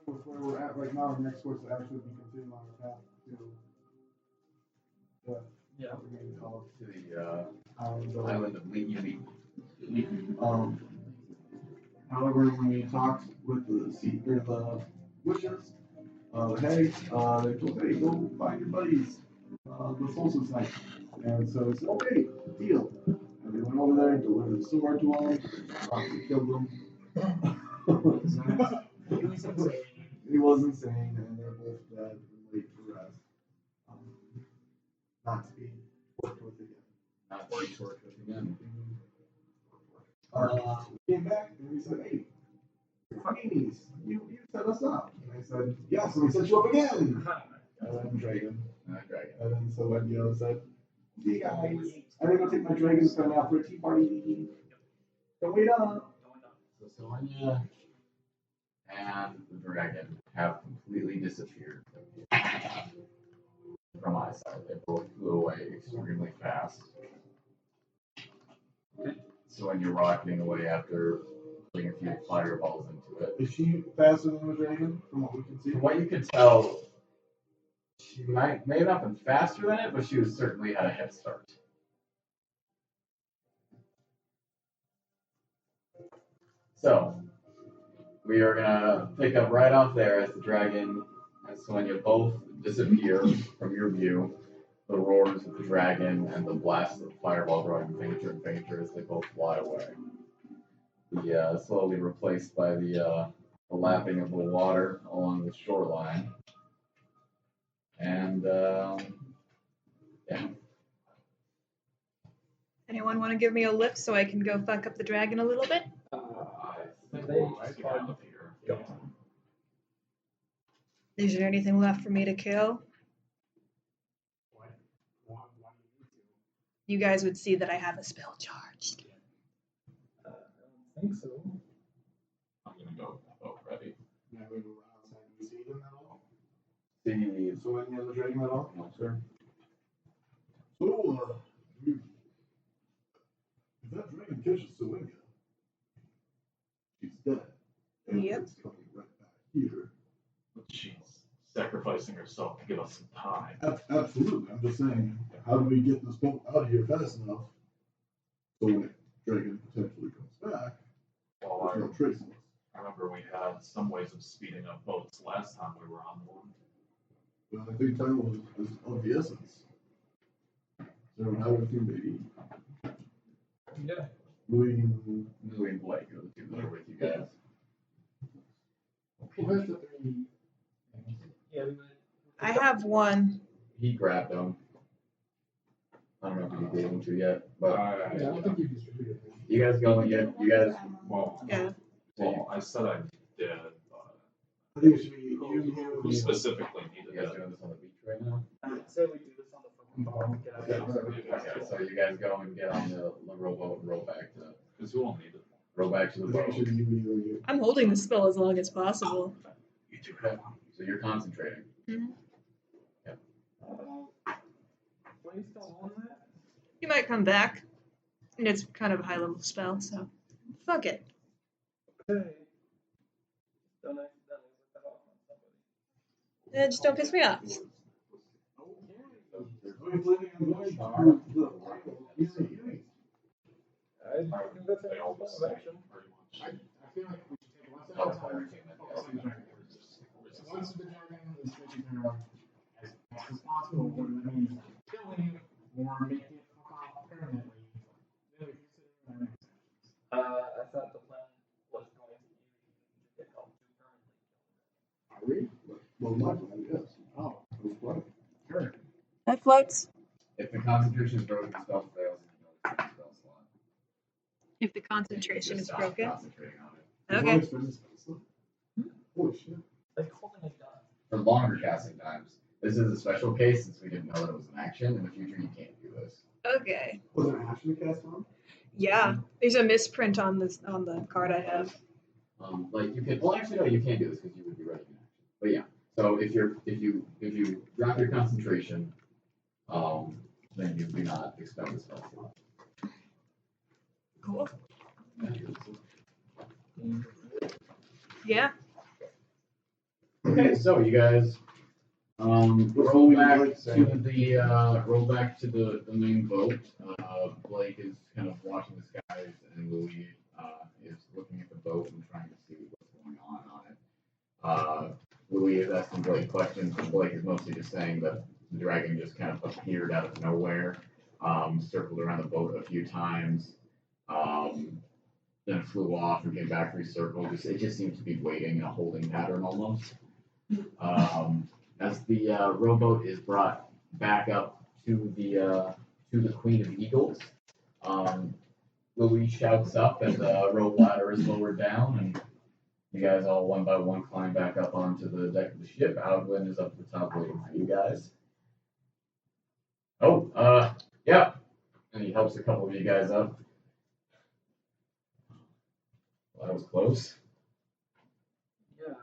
with where we're at right now, the next course would actually be continuing on the path to the island of Leaky. However, when we talked with the witches, hey, they told, hey, go find your buddies, the solstice night. And so it's okay, deal. And they went over there, delivered the sword to them, killed them. He was insane, and they're both dead and laid to rest. Not to be worked with again. Not to be worked with again. We came back and we said, hey, Funnies, you set us up. And I said, yes, and we set you up again. And then Dragon. And then so Wendy said, see you guys. I'm going to go take my dragon to come out for a tea party. Don't wait up. So Sonia and the dragon have completely disappeared from my side. They both flew away extremely fast. So when you're rocketing away after putting a few fireballs into it. Is she faster than the dragon, from what we can see? From what you can tell, she may have not been faster than it, but she was certainly had a head start. So, we are going to pick up right off there as the dragon and Sonia both disappear from your view. The roars of the dragon and the blast of the fireball growing fainter and fainter as they both fly away. Slowly replaced by the lapping of the water along the shoreline. And, yeah. Anyone want to give me a lift so I can go fuck up the dragon a little bit? Is there anything left for me to kill? You guys would see that I have a spell charged. I don't think so. I'm going to go ready. Yeah, we go outside. Do we see them at all? See, So any other dragon at all? no, sir. So, if that dragon catches Selenia, she's dead. And Yep. it's coming right back here. But she's sacrificing herself to give us some time. Absolutely. I'm just saying, how do we get this boat out of here fast enough so when the dragon potentially comes back, Well, there's no trace of us? I remember we had some ways of speeding up boats last time we were on one. Well, I think time is of the essence. So how would you maybe Yeah. Louis and Blake are the two that are with you guys. I have one. He grabbed them. I don't know if he gave them to yet, but I think you distributed it. you guys go and get, you guys, Yeah. Well, I said I did, but I think it should be you. who specifically needed you guys it? doing this on the beach right now? Say we do this on the fucking ball. Get out of here. Okay, so you guys go and get on the rowboat and row back to Because who will need it? the I think boat. it should be you. I'm holding the spell as long as possible. You two Okay, so you're concentrating. Mhm. What are you still on that? You might come back. And it's kind of a high level spell, so fuck it. Okay. Don't accidentally whip that off on somebody. Just don't piss me off. I think that's They all a say spell of action. pretty much. I feel like we should take less time focusing on the dragon. Once the dragon is taken care of as fast as possible, what it means killing or make it fuck off permanently, then we consider our next actions. I thought the plan was going to get help to permanently. Are we? Well, my plan, yes. Oh, it was right. Sure. That floats. If the concentration is broken, the spell fails, and you know the spell slot. If the And you concentration just is stop broken. concentrating on it. Okay. Holy shit. Like holding a gun. For longer casting times. This is a special case since we didn't know that it was an action. In the future, you can't do this. Okay. Was it an action to cast on? Yeah. There's a misprint on the card I have. Like you can. Well, actually, no, you can't do this because you would be ready in action. But yeah. So if you drop your concentration, then you do not expend the spell slot. Cool. Yeah. Okay, so you guys roll back to the main boat. Blake is kind of watching the skies, and Louis is looking at the boat and trying to see what's going on it. Louis is asking Blake questions, and Blake is mostly just saying that the dragon just kind of appeared out of nowhere, circled around the boat a few times, then flew off and came back, recircled. It just seems to be waiting in a holding pattern almost. As the rowboat is brought back up to the Queen of Eagles, Louis shouts up, and the rope ladder is lowered down, and you guys all one by one climb back up onto the deck of the ship. Alvin is up at the top waiting for you guys. Oh, yeah. And he helps a couple of you guys up. Well, that was close. Yeah,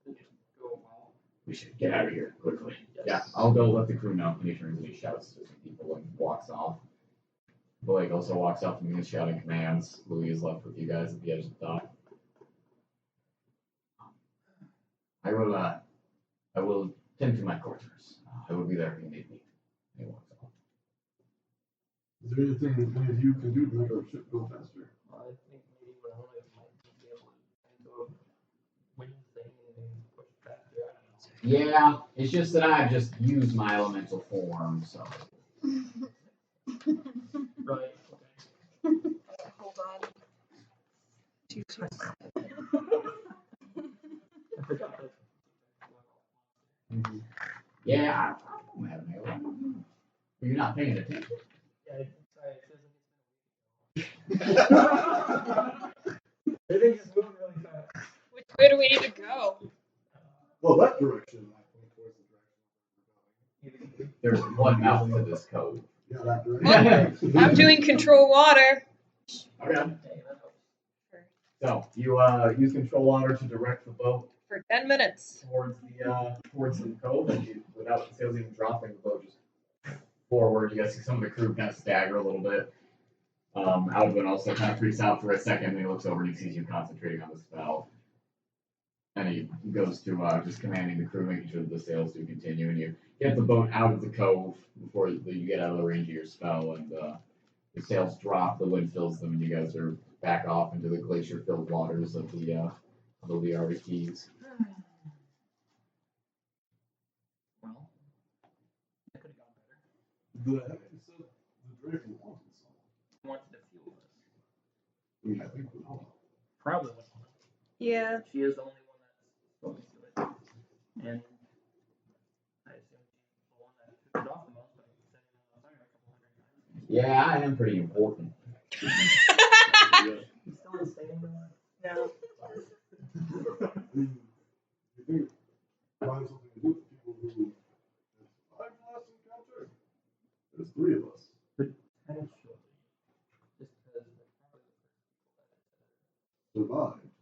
it didn't go well. We should get out of here quickly. Yes. Yeah, I'll go let the crew know. And he turns and he shouts to some people and walks off. Blake also walks off and begins shouting commands. Louis is left with you guys at the edge of the dock. I will tend to my quarters. I will be there if you need me. He walks off. Is there anything any of you can do to make our ship go faster? I think maybe Winona might be able to into a wind thing and push it back there. I don't know. Yeah, it's just that I've just used my elemental form, so. Right, okay. Hold on. Two. I forgot that. Yeah, I don't have an elemental. You're not paying attention. Yeah, sorry, it feels like everything's just moving really fast. Which way do we need to go? Well, that direction, I think, towards the direction we're going. There's one mouth to this cove. Yeah, that direction. I'm doing control water. Okay. Hey, that helps. So you use control water to direct the boat For 10 minutes. towards the cove, and you, without the sails even dropping, the boat just forward. You guys see some of the crew kind of stagger a little bit. Alvin also kind of freaks out for a second, and he looks over and he sees you concentrating on the spell. And he goes to just commanding the crew, making sure that the sails do continue, and you get the boat out of the cove before you get out of the range of your spell, and the sails drop, the wind fills them, and you guys are back off into the glacier-filled waters of the Liarda Keys. Well, that could have gone better. The dragon wanted some. He wanted to fuel us. I mean, I think we all. Probably wasn't. Yeah. She is the only one that's supposed to do it. And I assume she's the one that took it off the most by setting it on fire a couple hundred times. Yeah, I am pretty important. You still insane though? No. I mean, you think find something to do with people who have last encounter? There's 3 of us. Potentially. Just because they're probably the first people Survive. that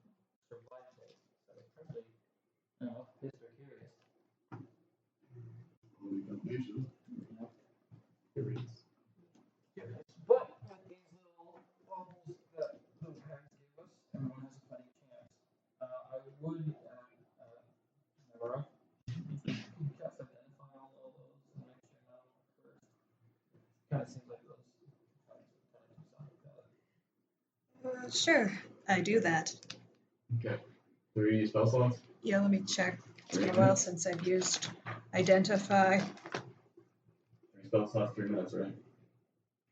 survived it. So they're probably, you know, pissed or curious. Only temptation. You know? Curious. Curious. But with these little bubbles that the parents gave us, everyone has a fighting chance. I would Naivara, just identify all of those and make sure now first. Kind of seems like those fights are kind of something like that. Sure. I do that. Okay. 3 spell slots? Yeah, let me check. It's been a while since I've used identify. 3 spell slots, 3 minutes, right?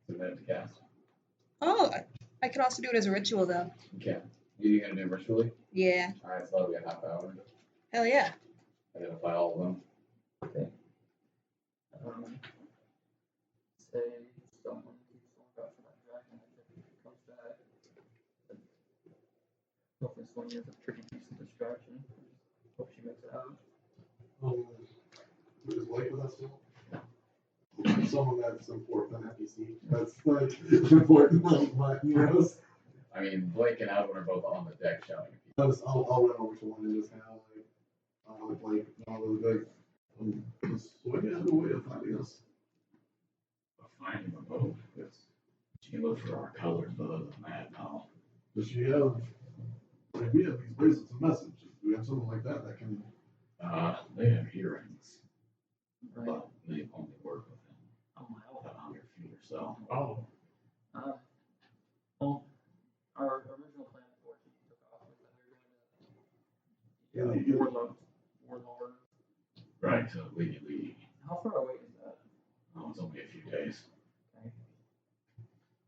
2 minutes to cast. Oh, I can also do it as a ritual though. Okay. You gonna do it ritually? Yeah. Alright, so that'll be a half hour. Hell yeah. Identify all of them. Okay. Say someone keeps going back for that dragon and if it comes back. Hopefully this one is a tricky piece of distraction. Hope she makes it out. Is Blake with us still? Someone that's important NPC. That's like important like my heroes. I mean, Blake and Alvin are both on the deck shouting at people. I'll run over to one and just kind of like Blake, not really big. So I have a way of finding us. Finding a boat. She can look for our colors, but other than that, no. Does she have? Like we have these bracelets and messages. Do we have something like that that can? They have hearings, Right. but they only work within A mile. 100 feet or so. Oh, Well, our original plan before he took off was that we were Yeah, going you- to Warlord. Right, to legally, How far away is that? it's only a few days. Okay.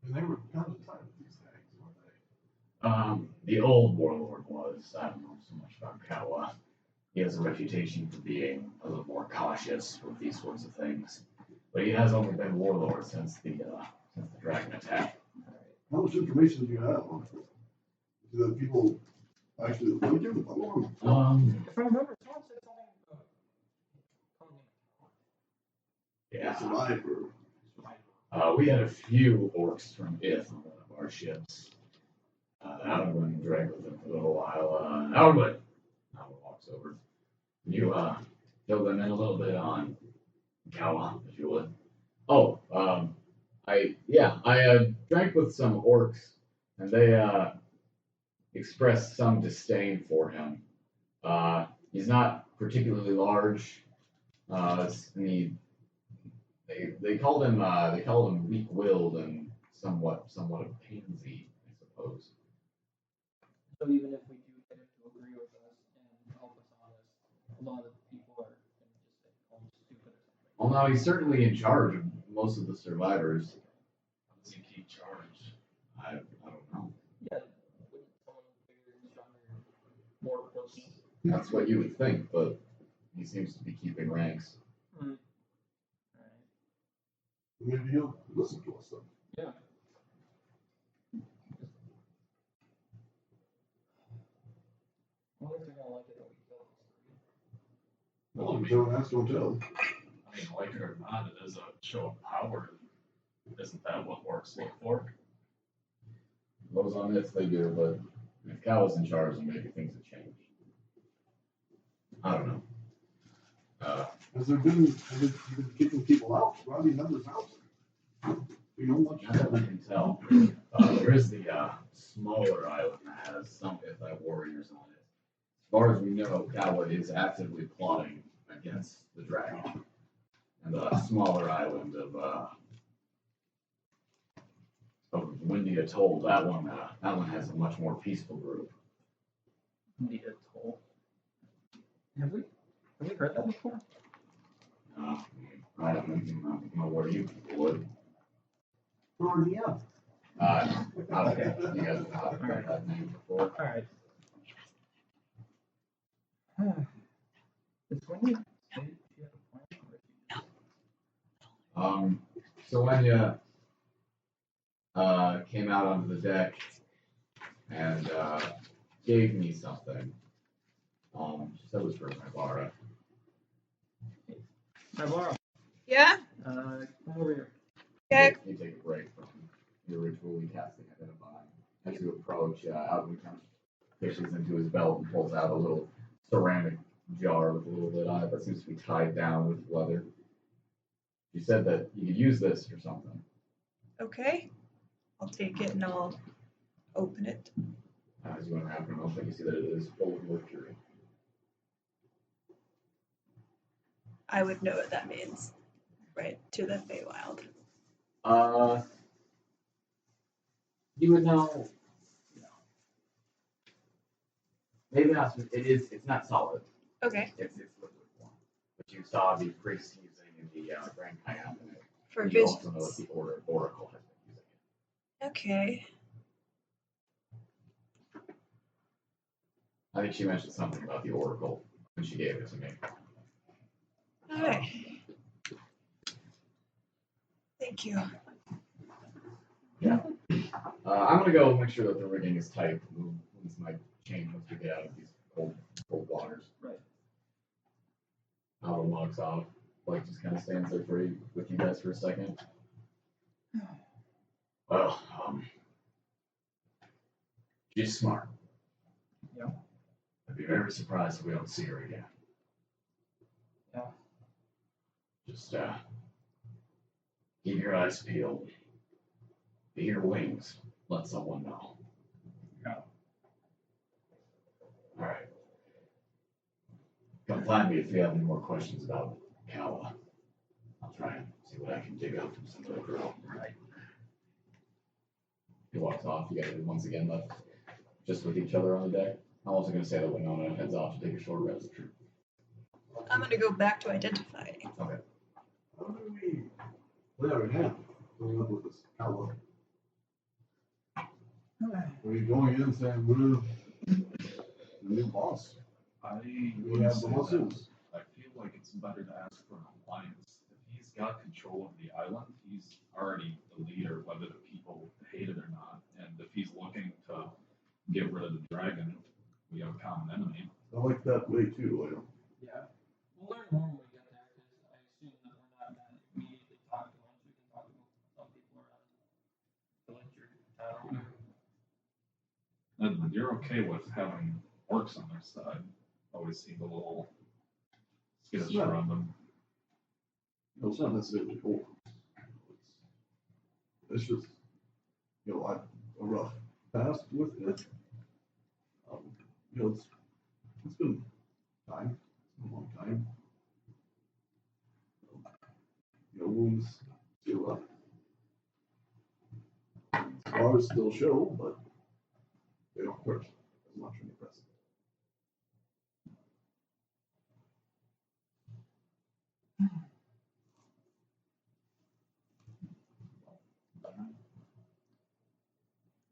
And they were kind of tired of these things, weren't they? The old warlord was, I don't know so much about Kawa. He has a reputation for being a little more cautious with these sorts of things. But he has only been warlord since the dragon attack. How much information do you have on it? Do the people actually like him? Follow him? If I remember, someone said something about calling him Yeah. Survivor. We had a few orcs from Ith on one of our ships. Alwyn drank with them for a little while. Alwyn walks over. You fill them in a little bit on Kawa, if you would. Oh, I drank with some orcs, and they expressed some disdain for him. He's not particularly large, and they called him weak-willed and somewhat of a pansy, I suppose. So even if we do get him to agree with us and help us on this, a lot of people are going to just say, "Oh, I'm stupid" or something. Well, now he's certainly in charge of most of the survivors. how does he keep charge? I don't know. Yeah, wouldn't someone bigger and stronger, more close? That's what you would think, but he seems to be keeping ranks. Alright. Maybe he'll listen to us then. Yeah. I wonder if they're gonna like it that we killed these three. Well, don't ask, don't tell. I mean, like it or not, it is a show of power. Isn't that what orcs look for? Those on this they do, but if Cal is in charge, then maybe things have changed. I don't know. Has there been, have you been kicking people out? Robbie numbers out? We know much. Not that we can tell. There is the smaller island that has some Ithite warriors on it. As far as we know, Kawa is actively plotting against the dragon. And the smaller island of Windy Atoll, that one has a much more peaceful group. Need a toll. Have we heard that before? I don't know where you people would. Already up. Okay. You guys have not heard that name before. Alright. It's when you say you had a plan or if you just So when you came out onto the deck and gave me something, she said it was for Naivara. Naivara, Yeah? come over here. Okay. You take a break from your ritually casting identifying. As you approach, Alvin kind of fishes into his belt and pulls out a little ceramic jar with a little lid on it that seems to be tied down with leather. She said that you could use this for something. Okay. I'll take it and I'll open it. As you unwrap it and open, you see that it is full of mercury. I would know what that means. Right, to the Feywild. You would know. Maybe not. It's not solid. Okay. It's liquid form. But you saw the priests using in the Grand Chiasm. For You visions. also know that the Oracle has been using it. Okay. I think she mentioned something about the Oracle when she gave it to me. Alright. Thank you. I'm gonna go make sure that the rigging is tight. This might change once we get out of these cold waters. Right. Alan walks off. Blake just kind of stands there with you guys for a second. Well, she's smart. Yeah. I'd be very surprised if we don't see her again. Yeah. Just keep your eyes peeled. If you hear wings, let someone know. Yeah. All right. Come find me if you have any more questions about Kala. I'll try and see what I can dig up from some other girl. Right. He walks off. You guys once again left just with each other on the deck. I'm also going to say that Winona heads off to take a short rest. I'm gonna go back to identify. Okay. How do we lay our hand going up with this Kaleb? Are you going in saying we're the new boss? I We would have say bosses. that I feel like it's better to ask for an alliance. If he's got control of the island, he's already the leader, whether the people hate it or not. And if he's looking to get rid of the dragon, we have a common enemy. I like that way too, Leo. Yeah. We'll learn more when we get there, because I assume that we're not going to immediately talk to them, so we can talk to some people around the village or town. Edmund, you're okay with having orcs on their side. Always seemed a little skittish Yeah. around them. No, it's not necessarily old. It's just, you know, a rough past with it. You know, it's been time, it's been a long time. You know, wounds heal up. Scars still show, but they don't hurt as much when you press it.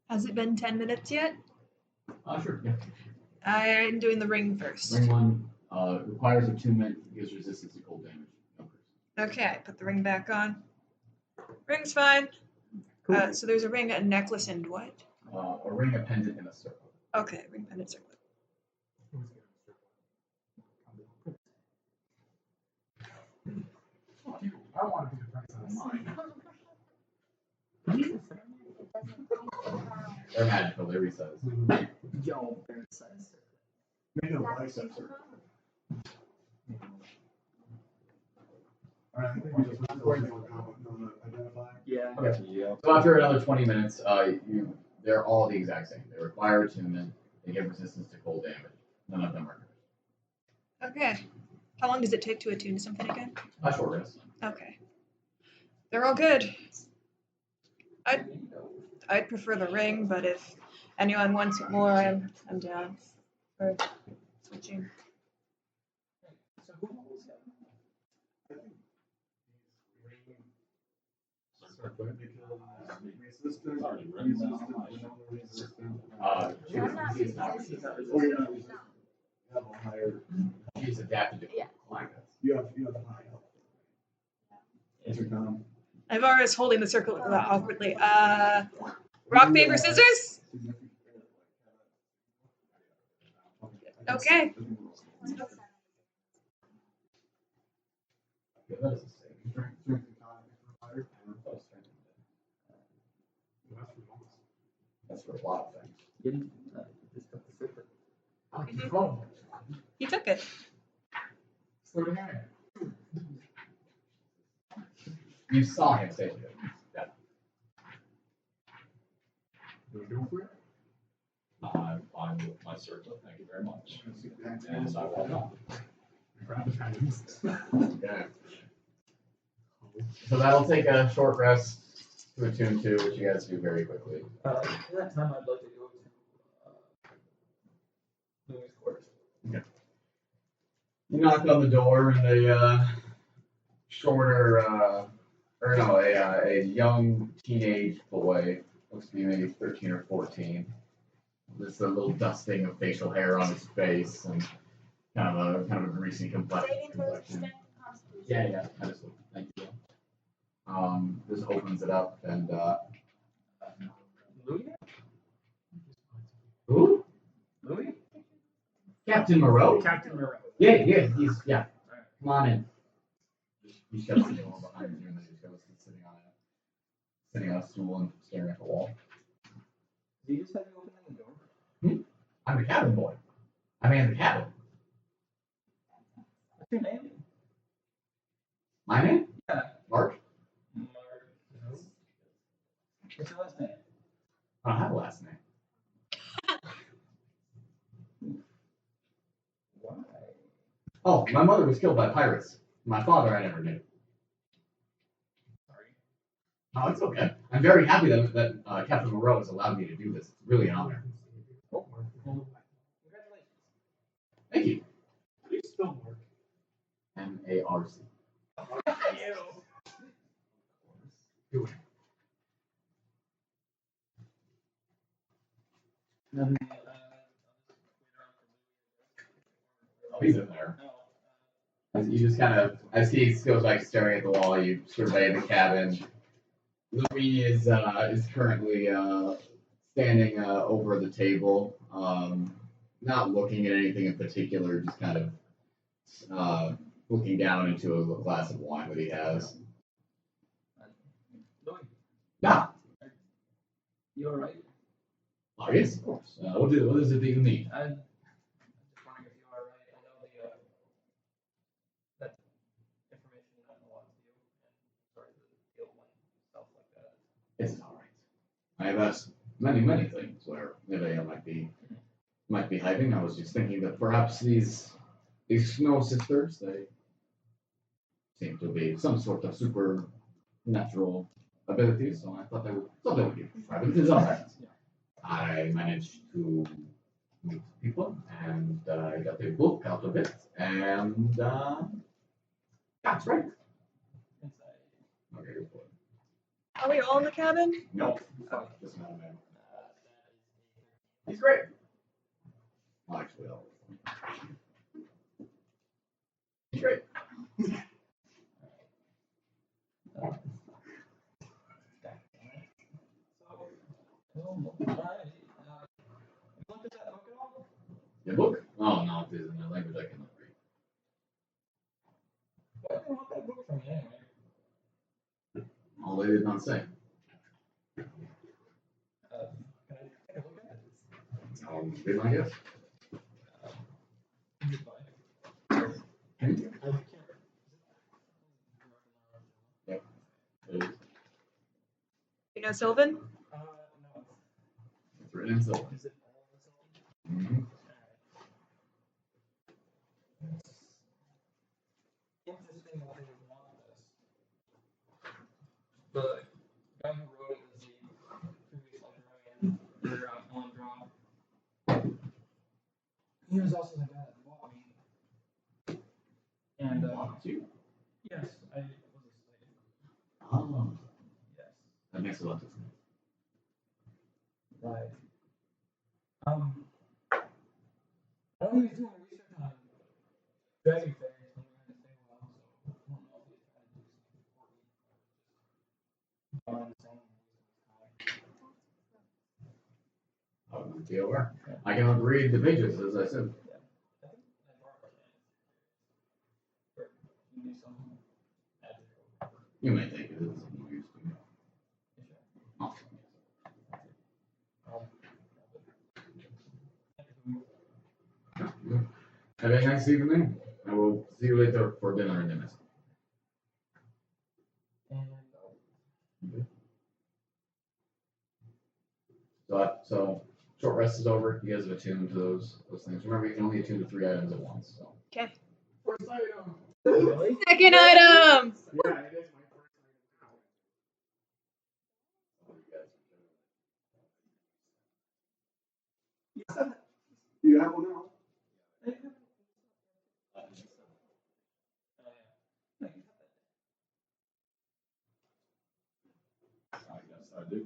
Has it been 10 minutes yet? Sure. Yeah. I'm doing the ring first. Ring one requires a 2-minute, gives resistance to cold damage. Okay, put the ring back on. Ring's fine. Cool. So there's a ring, a necklace, and what? A ring, a pendant, and a circle. Okay, ring, pendant, circlet. I want to be the princess. They're magical, they resize. Yo, princess. Make it a bicep circle. Alright, I think we just went to identify. Yeah. Okay. Yeah. So after another 20 minutes, they're all the exact same. They require attunement, they give resistance to cold damage. None of them are cursed. Okay. How long does it take to attune something again? A short rest. Okay. They're all good. I'd prefer the ring, but if anyone wants it more, I'm down for switching. So who was that? Resistant, Already written down. resistant. Oh, you're not You have a higher, She's adapted to climate. you have high health. Intercom. Naivara is holding the circle awkwardly. Rock, paper, scissors? Okay. Yeah, that is the same. Strength and con provider. That's for a lot of things. Didn't just took the circle. He took it. Slow down. You saw him say it. Yeah. You go for it? I'm fine with my circle, thank you very much. And I will not. Grab the items. Okay. So that'll take a short rest to attune to, which you guys do very quickly. In that time, I'd like to go to Louis' quarters. You knock on the door, and a a young teenage boy, looks to be maybe 13 or 14. There's a little dusting of facial hair on his face, and kind of a greasy complexion. Yeah, kind of so. Thank you. This opens it up, and Louis? who? Louis? Captain Moreau. Captain Moreau. Yeah, come on in. He shuts the door behind you, and then he goes sitting on a stool and staring at the wall. Did you just have you opening the door? I'm the cabin boy. I man the cabin. What's your name? My name? Yeah. Mark. Mark. What's your last name? I don't have a last name. Why? Oh, my mother was killed by pirates. My father, I never knew. Sorry. Oh, it's okay. I'm very happy that Captain Moreau has allowed me to do this. It's really an honor. Oh, well, congratulations. Thank you. Please still work. M-A-R-C. Do it. And, Oh, he's in there. As you just kind of, as he goes back staring at the wall, you survey the cabin. Louis is currently standing over the table, not looking at anything in particular, just kind of looking down into a glass of wine that he has. Louis, Yeah. you alright? Oh, yes, of course. What is it that you need? I'm just wondering if you are alright. I know that information meant a lot to you, and sorry that the deal went south like that. It's all right. I have asked many things where Nivea might be hiding. I was just thinking that perhaps these snow sisters, they seem to be some sort of supernatural abilities, so I thought they would be private. It is all right. I managed to meet people, and I got a book out of it, and that's right. Inside. Okay, good boy. Are we all in the cabin? No, just not a man. He's great. Well, actually, he's great. Your book? Oh no, it is in a language I cannot read. Why do you want that book from me anyway? All they did not say. Can I take a look at it? I'll be my guess. Yep. It is. You know Sylvan? No. It's written in silver. Is it all the same? Mm-hmm. Interesting why they would want this. The guy who wrote it was the previous librarian, Alan Draw. He was also the guy that bought me. And, You? yes, I was a slave. Oh, Yes. that makes a lot of sense. Right. I know he was doing research on dragon fairies when we were in the Feywild, so I don't know if he was trying to do something important or just on I wouldn't be aware. I cannot read the pages, as I said. I think Naivara can. Or you do some magic or whatever. You may think it is of no use to me. You sure? Awesome. Have a nice evening. I will see you later for dinner in the mess. And So short rest is over. You guys have attuned to those things. Remember, you can only attune to 3 items at once. So. Okay. First item. really? Second item! Yeah, it is my first item. You have one now. I guess I do.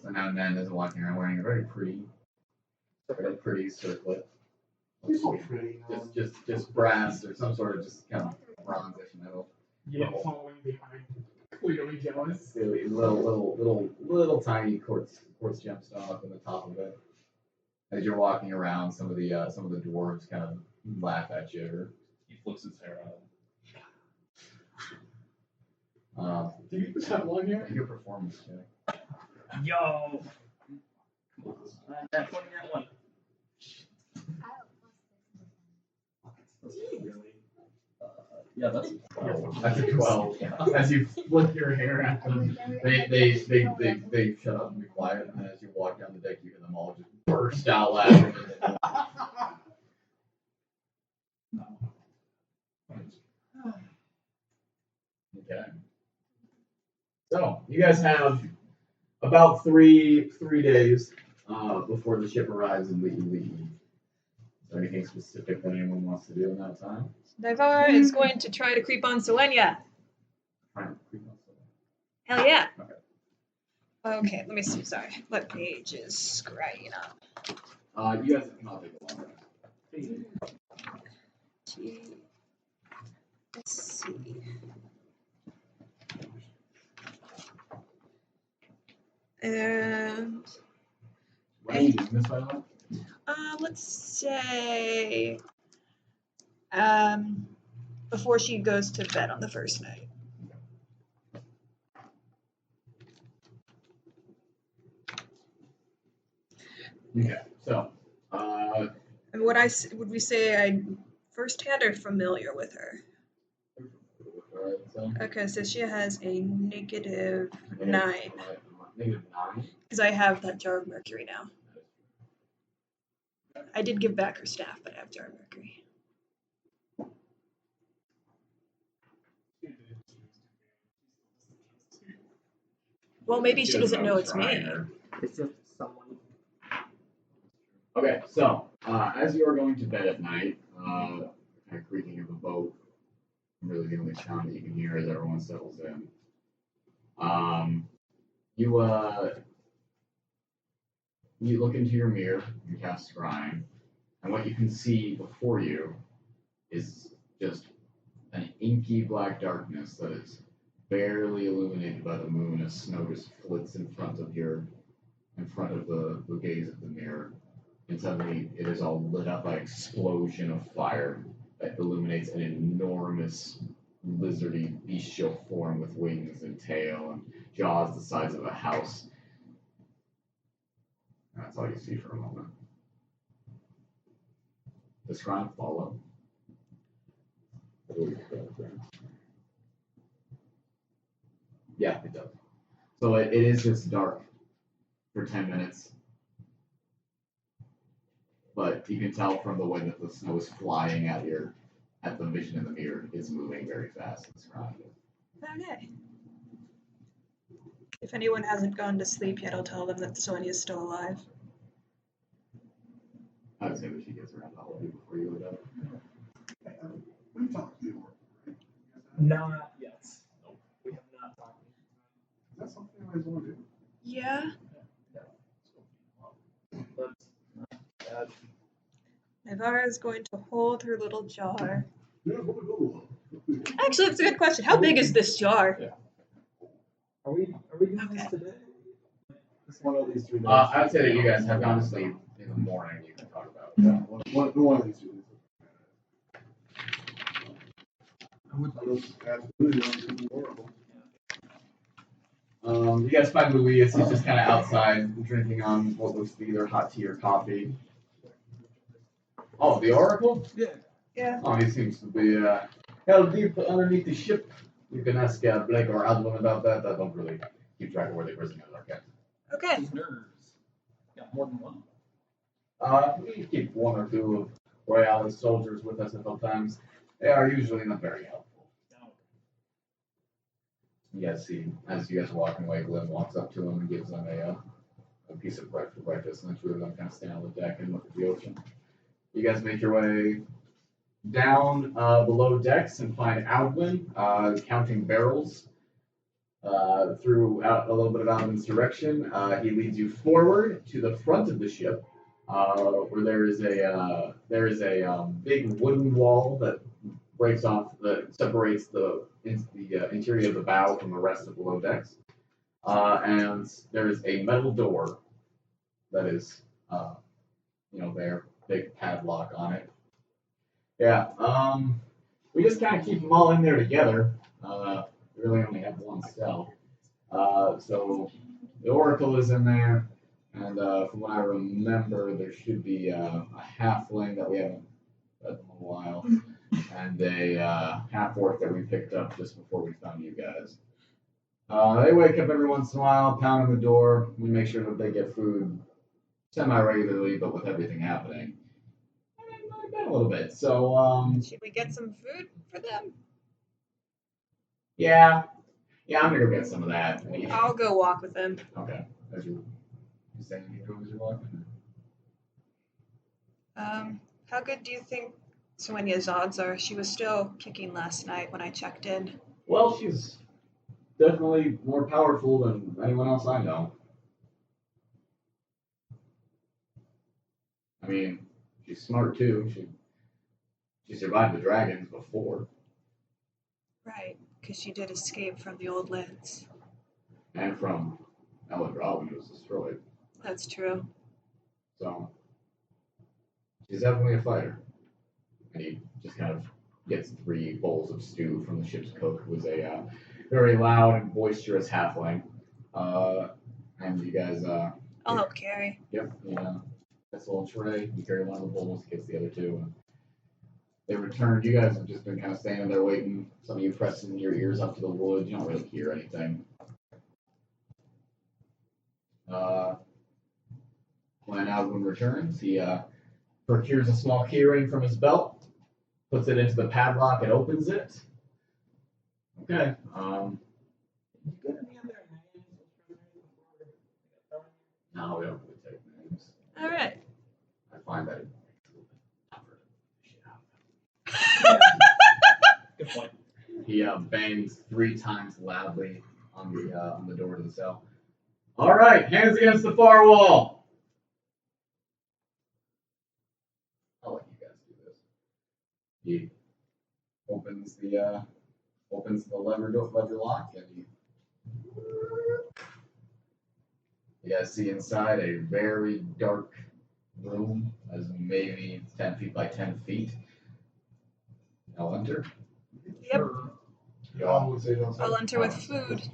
So now Nan is walking around wearing a very pretty circlet. You're so pretty. Just brass or some sort of just kind of bronzish metal. Yeah, following behind. Clearly jealous. Little tiny quartz gemstone up in the top of it. As you're walking around, some of the dwarves kind of laugh at you. He flips his hair out. Do you just have long hair? Your performance check. Yo! That 20 that one. Yeah, that's That's a 12. As you flip your hair at them, they shut up and be quiet, and as you walk down the deck, you hear them all just burst burst out laughing. Okay. So you guys have about three days before the ship arrives in Lee. Is there anything specific that anyone wants to do in that time? Naivara is going to try to creep on Selenia. Hell yeah. Okay, let me see. Sorry. What page is scrying up? You guys cannot take a long rest. Let's see. And Range is missed by that? let's say before she goes to bed on the first night. Okay, so And would we say I'm firsthand or familiar with her? alright, so Okay, so she has a negative -9. 9 because I have that jar of mercury now. I did give back her staff, but I have jar of mercury. Well, maybe she doesn't know it's me. It's just someone. Okay, so as you are going to bed at night, kind of creaking of a boat, really the only sound that you can hear as everyone settles in. You look into your mirror, you cast scrying, and what you can see before you is just an inky black darkness that is barely illuminated by the moon as snow just flits in front of the gaze of the mirror. And suddenly it is all lit up by an explosion of fire that illuminates an enormous lizardy bestial form with wings and tail and jaws the size of a house. And that's all you see for a moment. Does crime follow? Yeah, it does. So it is just dark for 10 minutes. But you can tell from the way that the snow is flying at the vision in the mirror, it's moving very fast. It's Okay. If anyone hasn't gone to sleep yet, I'll tell them that Sonia's still alive. I would say that she gets around to all of you before you go down. We've talked to you, right? Not yet. Nope. We have not talked. Is that something I always want to do? Yeah. Let's add. Naivara is going to hold her little jar. Yeah, what we go. Actually, that's a good question. How big is this jar? Are we doing this today? It's one of these 3 days. I would say that you guys have gone to sleep in the morning. You can talk about it. Yeah, one of these 2 days. I would like Absolutely horrible. You guys find Louis. He's just kind of outside drinking on what looks to be either hot tea or coffee. Oh, the Oracle? Yeah. Oh, he seems to be held deep underneath the ship. You can ask Blake or Adlin about that. I don't really keep track of where the prisoners are kept. Okay. prisoners. Got more than one. We keep 1 or 2 of Royalist soldiers with us at all times. They are usually not very helpful. You guys see, as you guys are walking away, Glenn walks up to him and gives them a piece of bread for breakfast, and the 2 of them kind of stand on the deck and look at the ocean. You guys make your way down below decks and find Alvin counting barrels through a little bit of Alvin's direction. He leads you forward to the front of the ship, where there is a big wooden wall that separates the interior of the bow from the rest of the below decks, and there is a metal door that is there, big padlock on it. Yeah, we just kind of keep them all in there together. We really only have 1 cell. So the Oracle is in there, and from what I remember, there should be a halfling that we haven't read in a while, and a half-orc that we picked up just before we found you guys. They wake up every once in a while, pound on the door. We make sure that they get food semi-regularly, but with everything happening, I've been a little bit. So, Should we get some food for them? yeah, I'm gonna go get some of that. I'll go walk with them. Okay. As you saying you go as you're walking? How good do you think Suenya's odds are? She was still kicking last night when I checked in. Well, she's definitely more powerful than anyone else I know. I mean, she's smart too. She survived the dragons before. Right, because she did escape from the old lands. And from Eladra when it was destroyed. That's true. So, she's definitely a fighter. And he just kind of gets 3 bowls of stew from the ship's cook, who was a very loud and boisterous halfling. And you guys... I'll help carry. Yep, that's a little tray. You carry one of the bowls, he gets the other 2. And they returned. You guys have just been kind of standing there waiting. Some of you pressing your ears up to the wood. You don't really hear anything. When Alvin returns, he procures a small keyring from his belt, puts it into the padlock, and opens it. Okay. No, we don't really take names. All right. I find that it makes it a little bit tougher to shit out. Good point. He bangs 3 times loudly on the door to the cell. All right, hands against the far wall. I'll let you guys do this. He opens the lever lock, and you guys see inside a very dark room, as maybe 10 feet by 10 feet. I'll enter. Yep. Y'all, would say those. I'll enter with food.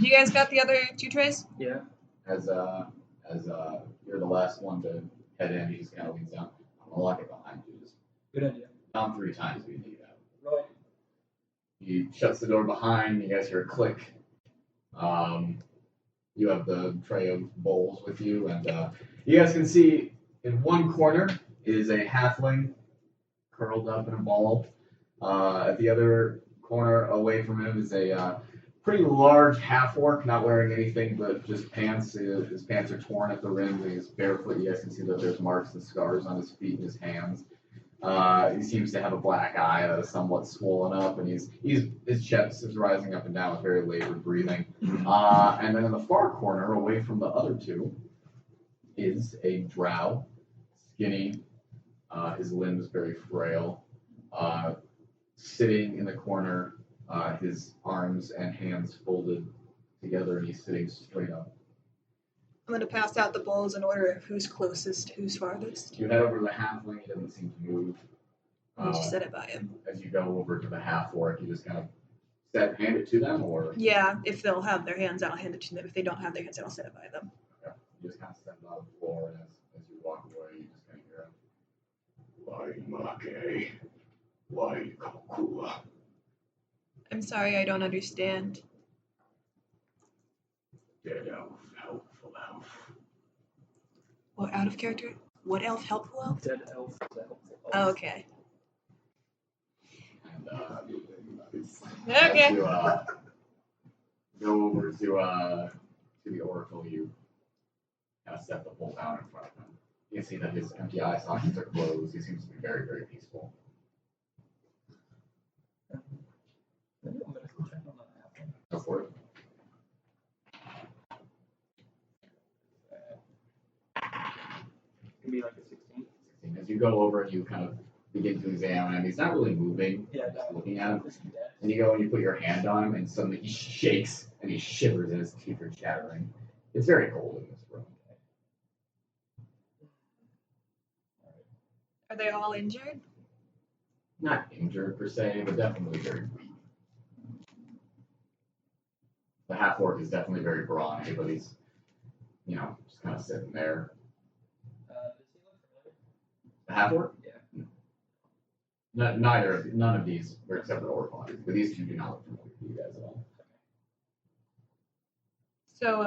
You guys got the other 2 trays? Yeah. as you're the last one to head in, he just kind of leans down. I'm gonna lock it behind you. Just Good idea. down 3 times we need that. Right. He shuts the door behind. You guys hear a click. You have the tray of bowls with you, and you guys can see in one corner is a halfling curled up in a ball. At the other corner, away from him, is a pretty large half-orc, not wearing anything but just pants. His pants are torn at the rim. He's barefoot. You guys can see that there's marks and scars on his feet and his hands. He seems to have a black eye that is somewhat swollen up, and his chest is rising up and down with very labored breathing. And then in the far corner, away from the other 2, is a drow, skinny, his limbs very frail, sitting in the corner, his arms and hands folded together, and he's sitting straight up. I'm going to pass out the bowls in order of who's closest, who's farthest. You head over to the halfling, he doesn't seem to move. You just set it by him. As you go over to the half-orc, you just kind of hand it to them, or? Yeah, if they'll have their hands out, I'll hand it to them. If they don't have their hands out, I'll set it by them. Okay. You just kind of stand on the floor, and as you walk away, you just kind of hear him. Why Kokula? I'm sorry, I don't understand. Dead elf, helpful elf. What, out of character? What elf? Helpful elf? Dead elf. Oh, okay. And Okay. as you go over to the oracle, you kind of set the bowl down in front of him. You can see that his empty eye sockets are closed. He seems to be very, very peaceful. Maybe I'm gonna go check on that happen. Go for it. Give me like a 16. As you go over and you kind of begin to examine him, he's not really moving, Yeah, just looking at him. Is he dead? And you go and you put your hand on him, and suddenly he shakes and he shivers and his teeth are chattering. It's very cold in this room. Are they all injured? Not injured per se, but definitely very weak. The half-orc is definitely very brawny, but he's, just kind of sitting there. Does he look familiar? The half-orc? Yeah. None of these, except for Oracle, but these 2 do not look familiar to you guys at all. So,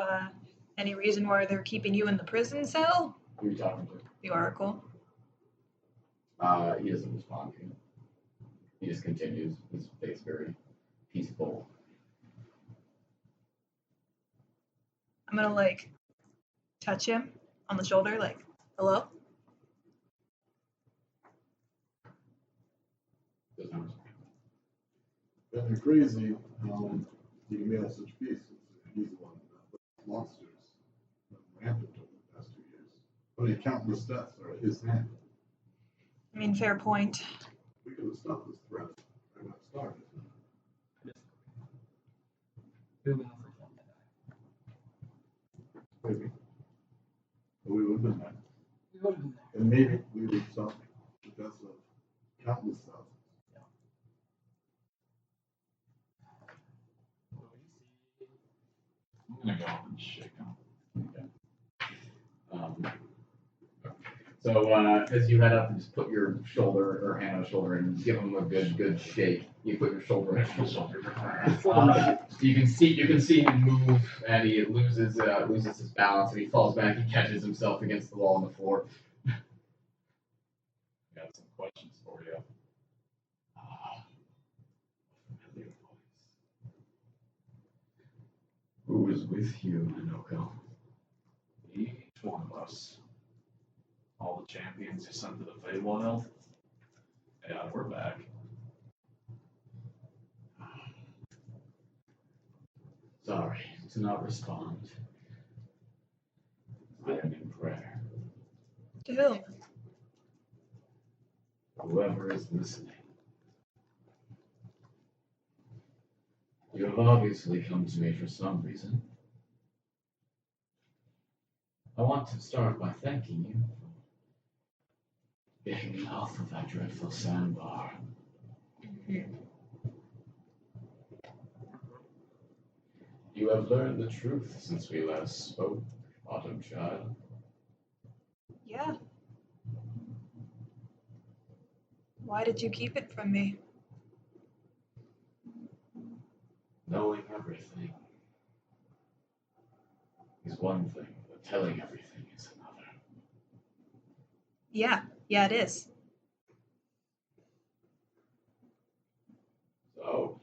any reason why they're keeping you in the prison cell? Who are you talking to? The Oracle. He doesn't respond to you. He just continues. His face very peaceful. I'm gonna like touch him on the shoulder, like, hello? Doesn't respond. Yeah, they're crazy. You can mail such peace. He's the one that monsters rampant over the past 2 years. I mean, countless deaths are at his hand. I mean, fair point. We could have stopped this threat. I got started. Who went for something? Maybe. But we would have been there. We would have been there. And maybe we would stop the deaths of countless thousands. I'm gonna go up and shake him. So as you head up and just put your shoulder or hand on his shoulder and give him a good shake, you put your shoulder on his shoulder. You can see him move, and he loses his balance, and he falls back. He catches himself against the wall on the floor. Got some questions for you. Familiar voice. Who is with you, Nenoko? Each one of us. All the champions you sent to the Feywild. Yeah, we're back. Sorry to not respond. I am in prayer. To whom? Whoever is listening. You have obviously come to me for some reason. I want to start by thanking you for getting me off of that dreadful sandbar. You have learned the truth since we last spoke, Autumn Child. Yeah. Why did you keep it from me? Knowing everything is one thing, but telling everything is another. Yeah, it is. So,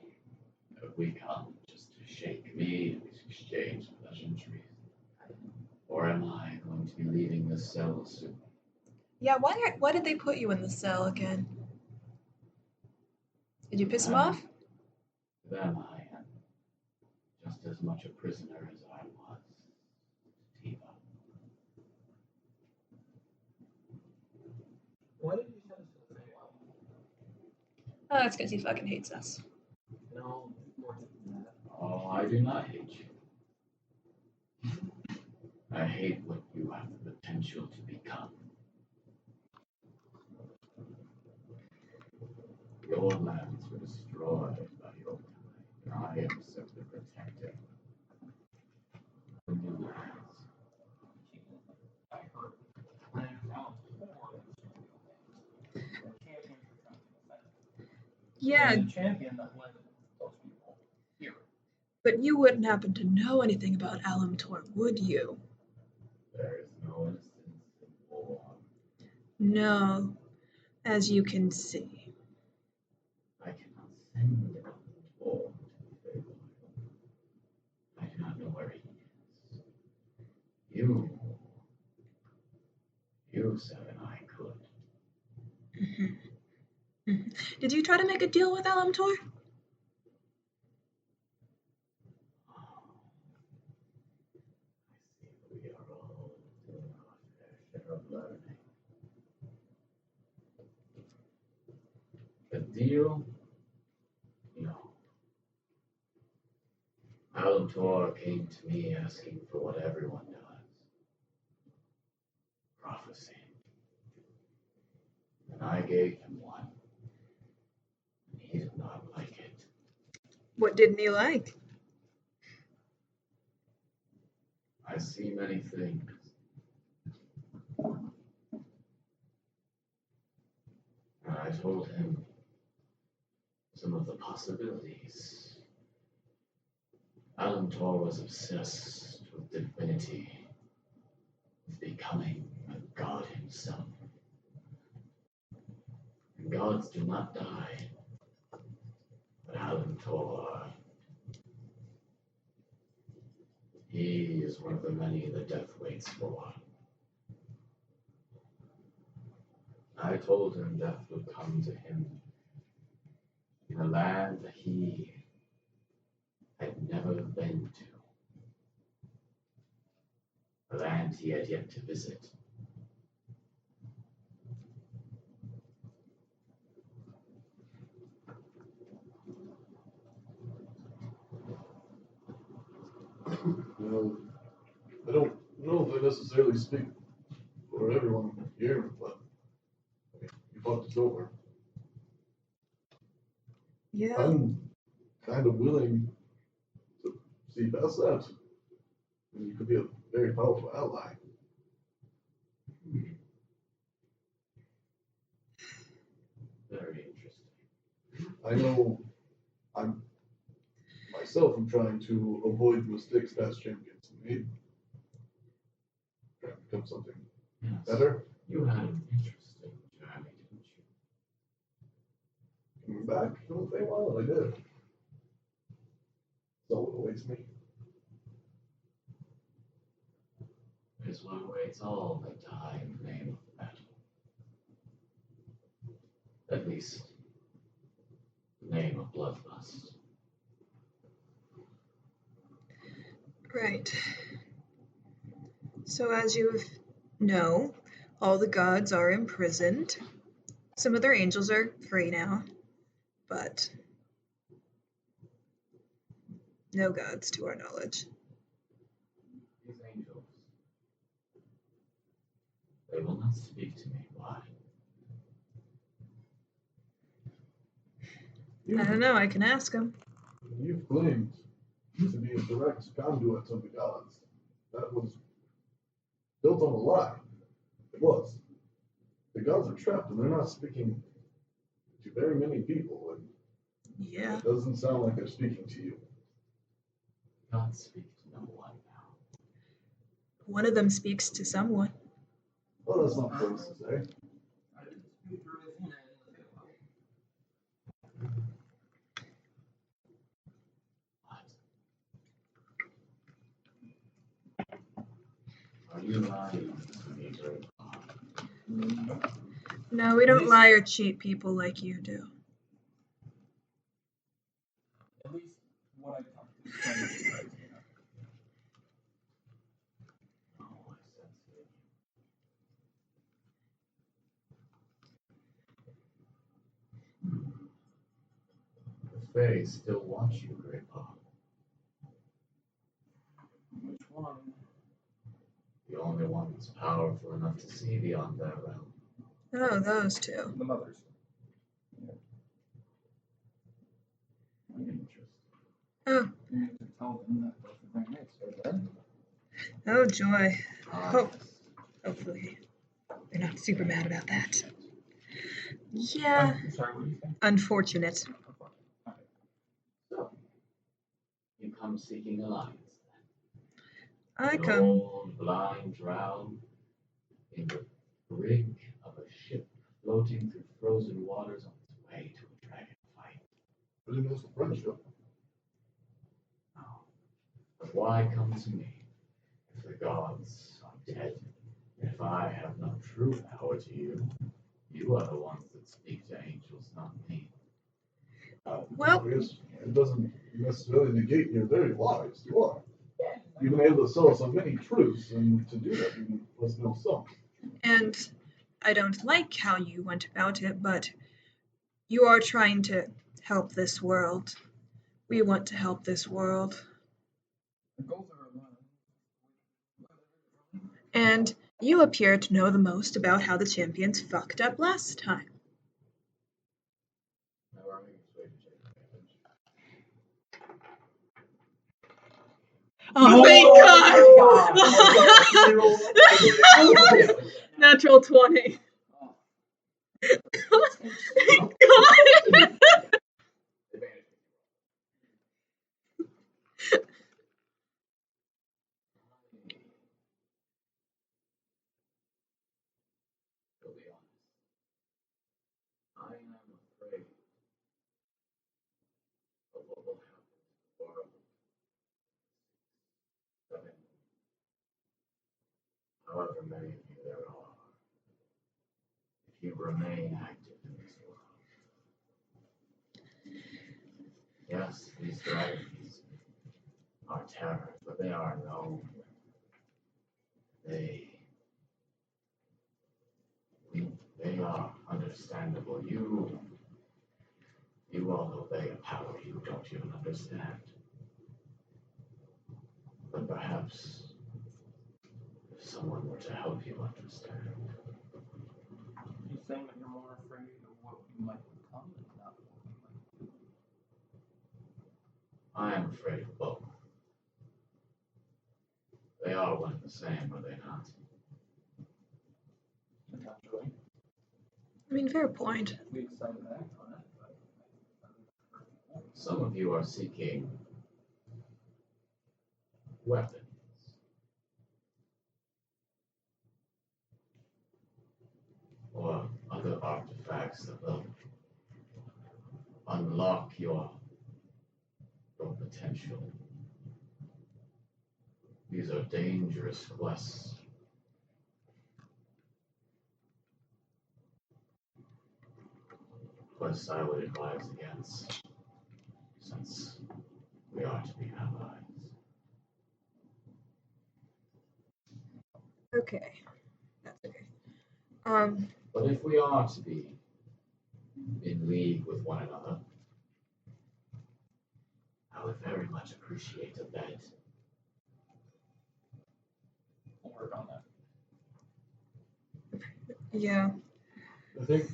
have we come just to shake me and exchange pleasantries? Or am I going to be leaving this cell soon? Yeah, why did they put you in the cell again? Did you piss him off? Then I am just as much a prisoner as I was, Tiva. Why did you send us to the Feywild? Oh, that's because he fucking hates us. No, more than that. Oh, I do not hate you. I hate what you have the potential to become. Your lands were destroyed by your kind, and I am simply protecting the new lands. I heard. And now it's more than champions were trying to defend it. Yeah, And the champion that led those people here. but you wouldn't happen to know anything about Alamtor, would you? There is no innocence in war. No, as you can see. I cannot send a war to the Feywild. I do not know where he is. You said I could. Did you try to make a deal with Alamtor? I see we are all doing our fair share of learning. The deal? No. Alamtor came to me asking for what everyone does. Prophecy. And I gave him one. And he did not like it. What didn't he like? I see many things. And I told him some of the possibilities. Alamtor was obsessed with divinity, with becoming a himself. And gods do not die. But Alantor, he is one of the many that death waits for. I told him death would come to him in a land that he had never been to. A land he had yet to visit. Well, I don't know if I necessarily speak for everyone here, but you fought this over. Yeah. I'm kind of willing to see past that. And you could be a very powerful ally. Very interesting. I know I'm myself am trying to avoid mistakes past champions made. Trying to become something Yes. better. You had an interesting journey, didn't you? Coming back from the Feywild, I did. So what awaits me. Is what awaits all that die in the name of the battle. At least, the name of bloodlust. Right. So as you know, all the gods are imprisoned. Some of their angels are free now, but no gods to our knowledge. These angels, they will not speak to me. Why? I don't know, I can ask them. You've claimed to be a direct conduit of the gods. That was built on a lie. It was. The gods are trapped and they're not speaking to very many people. And Yeah. it doesn't sound like they're speaking to you. Gods speak to no one now. One of them speaks to someone. Well, that's not for us to say. I didn't speak for Athena in the Feywild. What? Are you lying to me, Graypaw? No, we don't lie or cheat people like you do. At least what I talked to is trying to be right, you know. No, I sense it. The Fae still want you, Graypaw. Which one? The only one that's powerful enough to see beyond their realm. Oh, those two. The mothers. Interesting. Oh, You need to tell them that both of their mates are dead. oh joy. Ah, Hopefully they're not super mad about that. Yeah, I'm sorry, what do you think? unfortunate. So, you come seeking alliance then? I An come. old blind drow in the brig of a ship floating through frozen waters on its way to a dragon fight. Pretty nice friendship. No. But why come to me? If the gods are dead, if I have no true power to you, you are the ones that speak to angels, not me. Well, I guess it doesn't necessarily negate you're very wise. You are. You've been able to sell us on many truths, and to do that, you must know some. and I don't like how you went about it, but you are trying to help this world. We want to help this world. The goals are aligned. And you appear to know the most about how the champions fucked up last time. Now, are we persuaded to take advantage? Oh, thank God! Natural 20. Thank God! however many of you there are, if you remain active in this world. Yes, these dragons are terror, but they are known. They are understandable. You all obey a power you don't even understand. But perhaps if someone were to help you understand. You're saying that you're more afraid of what you might become and not what you might do. I am afraid of both. They are one and the same, are they not? Potentially. I mean, fair point. We decided to act on it, but Some of you are seeking weapons. Or other artifacts that will unlock your potential. These are dangerous quests. Quests I would advise against, since we are to be allies. Okay. That's okay. But if we are to be in league with one another, I would very much appreciate a bet. we'll work on that. Yeah. I think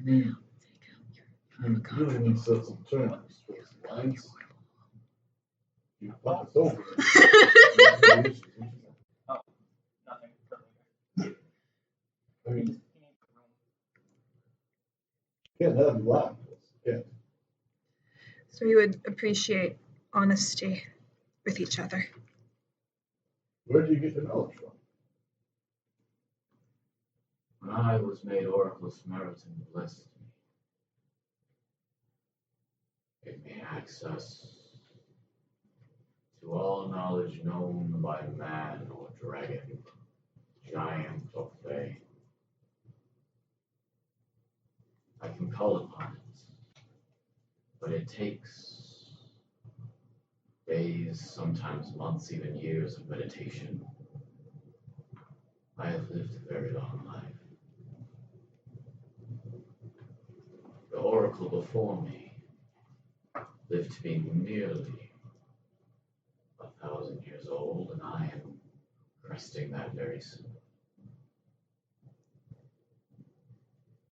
we really need to set some terms for this alliance. You fuck us over. Nothing. I mean, can't have you lie. Yeah. So we would appreciate honesty with each other. Where do you get your knowledge from? When I was made Oracle Samaritan blessed me. Gave me access to all knowledge known by man or dragon, giant or fae. I can call upon it, but it takes days, sometimes months, even years of meditation. I have lived a very long life. The oracle before me lived to be nearly 1,000 years old, and I am cresting that very soon.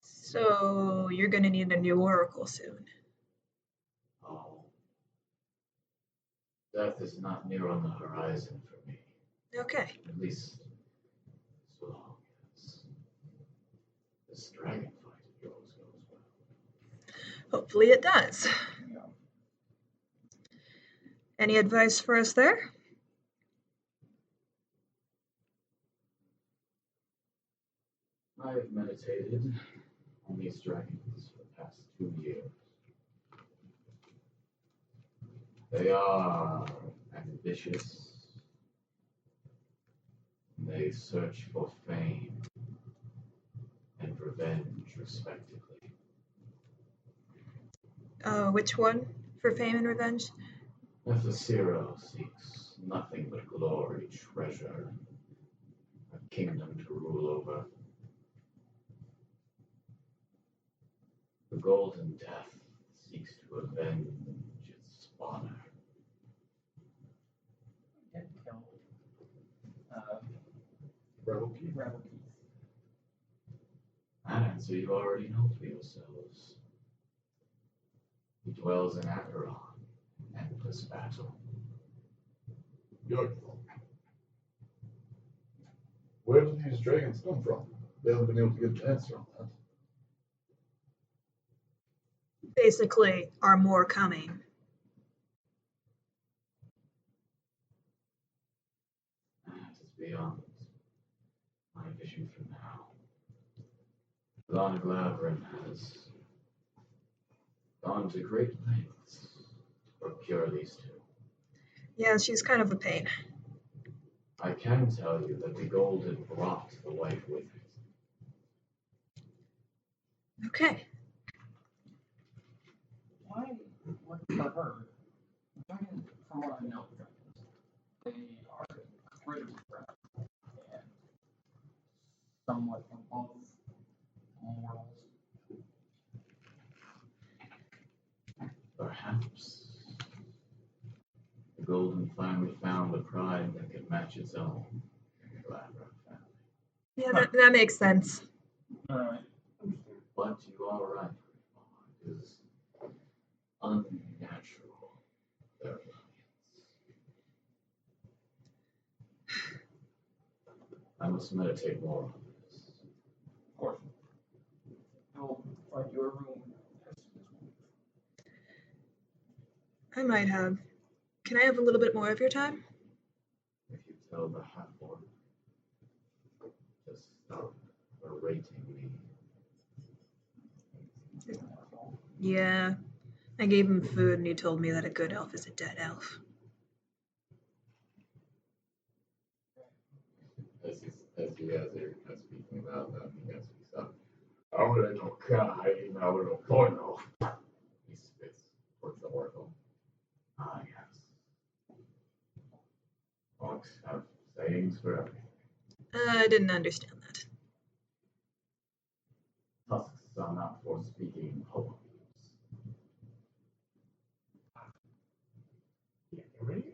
So you're gonna need a new oracle soon. Oh, death is not near on the horizon for me, Okay. at least so long as this dragon fight of yours goes well. Hopefully it does. Yeah. Any advice for us there? I have meditated on these dragons for the past 2 years. They are ambitious. They search for fame and revenge, respectively. Which one? For fame and revenge? Nephesiro seeks nothing but glory, treasure, a kingdom to rule over. The Golden Death seeks to avenge its honor. Did kill Rebel Keith. Rebel Keith. That answer you already know for yourselves. He dwells in Acheron, endless battle. Bjorklund. Where do these dragons come from? They haven't been able to get an answer on that. Basically, are more coming. That is beyond my vision for now. Lana Glavrin has gone to great lengths to procure these two. Yeah, she's kind of a pain. I can tell you that the gold had brought the wife with it. Okay. Why look for her? Dragons, from what I know, they are incredibly proud and somewhat above mortals. Perhaps the golden family found a pride that could match its own in the Gladrock family. Yeah, that makes sense. Alright. But you are right, Graypaw. It is unnatural, their alliance. I must meditate more on this. Of course. I'll find you a room as soon as we I might have. Can I have a little bit more of your time? If you tell the half-orc to stop berating me. Yeah. I gave him food and he told me that a good elf is a dead elf. As you guys are speaking about that, you guys speak up. Ahora no cae, ahora no puedo. He spits towards the oracle. Ah, yes. Orcs have sayings for everything. I didn't understand that. Tusks are not for speaking poems. Yeah, right?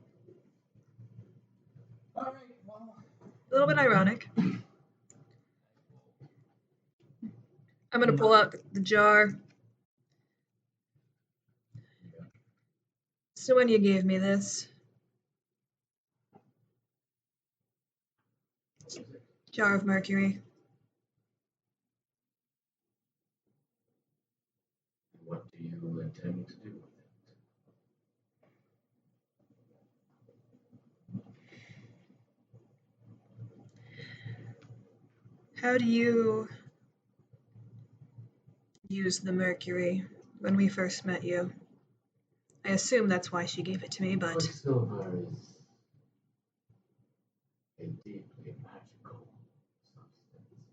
Alright, well. A little bit ironic. I'm gonna pull out the jar. So when you gave me this jar of mercury, What do you intend to do with it? how do you use the mercury when we first met you? I assume that's why she gave it to me, but Quicksilver is a deeply magical substance.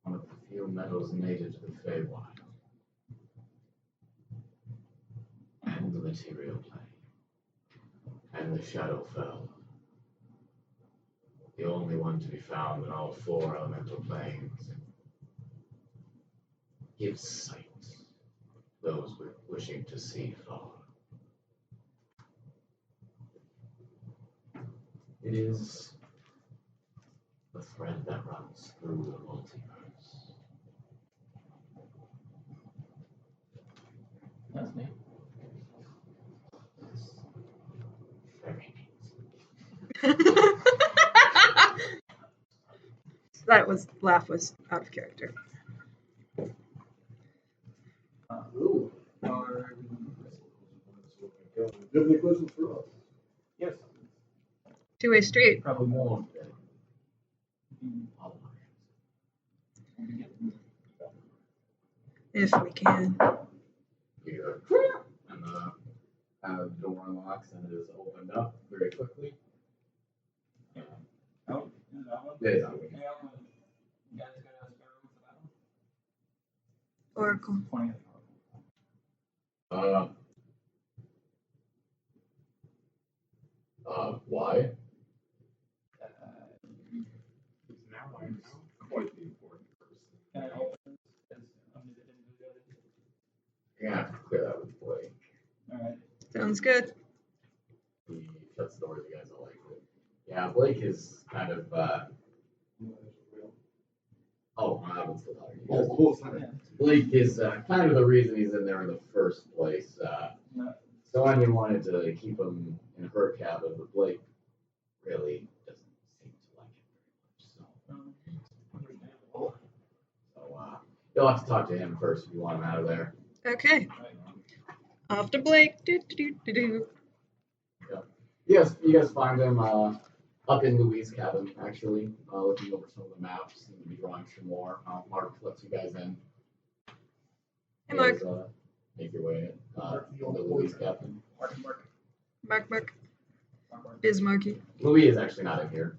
One of the few metals native to the Feywild. And the material plane. And the Shadowfell. The only one to be found in all 4 elemental planes. Gives sight to those wishing to see far. It is the thread that runs through the multiverse. That's neat. It's very neat. that laugh was out of character. Ooh. Are Do you have any questions for us? yes. Two-way street. Probably more. If we can. Here. And the door unlocks and it is opened up very quickly. Oh, is that one? It is open. Yeah, you guys got a spare room for that one? Oracle. 20. Why? It's now I know. Quite the important person. Can I open this? Because Unedited didn't do the other two. You're gonna have to clear that with Blake. Alright. Sounds good. He shuts the door, you guys all like it. Yeah, Blake is kind of, oh, I haven't still talking to you guys. Oh, cool. Sorry. Yeah. Blake is kind of the reason he's in there in the first place. No. So Anya wanted to keep him in her cabin, but Blake really doesn't seem to like it very much. Understandable. So you'll have to talk to him first if you want him out of there. Okay. Off to Blake. Do, do, do, do, do. You guys find him up in Louis' cabin, actually, looking over some of the maps, seem to be drawing some more. Mark lets you guys in. Hey, Mark. You guys, make your way in the Louis' cabin. Mark. Bismarcky. Louis is actually not in here.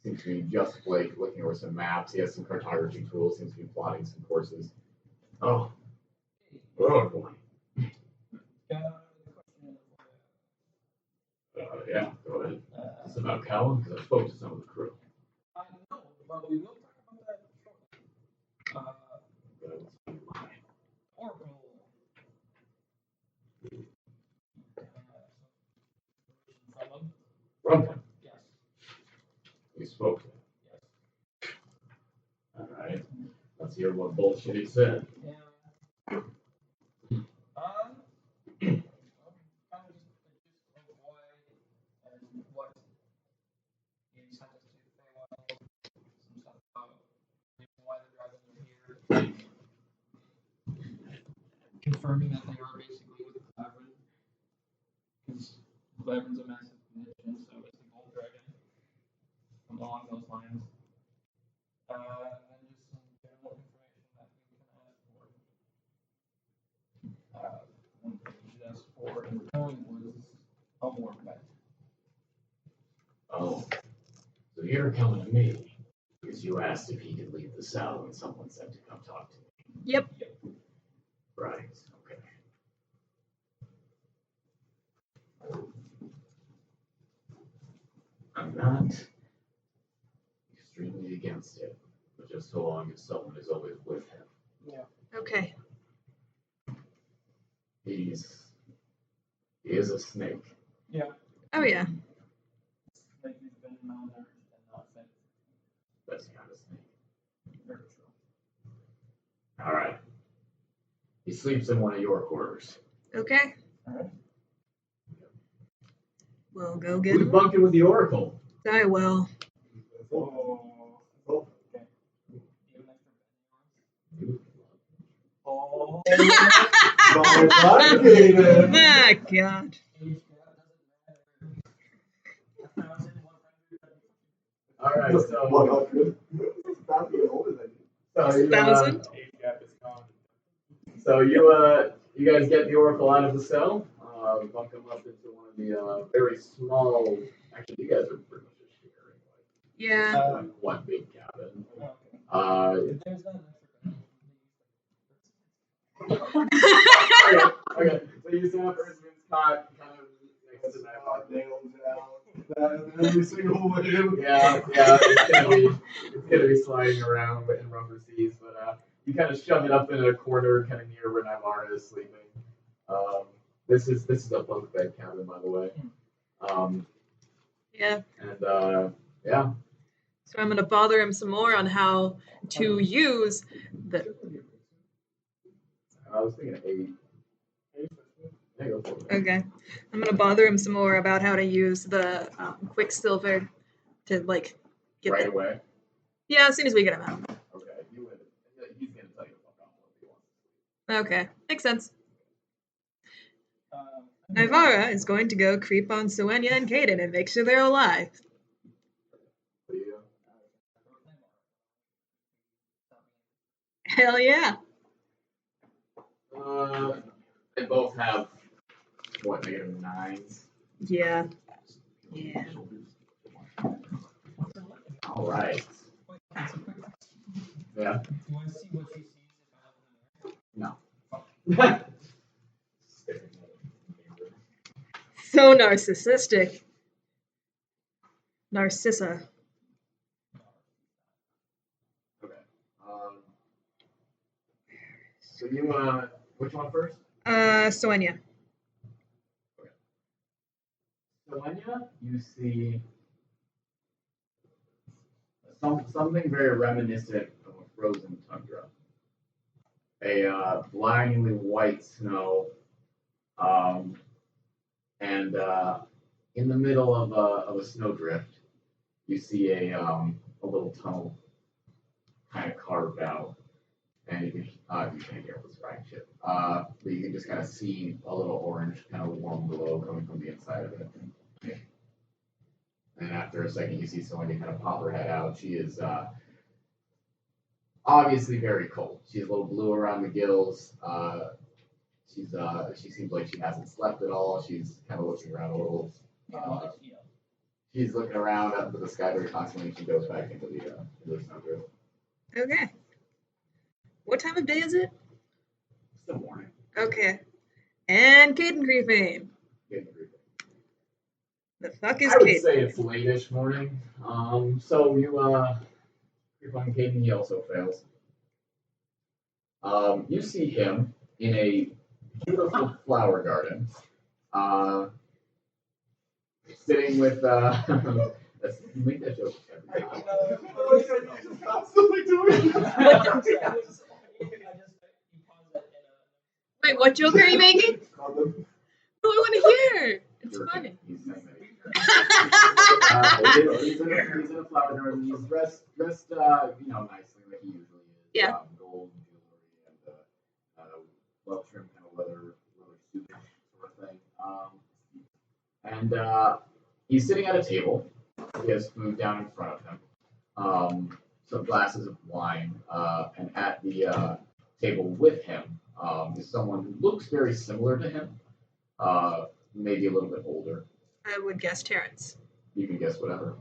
Seems to be just Blake looking over some maps. He has some cartography tools. Seems to be plotting some courses. Oh. Oh boy. Yeah, go ahead. It's about Kaleb because I spoke to some of the crew. No, but we will talk about that shortly. Oracle. From him. Yes. We spoke to him. Yes. Alright. Let's hear what bullshit he said. Yeah. Kind of just the gist of why and what he sent us to the Feywild. Some stuff about why the dragons are here. Confirming that they are basically with Clavin. Because Clavin's a massive connection, so it's the gold dragon. Along those lines. And then just some general information that we can ask for. One thing we should ask for in return was a more bet. Oh, so you're coming to me because you asked if he could leave the cell and someone said to come talk to me. Yep. Right, okay. I'm not extremely against it, but just so long as someone is always with him. Yeah. Okay. He is a snake. Yeah. Oh yeah. Like he's been malnourished and not fed. That's kind of snake. Very true. All right. He sleeps in one of your quarters. Okay. Alright. We'll go get Who's him. bunking with the Oracle? I will. Oh. Okay. Do you have an extra bed? Oh. Ah, God. Alright, so 100. Stop being older than you. so you 1,000? Age gap is gone. so you guys get the Oracle out of the cell, bunk him up into one of the very small. Actually, you guys are pretty much just sharing Yeah. one big cabin. If there's not an Okay. So you set up Earthman's cot, kind of next to that. Nails out. Every single way. Yeah, it's gonna be sliding around in rougher seas, but you kind of shove it up in a corner, kind of near where Naivara is sleeping. This is a bunk bed cabin, by the way. Yeah. And yeah, So I'm gonna bother him some more on how to use the. I was thinking 8. Yeah, go for it. Okay. I'm gonna bother him some more about how to use the Quicksilver to like get Right the. away. Yeah, as soon as we get him out. Okay, you would. He's gonna tell you about what he wants. Okay, makes sense. Naivara is going to go creep on Suenya and Kaden and make sure they're alive. What do you do? Hell yeah. They both have what, -9s. Yeah. Yeah. All right. Yeah. Do I see what she sees if I open the mirror? No. So narcissistic. Narcissa. Okay. So you which one first? Suenya. Selenia, you see something very reminiscent of a frozen tundra. A blindingly white snow, and in the middle of a snowdrift, you see a little tunnel kind of carved out, and you can't hear what's right shit. But you can just kind of see a little orange, kind of warm glow coming from the inside of it. And after a second, you see someone kind of pop her head out. She is obviously very cold. She's a little blue around the gills. She seems like she hasn't slept at all. She's kind of looking around a little. She's looking around up to the sky very constantly. And she goes back into the room. Okay. What time of day is it? It's the morning. Okay. And Caden Fame. The fuck is I would Caden? say it's late-ish morning. So you on Caden, he also fails. You see him in a beautiful flower garden, sitting with you make that joke every time. Wait, what joke are you making? No, I want to hear. It's funny. He's in a flower garden. He's dressed nicely like he usually is. Yeah. Gold jewelry and well-trimmed kind of leather suit sort of thing. And he's sitting at a table. He has food down in front of him. Some glasses of wine. And at the table with him is someone who looks very similar to him. Maybe a little bit older. I would guess Terrence. You can guess whatever.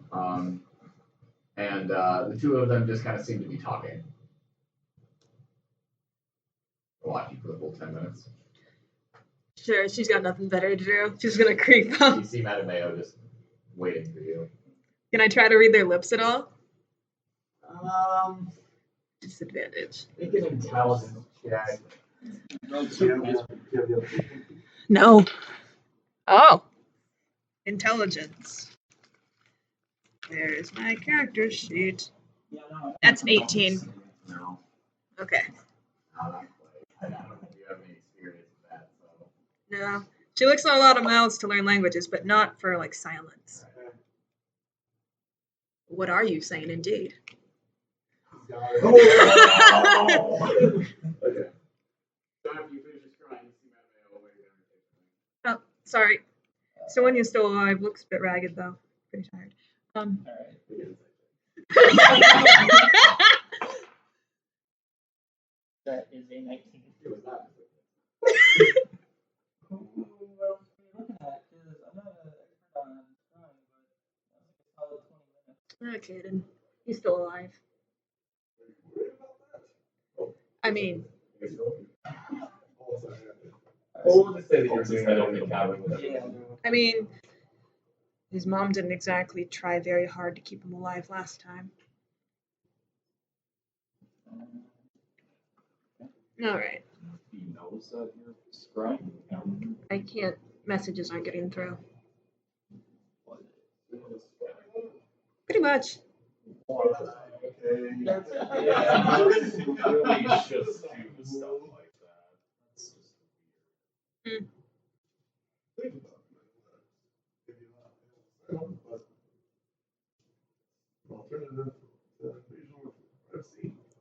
And the two of them just kind of seem to be talking. Watching for the full 10 minutes. Sure, she's got nothing better to do. She's gonna creep up. You see Mattimeo just waiting for you. Can I try to read their lips at all? Disadvantage. Make an intelligence check. No. Oh. Intelligence. There's my character sheet. That's 18. No. Okay. Not quite. I don't think you have any experience with that. So. No. She looks at a lot of mouths to learn languages, but not for, like, silence. What are you saying, indeed? Okay. So after you finish your scrying, you see Mattimeo over there. Oh, sorry. Someone still alive. Looks a bit ragged, though. Pretty tired. That is a 19. Well, looking at it, because I'm not an expert on drawing, but that was a solid 20 minutes. Okay, then. He's still alive. I mean, We'll just say that you're doing that over the cabin with everyone. I mean, his mom didn't exactly try very hard to keep him alive last time. All right. He knows that you're scrying. I can't. Messages aren't getting through. Pretty much. Yeah, really just do stuff like that. That's just Mm.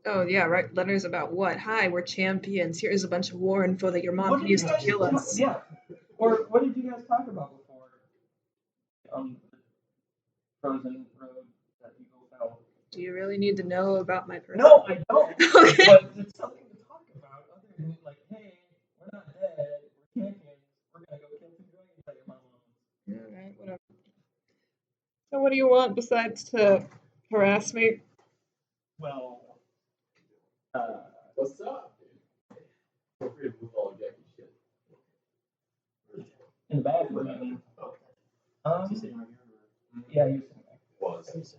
Oh, yeah, right. Letters about what? Hi, we're champions. Here's a bunch of war info that your mom can use to kill us. Yeah. Or what did you guys talk about before? On the frozen road that you go fell. Do you really need to know about my person? No, I don't. Okay. But it's something to talk about other than like, hey, we're not dead, we're champions, we're gonna go kill some dragons that your mom owns. Alright, whatever. So what do you want besides to harass me? Well, What's up, dude? Feel free to move all Jacky shit. in the bathroom, I mean. Yeah, you was.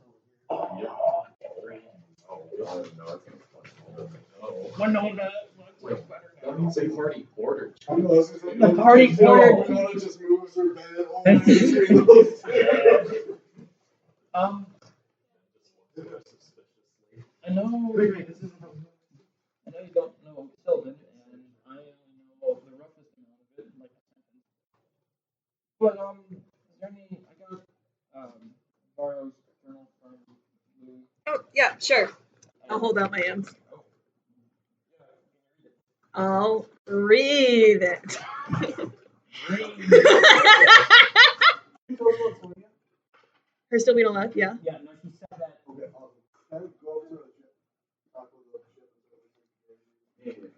Winona. That means a party ordered. The party ordered. Winona just moves her bed over between those two. I know. I know you don't know Sylvan, and I only know the roughest amount of it, like a sentence. But is there any? I got Varro's journal from Lou. Oh, yeah, sure. I'll hold out my hands. I'll read it. Her still being alive, yeah. Yeah, no, she said that. Okay, can I go over to the ship? Talk with the ship.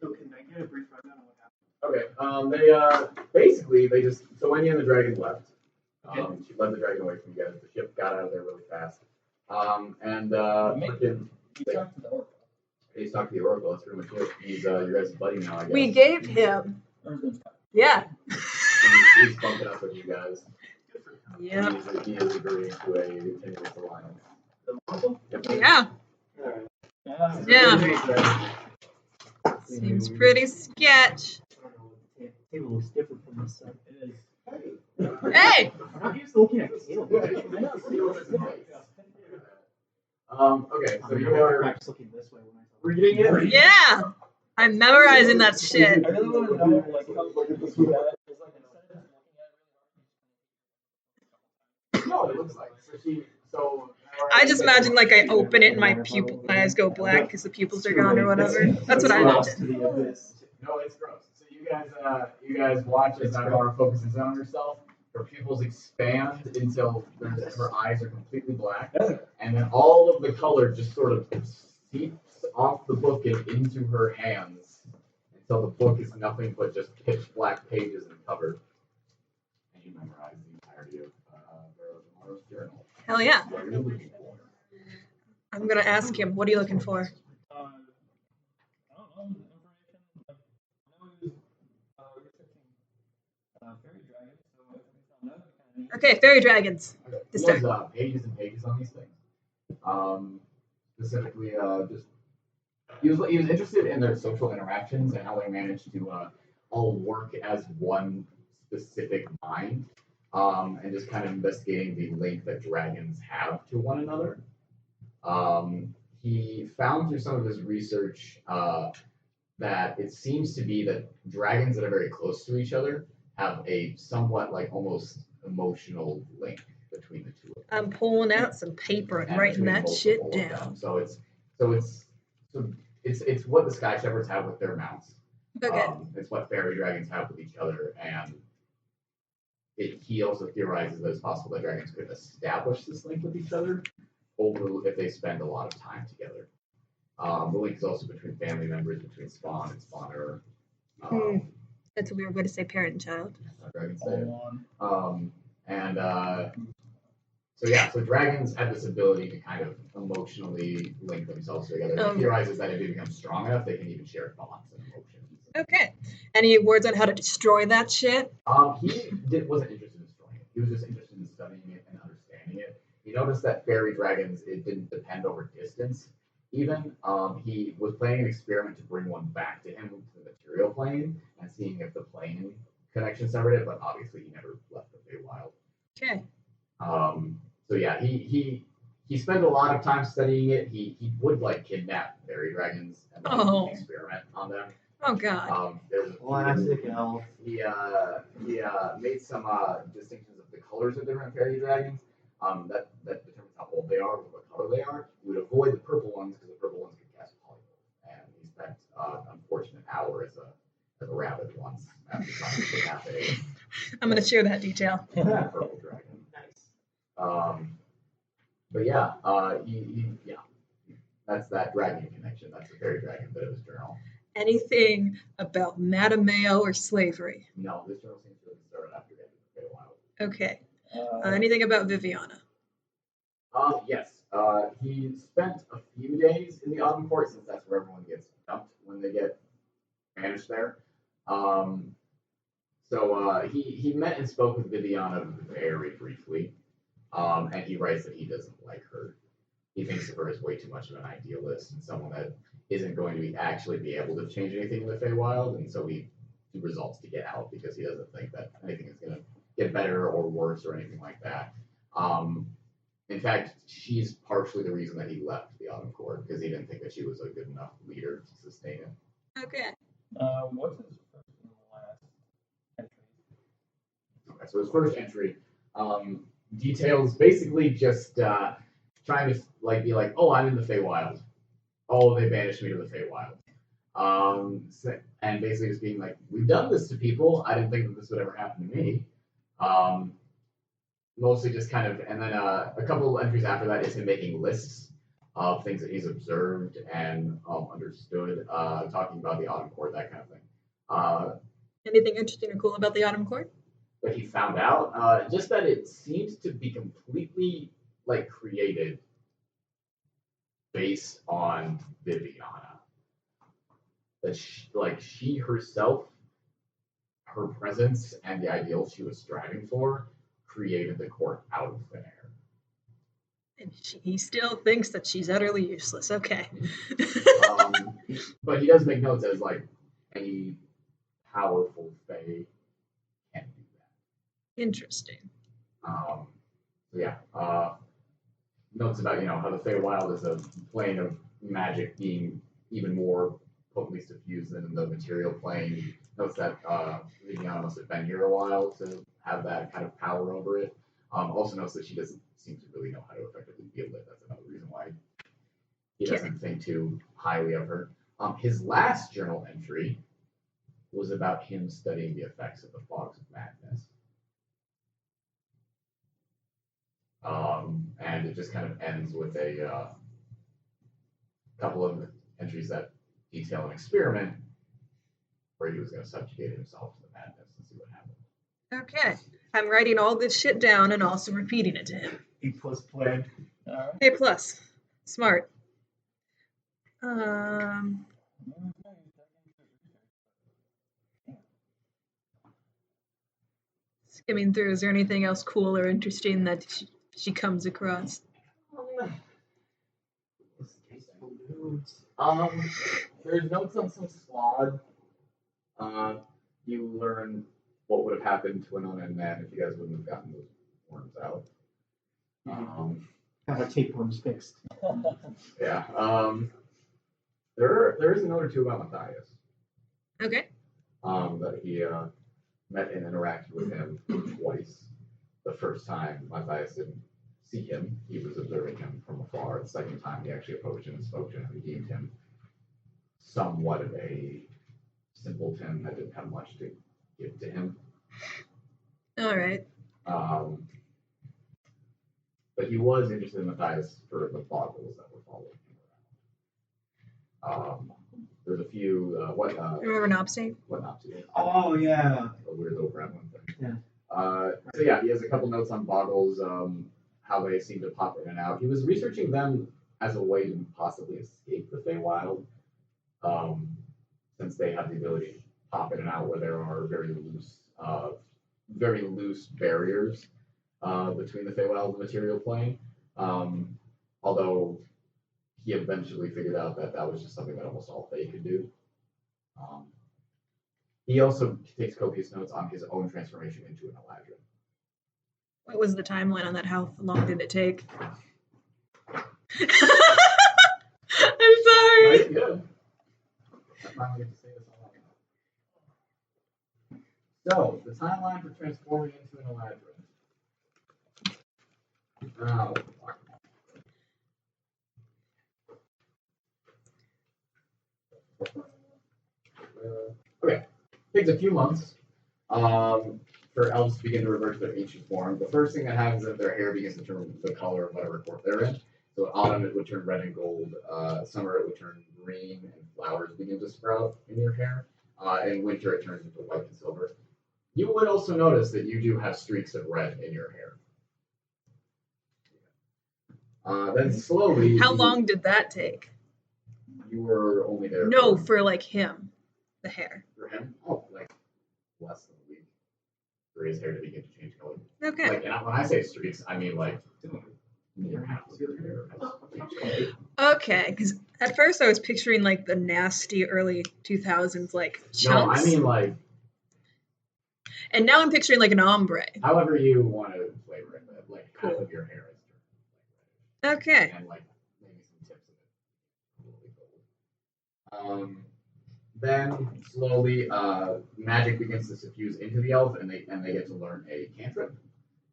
So can I get a brief Basically they just so Wendy and the dragon left. She led the dragon away from you guys. The ship got out of there really fast. Freaking. You talked to the oracle. He's talking to the oracle. That's pretty much it. He's your guys' buddy now, I guess. We gave him. Yeah. He's bumping up with you guys. Yeah. He is agreeing to a continuous alliance. The oracle? Yeah. Yeah. Yeah. Seems pretty sketch. I don't know. The table looks different from this side. It is. Hey! I'm not used to looking at the table. Okay, so you are practice looking this way when I talk. reading it. Yeah! I'm memorizing that shit. I really want to know, like, how Look at this you one. do that. It's like, instead of just looking at it, No, it looks like so. I just imagine like I open it and my eyes go black because the pupils are gone or whatever. That's what I Lost to imagine. the abyss. No, it's gross. So you guys watch as Naivara focuses on herself. Her pupils expand until her eyes are completely black, and then all of the color just sort of seeps off the book and into her hands until the book is nothing but just pitch black pages and cover. And you memorize the entirety of tomorrow's journal. Hell yeah. What are you looking for? I'm gonna ask him, what are you looking for? I don't know, information. I know he was researching fairy dragons, so if we found out, we kind of Okay, fairy dragons. Okay. This There's pages and pages on these things. Specifically, just he was interested in their social interactions and how they managed to all work as one specific mind, and just kind of investigating the link that dragons have to one another. He found through some of his research that it seems to be that dragons that are very close to each other have a somewhat like almost emotional link between the two of them. I'm pulling out some paper and writing between that multiple shit of them. down. So it's what the Sky Shepherds have with their mounts. Okay. It's what fairy dragons have with each other, and he also theorizes that it's possible that dragons could establish this link with each other over if they spend a lot of time together. The link is also between family members, between spawn and spawner. That's a weird way to say parent and child. That's how dragons say it. So dragons have this ability to kind of emotionally link themselves together. He theorizes that if they become strong enough, they can even share thoughts and emotions. Okay. Any words on how to destroy that shit? He wasn't interested in destroying it. He was just interested in studying it and understanding it. He noticed that fairy dragons, it didn't depend over distance. Even he was planning an experiment to bring one back to him to the material plane and seeing if the plane connection separated, but obviously he never left the Feywild. Okay. So yeah, he spent a lot of time studying it. He would like kidnap fairy dragons and experiment on them. Oh god. There's a Classic elf. He made some distinctions of the colors of different fairy dragons. That determines how old they are, what color they are. You would avoid the purple ones because the purple ones could cast polymorph. And he spent an unfortunate hour as a rabbit once after trying to kidnap I'm gonna share that detail. purple dragon. Nice. But yeah, that's that dragon connection. That's the fairy dragon bit of his journal. Anything about Mattimeo or slavery? No, this journal seems to have started after getting the Feywild. Okay. Anything about Viviana? Yes. He spent a few days in the Autumn Court since that's where everyone gets dumped when they get banished there. So he met and spoke with Viviana very briefly, and he writes that he doesn't like her. He thinks of her as way too much of an idealist and someone that isn't going to actually be able to change anything in the Feywild, and so he resolves to get out because he doesn't think that anything is going to get better or worse or anything like that. In fact, she's partially the reason that he left the Autumn Court because he didn't think that she was a good enough leader to sustain it. Okay. What's his first and last entry? Okay, so his first entry details basically just trying to be like, oh, I'm in the Feywild. Oh, they banished me to the Feywild. And basically just being like, we've done this to people. I didn't think that this would ever happen to me. Mostly just kind of, and then a couple of entries after that is him making lists of things that he's observed and understood, talking about the Autumn Court, that kind of thing. Anything interesting or cool about the Autumn Court? But he found out just that it seems to be completely like created based on Viviana. That she herself, her presence and the ideals she was striving for created the court out of thin air. And he still thinks that she's utterly useless. Okay. But he does make notes as like any powerful fae can't do that. Interesting. Yeah. Notes about how the Feywild is a plane of magic being even more potently suffused than the material plane. Notes that Viviana must have been here a while to have that kind of power over it. Also notes that she doesn't seem to really know how to effectively wield it. That's another reason why he doesn't think too highly of her. His last journal entry was about him studying the effects of the fogs of madness. And it just kind of ends with a couple of entries that detail an experiment where he was going to subjugate himself to the madness and see what happened. Okay. I'm writing all this shit down and also repeating it to him. A+ plan. A+. Smart. Skimming through, is there anything else cool or interesting that she comes across? There's notes on some slod. You learn what would have happened to Winona and Ned if you guys wouldn't have gotten those worms out. Have our tapeworms fixed. Yeah. There is a note or two about Matthias. Okay. That he met and interacted with him twice. The first time Matthias didn't see him, he was observing him from afar. The second time he actually approached him and spoke to him and deemed him somewhat of a simpleton that didn't have much to give to him. All right. But he was interested in Matthias for the boggles that were following him around. There's a few, Remember Nopsy? What Nopsy? Oh, yeah. A weird little gremlin thing. Yeah. So yeah, he has a couple notes on boggles, how they seem to pop in and out. He was researching them as a way to possibly escape the Feywild, since they have the ability to pop in and out where there are very loose barriers between the Feywild and the material plane. Although he eventually figured out that that was just something that almost all Fae could do. He also takes copious notes on his own transformation into an Eladrin. What was the timeline on that? How long did it take? I'm sorry. Right? Good. I finally get to say this all out. So, the timeline for transforming into an Eladrin. Now, okay, takes a few months for elves to begin to revert to their ancient form. The first thing that happens is that their hair begins to turn the color of whatever court they're in. So in autumn it would turn red and gold, summer it would turn green and flowers begin to sprout in your hair. In winter it turns into white and silver. You would also notice that you do have streaks of red in your hair. Then slowly... How long did that take? You were only there... No, for like him. The hair. For him? Oh, like less than a week. For his hair to begin to change color. Okay. Like, and when I say streaks, I mean like near half of your hair has changed color. Okay, because at first I was picturing like the nasty early 2000s like chunks. No, I mean like... And now I'm picturing like an ombre. However you want to flavor it, but like half of your hair is turned like Okay. and like maybe some tips of it really gold. Then slowly magic begins to suffuse into the elf, and they get to learn a cantrip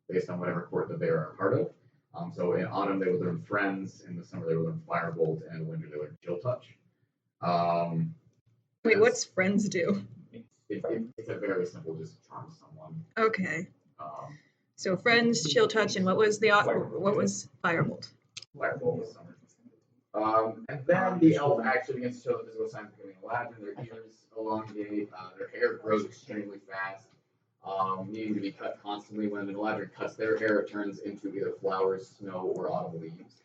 based on whatever court that they are a part of. So in autumn they would learn Friends, in the summer they would learn Firebolt, and in winter they learn Chill Touch. Wait, what's Friends do? It's a very simple, just charm someone. Okay. So Friends, Chill Touch, and what was Firebolt? Firebolt was summer. And then the elf actually begins to show the physical signs of becoming a ladron. Their ears elongate, their hair grows extremely fast, needing to be cut constantly. When an ladron cuts their hair, it turns into either flowers, snow, or autumn leaves.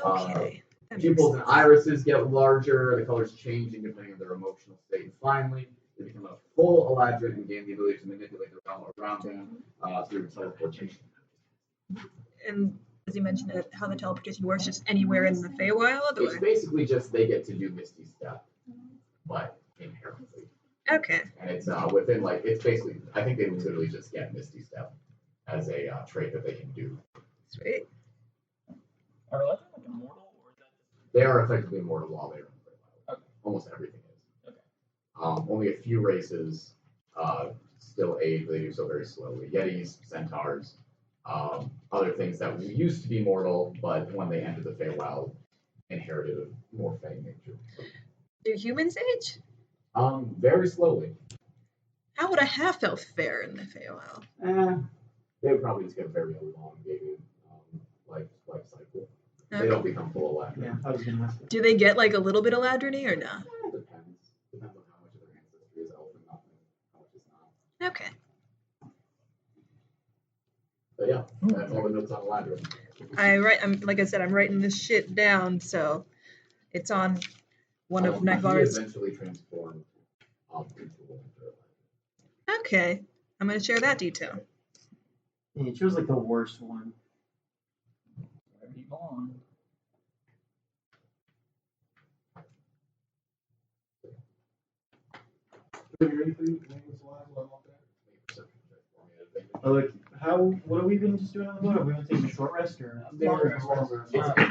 Okay. Pupils and irises get larger, the colors changing depending on their emotional state. And finally, they become a full eladrin and gain the ability to manipulate the realm around them through teleportation. And as you mentioned, how the teleportation works, just anywhere in the Feywild? It's Or? basically just they get to do Misty Step, but inherently. Okay. And it's within like it's basically I think they literally just get Misty Step as a trait that they can do. Sweet. Are Eladrin like immortal, or is that just... They are effectively immortal while they're in the Feywild. Okay. Almost everything is. Okay. Only a few races still age, they do so very slowly. Yetis, centaurs, other things that used to be mortal, but when they entered the Feywild, inherited a more Fey nature. Do humans age? Very slowly. How would a half-elf fare in the Feywild? They would probably just get a very elongated life cycle. They don't become full of Yeah, I was gonna ask that. Do they get like a little bit of ladrony or no? It depends. Depends on how much of their ancestry is elf and not, how much is not. Okay. But yeah, that's all the notes on Ladron. Like I said, I'm writing this shit down, so it's on one of He Naivara's. eventually transformed into a woman. Okay. I'm gonna share that detail. Yeah, it was like the worst one. Wherever you belong. Like, what have we been just doing on the boat? Have we been taking a short rest or? It's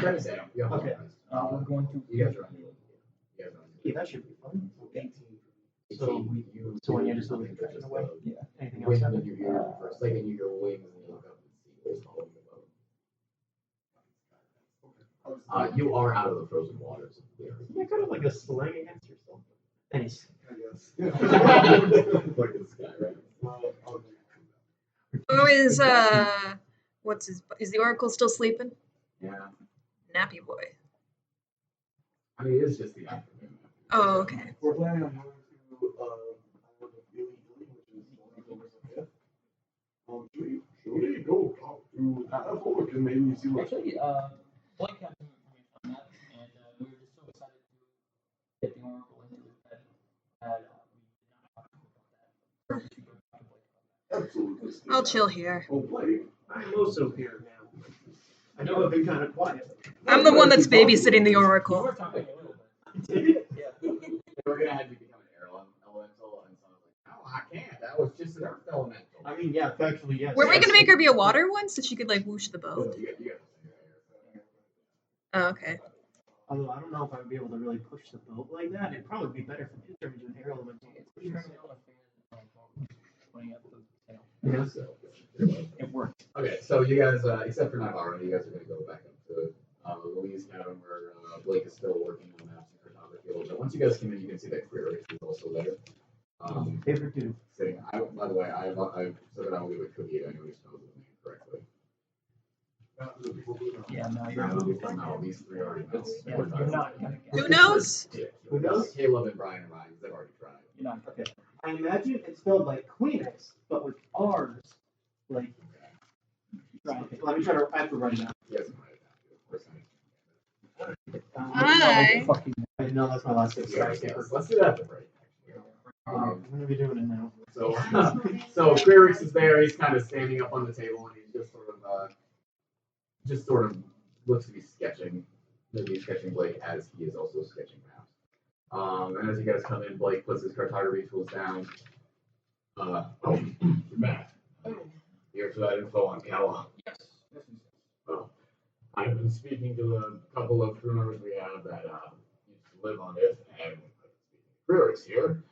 kind of sad. Yeah. Okay. We're going to... You guys are on your. You guys are on Yeah, that should be fun. 18. So when you're just looking in a way. Yeah. Anything else? Wind happen? in your ear for a second, you hear wings and you look up and see following the boat. You are out of the frozen waters of the area. Yeah, kind of like a sling against yourself. Anyways. I guess. Like the sky, right? Oh, is the Oracle still sleeping? Yeah. Nappy boy. I mean, it's just the afternoon. Oh, okay. We're planning on going to Billy, which is over there. Should we go talk to Vosburg and maybe see what? Actually, Blake had some information on that, and we were just so excited to get the Oracle into his head that we did not talk about that. Absolutely. I'll chill here. Oh, Blake. I'm also here now. I know I've been kind of quiet. I'm the one that's babysitting the We Oracle. were talking a little bit. Did you? Yeah. They were gonna have you become an air elemental, and so I was like, no, I can't. That was just an earth elemental. I mean, yeah, factually, yes. Were we gonna make her be a water one so she could like whoosh the boat? You got Oh, okay. Although I don't know if I would be able to really push the boat like that. It'd probably be better if it turned into an air elemental. Turning on the fan, pointing up the tail. Yeah. So, It worked. okay, so you guys, except for Naivara, you guys are gonna go back up to Louise cabin where Blake is still working on maps and cartography a little bit. Once you guys come in, you can see that Queer is also there. Favorite dude. Sitting. By the way, I've said that I'm gonna be with Cookie. I know he spells his name correctly. Yeah, no, you're not. No, these three already know. Yeah, you're not gonna get Who knows? Yeah. Who knows? Caleb and Brian and Ryan, because they've already tried. You're not gonna get I imagine it's spelled like Kleenex, but with R's. Like, okay, let me try to. I have to write it out. You guys can write it down, of course. Hi. I know that's my last name. Let's do that at the break. I'm gonna be doing it now. So Querix is there. He's kind of standing up on the table, and he's just sort of looks to be sketching. Maybe he's sketching Blake as he is also sketching maps. And as you guys come in, Blake puts his cartography tools down. Matt, here's that info on Kala. Yes. Well, I've been speaking to a couple of crew members we have that used to live on it, and Querix here.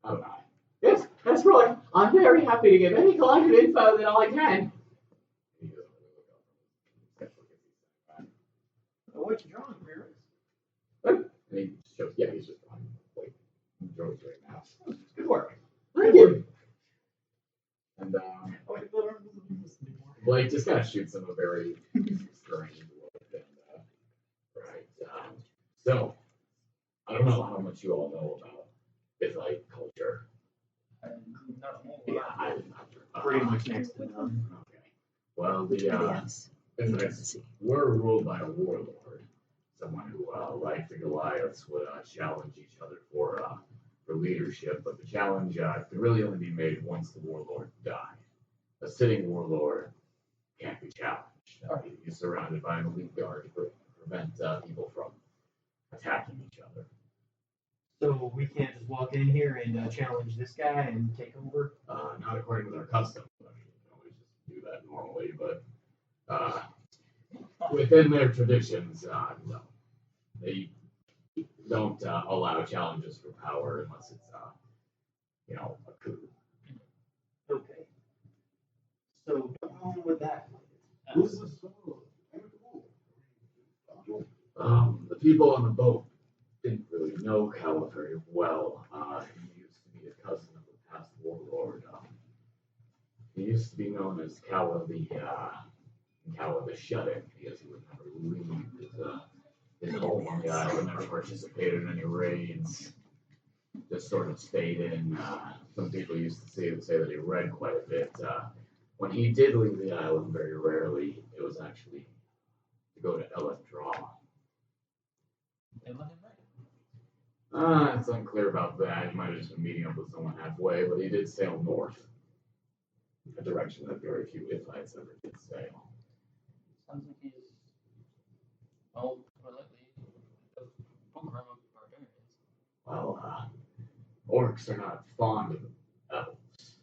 Haven't I? Yes, that's right. I'm very happy to give any kind of info that I can. He doesn't really look up. What you drawing, Queer? And he shows, yeah, he's just drawing, like, drawing right now. Good work. Thank you. And Oh, wait, no, this anymore. Blake just kind of shoots him a very strange look. And, right, So, I don't know how much you all know about Hittite culture. Not a whole Yeah, lot. I Pretty much next to none. Okay. Well, the Yes. Hittites were ruled by a warlord, someone who, like the Goliaths, would challenge each other for leadership. But the challenge could really only be made once the warlord died. A sitting warlord can't be challenged. He's surrounded by an elite guard to prevent people from attacking each other. So we can't just walk in here and challenge this guy and take over? Not according to their custom. You can always just do that normally, but within their traditions, no. They don't allow challenges for power unless it's, a coup. Okay. So go on with that. Who's this fellow? The people on the boat didn't really know Kaleb very well. He used to be a cousin of the past warlord. He used to be known as Kaleb the Shut-In because he would never leave his home on the island, never participated in any raids, just sort of stayed in. Some people used to say that he read quite a bit. When he did leave the island, very rarely, it was actually to go to Electra. They let him write. It's unclear about that. He might have just been meeting up with someone halfway, but he did sail north, a direction that very few Hittites ever did sail. Sounds like he's, well, politely, the program of barbarians. Well, orcs are not fond of elves.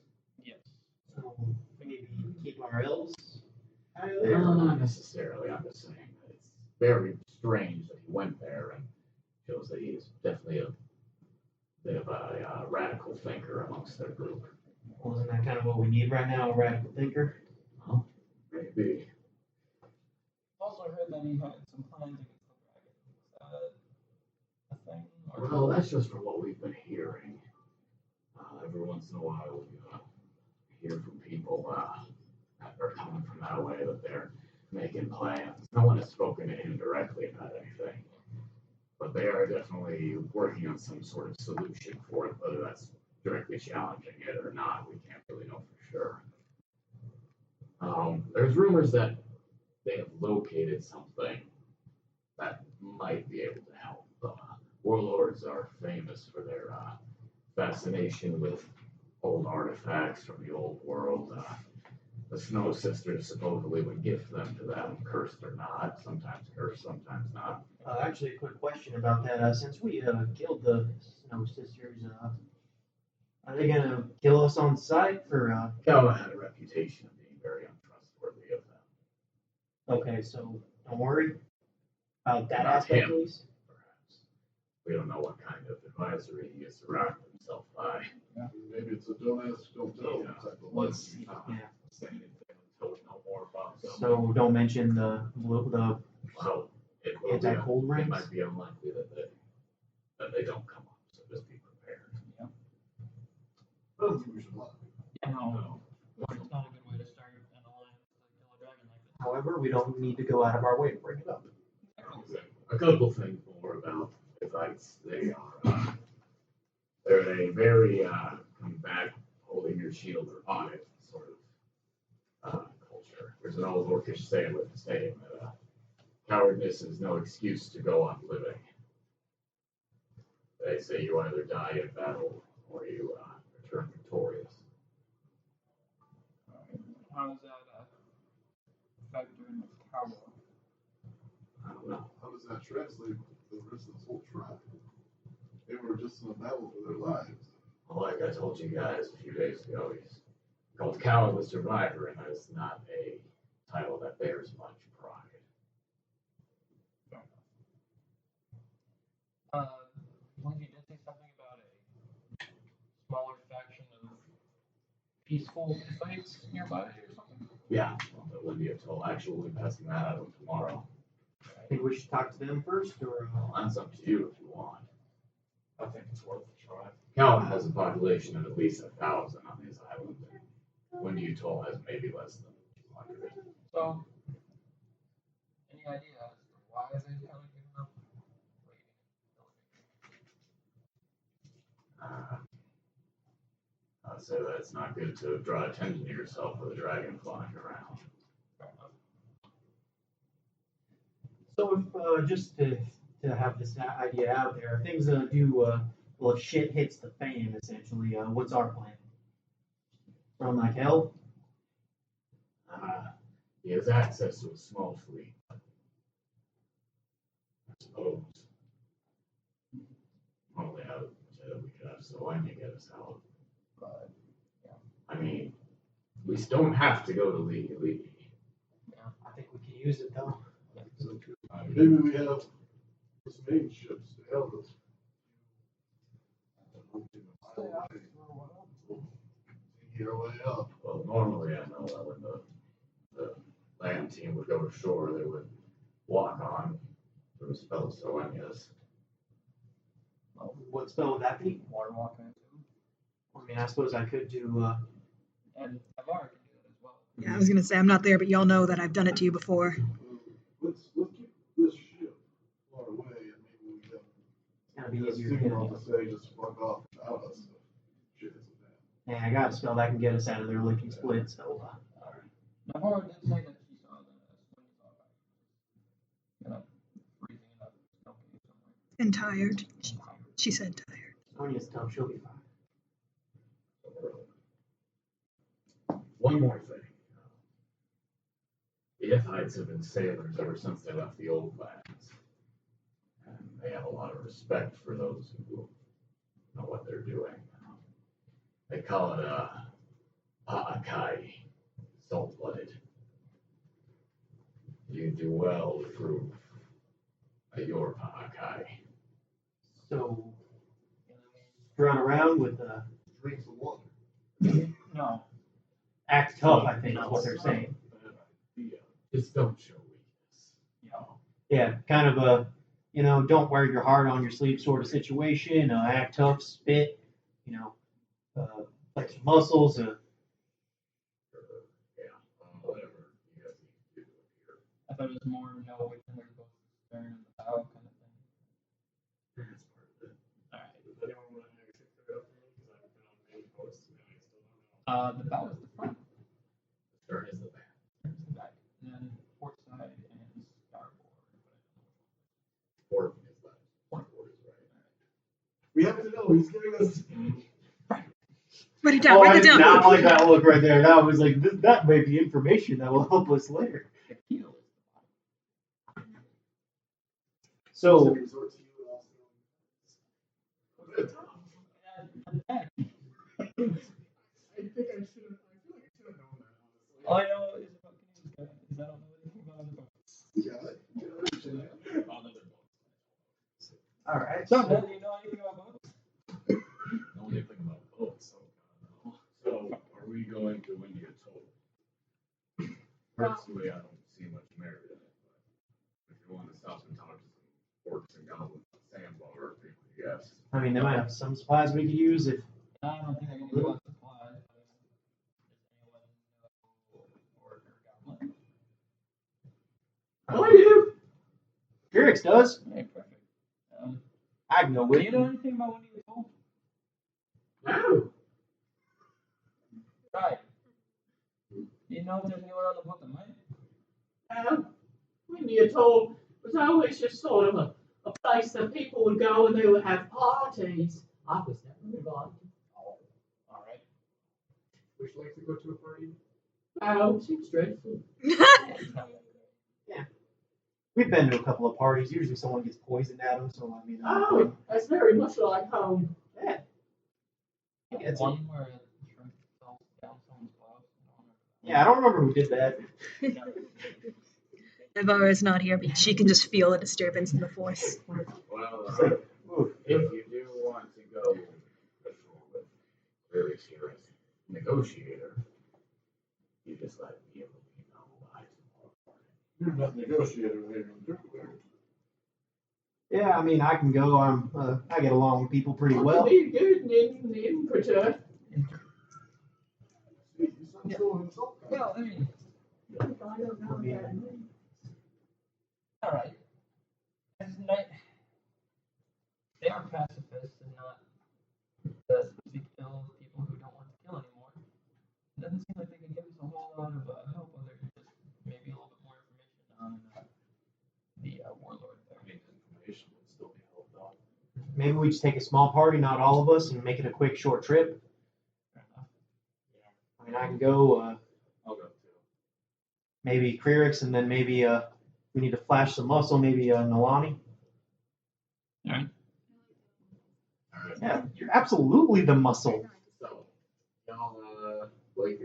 Yes. So maybe keep our elves out of No, there? not necessarily. I'm just saying that it's very strange that he went there and shows that he is definitely a bit of a radical thinker amongst their group. Well, isn't that kind of what we need right now, a radical thinker? Well, maybe. Also heard that he had some plans against the dragon. Is that a thing? Or Well, that's just from what we've been hearing. Every once in a while, we hear from people that are coming from that way that they're making plans. No one has spoken to him directly about anything, but they are definitely working on some sort of solution for it. Whether that's directly challenging it or not, we can't really know for sure. There's rumors that they have located something that might be able to help. Warlords are famous for their fascination with old artifacts from the old world. The Snow Sisters supposedly would gift them to them, cursed or not. Sometimes cursed, sometimes not. Actually, a quick question about that. Since we killed the Snow Sisters, are they gonna kill us on sight for? Kaleb had a reputation of being very untrustworthy of them. Okay, so don't worry about that Not aspect, him. at least. Perhaps. We don't know what kind of advisory he has surrounded himself by. Maybe it's a don't ask, don't tell Yeah. type of Let's thing. Yeah. say anything until we know more about them. So don't mention the Well, it will anti-cold it rings. might be unlikely that they don't come up, so just be prepared. I don't think we should lie. yeah, no. It's not a good way to start an alliance to kill a dragon like this. However, we don't need to go out of our way to bring it up. A couple things more about Hittites. They're a very combat, holding your shield or on it sort of culture. There's an old orcish saying that cowardness is no excuse to go on living. They say you either die in battle or you return victorious. How does that factor in with cowboy? I don't know. How does that translate to the rest of this whole tribe? They were just in a battle for their lives. Well, like I told you guys a few days ago, he's called Kaleb the Survivor, and that is not a title that bears much pride. When you did say something about a smaller faction of peaceful fights nearby or something? Yeah, well, Olivia told actually we'll be passing that out tomorrow. I think we should talk to them first, or Well, that's up to you if you want. I think it's worth a try. Kaleb has a population of at least 1,000 on his island. Wendy Atoll has maybe less than 200. So, any idea as to why they kind of given up raiding say that it's not good to draw attention to yourself with a dragon flying around. So if just to have this idea out there, things well, if shit hits the fan, essentially, what's our plan? Run like hell? He has access to a small fleet. I suppose. Only I would say that we could have Selene get us out. But, yeah. I mean, we don't have to go to Lee. Yeah, I think we can use it though. So maybe we have some main ships to help us. Your way up. Well, normally I know that when the land team would go to shore, they would walk on through a spell Selene is. What spell would that be? Water walking too. I mean, I suppose I could do. And Naivara can do that as well. Yeah, I was gonna say I'm not there, but y'all know that I've done it to you before. Let's keep this ship far away, and maybe we can. It's gonna be Get a easier to get signal it. to say just fuck off without us. Shit is a And I got a spell that can get us out of their licking split. So Naivara did say that she saw the swings off. Freezing it up, smoking somewhere. And tired. She said tired. Sonia's tough. She'll be fine. One more thing. The Ithites have been sailors ever since they left the old lands. And they have a lot of respect for those who know what they're doing. They call it Pa'akai, salt-blooded. You do well to prove that you're Pa'akai. So run around with drinks of water. No. act tough. I think is what they're saying. Just don't show weakness. Yeah, kind of a, don't wear your heart on your sleeve sort of situation. Act tough, spit, flex your muscles. Yeah, whatever you guys need to do here. I thought it was more know which one they're both stern and the bow kind of thing. That's part of it. Alright. Does anyone want to actually clear up for me? Because I've been on many posts and I still don't know. The bow is the front. The stern is the back. There's the back. And then port side and starboard. Port is left. Port is right. We happen to know he's giving us. Write it down. Write it down. Not like that look right there. That was like that may be information that will help us later. The keel is the bottom. So Resort to you also. And the back. I think I should have. I feel like I should have known that, honestly. All I know is about Canadian guy is I don't know anything about other boats. Yeah. all right. So, Ben, do you know anything about boats? The only thing about boats, oh god, no. So, are we going to Unedited? Personally, I don't see much merit in it, but if you want to stop and talk to some orcs and goblins on sandbar, yes. I mean, they might have some supplies we could use if. I don't think they're going to give us supplies. Does anyone know orc or goblin? I do. Felix does. Okay, perfect. I can go Do with you know anything about when you were told? No. Right. Do you know if there's anyone on the boat that might? When you're told, it was always just sort of a place that people would go and they would have parties. I was never invited. Oh, all right. Would you like to go to a party? Oh, it seems dreadful. We've been to a couple of parties. Usually someone gets poisoned at them, so I mean. Oh, that's very much like home. Yeah. It's- One where a shrimp fell down someone's blouse. Yeah, I don't remember who did that. Naivara's not here, but she can just feel a disturbance in the force. Well, Oof. if you do want to go with Clarice here as negotiator, you just let me know by tomorrow morning. You're not negotiator later in Yeah, I mean, I can go. I get along with people pretty well. Be good name protect. You sound so insulting. Well, I mean, I don't know that. all right. As night, they are pacifists and not the kill people who don't want to kill doesn't seem like they can give us a whole lot of help other than just maybe a little bit more information on the warlord there. I mean, information would still be helped out. Maybe we just take a small party, not all of us, and make it a quick, short trip. Fair enough. I mean, I can go, I'll go too. maybe Krierix, and then maybe we need to flash some muscle, maybe Nalane. Alright. Yeah, you're absolutely the muscle. So, y'all, agreed.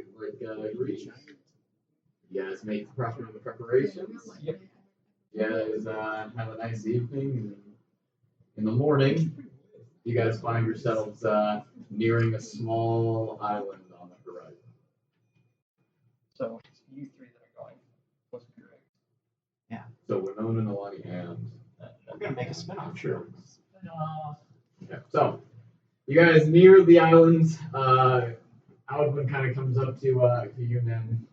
You guys make the proper preparations. Yep. You guys have a nice evening. In the morning, you guys find yourselves nearing a small island on the horizon. So it's you three that are going. Plus correct. So Winona, Nalane, and We're gonna make a spin-off. sure. Okay, so you guys near the island. Edmund kind of comes up to you then.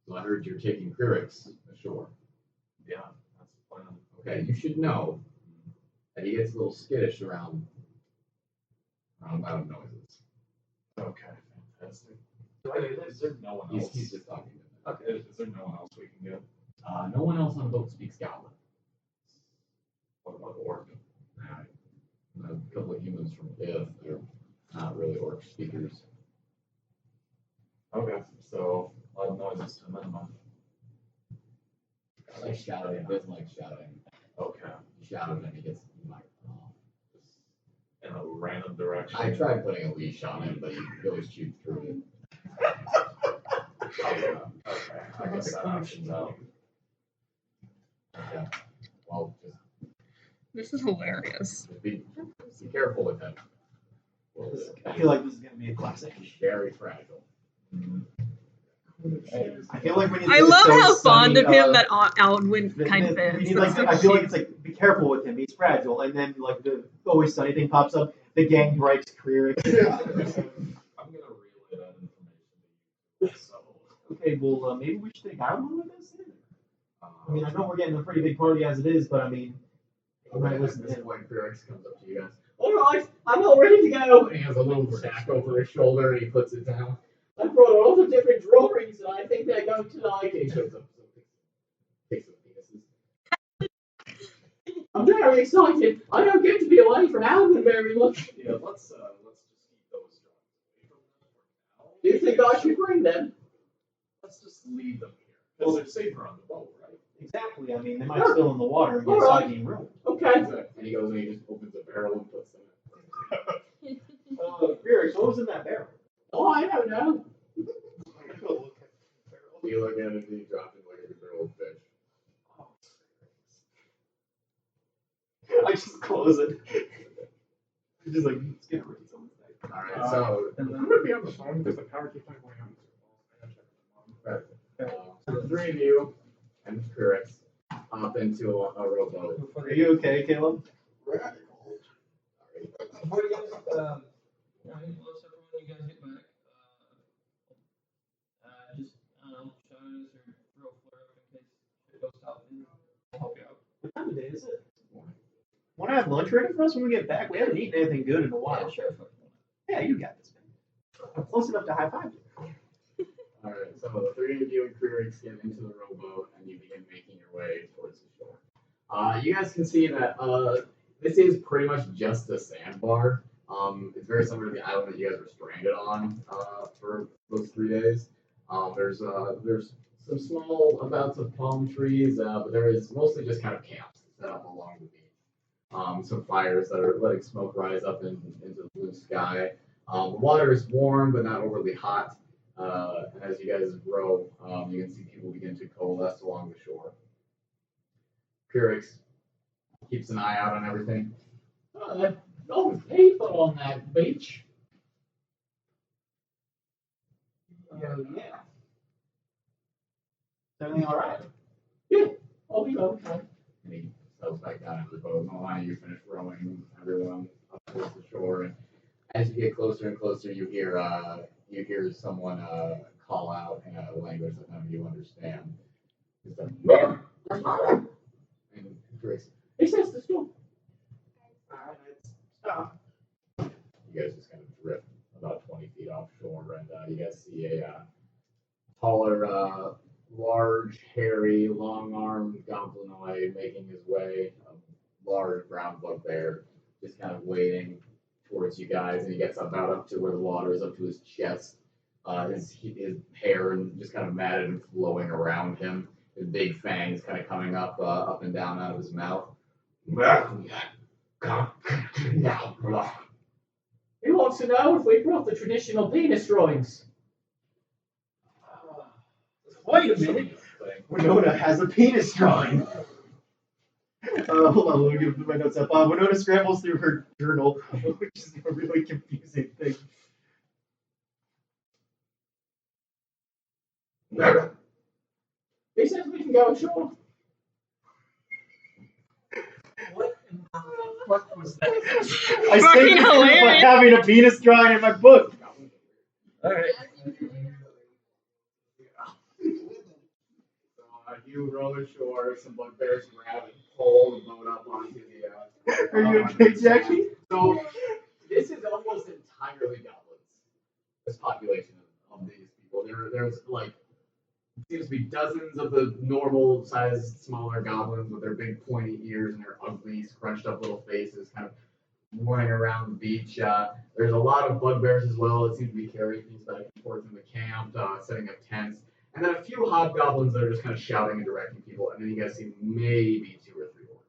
So I heard you're taking Krierix ashore. Yeah, that's the plan. Okay, you should know that he gets a little skittish around loud noises. Okay, fantastic. Is there no one He's else? just talking to me. Okay, is there no one else we can get? No one else on the boat speaks Goblin. What about Orc? A couple of humans from If, they're not really orc speakers. Okay, so loud noises to a minimum. Like shouting, he doesn't like shouting. Okay, You shout at him and he gets like, in a random direction. I tried putting a leash on him, but he always chewed through it. Okay, I guess that option's out. Okay. Well, This is hilarious. just be careful with him. I feel like this is gonna be a classic. He's very fragile. I feel like we need. I to love say how fond Sunny, of him that Alwyn kind of we is. need, That's like, so I feel like cute. it's like, be careful with him. He's fragile, and then like the Always Sunny thing pops up. The gang breaks Krierix. I'm gonna relay that information to you. So, Okay, well maybe we should take Alwyn with us. Then? I mean, I um, know we're getting a pretty big party as it is, but I mean, we might listen to This him. point, Krierix comes up to you guys. Alright, I'm all ready to go. And he has a little sack over his shoulder and he puts it down. I brought a lot of different drawings and I think they're going to like He it. shows up takes some penises. I'm very excited. I don't get to be away from Alvin very much. yeah, let's just keep those drawings away from them for now. Do you think I should bring them? Let's just leave them here. Because they're safer on the boat, right? Exactly. I mean, they might spill in the water and get Alright. soggy and ruined. Okay. And he goes and he just opens a barrel and puts them in. Krierix, what was in that barrel? Oh, I don't know. You look at it and he drops it like a barrel of fish. I just close it. It's just like, it's gonna ruin someone's day. Alright, so I'm gonna be on the phone because the power keeps on going out. I gotta check the phone. so the three of you and Krierix hop into a rowboat. Are you okay, Caleb? Radical. Before you guys, well, except for when you guys get back, just, I don't know, shout at us or throw a flare up in case it goes south. I'll help you out. What time of day is it? Want to have lunch ready for us when we get back? We haven't eaten anything good in a while. Yeah, sure. Yeah, you got this, man. I'm close enough to high five you. Alright, so the three of you and Krierix get into the rowboat and you begin making your way towards the shore. You guys can see that this is pretty much just a sandbar. It's very similar to the island that you guys were stranded on for those 3 days. There's some small amounts of palm trees, but there is mostly just kind of camps set up along the beach. Some fires that are letting smoke rise up into the blue sky. The water is warm but not overly hot. And as you guys row, you can see people begin to coalesce along the shore. Krierix keeps an eye out on everything. No people on that beach. Yeah. Is everything all right? I'll be okay. And he settles back down into the boat. Nalane, you finish rowing everyone up towards the shore. And as you get closer and closer, you hear someone call out in a language that none of you understand. It's like, and Krierix, It says the storm. Stop. you guys just kind of drift about 20 feet offshore, and you guys taller, large, hairy, long-armed goblinoid making his way, a large brown bugbear, just kind of wading towards you guys, and he gets about up to where the water is up to his chest. His hair and just kind of matted and flowing around him. His big fangs kind of coming up and down out of his mouth. He wants to know if we brought the traditional penis drawings. Wait a minute. Winona has a penis drawing. Hold on, let me get my notes up. Winona scrambles through her journal, which is a really confusing thing. He says we can go ashore. What in the fuck was that? I Fucking saved by hilarious. having a penis drawing in my book. Alright. So you row ashore, some bugbears grab and pull the boat up onto the. Are you okay, Jacky? So this is almost entirely goblins. This population of these people. There's like seems to be dozens of the normal sized smaller goblins with their big pointy ears and their ugly scrunched up little faces, kind of running around the beach. There's a lot of bugbears as well that seem to be carrying things back and forth in the camp, setting up tents. And then a few hobgoblins that are just kind of shouting and directing people. And then you guys see maybe 2 or 3 orcs.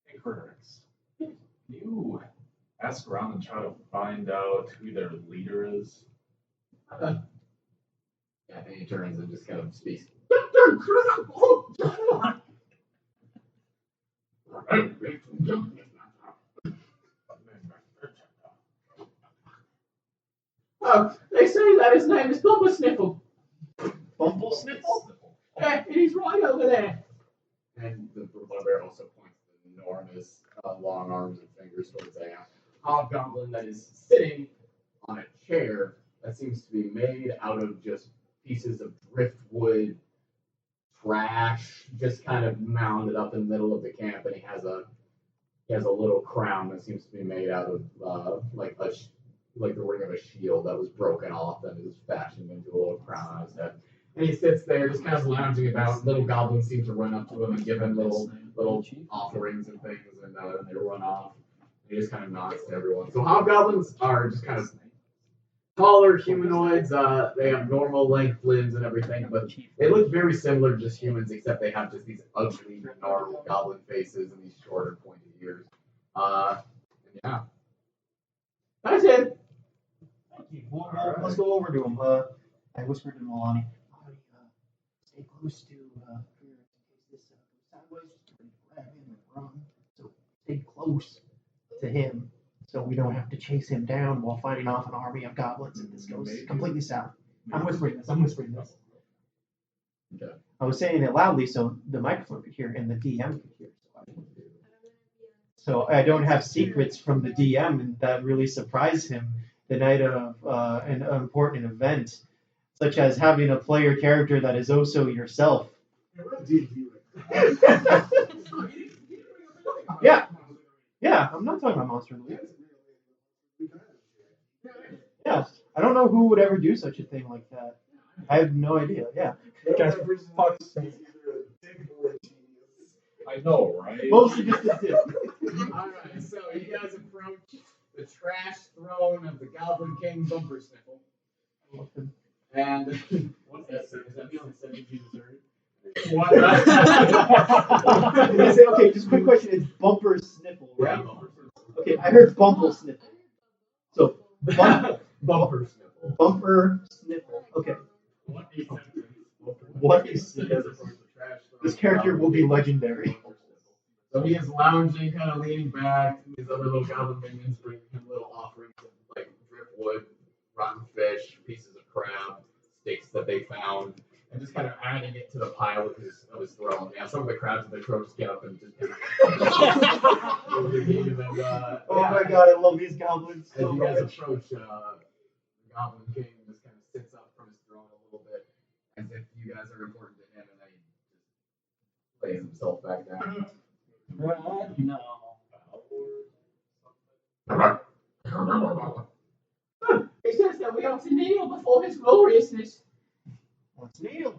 Hey, Kuvraz, can you ask around and try to find out who their leader is? Yeah, and he turns and just kind of speaks. They say that his name is Bumper Sniffle. Bumble Sniffle? Yeah, and he's right over there. And the bugbear also points with enormous long arms and fingers towards a hobgoblin that is sitting on a chair that seems to be made out of just pieces of driftwood, trash, just kind of mounded up in the middle of the camp, and he has a little crown that seems to be made out of like the ring of a shield that was broken off and is fashioned into a little crown on his head. And he sits there just kind of lounging about. Little goblins seem to run up to him and give him little offerings and things, and they run off. He just kind of nods to everyone. So hobgoblins are just kind of taller humanoids. They have normal length limbs and everything, but they look very similar to just humans, except they have just these ugly, gnarly goblin faces and these shorter, pointy ears. Yeah. That's it. Let's go over to him. I whispered to Nalane, stay close to Kuvraz in case this goes sideways. Just ready to grab him and run. So stay close to him so we don't have to chase him down while fighting off an army of goblins if this goes completely south. I'm whispering this. Okay. I was saying it loudly so the microphone could hear and the DM could hear. So I don't have secrets from the DM, and that really surprised him the night of an important event, such as having a player character that is also yourself. Yeah, I'm not talking about Monster League. Yeah, I don't know who would ever do such a thing like that. I have no idea. Yeah. Guys, for fuck's sake. I know, right? Mostly just a dip. Alright, so you guys approach the trash throne of the Goblin King Bumper Sniffle. And what's that? Is that the only sentence you deserve? What? Okay, just a quick question. It's Bumper Sniffle, right? Yeah, Bumper Sniffle. Okay, I heard Bumble Sniffle. So, Bumper Sniffle. Bumper Sniffle. Okay. What is this character will be legendary. So he is lounging, kind of leaning back. These other little goblin minions bring him little offerings of like driftwood, rotten fish, pieces of crab, sticks that they found, and just kind of adding it to the pile of his throne. Yeah, some of the crabs in the throat just get up and just. Oh my god, I love these goblins As so you guys much. approach, the Goblin King just kind of sits up from his throne a little bit, as if you guys are important to him, and then he just lays himself back down. No. He says that we ought to kneel before his gloriousness. Let's kneel.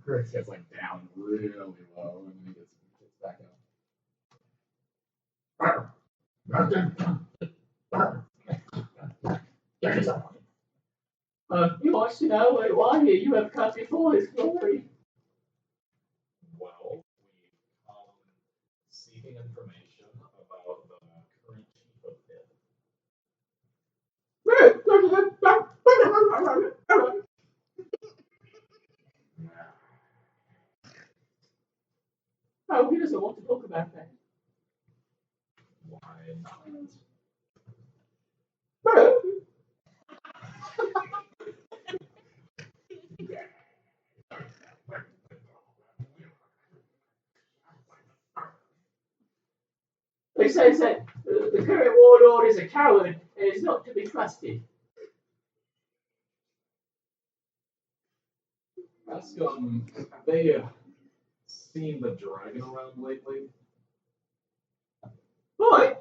Chris gets like down really low and then he gets back up. He wants to know why you have come before his glory. Well, we come seeking information about the current chief of it. Oh, he doesn't want to talk about that. Why not? He says that the current warlord is a coward and is not to be trusted. Ask have they seen the dragon around lately? Boy,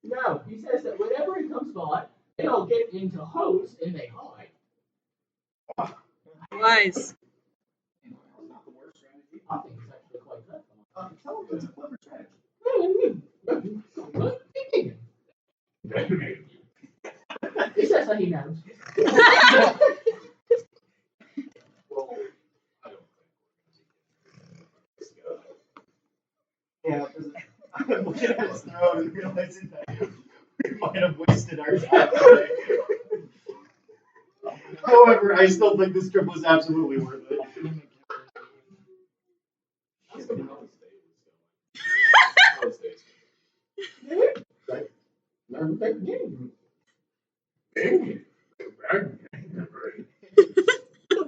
no, he says that whenever he comes by, they all get into holes and they hide. Wise. Not the worst strategy. I think it's actually quite clever. Tell him it's a clever strategy. He says that he knows. Well, I don't Yeah, I'm looking at his throat and realizing that we might have wasted our time today. However, I still think this trip was absolutely worth it. Ask him how his day was going.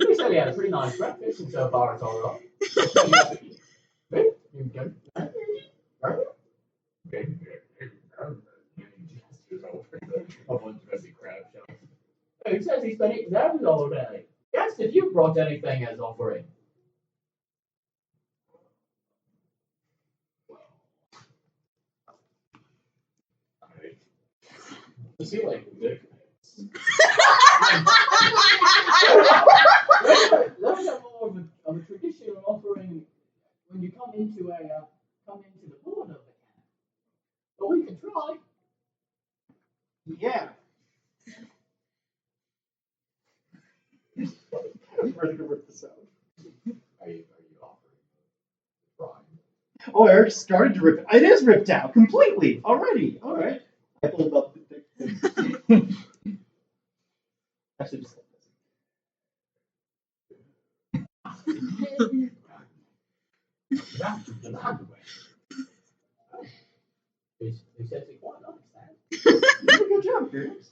He said he had a pretty nice breakfast, and so far it's all right. He says he's been eating those all day. He asked if you brought anything as offering. Is he like Nick? Those are more of a traditional offering when you come into the board of the camp. But we can try. Yeah. I'm ready to rip this out. Are you offering the drawing? Oh, I already started to rip it. It is ripped out completely already. All right. I pulled up the thick thing. Actually, just like He says it's quite nice. good job, Chris.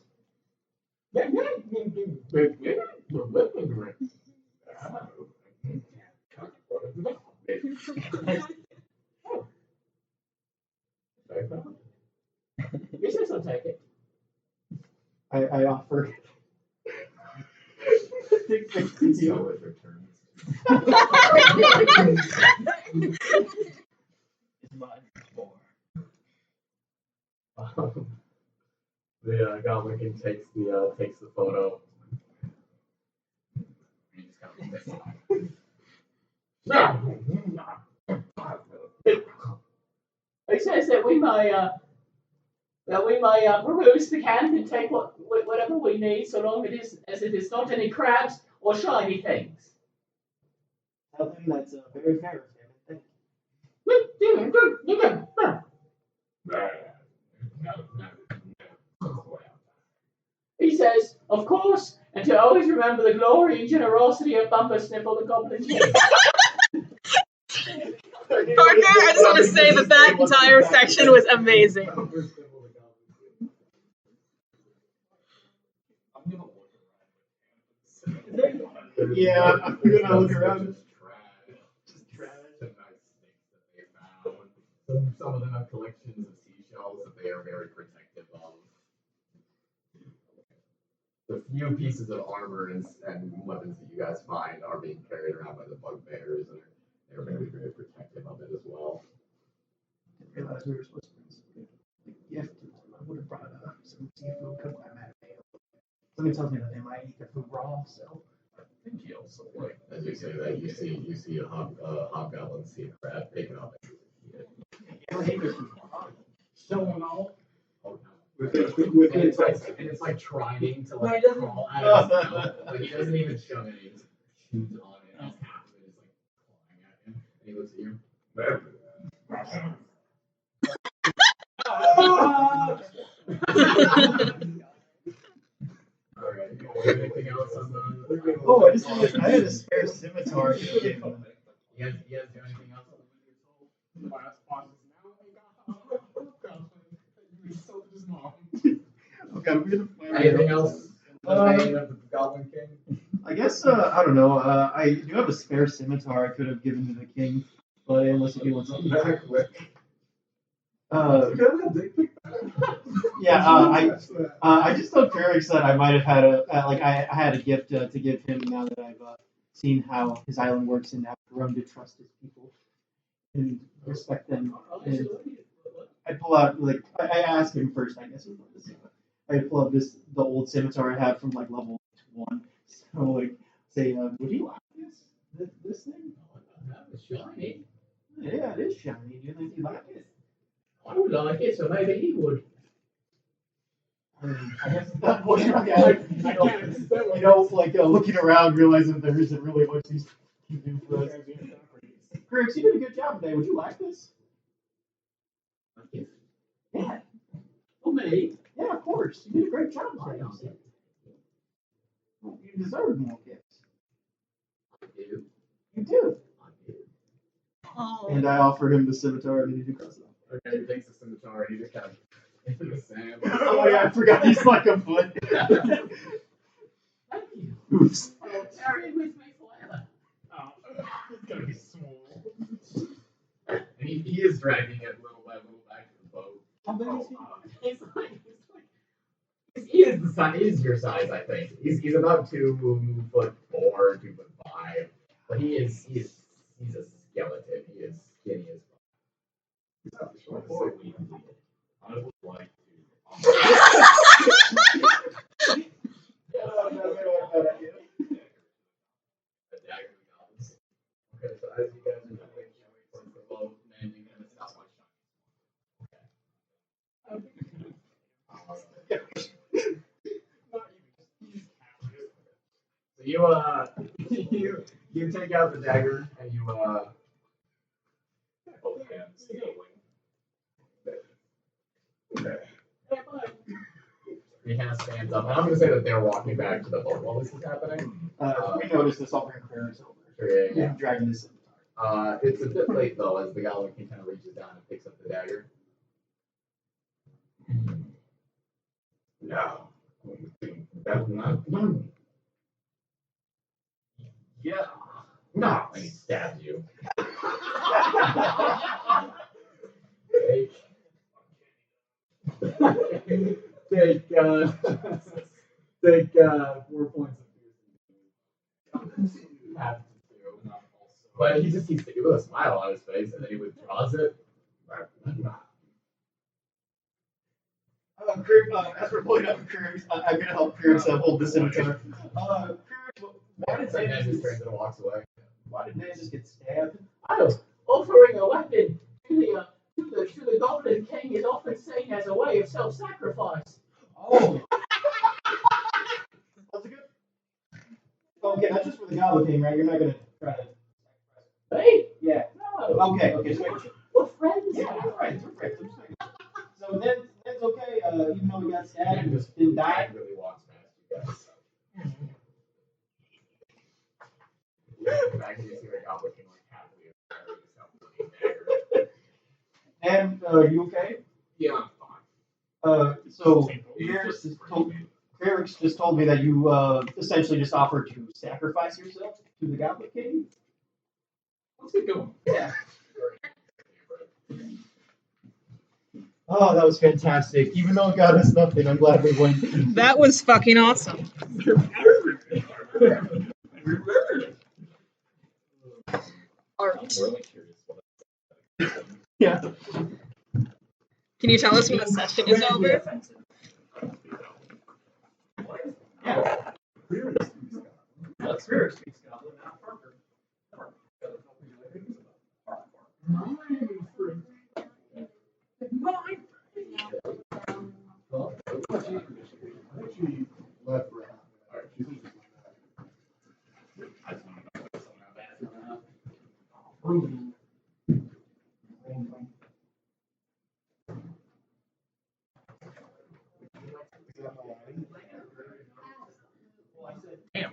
He says I'll take it. I offer. Thick thing to you. So it returns. It's mine for. The Goblin King takes the photo. He just kind of spits He says that we may peruse the camp and take whatever we need, so long as it is not any crabs or shiny things. Tell him that's very fair of him. Thank He says, of course, and to always remember the glory and generosity of Bumper Sniffle the Goblin King. Parker, I just want to say that entire section was amazing. Yeah, I'm gonna look around. Just trash and nice things that they found. Some of them have collections of seashells that they are very protective of. The few pieces of armor and weapons that you guys find are being carried around by the bugbears, and they're very, very protective of it as well. Didn't realize we were supposed to bring some gift. I would have brought some seafood cooked by Mattimeo. Something tells me that they might eat their food raw, so. I think he also like. As you say that, you see a hobgoblin sea crab pick it up and eat it. Showing off. And it's like trying to like crawl out of his mouth. Like he doesn't even shove it, he just chews on it, and half of it is like clawing at him. And he looks at you. Alright, anything else on the Oh, I had a spare scimitar. You guys do anything else on the The last boss is now. You insulted his mom. Okay, I'm gonna play. Anything else? The vein of the Goblin King? I guess, I don't know. I do have a spare scimitar I could have given to the king, but unless he wants something back quick. I just told Kuvraz that I might have had I had a gift to give him now that I've seen how his island works and have grown to trust his people and respect them. And I pull out I asked him first, I guess. I pull out the old scimitar I have from like level 1. So say, would you like this thing? That was shiny. Yeah, it is shiny. Do you think you like it? I would like it, so maybe he would. I guess at that point, looking around, realizing there isn't really much these can do for us. Kuvraz, you did a good job today. Would you like this? Yeah. For me? Yeah, of course. You did a great job today. You deserve more gifts. I do. You do. I do. Oh. And I offered him the scimitar and he did cross it off. Okay, he takes the scimitar and he just kind of into the sand. Oh yeah, I forgot he's like a foot. Thank you. Oops. I'll carry it with me forever. It's gonna be small. And he is dragging it little by little back to the boat. He is the size. He is your size, I think. He's about 2'4", 2'5", but he's a skeleton. He is skinny as fuck. Before we leave, I would like to. The dagger goblins. Okay, so as you guys are moving towards the boat, landing, and it's not much So you take out the dagger and you Both hands going. he kind of stands up. And I'm gonna say that they're walking back to the boat while this is happening. We noticed this. I'll bring Kuvraz over. Yeah. Dragging this. It's a bit late though, as the Goblin King kind of reaches down and picks up the dagger. No, that's not done. Yeah, no, and he stabs you. Take 4 points of piercing. Have to do. But he just keeps thinking with a smile on his face, and then he withdraws it. As we're pulling up Kuvraz, I'm gonna help Kuvraz hold this scimitar. Kuvraz, why did Sam Sam just turns and walks away. Why did Sam just get stabbed? Oh, offering a weapon to the Goblin King is often seen as a way of self-sacrifice. Oh. That's a good. Okay, that's just for the Goblin King, right? You're not gonna try to. Hey? Yeah. No. Okay. So We're friends. yeah, we're friends. So then that's okay. Even though we got stabbed and just didn't die. Really walks past you guys. Back you see the Goblin King like happily carrying himself with a dagger. And you okay? Yeah, I'm fine. So Kuvraz just told me that you essentially just offered to sacrifice yourself to the Goblin King. Let's get going. Yeah. Oh, that was fantastic. Even though it got us nothing, I'm glad we went. That was fucking awesome. Art. really curious what Yeah. Can you tell us when the session is over? Offensive. Yeah. That's fair. Speaks Goblin, not Parker. She left for a half an hour. She's interested in that. I just want to know if something bad. Proven. Damn.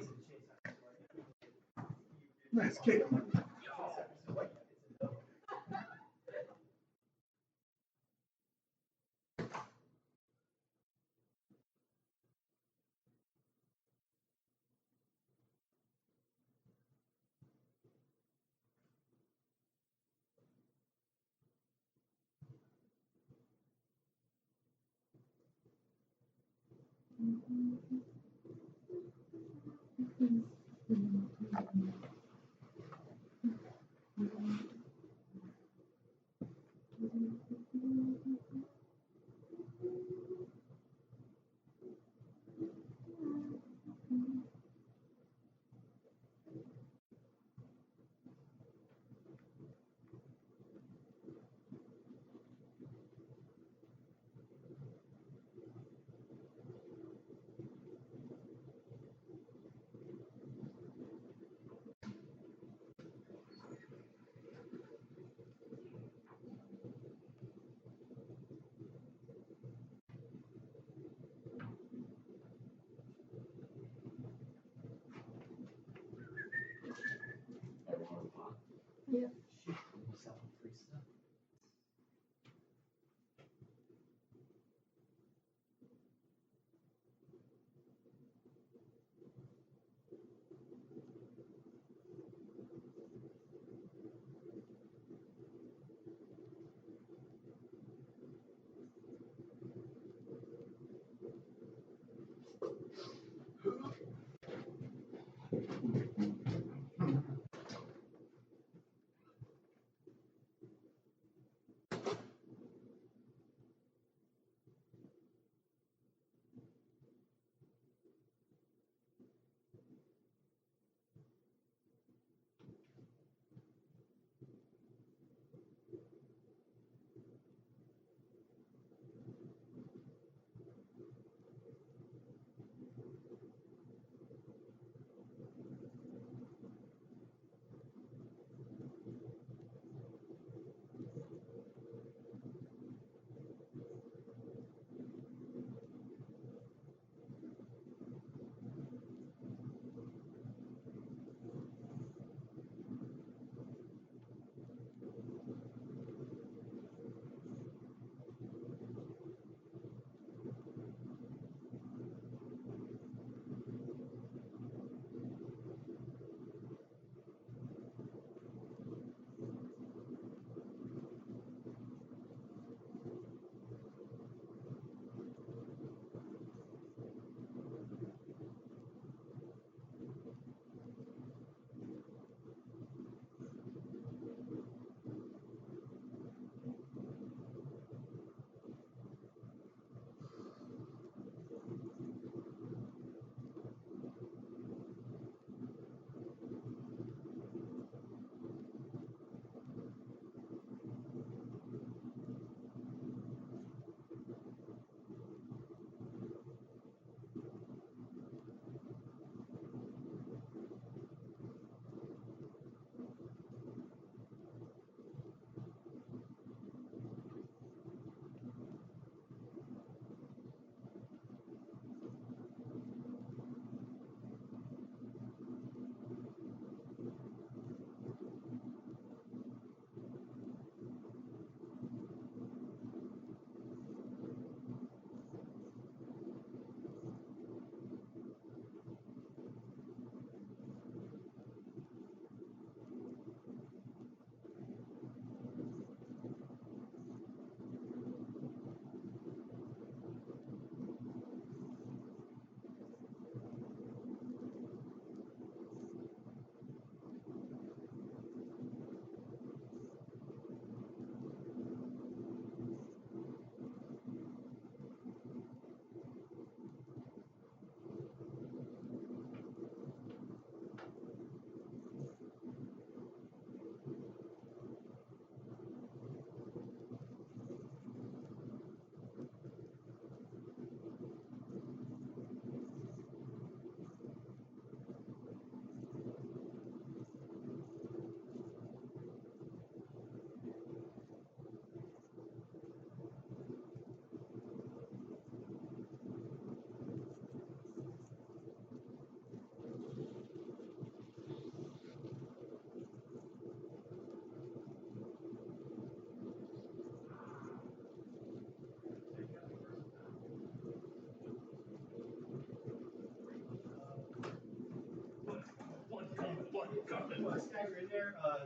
Nice kick.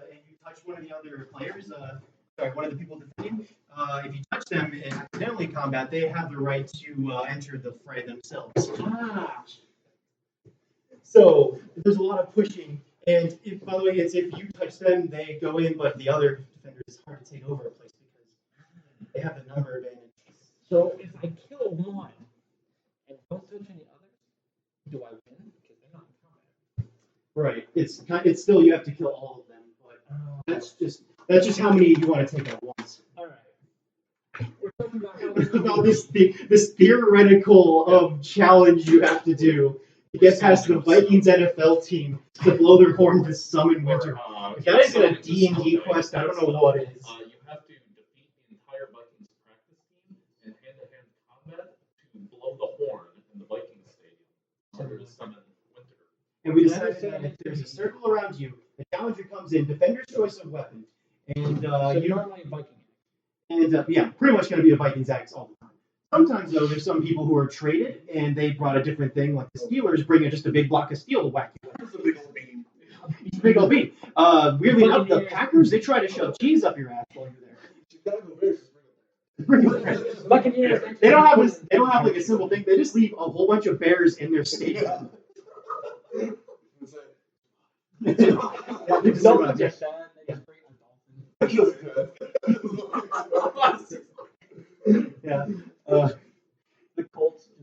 and you touch one of the other players, sorry, one of the people defending, if you touch them accidentally in combat, they have the right to enter the fray themselves. So there's a lot of pushing, and by the way, it's if you touch them, they go in, but the other defender is hard to take over a place because they have the number advantage. So if I kill one and don't touch any others, do I win? Because they're not in combat. Right. It's still you have to kill all of them, but that's just how many you want to take at once. All right. We're talking about About this theoretical challenge you have to do to get past the Vikings NFL team to blow their horn to summon winter. If that isn't a D&D quest, I don't know what is. You have to defeat the entire Vikings practice team in hand-to-hand combat to blow the horn in the Vikings stadium in order to summon winter. And we decided that if there's a circle around you, the challenger comes in, defender's choice of weapon, and so you're normally a Viking. And yeah, pretty much going to be a Vikings axe all the time. Sometimes though, there's some people who are traded and they brought a different thing, like the Steelers bring just a big block of steel to whack you with. It's a big old beam. It's a big old beam. Weirdly enough, the Packers, they try to shove cheese up your ass while you're there. Chicago Bears just bring it Buccaneers. They don't have like a simple thing. They just leave a whole bunch of bears in their stadium. Don't just that. They just bring a dolphin. Yeah. The Colts just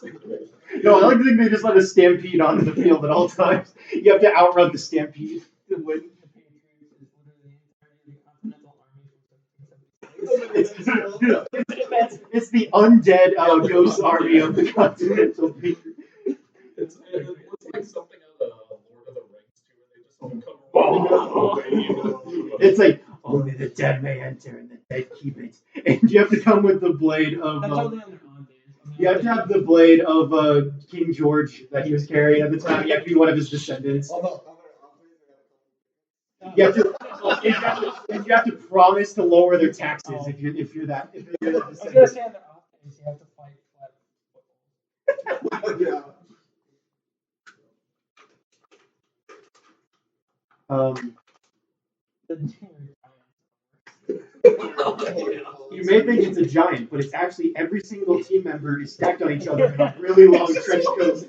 released No, I like to think they just let a stampede onto the field at all times. You have to outrun the stampede to win. It's the undead ghost army of the Continental Patriots. It looks like something out of Lord of the Rings too, and they just all come. It's like only the dead may enter and the dead keep it. And you have to come with the blade of. That's only on their own days. You have to have the blade of King George that he was carrying at the time. You have to be one of his descendants. You have to promise to lower their taxes if you're that. If you're the I was descendant. gonna say on their off days you have to fight flat football. Yeah. You may think it's a giant, but it's actually every single team member is stacked on each other in a really long trench coat,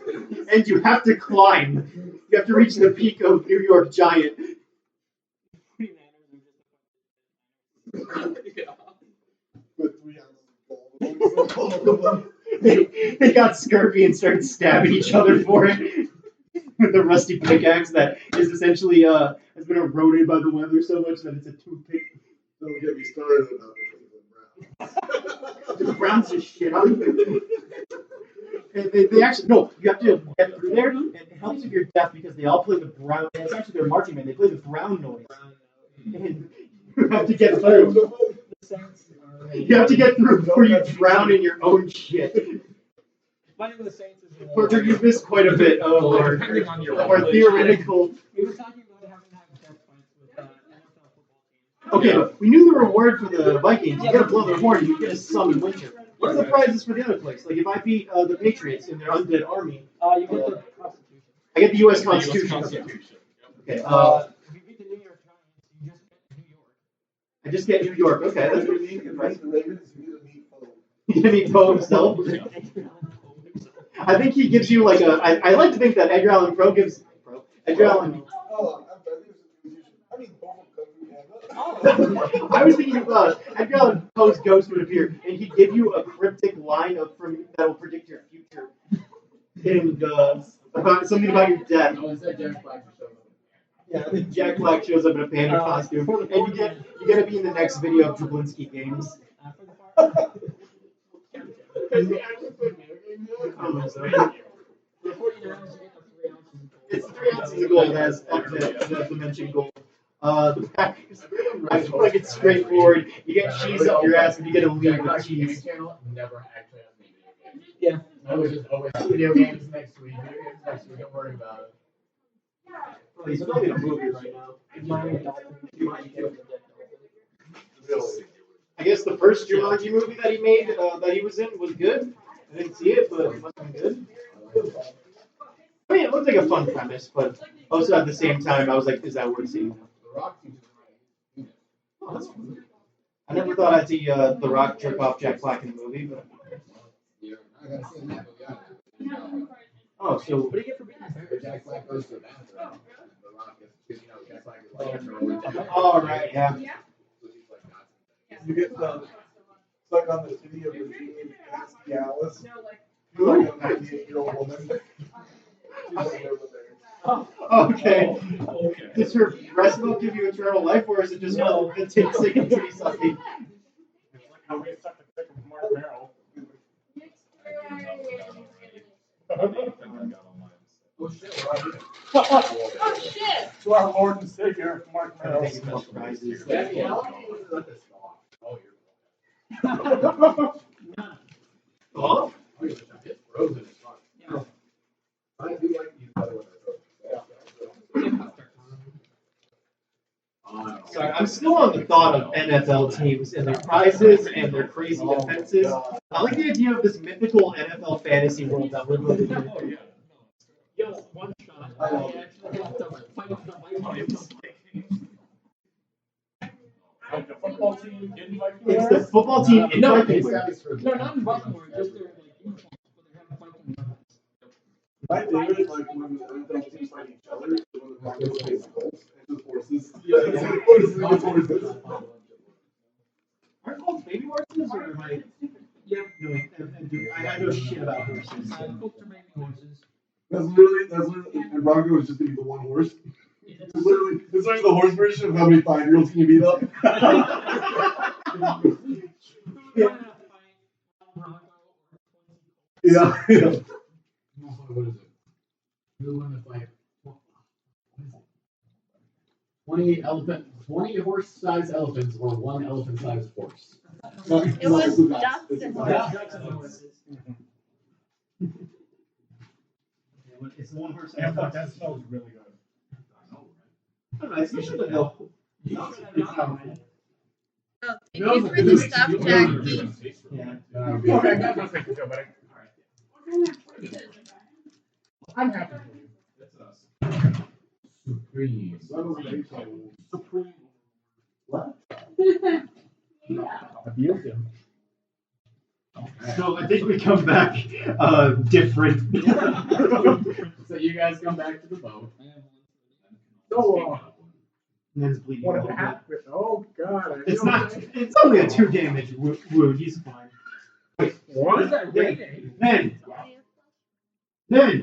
and you have to climb. You have to reach the peak of New York Giant. With 3 ounces of gold. They got scurvy and started stabbing each other for it with a rusty pickaxe that is essentially has been eroded by the weather so much that it's a toothpick. Don't get me started about The Browns just shit on you. They actually no. You have to get through there, and it helps if you're deaf because they all play the brown. It's actually their marching band. They play the brown noise, and you have to get through. You have to get through before you drown in your own shit. Fighting the Saints is Parker, you missed quite a bit of our theoretical. We were talking about having to have death fights with NFL football teams. Okay, but we knew the reward for the Vikings. You gotta blow their horn, you get a summon winter. What are the prizes for the other place? Like if I beat the Patriots in their undead army, You get the Constitution. I get the U.S. Constitution. Okay. If you beat the New York Giants, you just get New York. I just get New York. Okay, that's pretty neat. Right? the Ravens, you need a meat You get to meet Poe himself. I think he gives you like a. I like to think that Edgar Allan Poe gives. Edgar Allan. Oh, I mean, both I was thinking Edgar Allan Poe's ghost would appear, and he'd give you a cryptic line that will predict your future, and about something about your death. Oh, is that Jack Black show? Yeah, and then Jack Black shows up in a panda costume, and you get to be in the next video of Jablinski Games. It's 3 ounces of gold as the mentioned gold. The pack I feel like it's straightforward. You get cheese up your ass and you get a lead with cheese. Channel never actually has any video games. Yeah. Always video games next week. Video games next week. Don't worry about it. Well, he's filming a movie right now. I guess the first Jumanji movie that he made, that he was in, was good. I didn't see it, but it must have been good. I mean, it looked like a fun premise, but Also, at the same time, I was like, is that worth seeing? The Rock teaches me. Oh, that's cool. I never thought I'd see The Rock jerk off Jack Black in a movie, but. I gotta see that movie. Oh, so. What do you get for being there? Jack Black goes to the bathroom. The Rock is, because Jack Black is like, Oh, right, yeah. You get stuck on the city of Virginia, Nasty Alice. You're like a 98-year-old woman. She's like over there. Okay. Okay. Does her breast milk give you eternal life, or is it just milk that takes sick and titty sucking? It's like how we suck the dick of Mark Merrill. Oh shit. Oh shit! To our Lord and Savior, Mark I Merrill. think more prizes. Oh? It's frozen as fuck. I do like these better when they're frozen. Sorry, I'm still on the thought of NFL teams and their prizes and their crazy defenses. I like the idea of this mythical NFL fantasy world that we're living in. Oh yeah. Yo, one shot. I actually have to fight the Vikings. Like the football team in Viking It's the football team in No, Viking. No, not in Baltimore, just their like uniforms, but they have Viking weapons. My favorite is like when the NFL teams fight each other, so when the Broncos face the Colts, and the horses. Yeah, it's horses. Aren't Colts baby horses, or am I? Yeah, I know shit about horses. Colts are baby horses. That's literally, and Bronco is just gonna be the one horse. It's literally the horse version of how many 5-year-olds can you beat up. Yeah. What is it? You're one of like 20 horse-sized elephants or one elephant-sized horse. It was ducks and horses. It's the one horse. I thought that smells really good. I don't know, it's usually the Oh, thank you for the stuff, Jacky. Yeah. Okay, that's what I think, buddy. I'm happy for you. It's us. Supreme. Supreme. What? Abused him. So I think we come back different. So you guys come back to the boat. So, Men's bleeding. what a little bit. happened? Oh, God. It's not. It's only a 2 damage wound. He's fine. Wait, What? Is that rating? Then,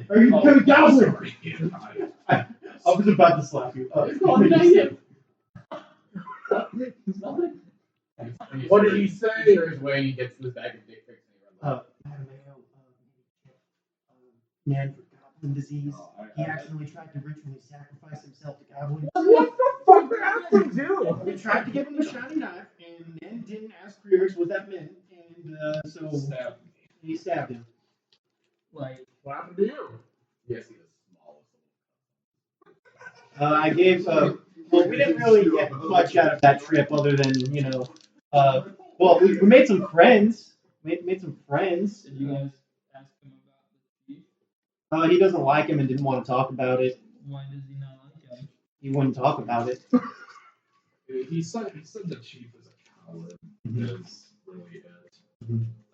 are you becoming Gauser? I was about to slap you. What did he say? His way, he gets this bag of dick pics and he runs off. Man for goblin disease. He accidentally tried to ritually sacrifice himself to goblins. What the fuck did I have to do? We tried to give him the shiny knife, and then didn't ask Kriegs what that meant, and so he stabbed him. Like, What happened to you? Yes, he is smallest. I gave. Well, we didn't really get much out of that trip, other than well, we made some friends. Made some friends. did you guys ask him about the thief? He doesn't like him and didn't want to talk about it. Why does he not like him? He wouldn't talk about it. He said the chief is a coward. Is really it.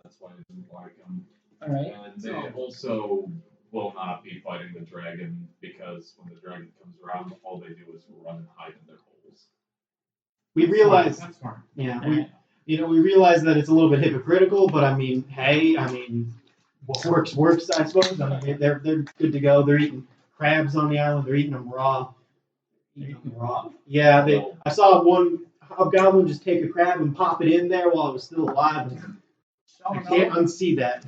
That's why he didn't like him. Alright. And they also will not be fighting the dragon because when the dragon comes around, all they do is run and hide in their holes. We realized, That's smart. yeah, we realized that it's a little bit hypocritical, but I mean, hey, works, I suppose. I mean, they're good to go. They're eating crabs on the island. They're eating them raw. Yeah, I saw one hobgoblin just take a crab and pop it in there while it was still alive. I can't unsee that.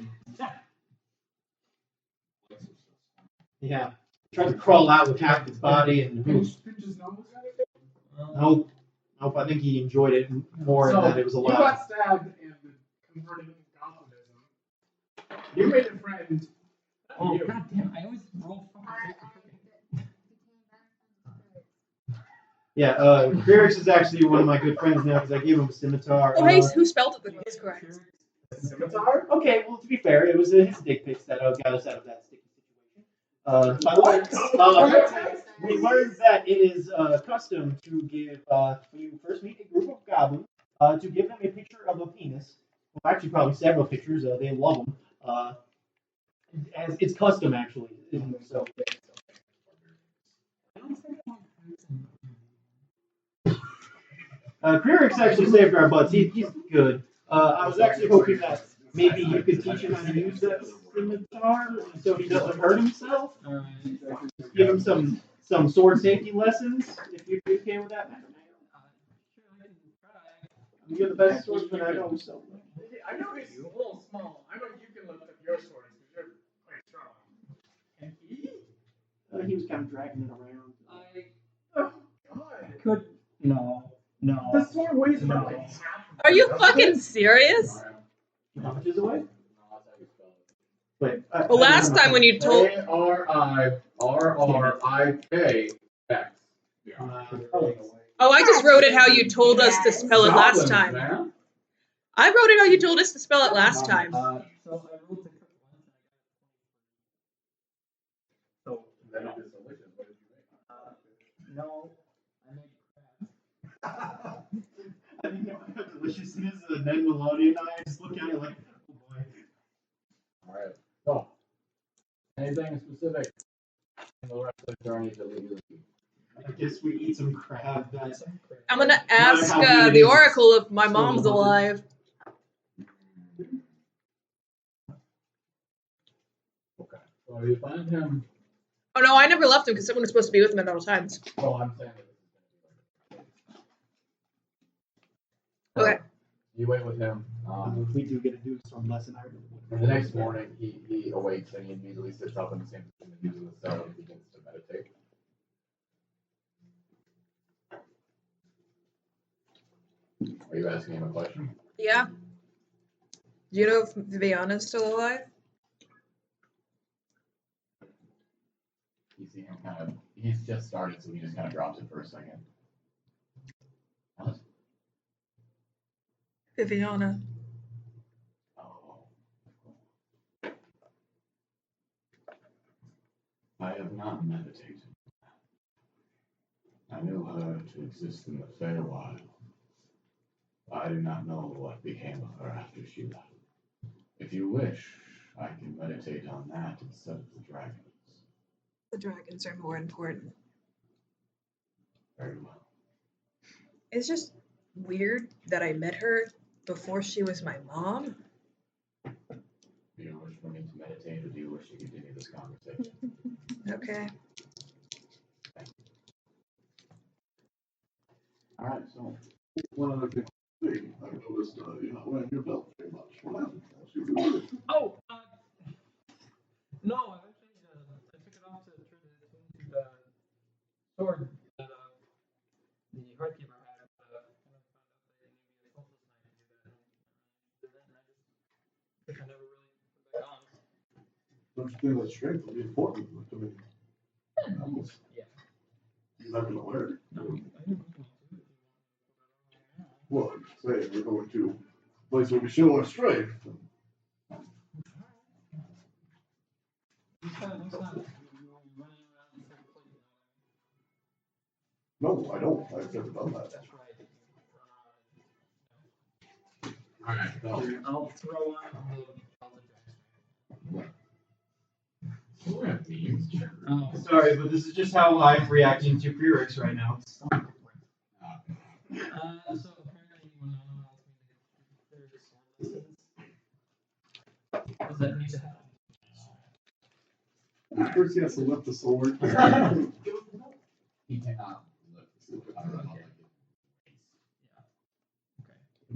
Yeah, tried to crawl out with half his body and nope. I think he enjoyed it more So, than it was you alive. got stabbed and converted into gothicism. You made a friend. Oh, You. god damn, I always roll fucking Yeah, Kriegs is actually one of my good friends now because I gave him a scimitar. Oh, hey, who spelled it with this correct? Scimitar? Okay, well, to be fair, it was his dick pics that got us out of that sticky situation. By the way, we learned that it is custom to give, when you first meet a group of goblins, to give them a picture of a penis. Well, actually, probably several pictures. They love them. As it's custom, actually. So. Krierix actually saved our butts. He's good. I was actually hoping that maybe you could teach him how to use that scimitar so he doesn't hurt himself. Give him some sword safety lessons, if you'd be okay with that. You're the best swordsman I know, so. I know he's a little small. I know you can lift up your swords because you're quite strong. And he? He was kind of dragging it around. Oh, God. Could no. The sword weighs No. like half. Are you fucking serious? How much is it weigh? Wait. Well, last time when you told. ARIRRIK-X. Oh, I just wrote it how you told us to spell it last time. Man. I wrote it how you told us to spell it last time. So I rolled to cook once. So no, I made crab. I didn't know how delicious it is, and then Melody and I just look at it like, oh boy. Alright. So, anything specific in the rest of the journey to lead you? I guess we eat some crab. I'm gonna ask the Oracle if my mom's alive. Okay. So you find him. Oh no, I never left him because someone was supposed to be with him at all times. Oh, I'm saying that. Okay. You wait with him. If we do get to do some lesson, I And the next morning, he awakes and he immediately sits up in the same position he usually sits and begins to meditate. Are you asking him a question? Yeah. Do you know if Viviana's still alive? You see him kind of, he's just started, so he just kind of drops it for a second. What? Viviana. Oh. I have not meditated. I knew her to exist in the Feywild. I do not know what became of her after she left. If you wish, I can meditate on that instead of the dragons. The dragons are more important. Very well. It's just weird that I met her before she was my mom. Do you wish for me to meditate, or do you wish to continue this conversation? Okay. Alright, so. One other thing. Hey, I noticed you're not wearing your belt very much. What happened? Oh, no, I actually I took it off to try to tune the sword that the heartkeeper had. And I found out that they needed a focus knife to do that. And I never really put it back on. Don't you think that strength would be important? I mean, Yeah. you're not going to wear it. No, I didn't want to. Well, say we're going to a place where we show our strength. No, I don't. I've never done that. That's right. Alright, so. I'll throw on the What that means? Oh, Sorry, but this is just how I'm reacting to Krierix right now. so apparently Winona wants me to do sword lessons. Does that need to happen? First, he has to lift the sword. He cannot lift the sword. I don't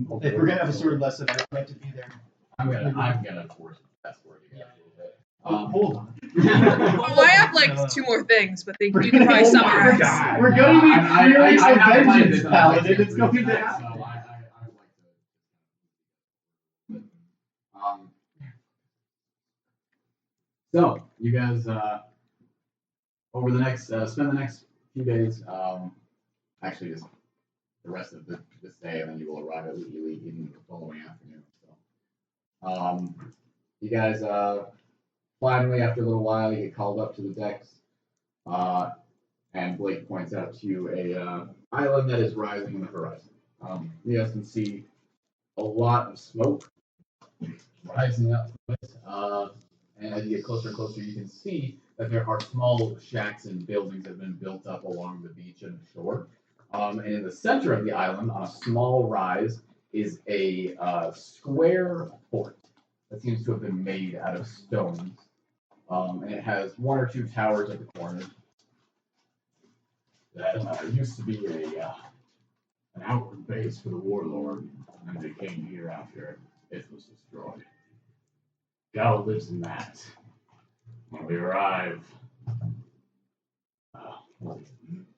know. If we're gonna have a sword lesson, I'd like to be there. I'm gonna force that sword you guys a little bit. Hold on. Well, I have like two more things, but you can probably summarize. We're gonna be Krierix I and planned Vengeance this Paladin. It's going to tonight, happen. So I would like to. So you guys over the next spend the next few days, actually just the rest of this day, and then you will arrive at Ely in the following afternoon. So you guys finally, after a little while, you get called up to the decks, and Blake points out to you a island that is rising in the horizon. You guys can see a lot of smoke rising up from it, and as you get closer and closer, you can see that there are small shacks and buildings that have been built up along the beach and the shore. And in the center of the island, on a small rise, is a square fort that seems to have been made out of stones. And it has one or two towers at the corner. That used to be an outward base for the warlord, and they came here after it was destroyed. Gal lives in that. When we arrive,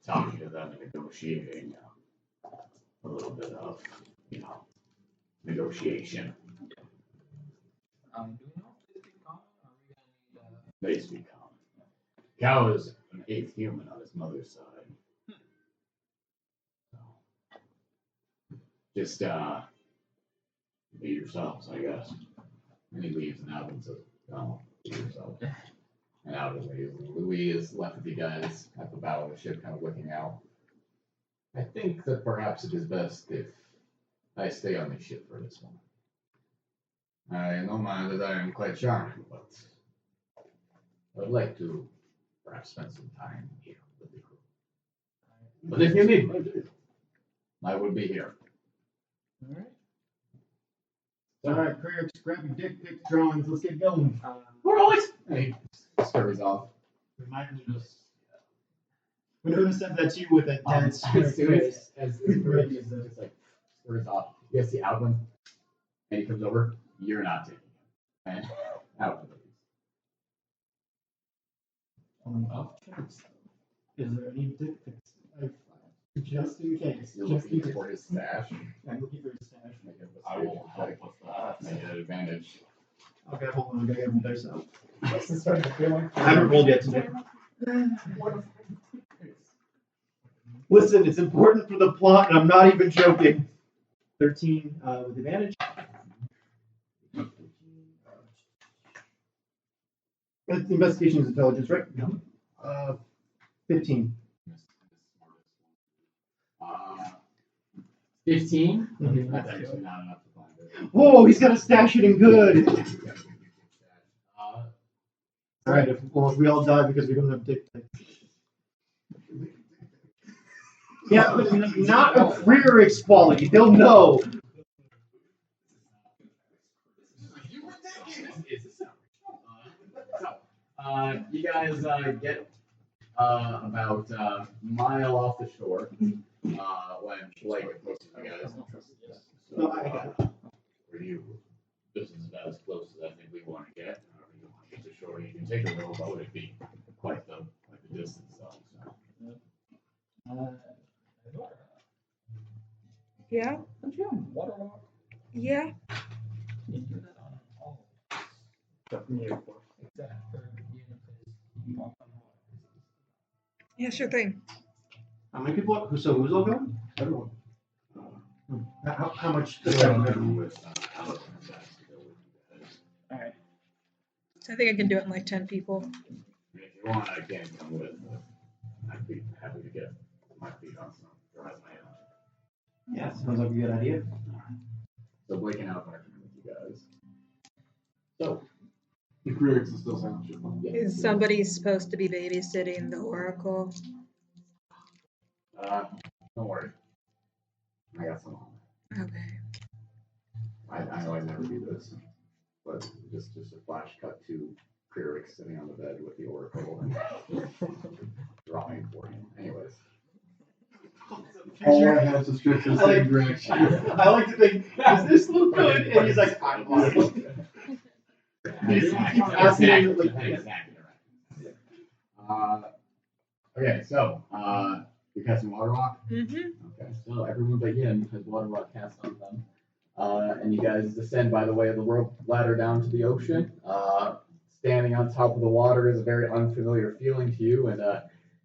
talking to them and negotiating a little bit of, negotiation. Do we know if they speak common, or are we gonna need They speak common. Gal is an 8th human on his mother's side. Just be yourselves, I guess. And he leaves, and Alvin says, be yourself. And Alvin leaves. Louis is left with you guys at the bow of the ship, kind of looking out. I think that perhaps it is best if I stay on the ship for this one. I don't mind that I am quite charming, but I would like to perhaps spend some time here with the crew. But if you need me, I will be here. Alright, Cribs, grab your dick pic drawings, let's get going. Alright! And he scurries off. Winona said that to you with a dense As soon face. as Brady is just like scurries off, you guys see Alvin, and he comes over. You're not taking him. And Alvin leaves. Is there any dick pics? Just in case. You're Just in looking case. for his stash. I'm looking for his stash. I will help with that. Make it an advantage. Okay, hold on, I gotta get my dice out. What's the start of the feeling? I haven't rolled yet today. Listen, it's important for the plot, and I'm not even joking. 13 with advantage. Investigation is intelligence, right? No. 15. 15? Mhm. That's actually not enough to find it. Whoa, he's got to stash it in good. Alright, if we all die because we don't have dick pics. Yeah, but not a Freerix quality. They'll know. You guys get about a mile off the shore when Blake approaches you guys. No, I got it. For you, this is about as close as I think we want to get. However you want to get to shore, you can take a little boat. It'd be quite the distance, though. Yeah? Don't you have water walk? Yeah. You do that on all. Exactly. Yeah, sure thing. How many people? Who's all going? Everyone. How much? Alright. So I think I can do it in like 10 people. If you want, I can come with. I'd be happy to get my feet on some dry land. Yeah, sounds like a good idea. So Blake and Alvin are coming with you guys. So, The Cribs is still silent ship. Is somebody supposed to be babysitting the Oracle? don't worry. I got some on. Okay. I know I never do this, but just a flash cut to Krierik sitting on the bed with the Oracle and drawing for him. Anyways. All I have is just the same direction. I like to think, does this look good? And he's like, I want it. He keeps asking him, like, okay, so you're casting Water Rock? Mm-hmm. Okay, so everyone but Yin has Water Rock cast on them. And you guys descend by the way of the rope ladder down to the ocean. Standing on top of the water is a very unfamiliar feeling to you, and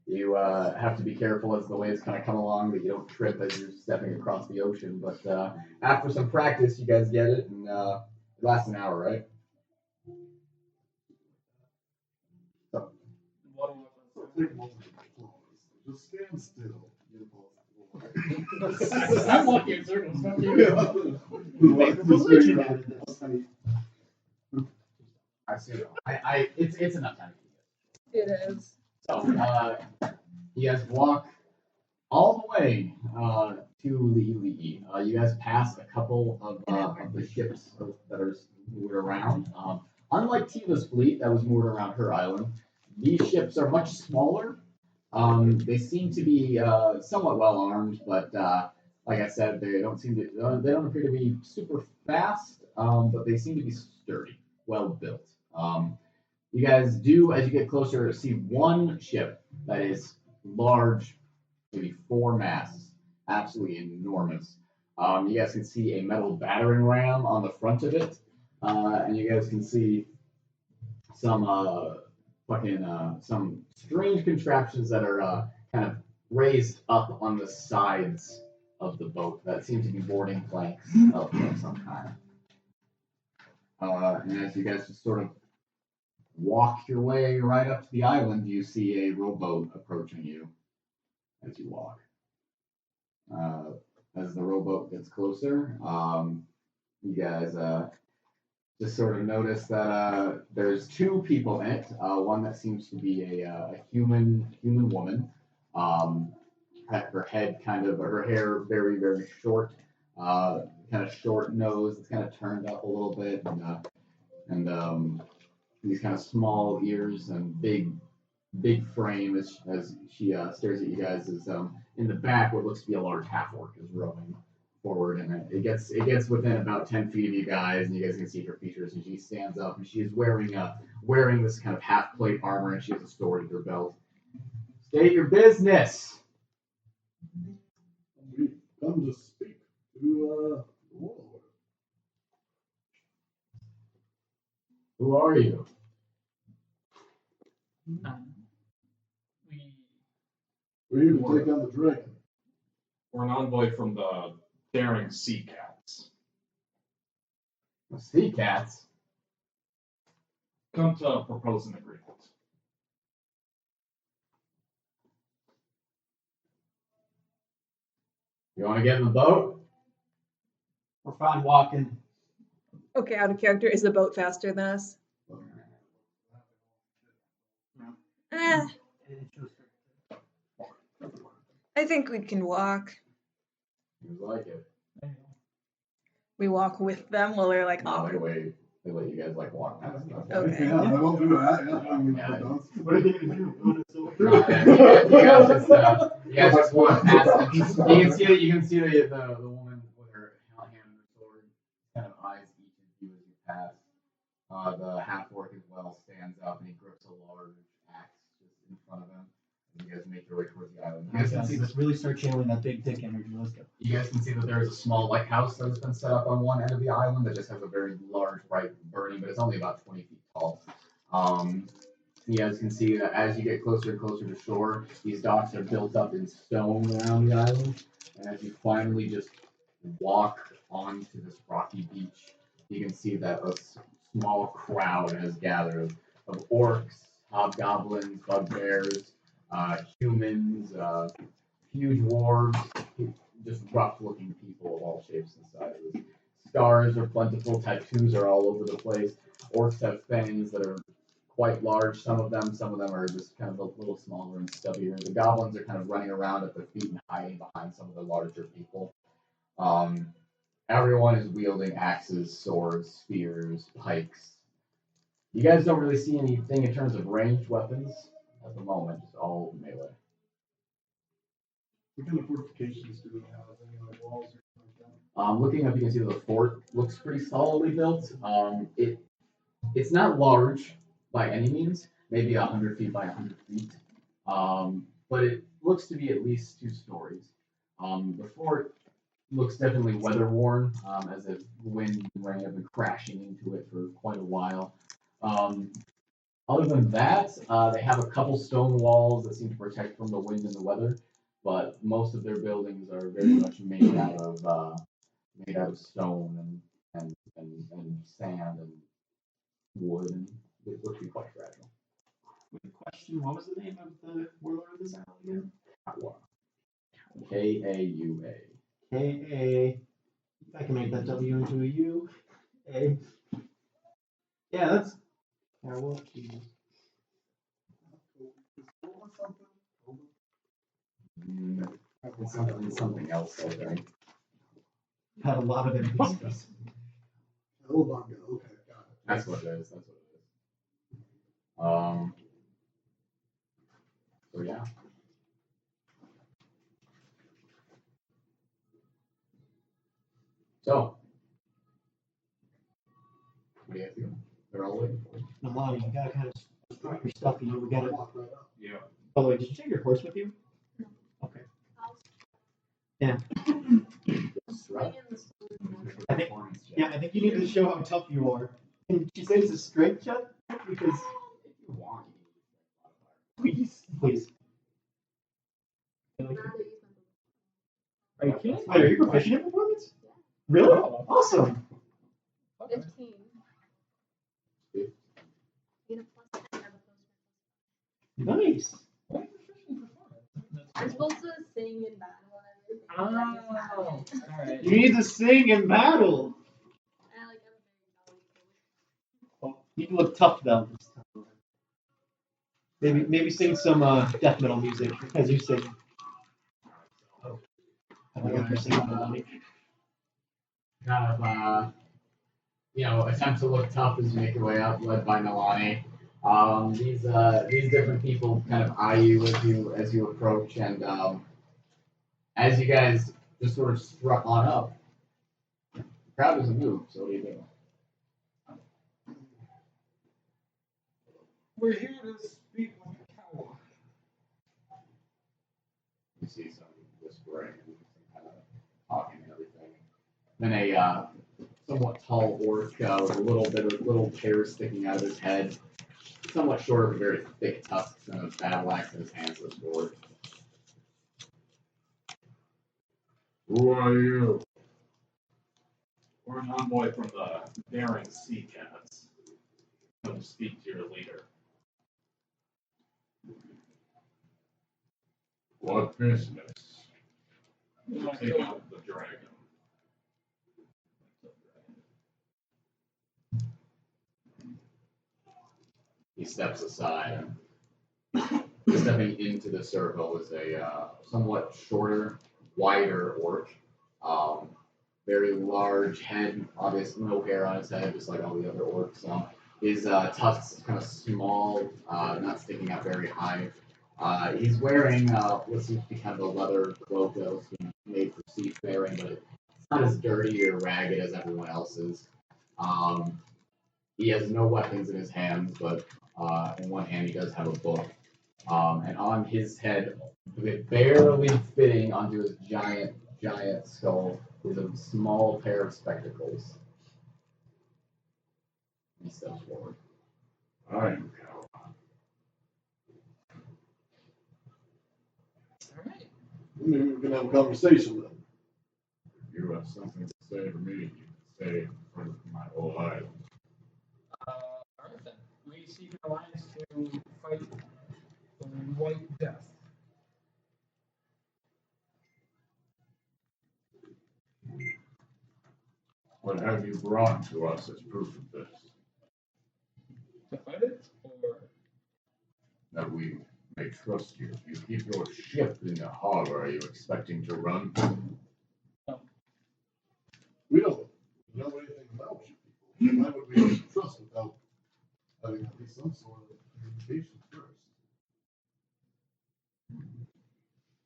you have to be careful as the waves kind of come along that you don't trip as you're stepping across the ocean. But after some practice, you guys get it, and it lasts an hour, right? take a moment to pause. Just stand still. I'm walking in circles. Fuck you. Make a religion out of this. I see. It's enough time. It is. So, you guys walk all the way to the UEE. You guys pass a couple of the ships that are moored around. Unlike Tiva's fleet that was moored around her island, these ships are much smaller. They seem to be somewhat well armed, but like I said, they don't appear to be super fast, but they seem to be sturdy, well built. You guys do, as you get closer, see one ship that is large, maybe 4 masts, absolutely enormous. You guys can see a metal battering ram on the front of it, and you guys can see some some strange contraptions that are kind of raised up on the sides of the boat that seem to be boarding planks of some kind. And as you guys just sort of walk your way right up to the island, you see a rowboat approaching you as you walk. As the rowboat gets closer, you guys just sort of notice that there's 2 people in it. One that seems to be a human woman. Her head her hair very, very short, kind of short nose. It's kind of turned up a little bit, and these kind of small ears and big frame as she stares at you guys. Is in the back what looks to be a large half-orc is rowing forward, and it gets within about 10 feet of you guys, and you guys can see her features, and she stands up, and she is wearing this kind of half-plate armor, and she has a sword at her belt. State your business. We come to speak to the warlord. Who are you? We're here to take on the dragon. We're an envoy from the daring sea cats. The sea cats? Come to propose an agreement. You want to get in the boat? We're fine walking. Okay, out of character. Is the boat faster than us? I think we can walk. You like it? We walk with them while they're like off. They let you guys like walk past them. Okay. Yeah, I won't do that. What are they going to do? You guys just walk past them. You can see the woman with her hand on her sword, kind of eyes each of you as you pass. The half-orc as well stands up and he grips a large axe just in front of him. And you guys make your way towards the island. You guys can see Let's really start channeling that big dick energy. Let's go. You guys can see that there is a small lighthouse that has been set up on one end of the island that just has a very large, bright burning, but it's only about 20 feet tall. You guys can see that as you get closer and closer to shore, these docks are built up in stone around the island. And as you finally just walk onto this rocky beach, you can see that a small crowd has gathered of orcs, hobgoblins, bugbears, humans, huge dwarves, just rough-looking people of all shapes and sizes. Scars are plentiful, tattoos are all over the place. Orcs have fangs that are quite large, some of them are just kind of a little smaller and stubbier. The goblins are kind of running around at their feet and hiding behind some of the larger people. Everyone is wielding axes, swords, spears, pikes. You guys don't really see anything in terms of ranged weapons at the moment, just all melee. What kind of fortifications do we have? Any like walls or something like that? Looking up, you can see the fort looks pretty solidly built. It's not large by any means, maybe 100 feet by 100 feet, but it looks to be at least 2 stories. The fort looks definitely weather-worn, as if wind and rain have been crashing into it for quite a while. Other than that, they have a couple stone walls that seem to protect from the wind and the weather, but most of their buildings are very much made out of stone and sand and wood, and it looks to be quite fragile. Quick question, what was the name of the warlord of this island again? Kaua. K-A... If I can make that W into a U. A. Yeah, that's... Karaoke. Something else, I think. Had a lot of NPCs. Hold on, okay, got it. That's what it is. So yeah. So, what do you have to go? They're all waiting for you. Nalane, you gotta kind of start your stuff, you know, we gotta... Walk right up. Yeah. By the way, did you take your horse with you? Okay. Yeah. I think you need to show how tough you are. And she says it's a strength check because If you want, please. Are you kidding? Wait, are you proficient in performance? Really? Oh. Awesome. 15. You get a plus 10 as opposed Nice. What is proficient performance? to. I'm supposed to sing in battle and everything. but I just haven't. Alright. You need to sing in battle. I like I'm a very jolly kid. Well, you look tough though this time. Maybe sing some death metal music as you sing. I don't know if you're singing Nalane. kind of, attempt to look tough as you make your way up, led by Nalane. These different people kind of eye you as you approach, and as you guys just sort of strut on up, the crowd doesn't move. So what do you do? We're here to speak with the cow. You see some whispering and some kind of talking and everything. Then a somewhat tall orc with a little hair sticking out of his head, somewhat short but very thick tusks and a battle axe in his hands with a sword. Who are you? We're an envoy from the daring sea cats. Come speak to your leader. What business? Take out the dragon. He steps aside. Stepping into the circle is a somewhat shorter, wider orc. Very large head, obviously no hair on his head, just like all the other orcs. His tusks kind of small, not sticking out very high. He's wearing what seems to be kind of a leather cloak that was made for seafaring, but it's not as dirty or ragged as everyone else's. He has no weapons in his hands, but in one hand he does have a book. And on his head, barely fitting onto his giant skull, is a small pair of spectacles. He steps forward. I am cow. Alright. Maybe we can have a conversation then. If you have something to say to me, you can say it in front of my whole island. Alright then. We seek an alliance to fight the White Death. What have you brought to us as proof of this? To fight it? Or That we may trust you. If you keep your ship in the harbor, are you expecting to run? We don't know anything about you people. Why would we trust without having at least some sort of communication first?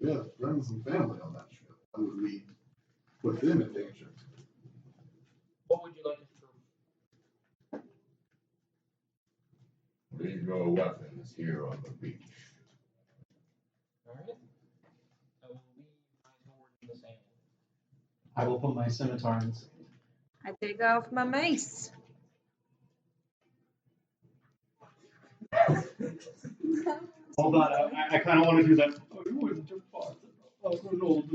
We have friends and family on that ship. Why would we put them in danger? what would you like us to prove? Leave your weapons here on the beach. Alright. I will leave my sword in the sand. I will put my scimitar in the sand. I take off my mace. Hold on, I kind of want to do that. Oh, you wouldn't jump far. Oh, it's an old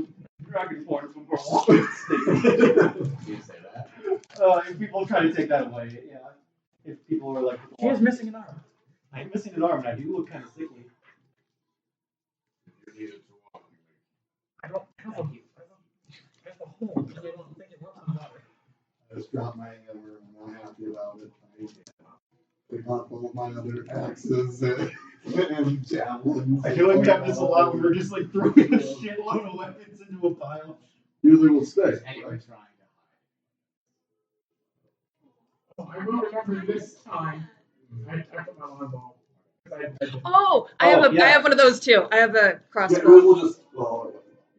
dragon part before. Do you say that? If people try to take that away, yeah. If people are like, She is missing an arm. I am missing an arm, and I do look kind of sickly. You needed to walk. I don't have a hole because I don't think it works on water. I just dropped my hammer. I'm not happy about it. I pick up all my other axes and javelins. I feel like we have this a lot. We were just like throwing a shitload of weapons into a pile. Usually we'll stay. Anyway, trying to I will remember this time. I put my longbow. Oh, I have yeah. I have one of those too. I have a Yeah, crossbow. we'll just. Well,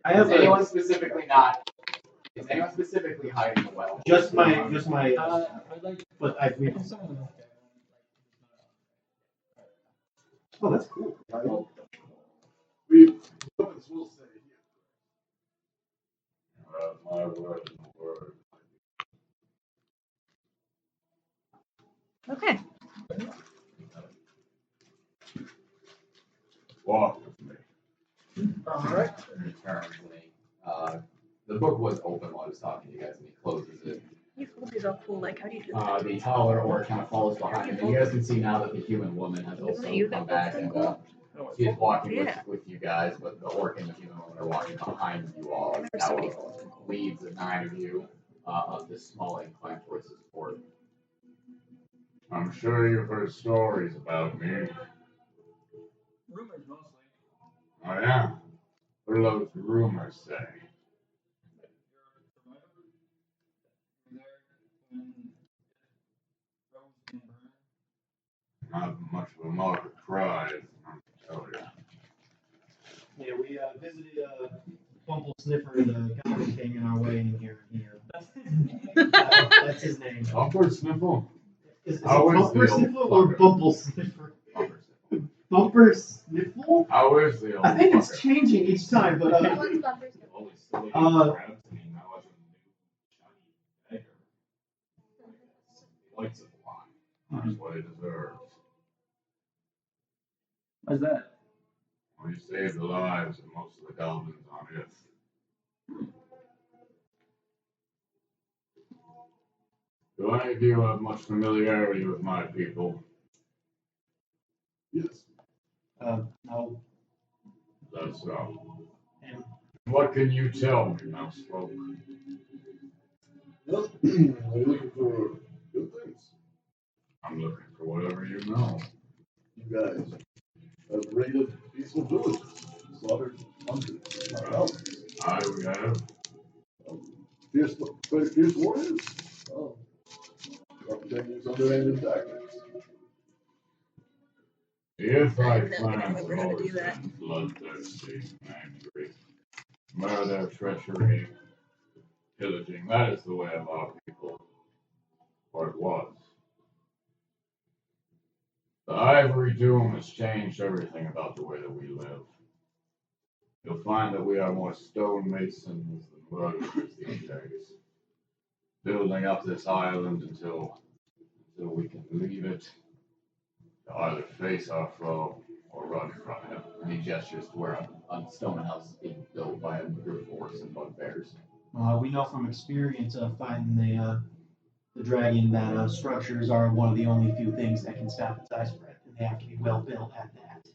I have Is anyone specifically not? Is anyone specifically hiding the well? just my. I'd like But we. someone else. oh, that's cool. Right? We weapons will stay here. My word is my word. Okay. Walk with me. Alright. He turns and the book was open while I was talking to you guys, and he closes it. You hold these all cool. Like, how do you do that? The taller orc kind of follows behind him. And you guys can see now that the human woman has Isn't also it you come that back, folds and them she is walking Yeah. with you guys, but the orc and the human woman are walking behind you all. I remember Now somebody folds them cool. leads the 9 of you up this small incline towards this port. I'm sure you've heard stories about me. Rumors mostly. Oh yeah? What do those rumors say? You're there when Rose didn't burn. Not much of a mark of pride, I can tell you. Yeah, we visited Bumble Sniffer, the garbage thing in our way in here. That's his name. Upward sniffle? Is it How is Bumper the old Sniffle or fucker? Bumble Sniffer? Upward sniffle. Bumper Sniffle? How is the old I think it's fucker? changing each time, but That one's bumpers. Well, he's still eating Uh, crabs, and he now has a new shiny egg. He likes it a lot. That's what he deserves. What's that? Well, he saved the lives of most of the goblins on Earth. Do any of you have much familiarity with my people? Yes. No. That's so. And What can you tell me, Mousefolk? Well, are you looking for good things? I'm looking for whatever you know. You guys have raided peaceful villages, slaughtered hundreds, not thousands. Aye, we have. Fierce warriors. Oh, often use underhanded tactics. If I never plan remember how to do wars that. and bloodthirsty, angry, murder, treachery, pillaging, that is the way of our people. Or it was. The Ivory Doom has changed everything about the way that we live. You'll find that we are more stonemasons than murderers these days. Building up this island until we can leave it, to either face our foe or run from him. And he gestures to where a stone house is being built by a group of orcs and bugbears. we know from experience of fighting the dragon that structures are one of the only few things that can stop its ice breath, and they have to be well built at that.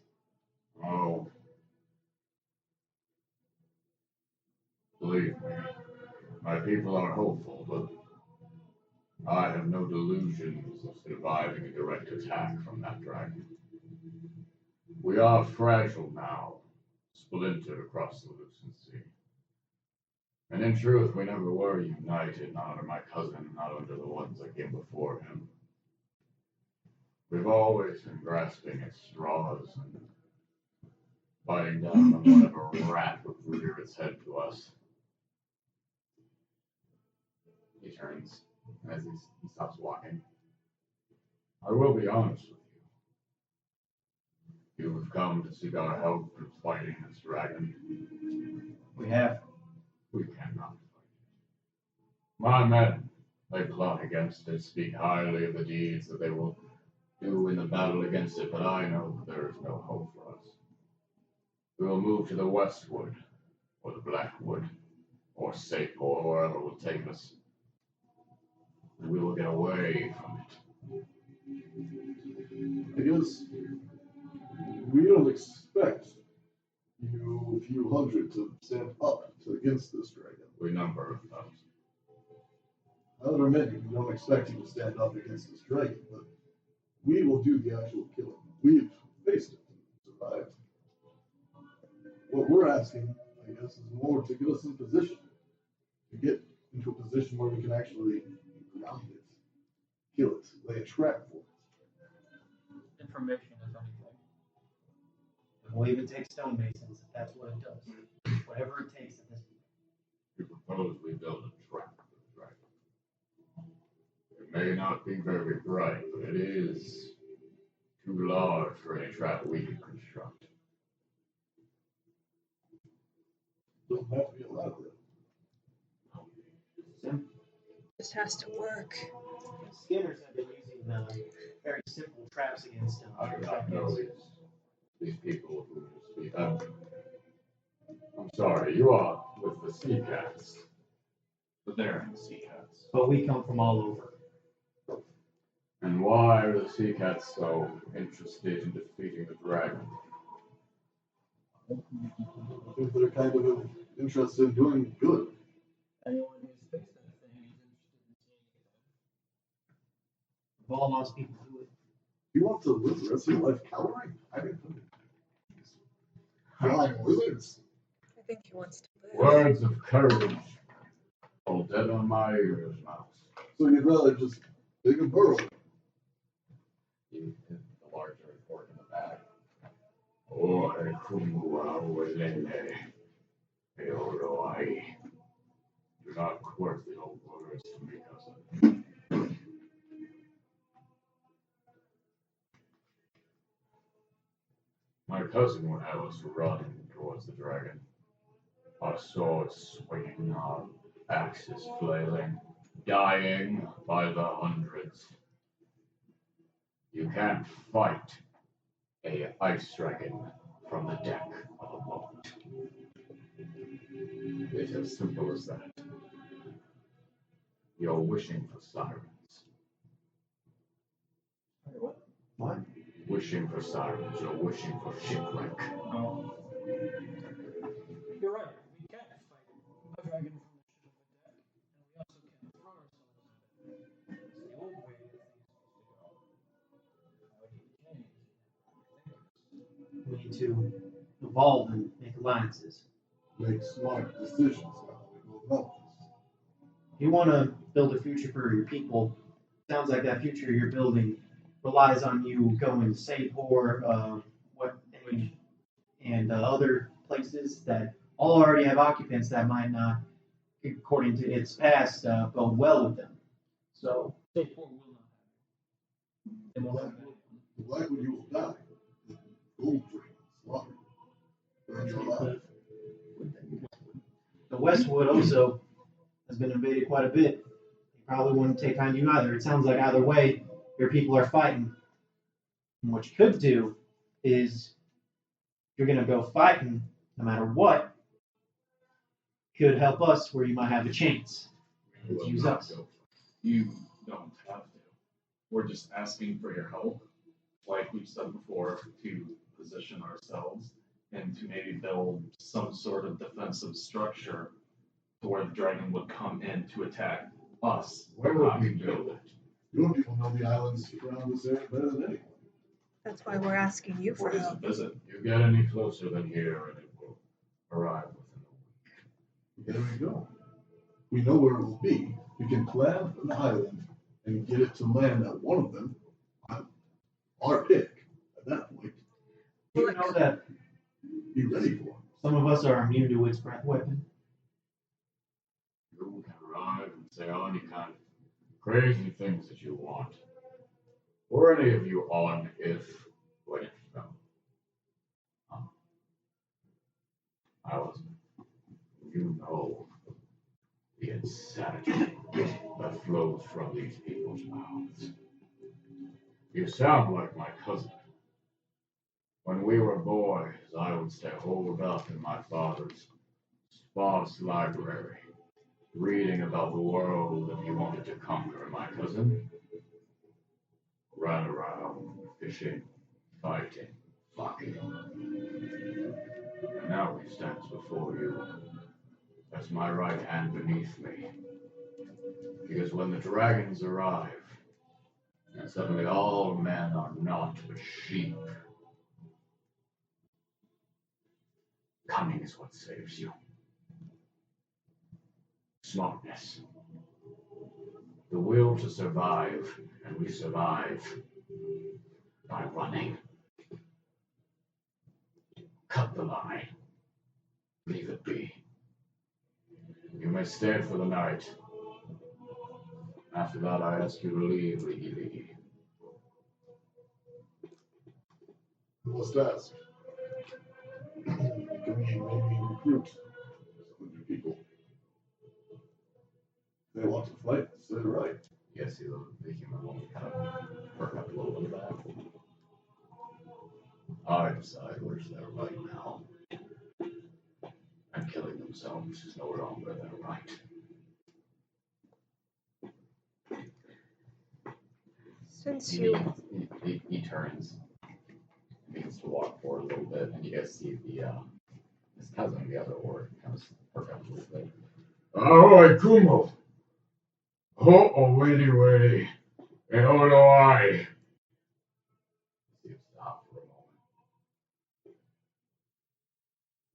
Oh. Believe me, my people are hopeful, but I have no delusions of surviving a direct attack from that dragon. We are fragile now, splintered across the Lucent Sea. And in truth, we never were united, not under my cousin, not under the ones that came before him. We've always been grasping at straws and biting down on whatever rat would rear its head to us. He turns as he stops walking. I will be honest with you. You have come to seek our help in fighting this dragon. We have. We cannot fight it. My men, they plot against it, speak highly of the deeds that they will do in the battle against it, but I know that there is no hope for us. We will move to the westwood, or the blackwood, or Sapor, or wherever will take us. We will get away from it. I guess this, we don't expect you, a few hundred, to stand up against this dragon. We number 1,000. However many, we don't expect you to stand up against this dragon, but we will do the actual killing. We've faced it and survived. What we're asking, I guess, is more to get us in position. To get into a position where we can actually ground it, kill it, lay a trap for it. Information, if anything. We'll even take stonemasons if that's what it does. Whatever it takes at this point. You propose we build a trap for the dragon. It may not be very bright, but it is too large for any trap we can construct. Doesn't have to be allowed there. Just has to work. Skinners have been using very simple traps against I do not know these people who speak. I'm sorry, you are with the sea cats. But they're in the sea cats. But we come from all over. And why are the sea cats so interested in defeating the dragon? I think they're kind of interested in doing good. Anyone who's faced anything is interested in seeing it. All lost people do it. You want to live the rest of your life cowering? I mean, flying lizards. I think he wants to live. Words of courage fall dead on my ears, mouse. So you'd rather just dig a burrow? You hit the larger report in the back. Ore kumua welene. Eoroi. Do not quirk the old words to me, cousin. My cousin would have us run towards the dragon. Our swords swinging, our axes flailing, dying by the hundreds. You can't fight a ice dragon from the deck of a boat. It's as simple as that. You're wishing for sirens. What? What? Wishing for sirens, you're wishing for shipwreck. No. You're right. We can't fight a dragon from the ship of the deck. And we also can't throw ourselves at it. It's the old way that things used to go. How do you change? We need to evolve and make alliances. Make smart decisions now. We go about this. If you want to build a future for your people, sounds like that future you're building relies on you going to Sapor, and other places that all already have occupants that might not, according to its past, go well with them. So, State 4 will not have it. They won't have it. The Blackwood, you will die. The gold dragon, slaughtered. Burn your alive. the Westwood also has been invaded quite a bit. They probably wouldn't take on you either. It sounds like either way, your people are fighting. And what you could do is, if you're going to go fighting, no matter what, could help us where you might have a chance. You will Use not us. go. You don't have to. We're just asking for your help, like we've said before, to position ourselves and to maybe build some sort of defensive structure to where the dragon would come in to attack us. Where will we build it? Your people know the islands around this area better than anyone. That's why we're asking you for Or just help. visit. You get any closer than here and it will arrive within a week. There we go. We know where it will be. We can plan an island and get it to land at one of them. Our pick at that point. You know that Be ready for it. some of us are immune to its breath weapon. You can arrive and say any kind of crazy things that you want. Or any of you on if when it fell. You know the insanity that flows from these people's mouths. You sound like my cousin. When we were boys, I would stay holed up in my father's sparse library, reading about the world that he wanted to conquer. My cousin ran around fishing, fighting, fucking. And now he stands before you as my right hand beneath me. Because when the dragons arrive, and suddenly all men are naught but sheep, cunning is what saves you. Smartness. The will to survive, and we survive by running. Cut the line. Leave it be. You may stay for the night. After that, I ask you to leave, Lee. Must ask. Can we maybe recruit some new people? They want to fight, so right. Yes, the human will kind of perk up a little bit of that. I decide which they're right now. And killing themselves is no longer their right. Since you He turns, begins to walk forward a little bit, and you guys see his cousin, the other orc, kind of perk up a little bit. Ahoy, Kumo! Oh, wait. And oh, no, I. See him stop for a moment.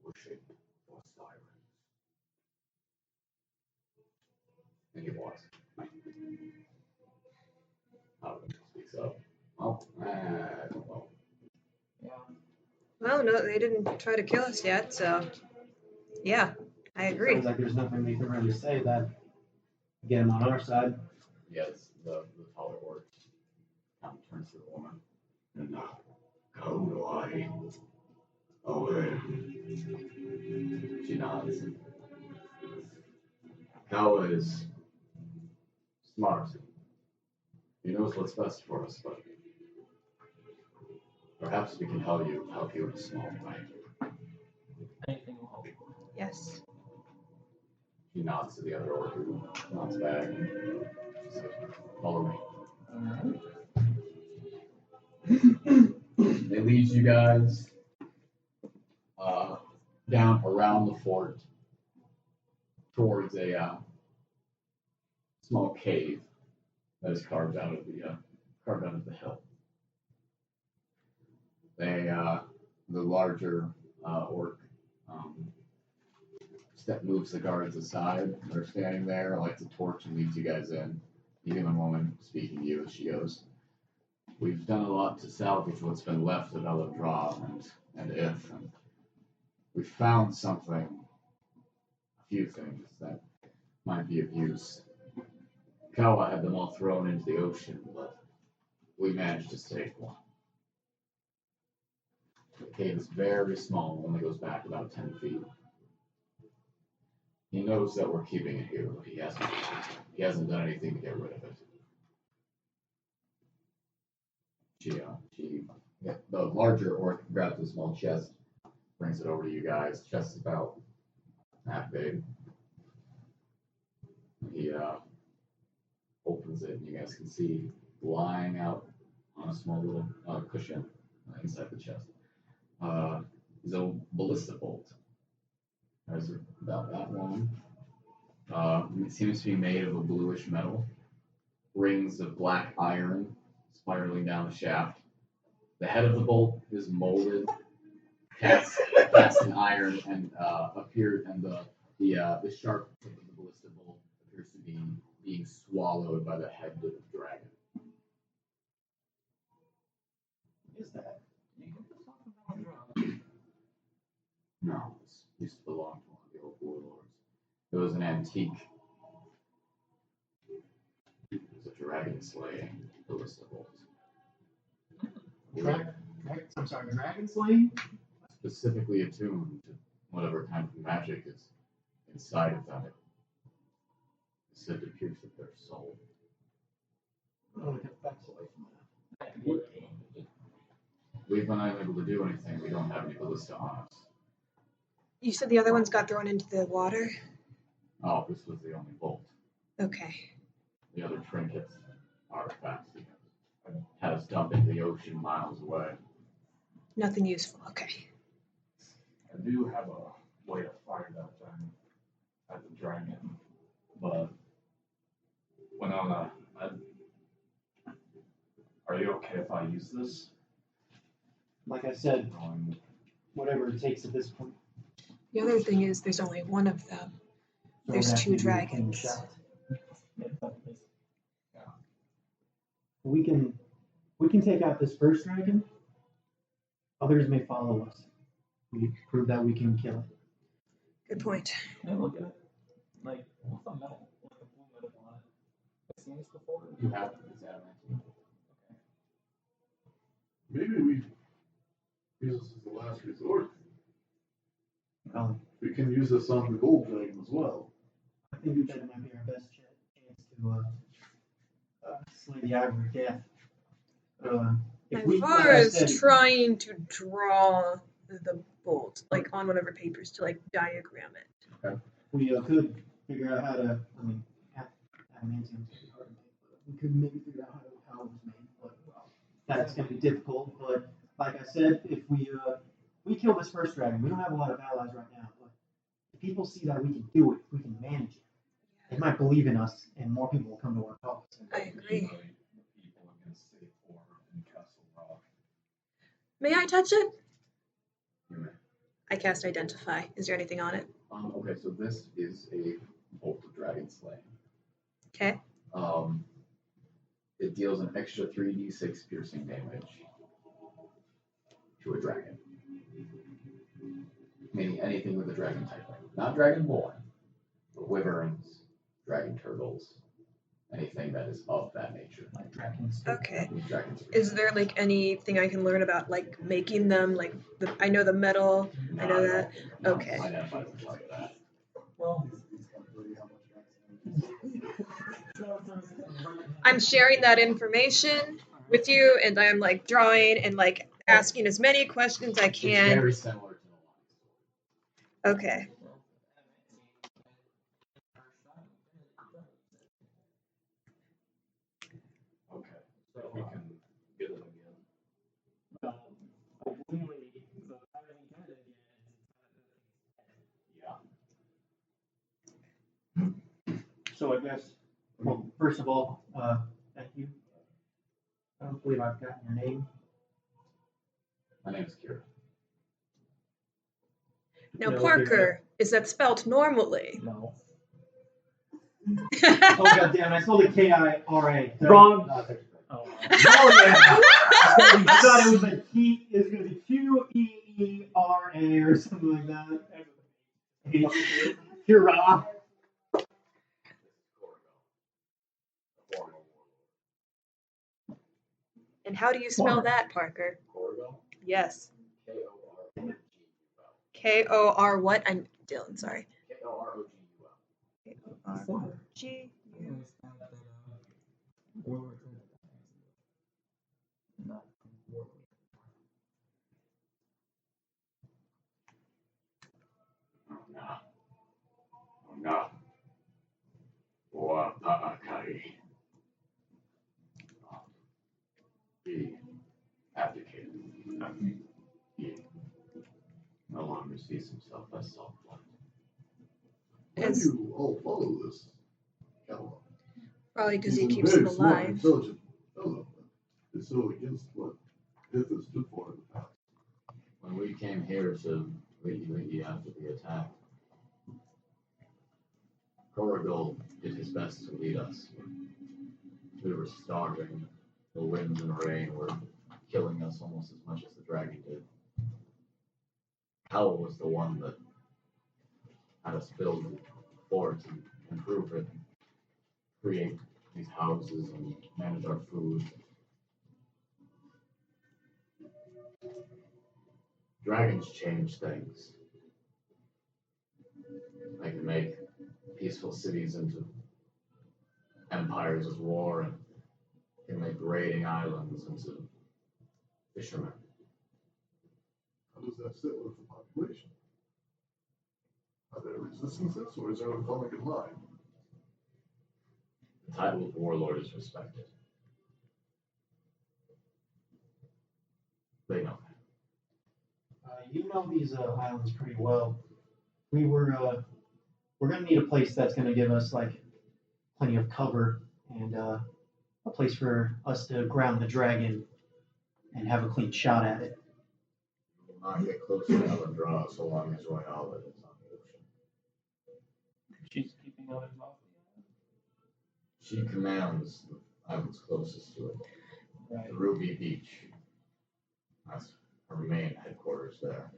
Wishing for silence. And he walks. Speaks up. Oh, I don't know. Yeah. well, no, they didn't try to kill us yet, so yeah, I agree. Sounds like there's nothing we can really say that get him on our side. Yes, the taller orc kind of turns to the woman. And now, how do I? Oh, She nods. Kawa is smart. He knows what's best for us, but perhaps we can help you in a small way. Anything will help. Yes. He nods to the other orc who nods back. She says, follow me. They lead you guys down around the fort towards a small cave that is carved out of the hill. The larger orc moves the guards aside. They're standing there, lights a torch, and leads you guys in. The human woman speaking to you as she goes, we've done a lot to salvage what's been left of Eladra and we found something, a few things that might be of use. Kawa had them all thrown into the ocean, but we managed to save one. The cave is very small, only goes back about 10 feet. He knows that we're keeping it here, but he hasn't done anything to get rid of it. The larger orc grabs a small chest, brings it over to you guys. Chest is about that big. He opens it, and you guys can see lying out on a small little cushion inside the chest is a ballista bolt. There's about that long. It seems to be made of a bluish metal. Rings of black iron spiraling down the shaft. The head of the bolt is molded, cast in iron, and the sharp tip of the ballista bolt appears to be being swallowed by the head of the dragon. What is that? You get this off of Valu-nakanu. No, this used to belong to one of the old warlords. It was an antique. It was a dragon slaying ballista bolt. Dragon slaying? Specifically attuned to whatever kind of magic is inside of them. It's said to pierce at their soul. Oh, it affects away from that. We've been unable to do anything. We don't have any ballista on us. You said the other ones got thrown into the water? Oh, this was the only bolt. Okay. The other trinkets, artifacts, had us dumped into the ocean miles away. Nothing useful. Okay. I do have a way to fire that thing at the dragon, but Winona, are you okay if I use this? Like I said, whatever it takes at this point. The other thing is, there's only one of them. So There's we're gonna 2 have to do a clean dragons. shot. We can take out this first dragon. Others may follow us. We prove that we can kill it. Good point. Can I look at it? Like, what's the metal? Like a blue metal on it? I've seen this before. You have this adamant. Maybe we use this as the last resort. We can use this on the gold dragon as well. I think that might be our best chance to slay the Ivory Death. If we, like Naivara I is said, trying to draw the bolt, like on whatever papers, to like diagram it. we could figure out how to. I mean, adamantium's pretty hard to make, but we could maybe figure out how it was made. But that's going to be difficult. But like I said, if we kill this first dragon, we don't have a lot of allies right now. But if people see that we can do it, we can manage it. They might believe in us, and more people will come to our cause. I agree. The people against Safe Harbor and Castle Rock. May I touch it? You may. I cast Identify. Is there anything on it? Okay, so this is a bolt of dragon slaying. Okay. It deals an extra 3d6 piercing damage to a dragon. Meaning anything with a dragon type. Not dragonborn, but wyverns, dragon turtles, anything that is of that nature. Like dragons. Okay. Dragons. Is there like anything I can learn about like making them? Like I know the metal. I know that. Okay. Identify something like that. Well, I'm sharing that information with you, and I'm like drawing and like asking as many questions I It's can. very similar to the lines. Okay. Okay, so we can get it again. So I guess, well, first of all, thank you. I don't believe I've gotten your name. My name is Kira. Now, No, Parker, is that spelt normally? no. Oh god damn! I spelled it K-I-R-A. Wrong. Oh, Oh, yeah! I thought it was a T. It's gonna be Q-E-E-R-A or something like that. Kira. And how do you spell that, Parker? Corrigal. Yes. K-O-R-O-G-U-L. K-O-R what? I'm Dylan, sorry. K-O-R-O-G-U-L. K-O-R-G. No. Wa Pa'akai. He abdicated. He no longer sees himself as self-one. Why do you all follow this Kaleb? Probably because he He's a keeps very them smart, alive. intelligent fellow, but is so against what Earth has stood for in the past. When we came here to Liki after the attack, Corrigal did his best to lead us. We were starving. The winds and rain were killing us almost as much as the dragon did. Hell was the one that had us build the fort and improve it, create these houses and manage our food. Dragons change things. They can make peaceful cities into empires of war, and can make raiding islands into fishermen. How does that sit with the population? Are there resistances, or is everyone falling in line? The title of warlord is respected. They know that. You know these islands pretty well. We're gonna need a place that's gonna give us like plenty of cover and a place for us to ground the dragon and have a clean shot at it. We will not get close to Alundra so long as Royale is on the ocean. She's keeping others off the She commands the islands closest to it. island. The Ruby Beach. That's her main headquarters there.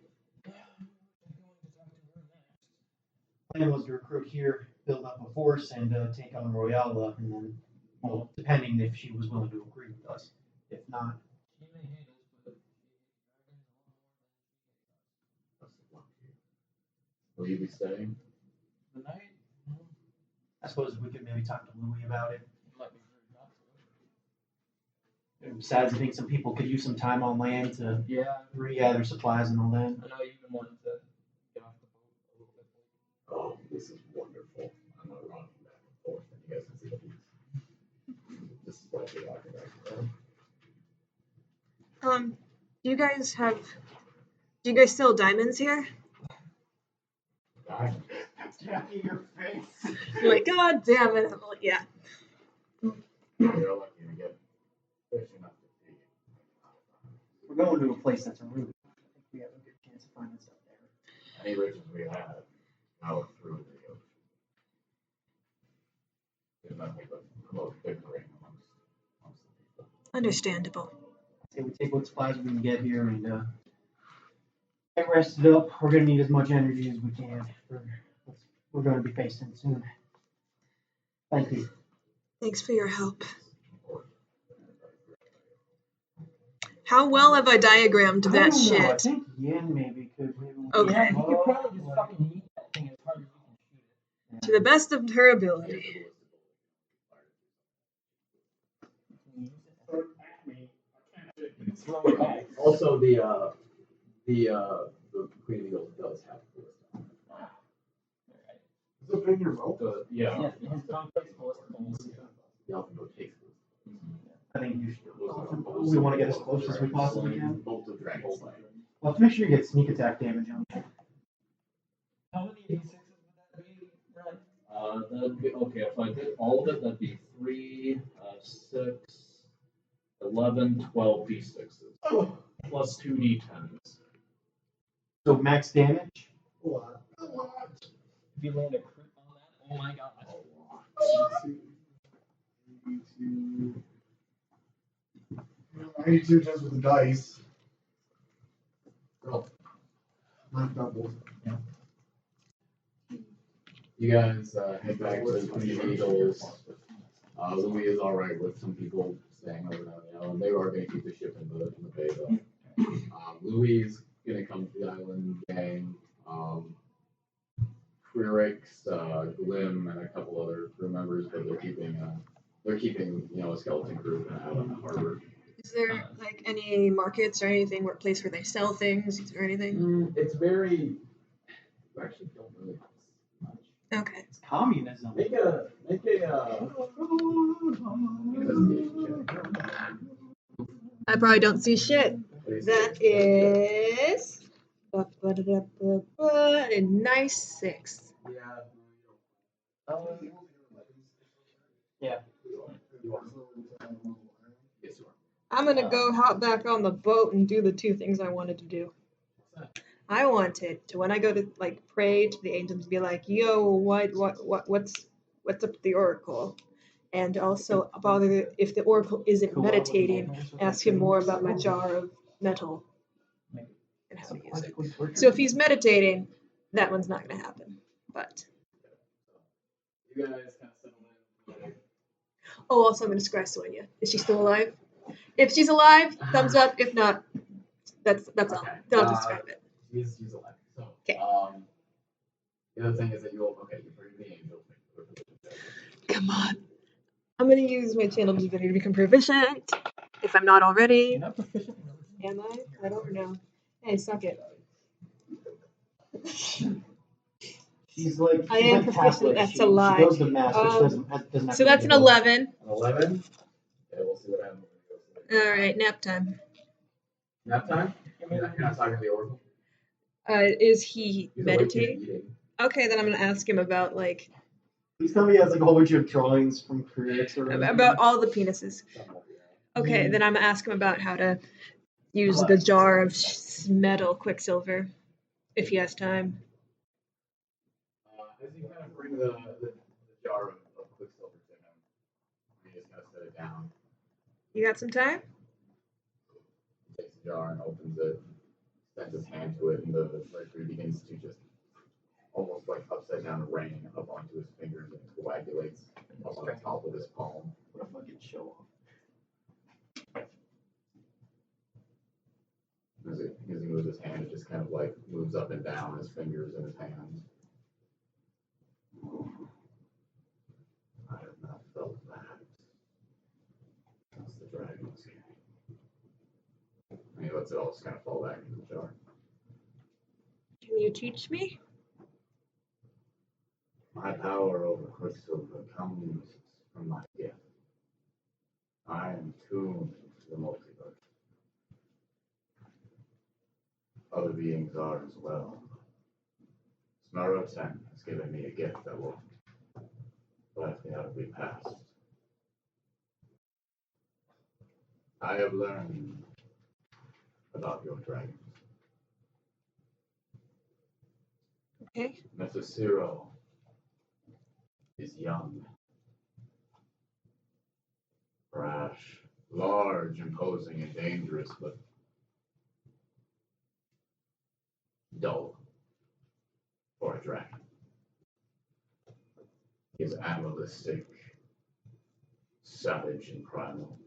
Plan was to recruit here, build up a force, and take on Royale, and then, well, depending if she was willing to agree with us. If not, She may hate us, but That's the luck here. Will you be staying? the night I suppose we could maybe talk to Louis about it. might be very not so. Besides, I think some people could use some time on land to Yeah, regather supplies and all that. I know you've been wanting to get off the boat a little bit. Oh, this is wonderful. I'm not running back and forth, and you guys can see the beach. This is what I'll be talking about. Do you guys sell diamonds here? Diamond. Jacky, your face. You're like, God damn it. I'm like, yeah. You're lucky to get fish enough to feed. We're going to a place that's a root. I think we have a good chance of finding stuff there. Any riches we have now through the ocean. There's nothing but promote bickering amongst the people. Understandable. Say we take what supplies we can get here and get rested up. We're gonna need as much energy as we can. We're gonna be facing soon. Thank you. Thanks for your help. How well have I diagrammed I that don't know, I shit? think Yin maybe could. Okay. Yeah, you could probably just fucking eat that thing as hard as you can shoot it. To the best of her ability. Throw it back. Also, the Queen of Eagles does have cool stuff. Is it big in your boat? Yeah, his tongue plays ballistic. The Elfin boat takes cool I think you should. We want to get as close as we possibly can. Bolt of dragons. Well, to make sure you get sneak attack damage on it. How many d6s would that be, Ryan? That'd be, okay, if I did all of it, that'd be 3, 6, 11, 12 d6s. Plus 2 d10s. So max damage. What? If you land a crit on that, oh my god. 92 just with the dice. Oh. Not doubles. You guys head back to the Queen of Eagles. Louis is alright with some people staying over on the island. They are going to keep the ship in the bay though. Louis is going to come to the island gang. Quirix, Glim, and a couple other crew members, but they're keeping a skeleton crew out on the harbor. Is there like any markets or anything, or place where they sell things or anything? It's very. We actually don't really have much. Okay. It's communism. Make a investigation check. I probably don't see shit. That is a nice 6. Yeah. Yes, you are. I'm gonna go hop back on the boat and do the 2 things I wanted to do. I wanted to, when I go to like pray to the angels, be like, "Yo, what's up with the oracle?" And also, if the oracle isn't meditating, ask him more about my jar of metal and how to use it. So if he's meditating, that one's not gonna happen. But You guys kind of settle in. oh, also I'm gonna scratch Sonia. Is she still alive? If she's alive, thumbs up. If not, that's all. Okay. Don't describe it. She's alive. So, Okay. the other thing is that you're pretty the angel. Come on. I'm gonna use my channel divinity to become proficient. If I'm not already. You're not proficient in Am I? I don't know. Hey, suck it. She's like. I am proficient, that's a lie. She goes to mass, but she doesn't have So to that's an go. 11. An 11? Okay, we'll see what happens. Alright, nap time. Nap time? You're not talking to the oracle? Is he He's awake, he's meditating? eating. Okay, then I'm gonna ask him about like Please tell me he has like a whole bunch of drawings from critics or about all the penises. Okay, then I'm gonna ask him about how to use the jar of metal quicksilver, if he has time. As you kind of bring the jar of quicksilver to him, you just kind of set it down. You got some time? He takes the jar and opens it, extends his hand to it, and the mercury begins to just almost like upside down rain up onto his fingers and coagulates up on the top of his palm. What a fucking show off. As he moves his hand, it just kind of like moves up and down his fingers and his hands. I have not felt that since the dragon was here. And he lets it all just kind of fall back into the jar. Can you teach me? My power over Quicksilver comes from my gift. I am tuned to the multiverse. Other beings are as well. Smarrow-ten has given me a gift that will bless me out of the past. I have learned about your dragons. Okay. Methusiro is young, brash, large, imposing, and dangerous, but dull for a dragon. He is animalistic, savage, and primal.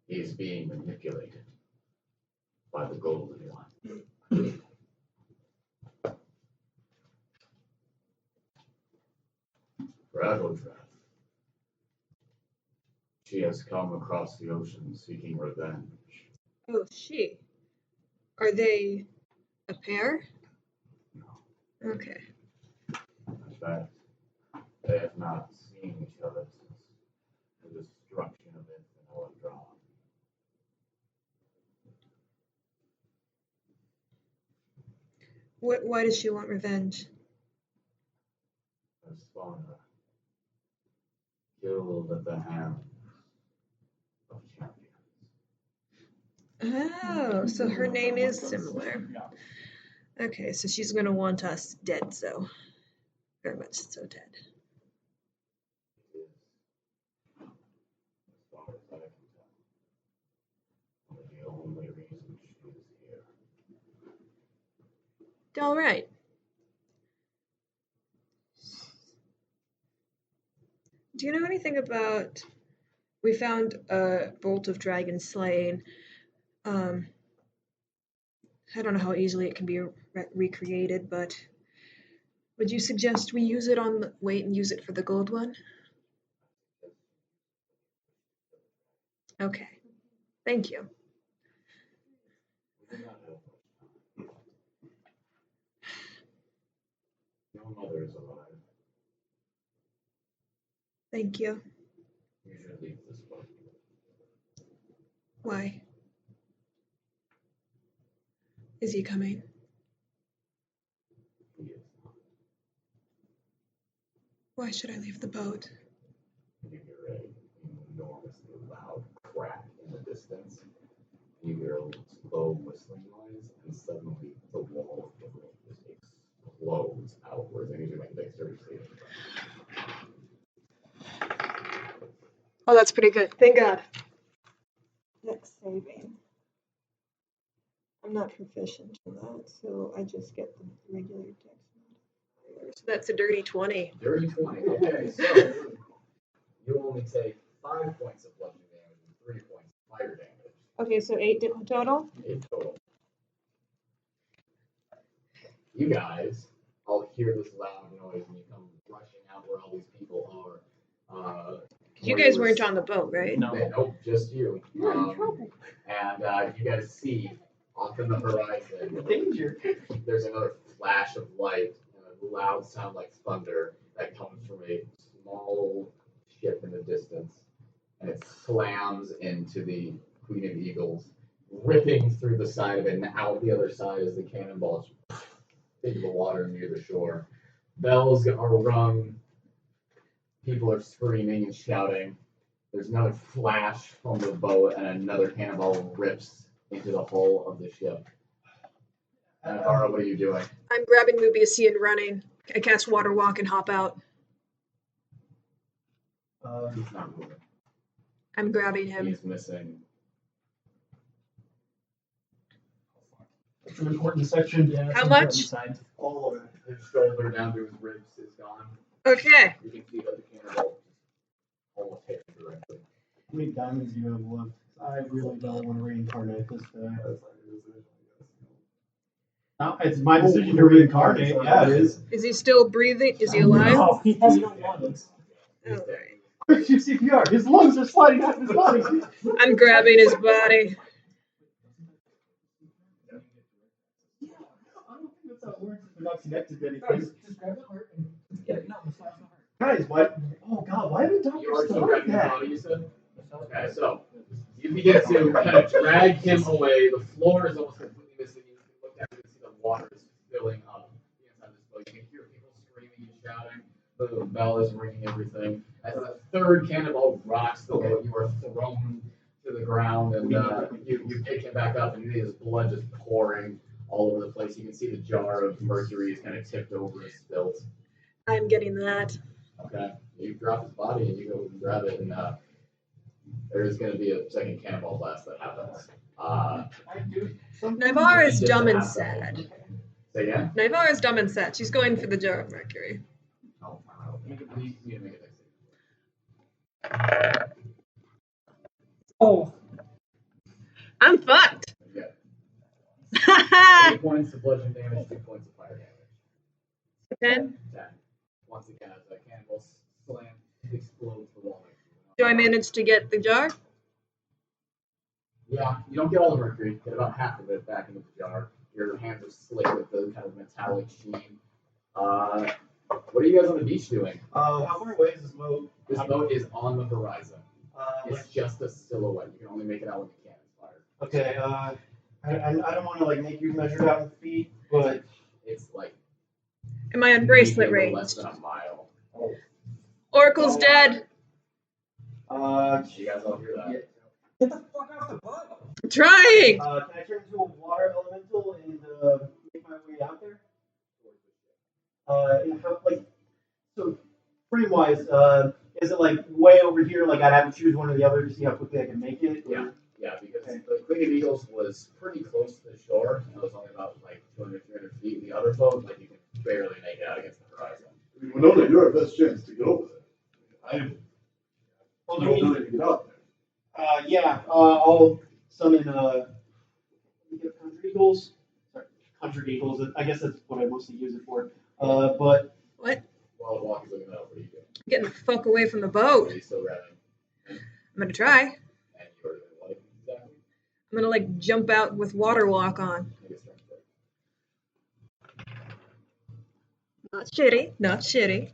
He is being manipulated by the Golden One. Rattletrap. She has come across the ocean seeking revenge. Oh, she. Are they a pair? No. Okay. In fact, they have not seen each other since the destruction of Infinite Drawn. Why does she want revenge? Her spawner killed at the hands of champions. Oh, so her name is similar. Okay, so she's gonna want us dead, so very much so dead. It is, as far as I can tell, the only reason she is here. All right. Do you know anything about? We found a bolt of dragon slain. I don't know how easily it can be recreated, but would you suggest we use it on the wait and use it for the gold one? Okay. Thank you. We do not have much time. Your mother is alive. Thank you. You should leave this book. Why? Is he coming? He is not. Why should I leave the boat? You hear an enormously loud crack in the distance. You hear a slow whistling noise, and suddenly the wall of the room just explodes outwards. And you do make a dexterity saving throw. Oh, that's pretty good. Thank God. Next saving. I'm not proficient in that, so I just get the regular dex modifier. So that's a dirty 20. Dirty 20. Okay, so you only take 5 points of bludgeoning damage and 3 points of fire damage. Okay, so 8 total? 8 total. You guys all hear this loud noise and you come rushing out where all these people are. You guys weren't on the boat, right? No. Nope, just you. And you guys see off in the horizon, Danger. there's another flash of light and a loud sound like thunder that comes from a small ship in the distance. And it slams into the Queen of Eagles, ripping through the side of it, and out the other side as the cannonballs into the water near the shore. Bells are rung. People are screaming and shouting. There's another flash from the boat, and another cannonball rips into the hull of the ship. Naivara, what are you doing? I'm grabbing Mubiacy and running. I cast Water Walk and hop out. He's not moving. I'm grabbing him. He's missing. It's an important section. Yeah, How it's much? important side. All of it. His shoulder down to his ribs is gone. Okay. You can see that the cannonball almost hit him directly. How many diamonds do you have left? I really don't want to reincarnate this guy. No, it's my decision to reincarnate. Yeah, it is. Is he still breathing? Is he alive? No, he has no lungs. Oh, Where's your CPR? His lungs are sliding out of his body. I'm grabbing his body. I don't think that's how it works if we're not connected to No, anything. just grab the heart and get it. No, massage the heart. Guys, why? Oh God, why did You doctors are still start grabbing his that? body, you said? Okay, so you begin to kind of drag him away. The floor is almost completely missing. You can look down and see the water is filling up the inside of this boat. You can hear people screaming and shouting. The bell is ringing everything. As the third cannonball rocks the boat, you are thrown to the ground, and you pick him back up, and his blood just pouring all over the place. You can see the jar of mercury is kind of tipped over and spilled. I'm getting that. Okay, you drop his body and you go and grab it, and there's going to be a second cannonball blast that happens. Naivara is Just dumb to and have that. sad. Say again? Naivara is dumb and sad. She's going for the jar of mercury. Oh, make it, you need to make it next. Oh. I'm fucked. Yeah. 8 points of bludgeon damage, 2 points of fire damage. 10. 10. Once again, as the cannonball slam explodes the wall. Do I manage to get the jar? Yeah, you don't get all the mercury. Get about half of it back into the jar. Your hands are slick with the kind of metallic sheen. What are you guys on the beach doing? How far away is this boat? This boat is on the horizon. It's Like, just a silhouette. You can only make it out when the cannon's fired. okay. I don't want to like make you measure it out in feet, but It's like Am I on bracelet maybe less range? than a mile. Oracle's dead. You guys all hear that? Get the fuck off the boat. I'm trying. can I turn into a water elemental and make my way out there? And how, like, so frame wise, is it like way over here? Like I'd have to choose one or the other to see how quickly I can make it. Or- Yeah, because the Queen of Eagles was pretty close to the shore. It was only about like 200, 300 feet. The other boat, like you can barely make it out against the horizon. I mean, Winona, you're our best chance to get over there. Well, I don't know to get out there. yeah. I'll summon Conjure Eagles. Sorry, Conjure Eagles. I guess that's what I mostly use it for. But What? While the walk is looking up, what are you doing? Getting the fuck away from the Are boat. you still grabbing? I'm gonna try. And you are like exactly? I'm gonna like jump out with water walk on. Make a strength check. Not shitty. Not shitty.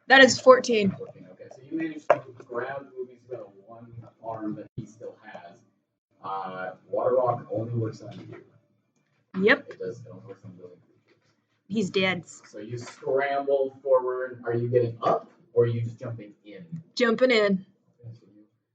That is 14. 14, okay. So you managed to grab Movie's got one arm that he still has. Water rock only works on you. Yep. It only works on building creatures. He's dead. So you scramble forward. Are you getting up or are you just jumping in? Jumping in. Okay, so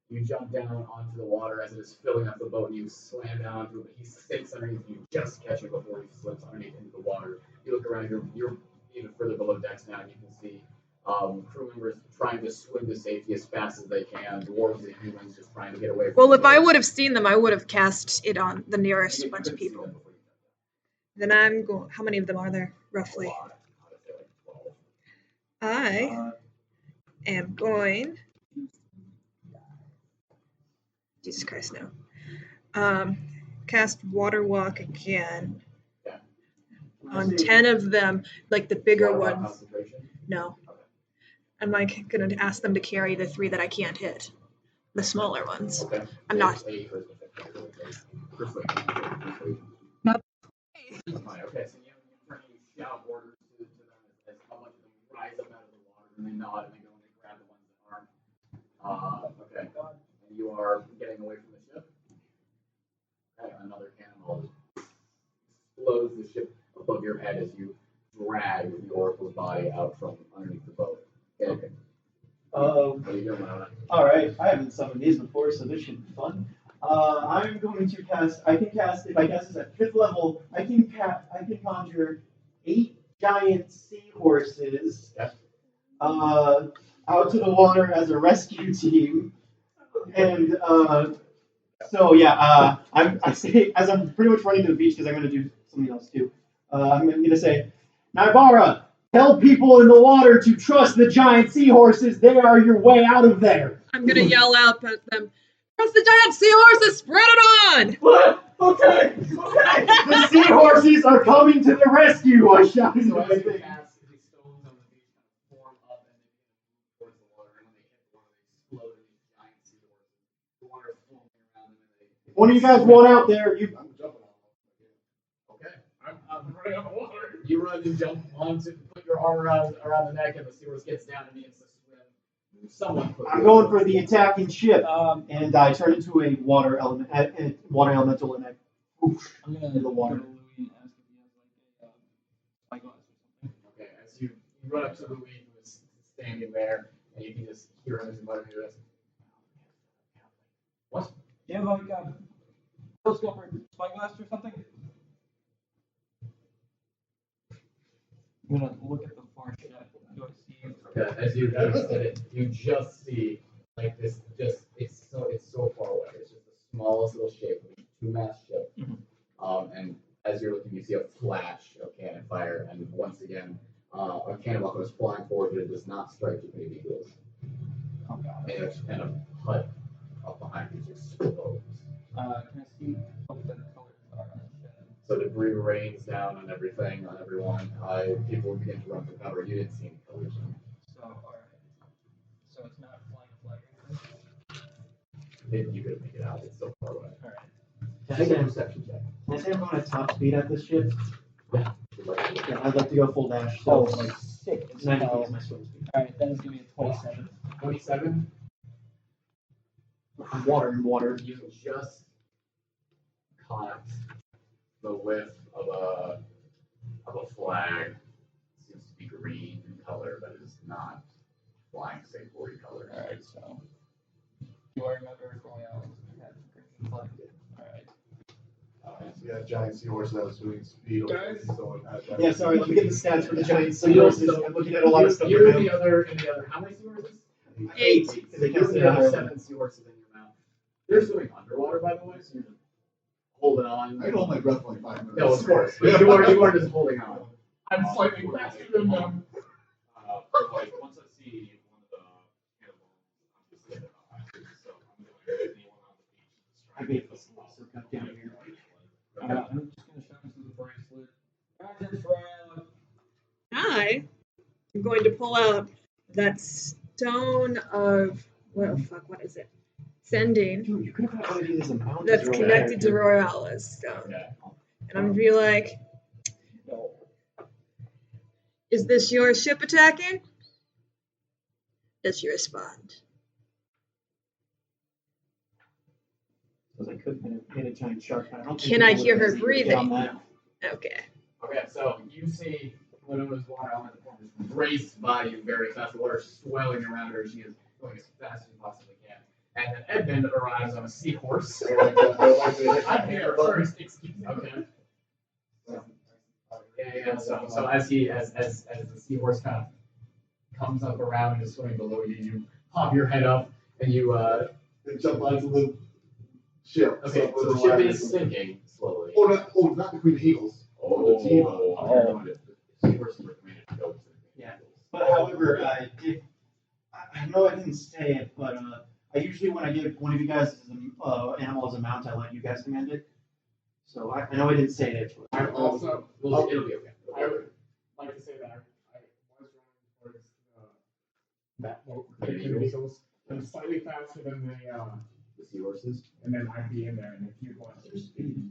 you jump down onto the water as it is filling up the boat and you slam down onto it, but he sinks underneath and you just catch it before he slips underneath into the water. You look around, you're even further below decks now and you can see crew members trying to swim to safety as fast as they can. Dwarves and humans just trying to get away from Well, the if I boat. would have seen them, I would have cast it on the nearest You bunch of couldn't see people. them before you Then I'm going. How many of them are there, jumped down. roughly? A lot. I would say like 12. I am going. Jesus Christ, no. Cast Water Walk again Yeah. on 10 of them, like the bigger Water rock ones. concentration? No. I'm like gonna ask them to carry the 3 that I can't hit, the smaller ones. Okay. I'm not. A for persuasion. Nope. Fine. Okay, so you shout orders to them as how much of them rise up out of the water and they nod and they go and they grab the ones that aren't. Okay. And you are getting away from the ship. Okay, another cannonball close the ship above your head as you drag the oracle's body out from underneath the boat. Okay. What are you doing, Winona? Alright, I haven't summoned these before, so this should be fun. I'm going to cast, if I cast this at 5th level, I can conjure 8 giant seahorses out to the water as a rescue team. And so yeah, I say as I'm pretty much running to the beach because I'm going to do something else too. I'm going to say, Naivara, tell people in the water to trust the giant seahorses. They are your way out of there. I'm gonna yell out at them. Trust the giant seahorses. Spread it on. What? Okay. The seahorses are coming to the rescue. I shouted. So as you cast, these stones on the beach kind of form up and they move towards the water, and when they hit the water, they explode into these giant seahorses. The water is flowing around them, and they. One of you guys want out there? You. I'm jumping on them. Okay. I'm running out of water. You run and jump onto, put your arm around the neck, and the seahorse gets down and begins to swim. Somewhat quickly. I'm going for the attacking ship, and I turn into a water elemental, and I whoosh I'm gonna into the water. go to Louis and ask if he has like a spyglass or something. Okay, as you run up to Louis, who is standing there, and you can just hear him as he mutters this. What? Do you have like a telescope or spyglass or something? I'm gonna look at the far ship. Do I see? Okay, as you said it, you just see like this. It's so far away. It's just the smallest little shape, of a 2-mast ship. And as you're looking, you see a flash of cannon fire, and once again, a cannonball goes flying forward, but it does not strike you, baby eagles. Oh god. And it's kind of hut up behind you, just explodes. Can I see what the colors are on the ship? So debris rains down on everything, on everyone. People begin to run for cover. You didn't see any colors. So alright. So it's not flying a flag or anything? You couldn't make it out. It's so far away. Alright. Can I say I'm going at top speed at this ship? Yeah. Yeah, I'd like to go full dash. So Oh, like sick. 90 feet is my swim speed. Alright, that is gonna be a 27. 27. Water and water. You just caught the whiff of a flag. It seems to be green in color, but it is not flying savory color. Alright, so. Do I remember going out and had green flag? Alright. Yeah, giant seahorse that was doing speed. Guys? Yeah, sorry, let me get the stats for the giant So you're- seahorses. I'm looking at a lot of stuff You're right in now. the other, how many seahorses? 8, because they You're can't the say other that. 7 seahorses in your mouth. They're swimming underwater, by the way, so you're just holding on. I can hold my breath for like 5 minutes. No, of course, but you are just holding on. I'm slightly faster than them. Like once I see one of the cannibals, I'm just like, so I'm going to anyone on the beach. I made this so cut down here. I'm just gonna show him through the bracelet. Guys, it's I am going to pull out that stone of what is it? Sending. Dude, you could have got one of these as a mount. That's connected to Royale's stone. Okay. And I'm gonna be like, is this your ship attacking? Does she respond? Because I could have made a giant shark, but I don't think Can I people hear would her have easily get on breathing? that. Okay. Okay, so you see Winona's water element form is raced by you very fast. The water is swelling around her. She is going as fast as you possibly can. And then Edmund arrives on a seahorse. I'm here first. Excuse me. Okay. Yeah. So as the seahorse kind of comes up around and is swimming below you, you pop your head up and you Then jump onto the ship. Okay, so the ship is sinking slowly. Not the Queen of Eagles. The team. Yeah. But however, I know I didn't say it, but I usually when I give one of you guys an animal as a mount, I let you guys command it. So I know I didn't say it. But I'm also, It'll be okay. I would like to say that I was running towards that boat with the vehicles. I'm slightly faster than The seahorses. and then I'd be in there in a few points of speed.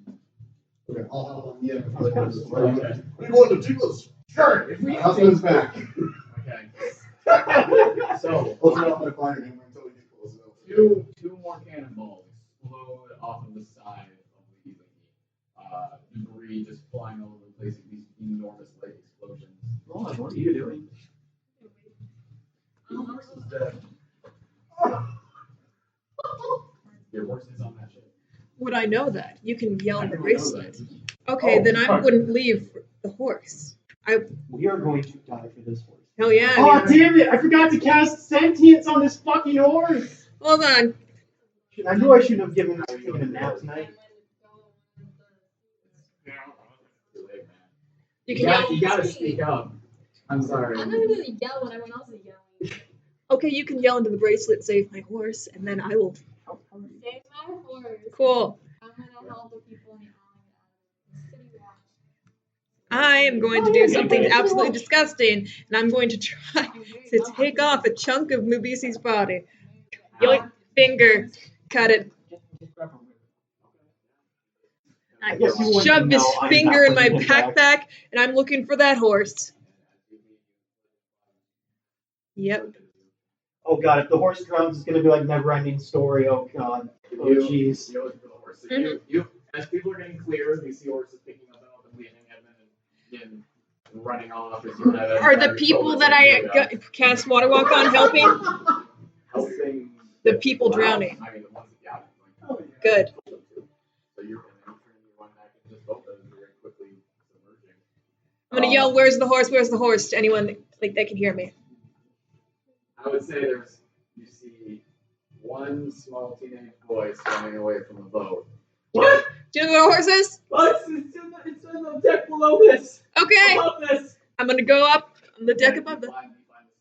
Okay, I'll help on the end. Okay. We're going to Tiglas. Sure, if we Husband's back. Okay. So I'll turn off my fire hammer until we get close enough. two more cannonballs explode off of the side of the dinghy. debris just flying all over the place with these enormous light explosions. Lord, what are you doing? Your horse is dead. Your horse is on that ship. Would I know that? You can yell in the Everyone knows bracelet. that. Okay, Oh, then I fuck. wouldn't leave the horse. We are going to die for this horse. Hell yeah. Oh, I mean, damn it! I forgot to cast sentience on this fucking horse! hold on. I knew I shouldn't have given him a nap tonight. You can yell. You gotta speak up. I'm sorry. I'm not gonna yell when everyone else is yelling. Okay, you can yell into the bracelet, save my horse, and then I will. Save my horse. Cool. I'm gonna help the people in the city watch. I am going to do something absolutely disgusting, and I'm going to try to take off a chunk of Mubisi's body. Yoink, finger, cut it. I guess you wouldn't shove this know I'm finger in not my putting it back. backpack, and I'm looking for that horse. Yep. Oh god, if the horse drums, it's gonna be like never-ending story. Oh god. Oh jeez. You're looking for the horse. So you, as people are getting clear, you see horses picking up and leaving Edmund and running off. As you Are the people that I cast Water Walk on helping? helping The people drowning. I mean, the ones that got Good. So you're going to run back and just both of them are very quickly submerging. I'm gonna yell, "Where's the horse? Where's the horse?" to anyone like they can hear me. I would say you see one small teenage boy swimming away from the boat. What? Do you know where the horse is? Oh, it's in the deck below this. Okay. Above this. I'm gonna go up on the deck above them. You find the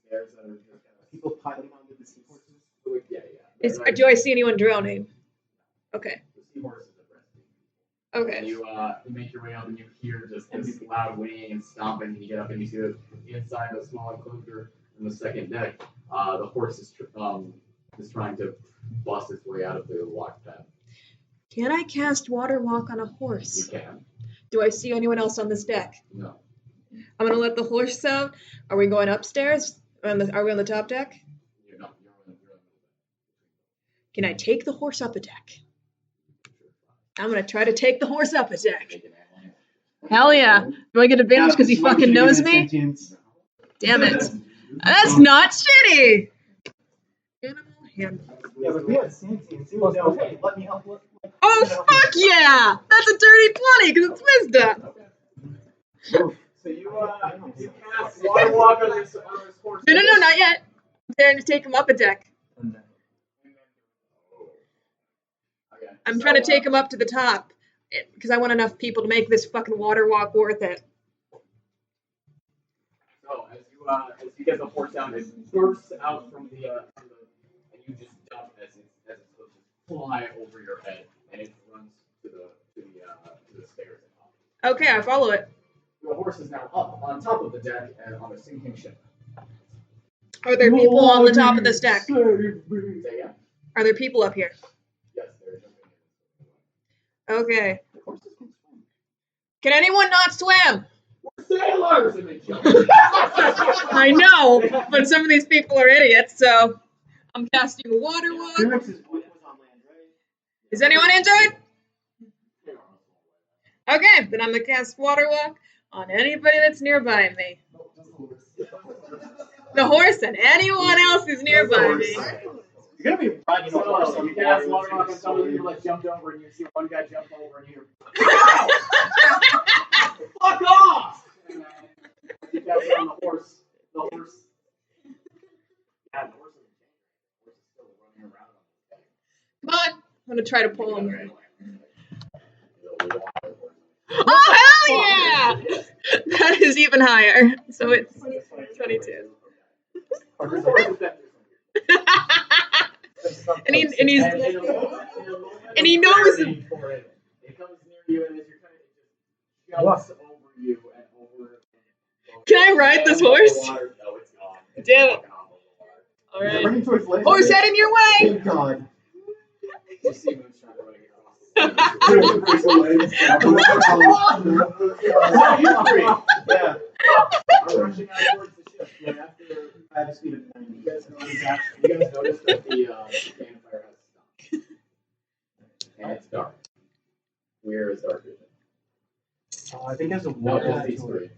stairs that are just kind of People piling onto the seahorses. yeah. Do I see anyone drowning? Okay. The seahorses are resting. And Okay. you make your way up and you hear just this loud whinnying and stomping, and you get up and you see that inside the small enclosure in the second deck, the horse is trying to bust its way out of the lock pad. Can I cast Water Walk on a You horse? can. Do I see anyone else on this deck? No. I'm gonna let the horse out. Are we going upstairs? Are we on the top deck? You're not. Can I take the horse up a deck? I'm gonna try to take the horse up a deck. Hell yeah. Do I get advantage because he fucking knows me? Damn it. That's not shitty! Animal handling. Yeah, but we had sentience. It was okay. Let me help. Oh, fuck yeah! That's a dirty 20 because it's wisdom. So you cast Water Walk on this horse. No, not yet. I'm trying to take him up a deck. Okay. I'm trying to take him up to the top because I want enough people to make this fucking water walk worth it. So as you get the horse down, it bursts out from the and you just dump as it's supposed to fly over your head, and it runs to the stairs. Okay, I follow it. The horse is now up on top of the deck and on a sinking ship. Are there people on the top of this deck? Say again? Are there people up here? Yes, there is. Okay. Can anyone not swim? We're sailors! And they jump. I know, but some of these people are idiots, so I'm casting a water walk. Is anyone injured? Okay, then I'm gonna cast water walk on anybody that's nearby me. The horse and anyone else who's nearby me. You're gonna be riding a horse on You the cast water. water walk on somebody who jumped over, and you see one guy jump over, and you hear, fuck off! And you cast it on the horse. The horse. Yeah, the horse is still running around. Come on, I'm gonna try to pull him. Oh, hell yeah! That is even higher. So it's 22. and he knows. It comes near you, and as you're kind of jumps over you and over. Can I ride this horse? No, it's gone. It's Damn it. All right. Running towards land. Horse head in your way! Thank God. You see Moonshine running across. Yeah. I'm rushing out towards the ship. Yeah, after I have a speed of 90. you guys notice that the campfire has stopped. And it's dark. Where is dark vision? I think there's a No, wall. just these three.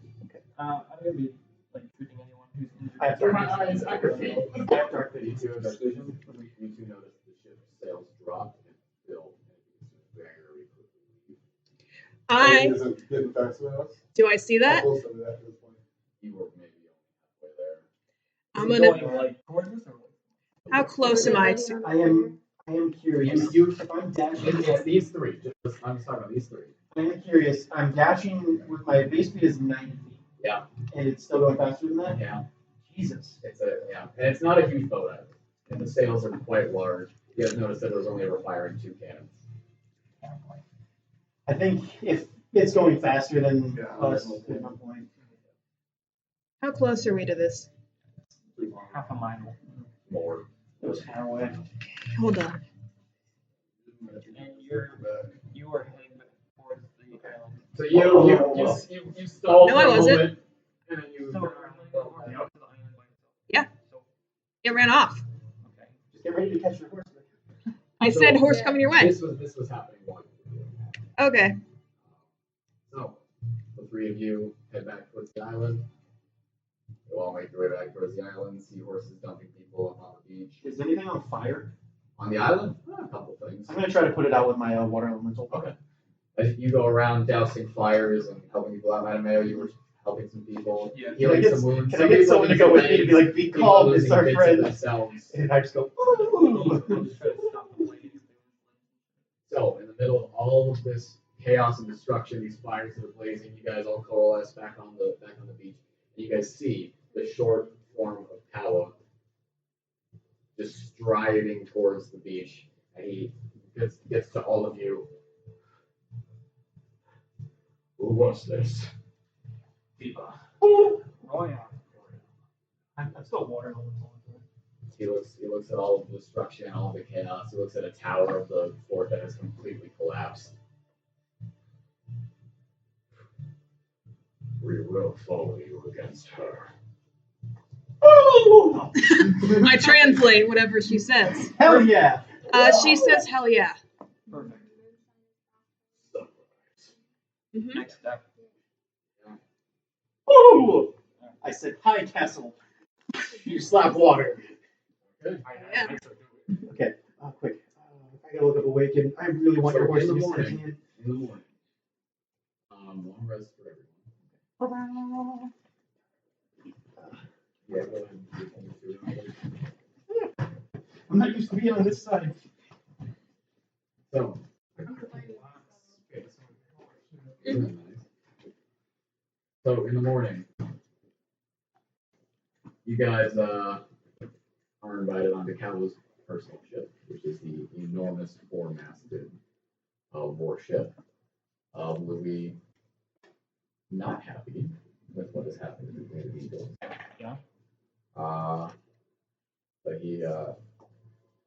I'm gonna be like shooting anyone who's injured. I have Through dark my vision. eyes, I can see. I have dark vision. You two have dark vision. You two notice the ship's sails drop and fill, and it's very quickly. I Is it getting faster than us? do I see How that? close are we at this point? You were maybe only halfway there. I'm Is it gonna. going, like towards us or what? How close am I to? I am curious. If I'm dashing, It's these three. I'm just talking about these three. I am curious. I'm dashing with my base speed is 90 feet. Yeah. And it's still going faster than that? Yeah. Jesus. It's and it's not a huge boat either. And the sails are quite large. You guys notice that it was only ever firing 2 cannons. I think if it's going faster than Yeah, us, that's at one point. How close are we to this? Half a mile. More. It was far away. Hold on. And you were heading towards the island. So you stalled No, for I a wasn't. moment, and then you So, turned around. Yeah. So, It ran off. okay. Just get ready to catch your horse. I said horse coming your way. This was happening while you were doing that. Okay. So the three of you head back towards the island. You all make your way back towards the island. See horses dumping people up on the beach. Is anything on fire? On the island, a couple things. I'm gonna try to put it out with my water elemental. Okay. As you go around dousing fires and helping people out, Mattimeo, you were helping some people, Yeah. healing some wounds. Can I get someone to go with me to be like, be People calm, losing it's our bits of friend? themselves. And I just go, I'll just try to stop the blaze. So, in the middle of all of this chaos and destruction, these fires that are blazing, you guys all coalesce back on the beach, and you guys see the short form of Powa just striding towards the beach, and he gets to all of you. Who was this? Viva. Oh yeah. I've got water elemental. He looks at all of the destruction, all of the chaos. He looks at a tower of the fort that has completely collapsed. We will follow you against her. I translate whatever she says. Hell yeah! She says hell yeah. Perfect. hmm Next step. Oh! I said, hi, Castle. You slap water. Yeah. Okay, quick. I gotta look up Awaken. I really want your So, horse in to the be morning. sentient. In the morning. Long rest for everyone. Yeah, go ahead and do it. I'm not used to being on this side. So, so in the morning, you guys are invited onto Kaleb's personal ship, which is the enormous 4-masted warship of Louis. Not happy with what has happened to the Native Eagles. Yeah. But he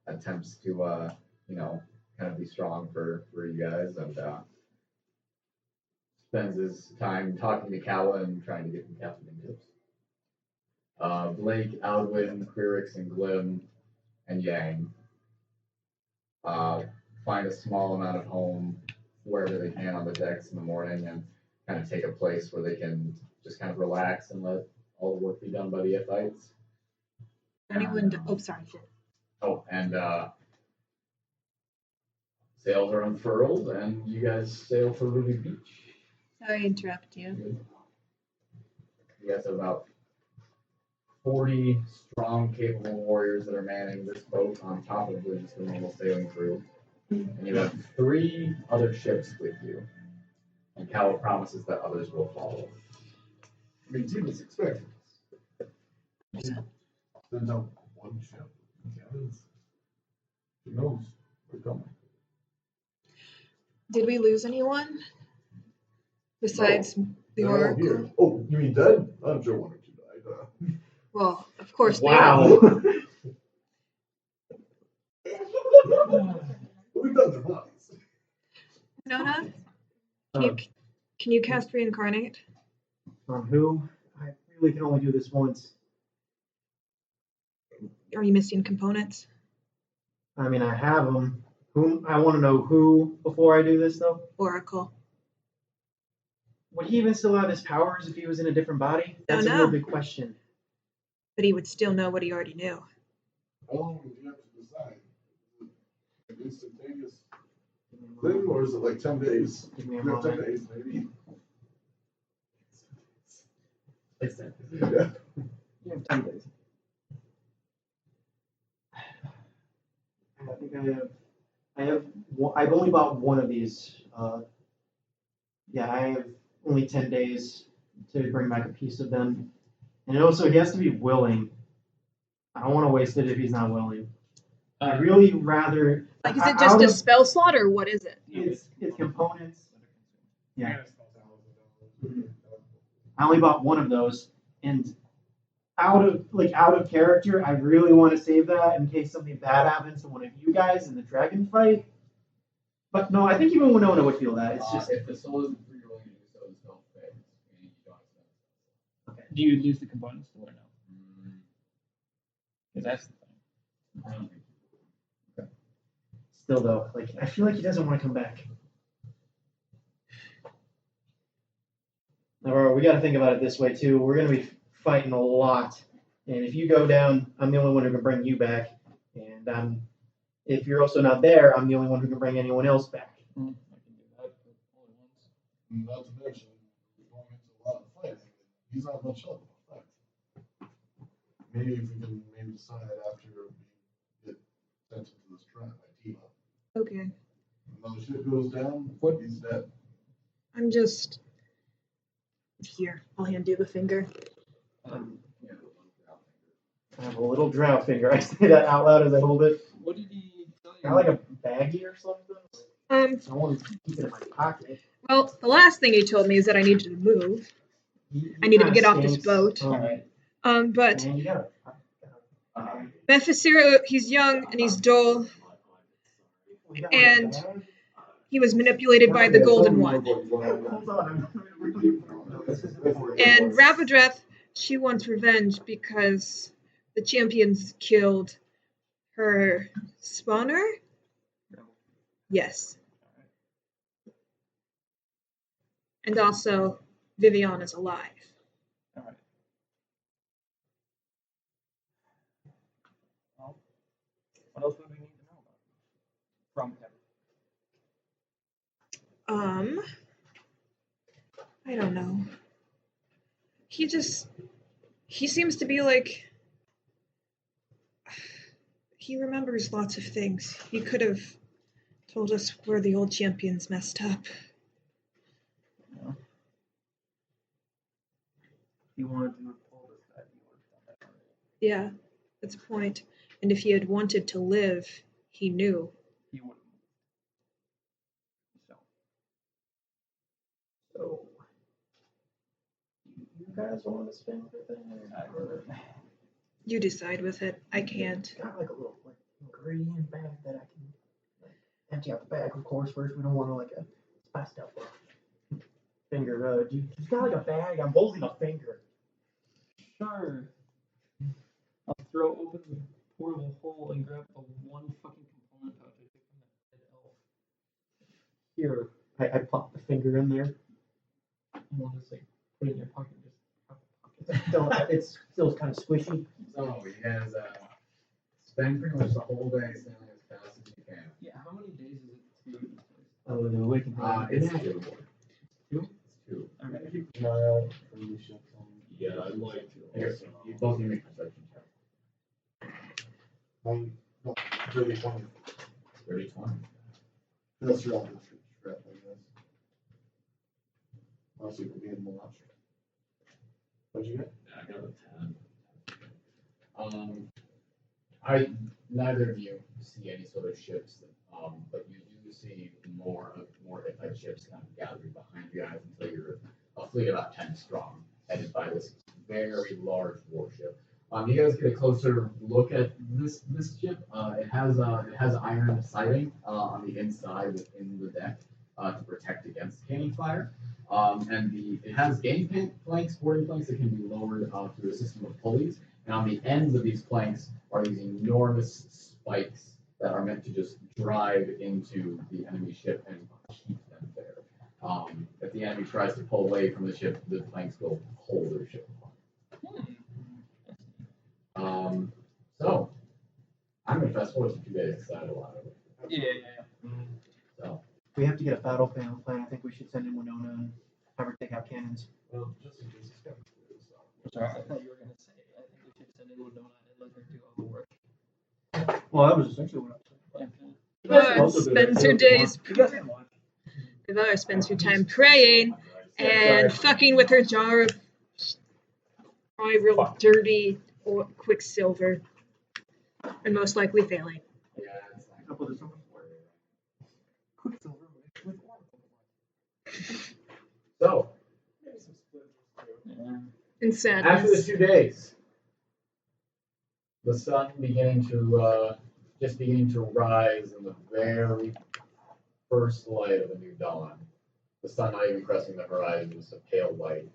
attempts to, kind of be strong for you guys, and spends his time talking to Kala and trying to get him captain tips. Blake, Alwyn, Quirix, and Glim, and Yang find a small amount of home wherever they can on the decks in the morning, and kind of take a place where they can just kind of relax and let all the work be done by the Ephites. Anyone? Oh, sorry. Oh, and sails are unfurled, and you guys sail for Ruby Beach. Sorry to interrupt you. You guys have about 40 strong, capable warriors that are manning this boat on top of just the normal sailing crew. And you have 3 other ships with you. And Cal promises that others will follow. I mean, he was expecting us. There's no one ship. Who knows? We're coming. Did we lose anyone besides the They're all Oracle? here. Oh, you mean dead? I'm sure 1 or 2 died. Well, of course. Wow. We've done their bodies. Nona, can you cast reincarnate? On who? I really can only do this once. Are you missing components? I mean, I have them. Whom? I want to know who before I do this, though. Oracle. Would he even still have his powers if he was in a different body? That's Don't a real know. big question. But he would still know what he already knew. How long would you have to decide? Is it an instantaneous thing, or is it like 10 days? Give me a You have 10 moment. days, maybe. Yeah. You have 10 days. I think I've only bought one of these. Yeah, I have only 10 days to bring back a piece of them. And also, he has to be willing. I don't want to waste it if he's not willing. I'd really rather. Like, is it just a spell slot or what is it? It's components. Yeah. I only bought one of those, and out of character, I really want to save that in case something bad happens to one of you guys in the dragon fight. But no, I think even Winona would feel that. It's just if the soul isn't free willing to do so, the spell fails. Meaning you don't accept. okay. Do you lose the components to or no? Because that's the thing. Still though, like I feel like he doesn't want to come back. Navarro, we got to think about it this way too. We're gonna be fighting a lot, and if you go down, I'm the only one who can bring you back, and if you're also not there, I'm the only one who can bring anyone else back. I can do that, but all at once. Not to mention, we're going into a lot of fighting. He's not much help in the fight. Maybe if we can decide after we get sent into this trap by team up. Okay. When the ship goes down, he's dead. I'm just here. I'll hand you the finger. I have a little drought finger. I say that out loud as I hold it. What did he tell you? Got like a baggie or something? I want to keep it in my pocket. Well, the last thing he told me is that I needed to move. I needed to get off this boat. But Man, you gotta, Mephasira, he's young and he's dull, and he was manipulated by the Golden One. Hold on. And Rapidreth, she wants revenge because the champions killed her spawner? Yes. And also, Vivian is alive. Alright. Well, what else would we need to know about from him? I don't know. He seems to be like, he remembers lots of things. He could have told us where the old champions messed up. He wanted to have told us that he would have done that already. Yeah, that's a point. And if he had wanted to live, he knew. He would have. So, you guys want to spend the thing? You decide with it. I can't. Got like a little ingredient bag that I can empty out the bag. Of course, first we don't want to spiced out finger. You got like a bag. I'm holding a finger. Sure. I'll throw open the portable hole and grab the one fucking component pouch I took from that dead elf. Here, I pop the finger in there. And we'll just put it in your pocket and just have It's still kind of squishy. So you guys spend pretty much the whole day sailing as fast as you can. Yeah, how many days is it to this place? Oh, the awakening. It's 2. Two? It's 2. Alright. Keep an eye out for the ships. Yeah, I'd like to Here, also. you both need to make perception checks. No, 30, 20. 30, 20. That's right. Scrap, I guess. Unless you could be in the watch. What'd you get? Yeah, I got a 10. Neither of you see any sort of ships, but you do see more Hittite ships kind of gathering behind you guys until you're a fleet about 10 strong, headed by this very large warship. You guys get a closer look at this ship. It has iron siding on the inside within the deck to protect against cannon fire. And it has boarding planks that can be lowered through a system of pulleys. And on the ends of these planks are these enormous spikes that are meant to just drive into the enemy ship and keep them there. if the enemy tries to pull away from the ship, the planks will hold their ship. So, I'm going to fast forward to 2 days because I had a lot of it. Yeah. So, We have to get a battle plan. I think we should send in Winona and have her take out cannons. Well, just in case it's got I'm sorry, I thought you were gonna say. I think we should send in Winona and let her do all the work. Well, that was essentially what I was saying. But spends her days. You guys can watch. Devour spends her time praying and fucking with her jar of probably real dirty quicksilver, and most likely failing. yeah, it's like, Up with this one. Quicksilver mixed with Oracle. so, Maybe some splinters too. Yeah. And after the sadness. 2 days, the sun beginning to rise in the very first light of a new dawn. The sun not even cresting the horizon, just a pale light.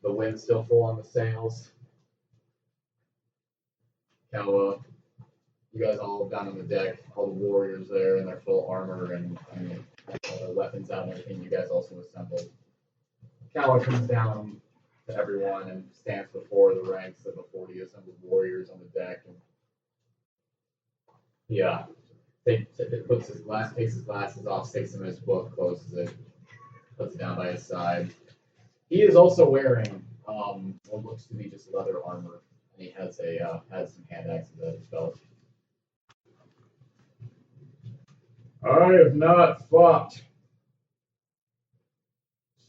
The wind still full on the sails. Now, you guys all down on the deck, all the warriors there in their full armor and all their weapons out and everything. You guys also assembled. Kawa comes down to everyone and stands before the ranks of the 40 assembled warriors on the deck. And yeah, takes his glasses off, sticks him in his book, closes it, puts it down by his side. He is also wearing what looks to be just leather armor, and he has some hand axes at his belt. I have not fought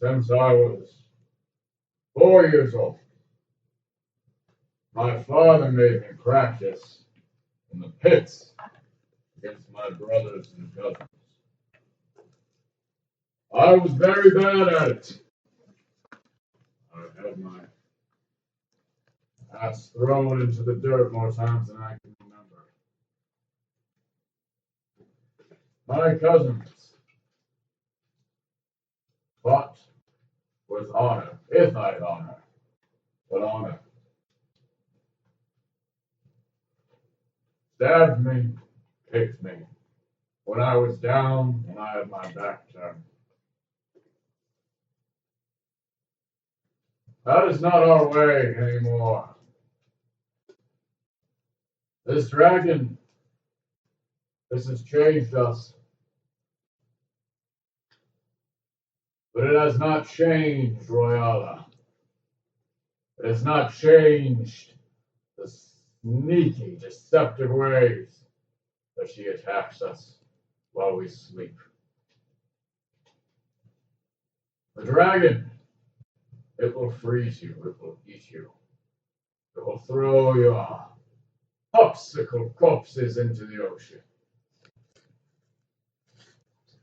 since I was 4 years old. My father made me practice in the pits against my brothers and cousins. I was very bad at it. I had my ass thrown into the dirt more times than I can remember. My cousins fought with honor, if I had honor, but honor. Stabbed me, kicked me, when I was down and I had my back turned. That is not our way anymore. This dragon, this has changed us. But it has not changed Royala. It has not changed the sneaky, deceptive ways that she attacks us while we sleep. The dragon, it will freeze you, it will eat you. It will throw your popsicle corpses into the ocean.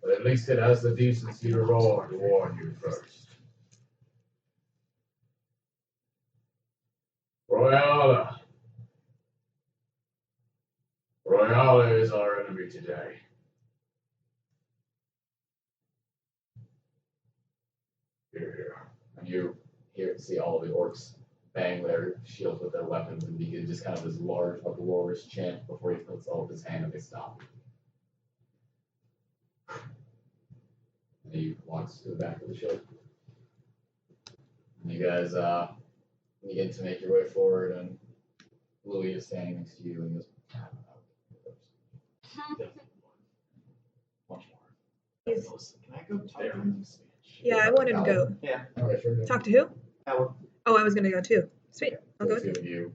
But at least it has the decency to warn you first. Royala. Royala is our enemy today. Here. And you see all the orcs bang their shields with their weapons and begin just kind of this large uproarious chant before he puts all of his hand and they stop. And he walks to the back of the ship. And you guys begin to make your way forward, and Louis is standing next to you and he goes, much more. He's- Can I go talk to There. him? Yeah, I wanted to go. Yeah. Okay, sure. go. Talk to who? Howard. Oh, I was gonna go too. Sweet. I'll go The with two you. of you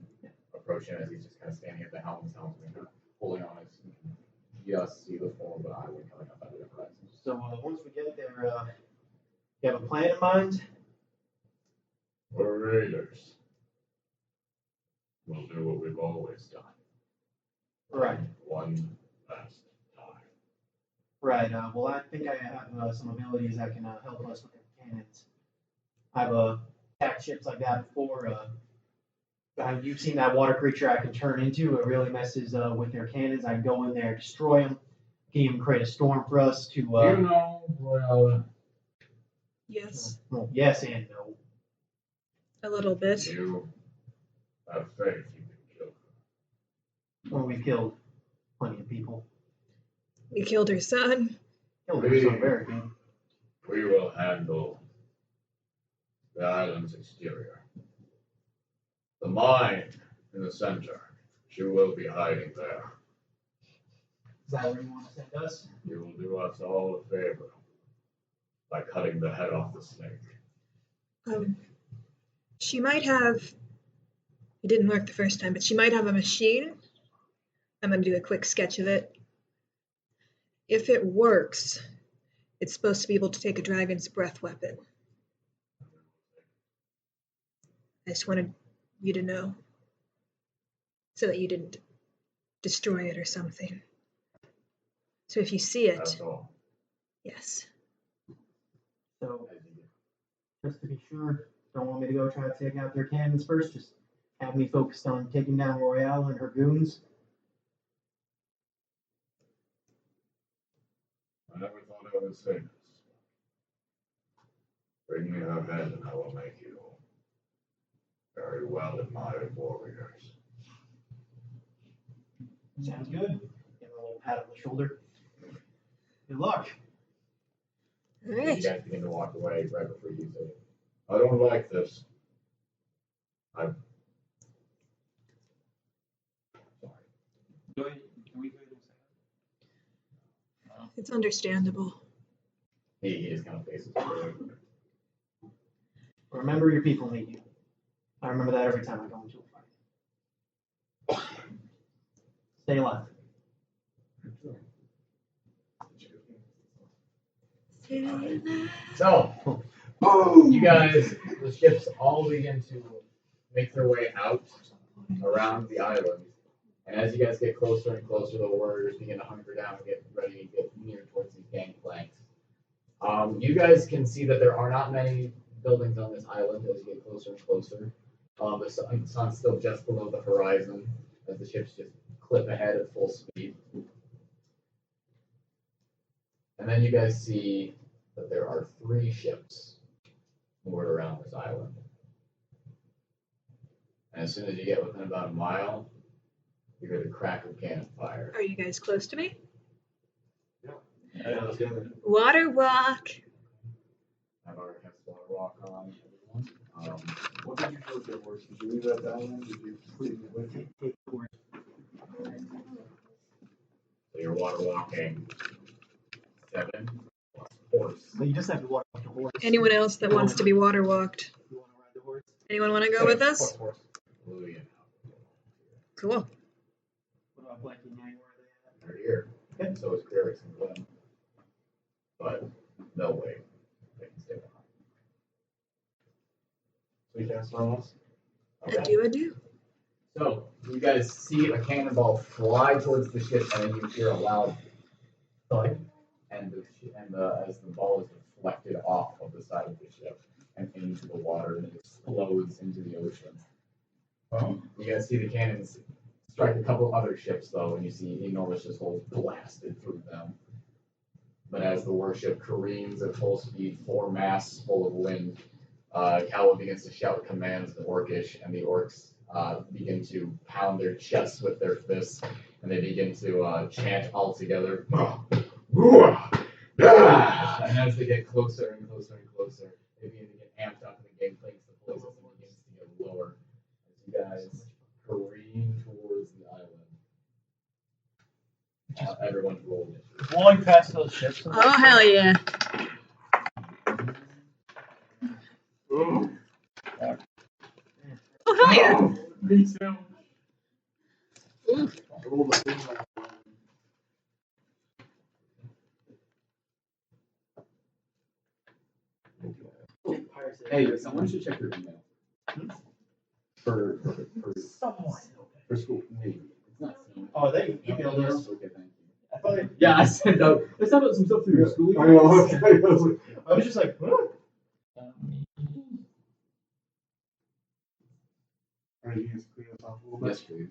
approach him as he's just kind of standing at the helm, his helm's kind of holding on his. You just see the form of the island coming up out of the horizon. So once we get there, you have a plan in mind? We're raiders. We'll do what we've always done. Right. One last time. Right. Well, I think I have some abilities that can help us with the cannons. I've attacked ships like that before. You've seen that water creature I can turn into. It really messes with their cannons. I can go in there, destroy them, can even create a storm for us to. You know, Royala, Yes, Well, yes and no. a little bit. you have faith you can kill her. Well, we killed plenty of people. We killed her son. Killed her son very good. We will handle the island's exterior. The mine in the center, she will be hiding there. Is that where you want to send us? You will do us all a favor by cutting the head off the snake. She might have. It didn't work the first time, but she might have a machine. I'm going to do a quick sketch of it. If it works, it's supposed to be able to take a dragon's breath weapon. I just wanted you to know so that you didn't destroy it or something. So if you see it, That's all. yes. So, just to be sure, don't want me to go try to take out their cannons first. Just have me focused on taking down Royale and her goons. I never thought I would say this. Bring me her head and I will make you very well admired warriors. Sounds good. Give her a little pat on the shoulder. Good luck. All You right. guys begin to walk away right before you say it. I don't like this. Can we go ahead and say that? It's understandable. He just kind of faces forward. Remember, your people need you. I remember that every time I go into a fight. Stay alive. So, Boom! you guys, the ships all begin to make their way out around the island. And as you guys get closer and closer, the warriors begin to hunker down and get ready to get near towards these gangplanks. You guys can see that there are not many buildings on this island as you get closer and closer. The sun's still just below the horizon as the ships just clip ahead at full speed. And then you guys see that there are 3 ships moored around this island. And as soon as you get within about a mile, you hear the crack of cannon fire. Are you guys close to me? Yeah, let's get it. Water walk. I've already cast water walk on everyone. What did you do with your horse? Did you leave that down? Did you leave it with you? Take the word. So you're water walking 7 plus horse. But you just have to walk the horse. Anyone else that wants to be water walked? You want to ride the horse? Anyone want to go with us? Louis Cool. What about Blackie and Yang? Where are they at? are here. And so is Crerix and Glenn. But they'll wait. They can stay behind. So you cast on us? I do. So you guys see a cannonball fly towards the ship, and then you hear a loud thud, and as the ball is deflected off of the side of the ship and into the water, and it explodes into the ocean. You guys see the cannons strike a couple other ships, though, and you see enormous just holes blasted through them. But as the warship careens at full speed, 4 masts full of wind, Kaleb begins to shout commands in Orcish, and the orcs begin to pound their chests with their fists, and they begin to chant all together. And as they get closer and closer and closer, they begin to get amped up, and the game plays the voices and begins to get lower as you guys careen towards the island. Everyone's rolling it. Blowing past those ships. Oh, hell yeah. Oh, Oh, hell yeah. Me too. I rolled a thing like Hey, someone should check your email. For school. Maybe. It's not seen. Oh, they emailed us. Okay, thank you. I thought it, Yeah, I sent out some stuff through your school. I know. I was just like, huh? Are you guys clean us off a little bit? Yes, please.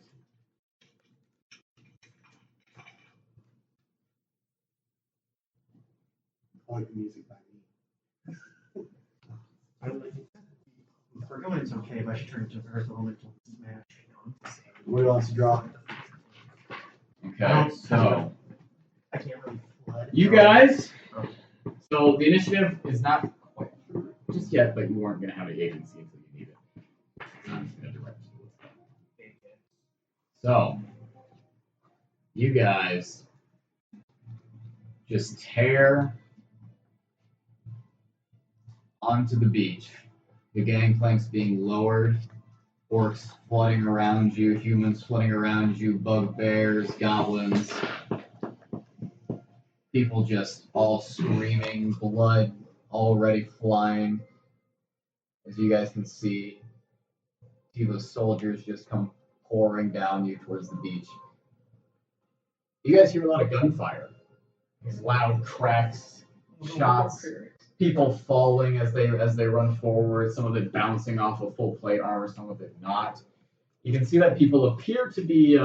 I like the music back then. I don't like it. For going, it's okay, but I should turn it to Earth Elemental Smash. What wants to draw? Okay, so I can't really flood. you guys So the initiative is not quite just yet, but you weren't going to have the agency until you need it. I'm just going to direct you. So, you guys just tear onto the beach. The gangplank's being lowered, orcs flooding around you, humans flooding around you, bugbears, goblins. People just all screaming, blood already flying. As you guys can see those soldiers just come pouring down you towards the beach. You guys hear a lot of gunfire. These loud cracks, shots, people falling as they run forward, some of it bouncing off of full plate armor, some of it not. You can see that people appear to be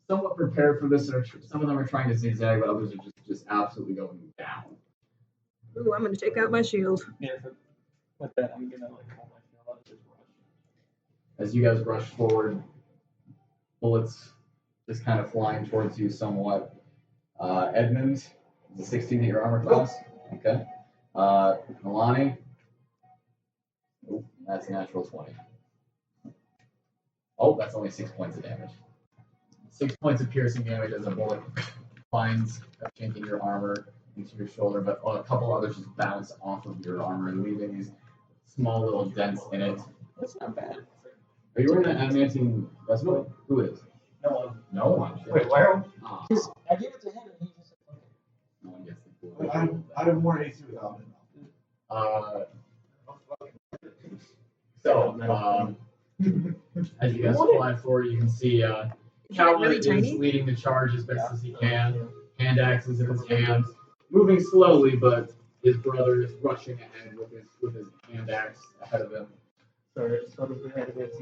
somewhat prepared for this. Some of them are trying to zigzag, but others are just absolutely going down. Ooh, I'm gonna take out my shield. Yeah, with that, I'm gonna like hold my shield out and just rush. As you guys rush forward, bullets just kind of flying towards you somewhat. Edmund, the 16 at your armor class. Okay. Nalane. Oh, that's a natural 20. Oh, that's only 6 points of damage. 6 points of piercing damage as a bullet finds chinking your armor into your shoulder, but a couple others just bounce off of your armor, leaving these small little dents in it. That's not bad. Are you wearing an adamantine breastplate? Who is? No one. No one. Wait, where? Ah, I gave it to him and he just said, okay. no one gets the I have more AC without it. As you guys fly forward, you can see Kaleb really is tiny? leading the charge as best as he can. Hand axes in his hands, moving slowly, but his brother is rushing ahead with his hand axe ahead of him. Sorry, sort of the head of it.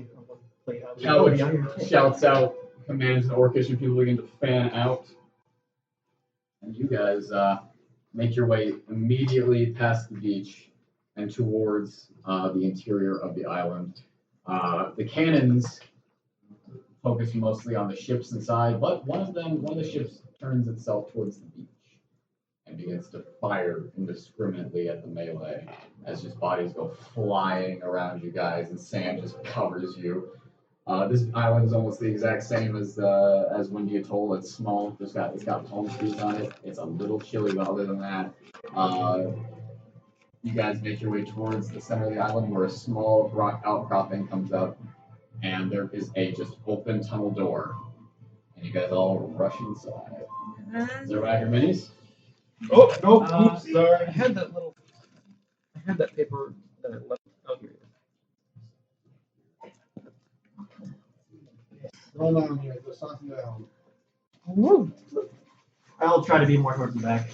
Plate out. Kaleb shouts out commands, and orcish, and people begin to fan out. And you guys make your way immediately past the beach and towards the interior of the island. The cannons focus mostly on the ships inside, but one of the ships turns itself towards the beach and begins to fire indiscriminately at the melee as just bodies go flying around you guys and sand just covers you. This island is almost the exact same as Windy Atoll. It's small. It's got palm trees on it. It's a little chilly, but other than that, you guys make your way towards the center of the island where a small rock outcropping comes up, and there is a just open tunnel door, and you guys all rush inside. Is everyone at your minis? Oh, no, oops, sorry. I had that paper that I left out here. Roll down here, just something down. Woo. I'll try to be more towards the back.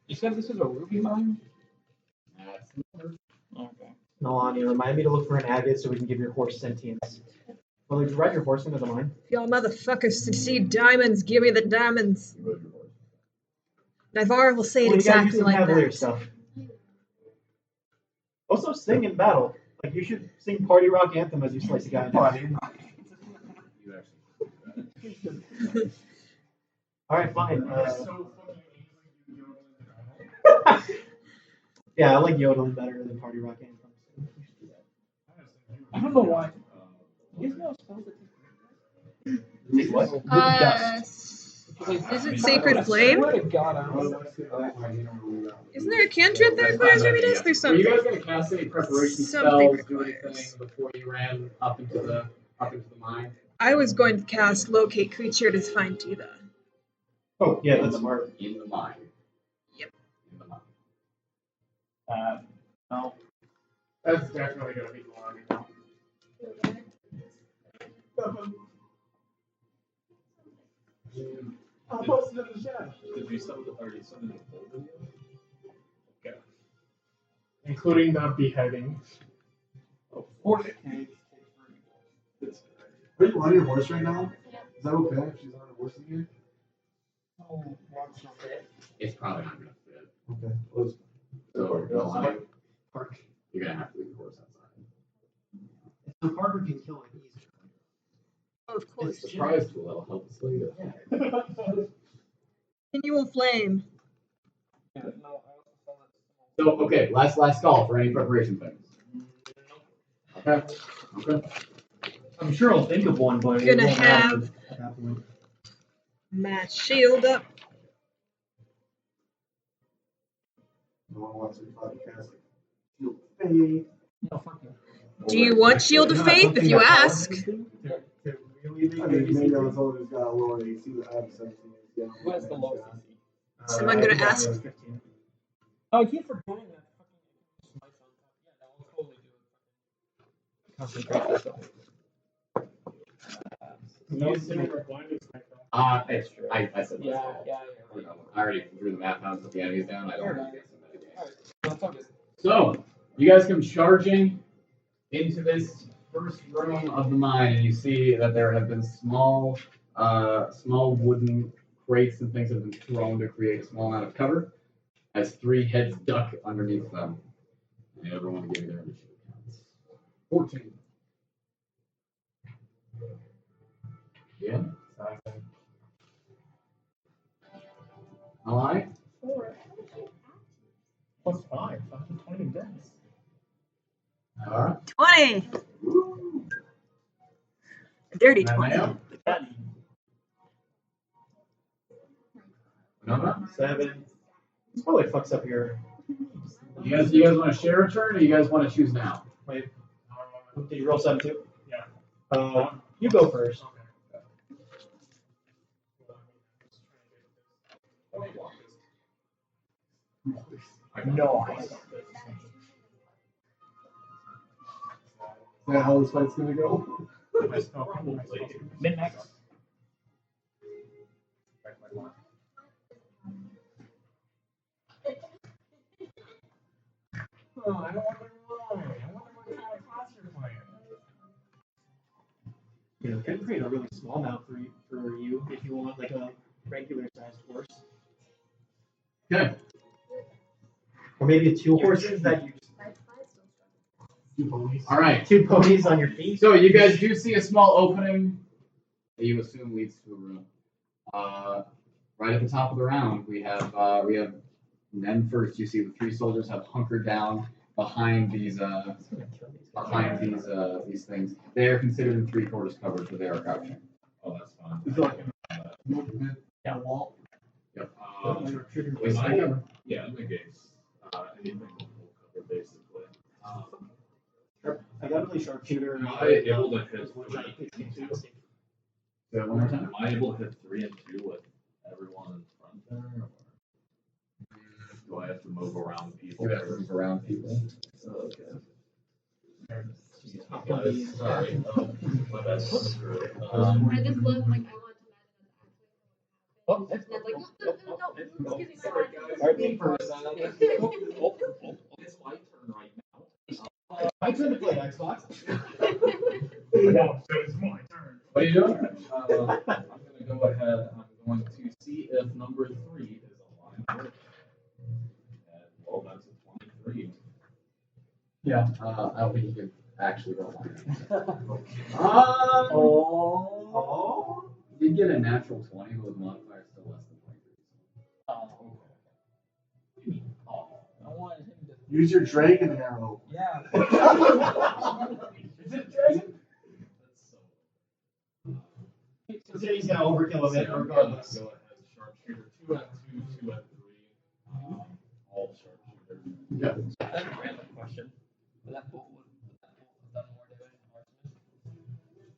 You said this is a ruby mine? Okay. Nalane, remind me to look for an agate so we can give your horse sentience. Well, would you ride your horse into the mine? If y'all motherfuckers to see diamonds, give me the diamonds. Naivara will say it Well, you gotta do exactly some like cavalier that. stuff. Also, sing in battle. Like, you should sing Party Rock Anthem as you slice a guy in half. Alright, fine. Yeah, I like yodeling better than Party Rock Anthem. I don't know why. You guys know spells that take what? Is it Sacred Flame? I swear to God, I don't know. Isn't there a cantrip that requires ruby dust? There's Were you something. guys going to cast any preparation Something spells, do requires. anything before you ran up into the mine? I was going to cast Locate Creature to find Tita. Oh, yeah, that's smart. In the mine. Yep. In the mine. No. That's definitely going to be long. I posted it in the chat. Did you send the full video? Okay. Including the beheading. Oh, 40. Are you on your horse right now? Is that okay if she's on a horse in here? Oh, watch not fit. It's probably not going to fit. Okay. Well, it's- So, Yeah, like, Park. you're going to have to leave the horse outside. So Parker can kill it easily. Oh, of course. It's a surprise tool that'll help us later. Continual flame. Yeah, no, I also saw that. So, okay, last call for any preparation things. Okay. I'm sure I'll think of one, but it Gonna won't matter have at that point. my shield up. No one wants to cast Shield of Faith. No, fuck you. Do you want Shield of Faith if you ask? I mean, maybe I was told it's got a lower AC than I have 17. Yeah. What's the lowest? Someone gonna ask? 15. Oh, I keep forgetting that fucking smites on top. Yeah, no, I'll totally do it. Concentrate yourself. No similar blinded sniper. It's true. I said Yeah, last call. yeah. I already drew the map out, put the enemies down. I don't Alright. want to get some mitigating. Alright, that's all good. So, you guys come charging into this first room of the mine, and you see that there have been small wooden crates and things that have been thrown to create a small amount of cover, as 3 heads duck underneath them. And everyone give me their initiative counts. 14. Yeah. Alright. 4. Plus 5. Fucking 20 deaths. Alright. 20. A dirty 20. Mattimeo? Winona? 7. This probably fucks up your. You guys want to share a turn, or you guys want to choose now? Wait. Did you roll 7 too? Yeah. You go first. Nice. Is that how this fight's gonna go? Min-max. Oh, I don't want to rely. I wonder what kind of class you're playing. You know, can create a really small mount for you if you want like a regular sized horse. Okay. Or maybe 2 horses that you just 2 ponies. Alright. 2 ponies on your feet. So you guys do see a small opening that you assume leads to a room. Right at the top of the round, we have Nen first. You see the 3 soldiers have hunkered down behind these things. They are considered in 3/4 covered, so they are crouching. Oh, that's fine. Is it like a wall? Yep. Yeah, it negates anything with full cover, basically. I got to play sharpshooter. Am I able to hit Which I think is 3 and 2? fantastic. Say that one more time. Am I able to hit 3 and 2 with everyone in front there? Or do I have to move around people? You have to move around people. Okay. Guys, sorry. My bad. I just love, like, I want to imagine Oh, that's like, no, excuse me, sorry, guys. sorry. Me first. It's my turn right now. I tend to play Xbox. No, so it's my turn. What are you doing? I'm going to go ahead. I'm going to see if number 3 is aligned. And, well, that's a 23. Yeah. I don't think you can actually roll one. Oh. You did get a natural 20, but with modifier still less than 23. Oh, okay. Oh, I wanted him to. Use your dragon arrow. Yeah. Is it dragon? That's so. So he's gonna overkill a bit regardless. Go ahead, sharpshooter 2 and 2, 2 and 3. All sharpshooter. Yeah. That's a random question. Would that bolt have done more damage than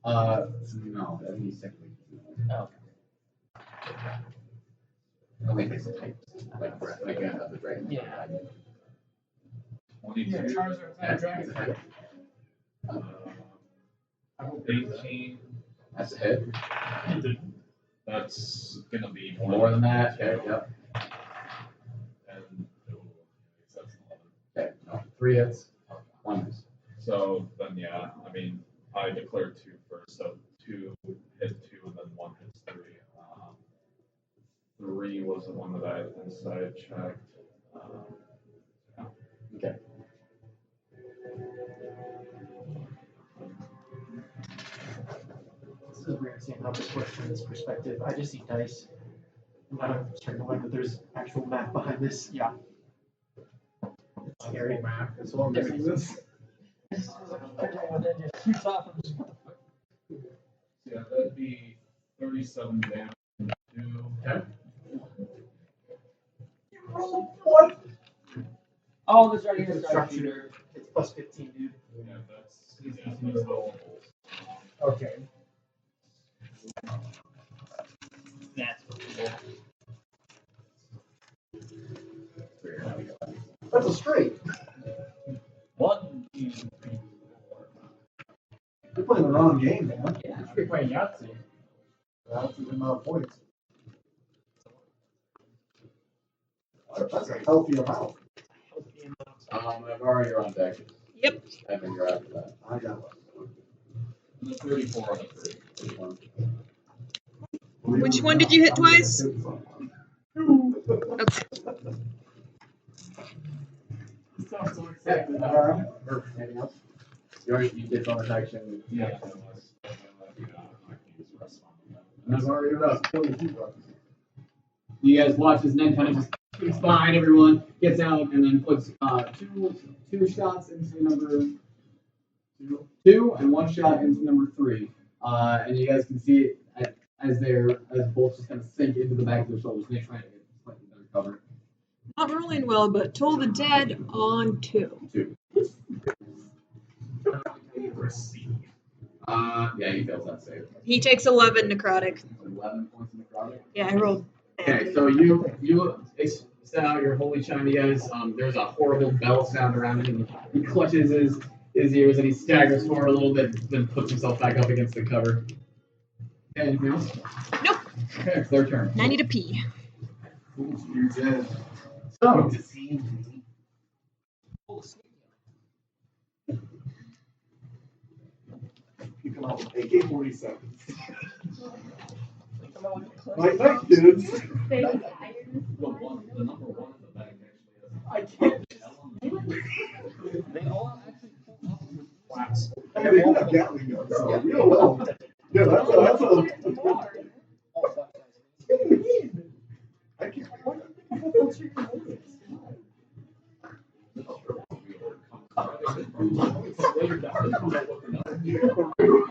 marksman? No, that means technically. Oh, Only if it's a type, like the dragon. yeah. 22. Yeah, Charizard's not a dragon type. 18. That's a hit. That's gonna be More than that. Okay, yep. And that's 11. Okay, no, 3 hits. 1 miss. So then, yeah, I mean, I declared 2 first, so 2 hit 2, and then 1 hits 3. 3 was the one that I inside checked. Yeah. Okay. This is weird seeing how this works from this perspective. I just see dice. I'm starting to learn that there's actual map behind this. Yeah. It's scary. Map. That's what I'm missing this. Shoots off and just what the fuck? Yeah, that'd be 37 damage to. Okay. What? Oh, this right here is Sharpshooter. It's plus 15, dude. Yeah, that's all. Okay. That's cool. That's a straight. 1, 2, 3, 4. You're playing the wrong game, man. Yeah, I should be playing Yahtzee. That's the amount of points. That's a healthy amount. Naivara, you're on deck. Yep. Edmund, you're after that. I got one. And the 34 on the 3. Which one? Which one did you hit twice? Okay. Sounds so exciting. Or anything else? You did bonus action. Yeah. Naivara, you're up. You guys watch as Nen kind of just keeps behind everyone, gets out, and then puts two shots into number 2 and 1 shot into number 3. And you guys can see it as both just kind of sink into the back of their shoulders, and they try to get slightly better cover. Not rolling well, but Toll the Dead on 2. 2. Yeah, he fails that save. He takes 11 necrotic. 11 points of necrotic. Yeah, I rolled. Okay, so you send out your holy chime, you guys. There's a horrible bell sound around him. He clutches his ears and he staggers forward a little bit, then puts himself back up against the cover. Okay, anything else? Nope. Okay, it's their turn. I need a pee. You're dead. So, You come out with AK-47s. Like that, kids. They The number 1 in the bag actually I can't. They all actually pull up with flaps. I mean, they do have Gatling guns, so real well. Yeah, that's a. Oh, fuck, I can't.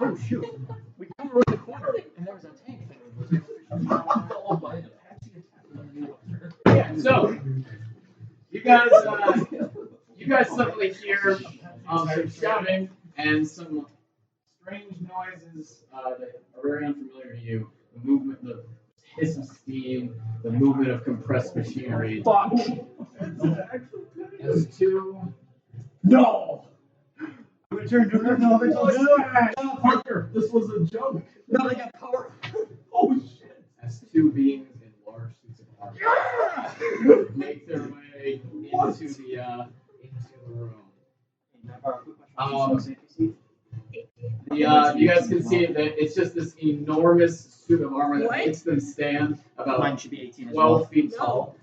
Oh, shoot. we come around the corner and there was a tank there. Followed by an Apache attack. yeah, so you guys suddenly hear some shouting and some strange noises that are very unfamiliar to you. The movement, the hiss of steam, the movement of compressed machinery. Fuck. As 2. No! Return to their knowledge of Parker, this was a joke. No, they got power. Oh shit. As 2 beings in large suits of armor make their way into the room. You guys can see that it's just this enormous suit of armor that makes them stand about Mine should be 18 as 12 well. feet tall.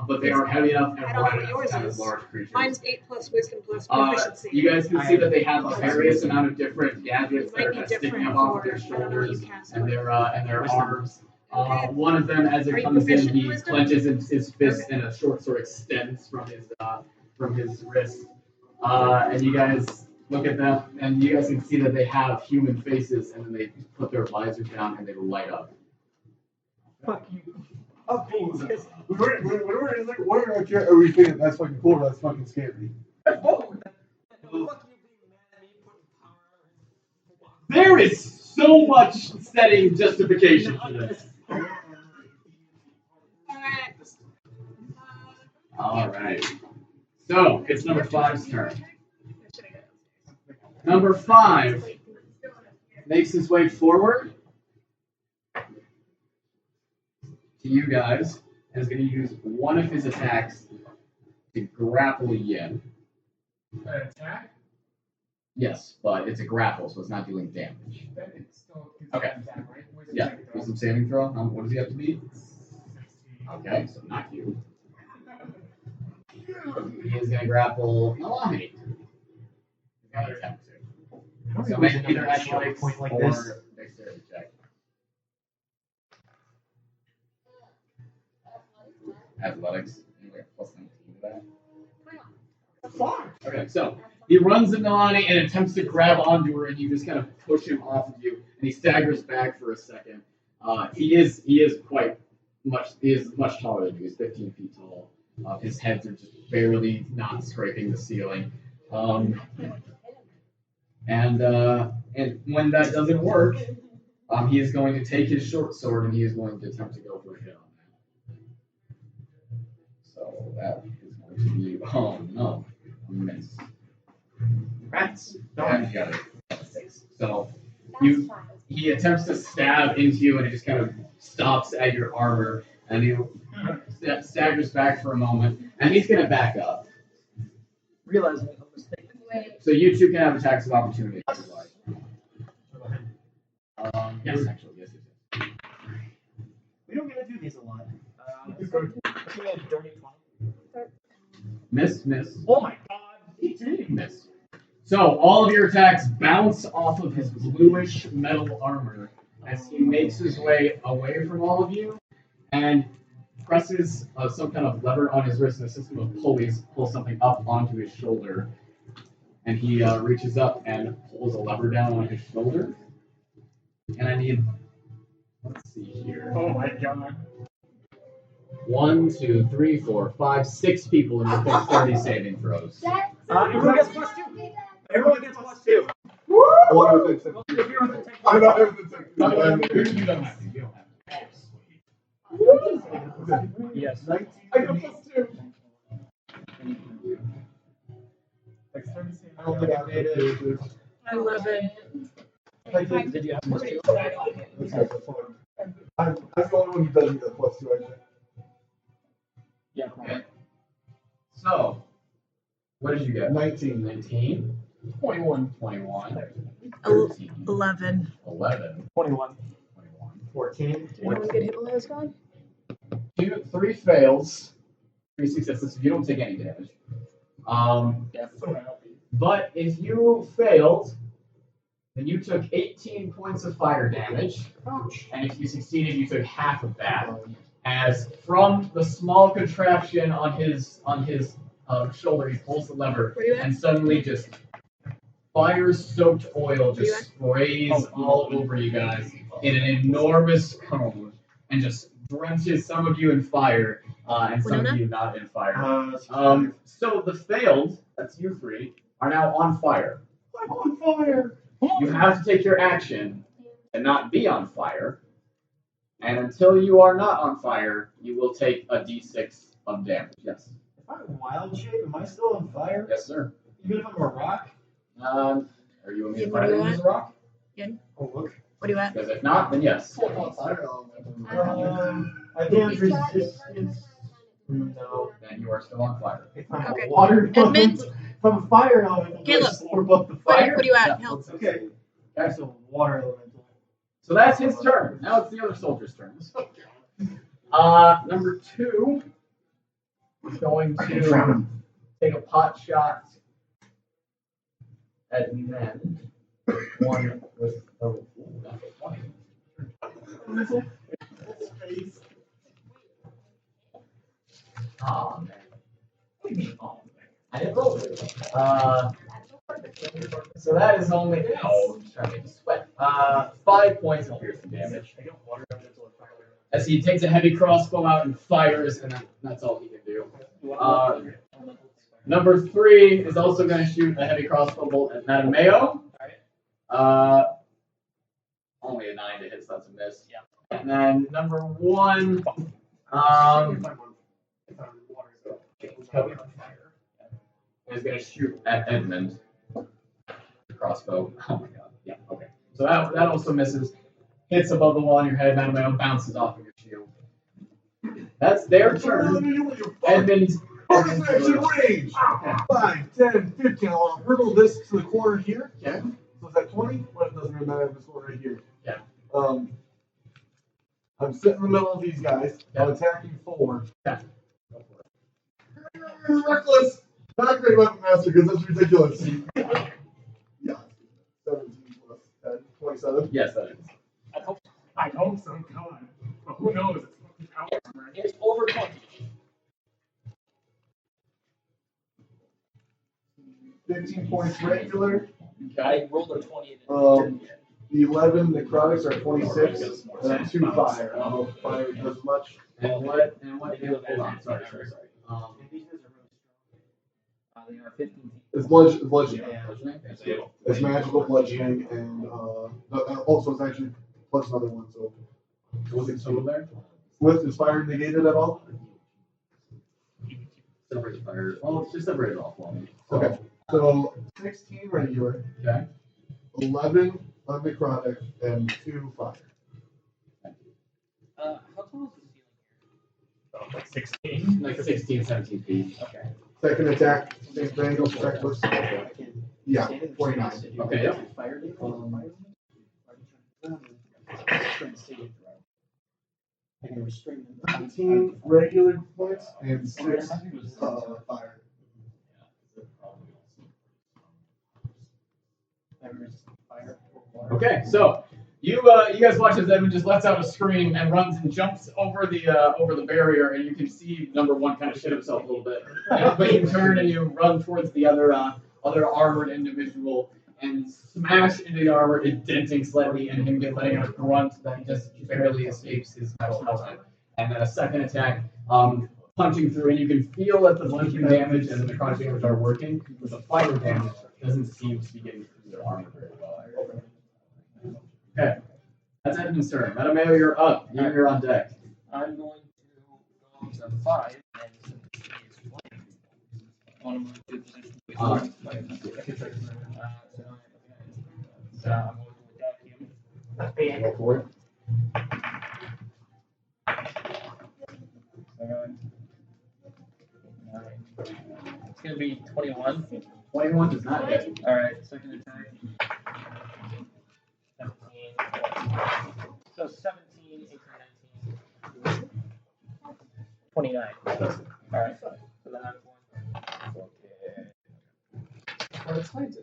But they are heavy enough and I don't know wide what enough yours to have is. large creatures. Mine's 8 plus wisdom plus proficiency. You guys can see that they have a various amount of different gadgets that are Might be kind of sticking different up off their for, I don't know what you shoulders cast and for. their arms. Okay. One of them, as Are it you comes in, proficient in he wisdom? clenches his fist Okay. and a short sword extends from his wrist. And you guys look at them, and you guys can see that they have human faces, and then they put their visors down and they light up. Fuck you. Oh, we were in the warrior chair, and we thinking that's fucking cool, that's fucking scary. There is so much setting justification for this. All right. So it's number 5's turn. Number 5 makes his way forward to you guys and is going to use one of his attacks to grapple Yin. An attack? Yes, but it's a grapple, so it's not dealing damage. Then it's still Okay. an attack, right? Wisdom Yeah, saving throw. wisdom saving throw. What does he have to be? Okay, so not you. He is going to grapple Nalane. He's got to attempt to. So make either athletics point like or this. dexterity check. athletics. Anyway, plus 19 to that. Fine. Okay, so he runs into Nalane and attempts to grab onto her, and you just kind of push him off of you, and he staggers back for a second. He is much taller than you. He's 15 feet tall. His heads are just barely not scraping the ceiling. And when that doesn't work, he is going to take his short sword and he is going to attempt to go for a hit on that. So that is going to be a miss. Rats. And he got a 6. So he attempts to stab into you and it just kind of stops at your armor and he staggers back for a moment and he's going to back up. Realize my mistake. So you two can have attacks of opportunity if you like. Yes, actually, yes. We don't get to do these a lot. Give me a dirty 20. Miss. Oh my god, 18. Miss. So all of your attacks bounce off of his bluish metal armor as he makes his way away from all of you and presses some kind of lever on his wrist and a system of pulleys pulls something up onto his shoulder. And he reaches up and pulls a lever down on his shoulder. And I need, let's see here. Oh my god. 1, 2, 3, 4, 5, 6 people in the dexterity saving throws. Everyone gets plus 2. Everyone gets plus 2. What are the If you're on the tech. I'm not having the You don't have to. You don't have to. Yes. 19. I got plus 2. I don't think I made it. 11. Did you have plus 2? That's fine. I'm the only one who doesn't get plus 2, I think. Yeah. Okay. So, what did you get? 19. 19. 21. 21. 11. 11. 21. 21. 14. Anyone get hit while I was gone? 2, 3 fails. 3 successes, so you don't take any damage. But if you failed, then you took 18 points of fire damage. And if you succeeded, you took half of that. As from the small contraption on his shoulder, he pulls the lever, Where you at? and suddenly just fire-soaked oil Where you just sprays all over you guys in an enormous cone, and just drenches some of you in fire, and some Winona? of you not in fire. So the failed, that's you 3, are now on fire. I'm on fire. You have to take your action and not be on fire. And until you are not on fire, you will take a d6 of damage. Yes. If I'm in wild shape, am I still on fire? Yes, sir. Even if I'm a rock? Are you immune Yeah, to what fire do you damage as a rock? Oh, look. What are you at? Because if not, then yes. I damage resistance. No. Then you are still on fire. If I'm Okay. a water Edmund? if I'm a fire element, Caleb. I absorb up the What fire. are you at? Yeah. Help. Okay. That's a water elemental. So that's his turn. Now it's the other soldier's turn. Number 2 is going to take a pot shot at men. One with that's a 20. Oh man. What do you mean, oh man? I didn't roll it. So that is only I'm just trying to make you sweat. 5 points of piercing damage. As he takes a heavy crossbow out and fires, and that's all he can do. Number 3 is also going to shoot a heavy crossbow bolt at Mattimeo. Only a 9 to hit, so that's a miss. Yeah. And then number 1, is going to shoot at Edmund. Crossbow. Oh my god. Yeah. Okay. So that also misses. Hits above the wall on your head. Mattimeo bounces off of your shield. That's their turn. Edmund. Action range. 5, 10, 15. I'll hurtle this to the corner here. Okay. So is that 20? Well, it doesn't really matter if it's one right here. Yeah. I'm sitting in the middle of these guys. I'm attacking 4. Yeah. Reckless. Not great weapon master because that's ridiculous. Yeah. 17 plus 10, 27. Yes, that is. I hope so, God. But who knows? It's fucking power, right? It's over 20. 15 points regular. I rolled a 20. The 11 necrotics are 26, and then 2 fire. I don't know if fire does much. And what hold on, sorry. They are 15. It's bludgeoning. Yeah. It's magical bludgeoning, and also it's actually plus another one. So Was it total there? with inspired negated at all? Separate fire. Well, it's just separate it off for me. Okay. So 16 regular. Okay. 11 on necrotic, and 2 fire. How tall is the ceiling here? Like 16. Like 16, 17 feet. Okay. Second attack, same thing. Checklist. Yeah, 49. Okay, yep. Fire damage? I can restrain them. 19 regular points and 6 fire. Okay, so you guys watch as Edmund just lets out a scream and runs and jumps over the barrier, and you can see number one kind of shit himself a little bit. But you turn and you run towards the other armored individual and smash into the armor, indenting slightly, and him letting out a grunt that just barely escapes his metal helmet. And then a second attack, punching through, and you can feel that the bludgeoning damage and the necrotic damage are working, but the fire damage doesn't seem to be getting through their armor very well. Okay, that's Edmund's turn. Mattimeo, you're up. You're on deck. I'm going to go to 5 and I want to move to position. So I'm going to attack him. Go for it. It's going to be 21. 21 does not hit. Alright, second attack. 17. So 17, 18, 19. 29. Alright, so then I'm going to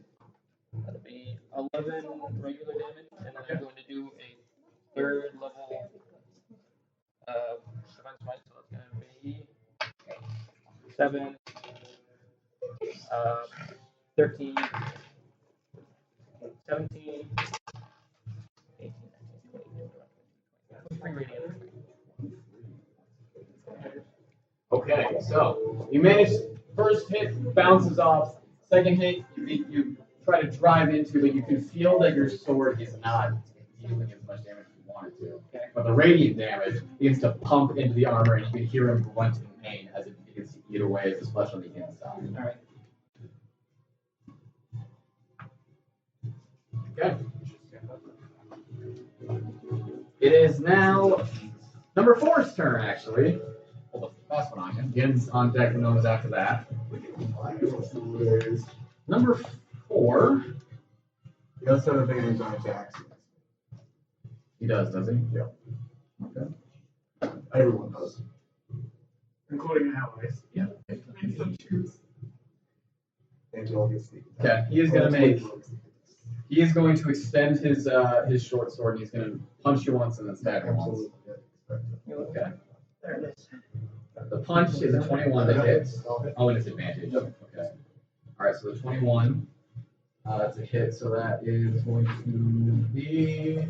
that'll be 11 regular damage, and then I'm going to do a third level defense fight, so it's going to be 7, 13, 17, 18, 19, 20, 3 radiant. Okay, so you manage, first hit bounces off, second hit you try to drive into, but you can feel that your sword is not dealing as much damage as you want it to. Okay. But the radiant damage begins to pump into the armor, and you can hear him grunt in pain as it begins to eat away at his flesh on the inside. Alright. Okay. It is now number 4's turn, actually. Hold the fast one on him. Begins on deck and knows after that. Number 4. He does have advantage on attacks. He does he? Yep. Okay. Everyone does. Including allies. Yeah. And some troops. And you all get sneak attack. Okay. He is going to extend his short sword, and he's going to punch you once and then stab you once. Absolutely. Okay. There it is. The punch is a 21 that hits. Oh, and it's advantage. Okay. All right, so the 21, that's a hit, so that is going to be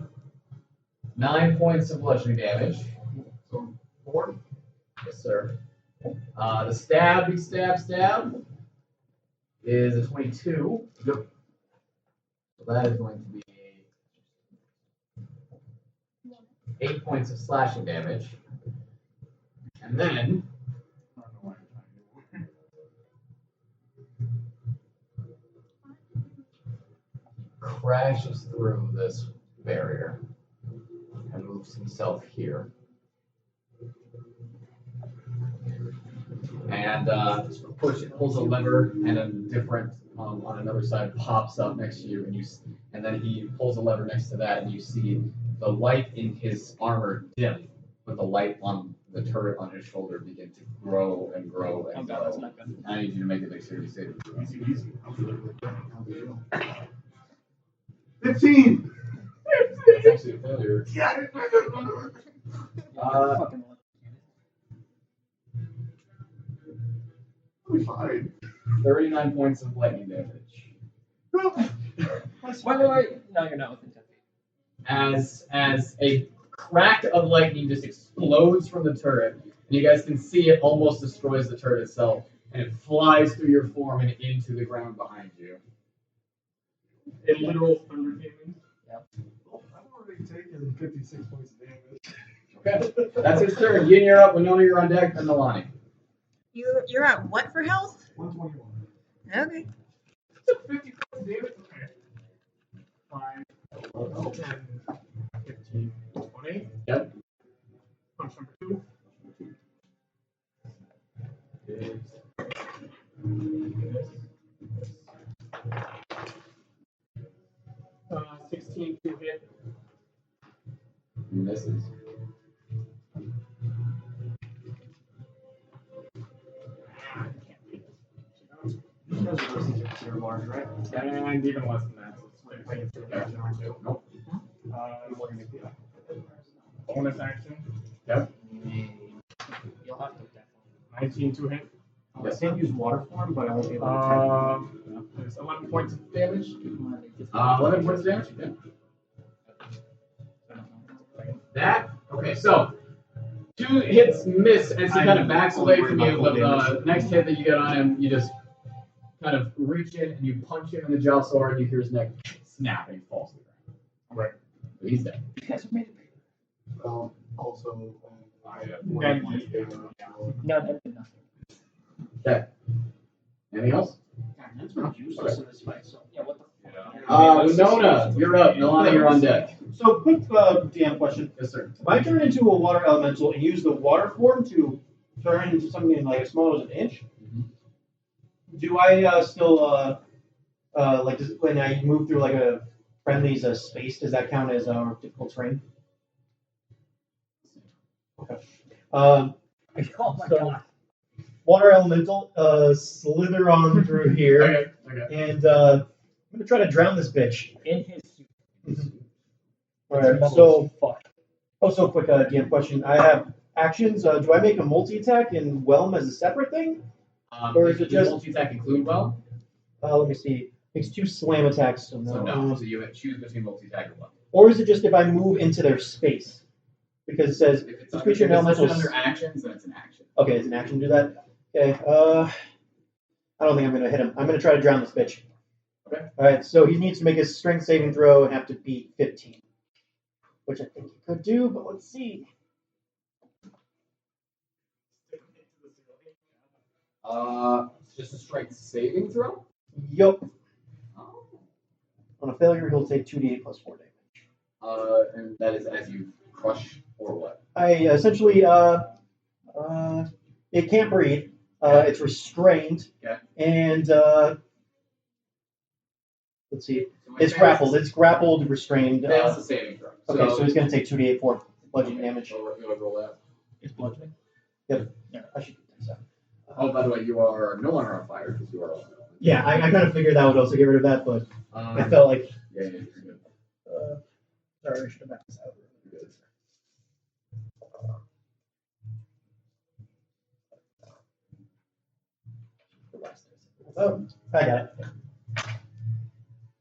9 points of bludgeoning damage. So 4. Yes, sir. The stab is a 22. Yep. So that is going to be 8 points of slashing damage. And then crashes through this barrier and moves himself here. And pulls a lever, and a different on another side pops up next to you, and then he pulls a lever next to that, and you see the light in his armor dim, but the light on the turret on his shoulder begin to grow and grow and grow. I need you to make a dexterity saving throw. Easy. 15. That's actually a failure. Yeah. be fine. 39 points of lightning damage. Wait. No, you're not within 10 feet. As a crack of lightning just explodes from the turret, and you guys can see it almost destroys the turret itself, and it flies through your form and into the ground behind you. A literal thunder cannon. Well, I've already taken 56 points of damage. Okay, that's his turn. Yin, you're up. Winona, you're on deck, and Nalane. You're at what for health? 121. Okay. 50 points of damage. Okay. 5, 10, 15, 20. Yep. Punch number 2. 16 to hit. Misses. Those are those things are considered large, right? And even less than that. So it's like it's number 2. Nope. We're gonna get bonus action. Yep. You'll have to definitely. 19 to hit. I can't use water form, but I won't be able to. There's 11 points of damage. 11 points of damage? Yeah. That? Okay, so 2 hits miss as he kind of backs away from you, but the next hit that you get on him, you just kind of reach in and you punch him in the jaw sword and you hear his neck snap and he falls to the ground. Right. So he's dead. You guys have made it big. Also, I have Then 20 points of damage. No, that did nothing. Okay. Anything else? That's pretty useless in this fight. So yeah, what the? Winona, you're up. Nalane, you're on deck. So, quick DM question. Yes, sir. If I turn into a water elemental and use the water form to turn into something like as small as an inch, do I still like when I move through like a friendly's space? Does that count as difficult terrain? Okay. Oh my god. Water elemental, slither on through here, Okay. and I'm gonna try to drown this bitch. In his suit. Alright, so also quick DM question. I have actions. Do I make a multi-attack and whelm as a separate thing? Or is it just multi-attack include well? let me see. Makes 2 slam attacks, so no. So no. So you choose between multi-attack and well. Or is it just if I move into their space? Because it says If it's this creature now listed under actions, then it's an action. Okay, it's an action to do that. Okay. I don't think I'm gonna hit him. I'm gonna try to drown this bitch. Okay. Alright, so he needs to make a strength saving throw and have to beat 15. Which I think he could do, but let's see. Just a strength saving throw? Yup. Oh. On a failure, he'll take 2d8 plus 4 damage. And that is as you crush or what? I essentially, it can't breathe. It's restrained. Okay. And, let's see. It's grappled. It's grappled, restrained. That's the saving throw. Okay, so he's going to take 2d8 for bludgeoning damage. So we're going to roll that. It's bludgeoning. Yep. Yeah, I should think so. Oh, by the way, you are no longer on fire because you are on fire. Yeah, I kind of figured that would also get rid of that, but I felt like. Yeah, you're good. Sorry, I should have backed this out. You're good. Oh, I got it.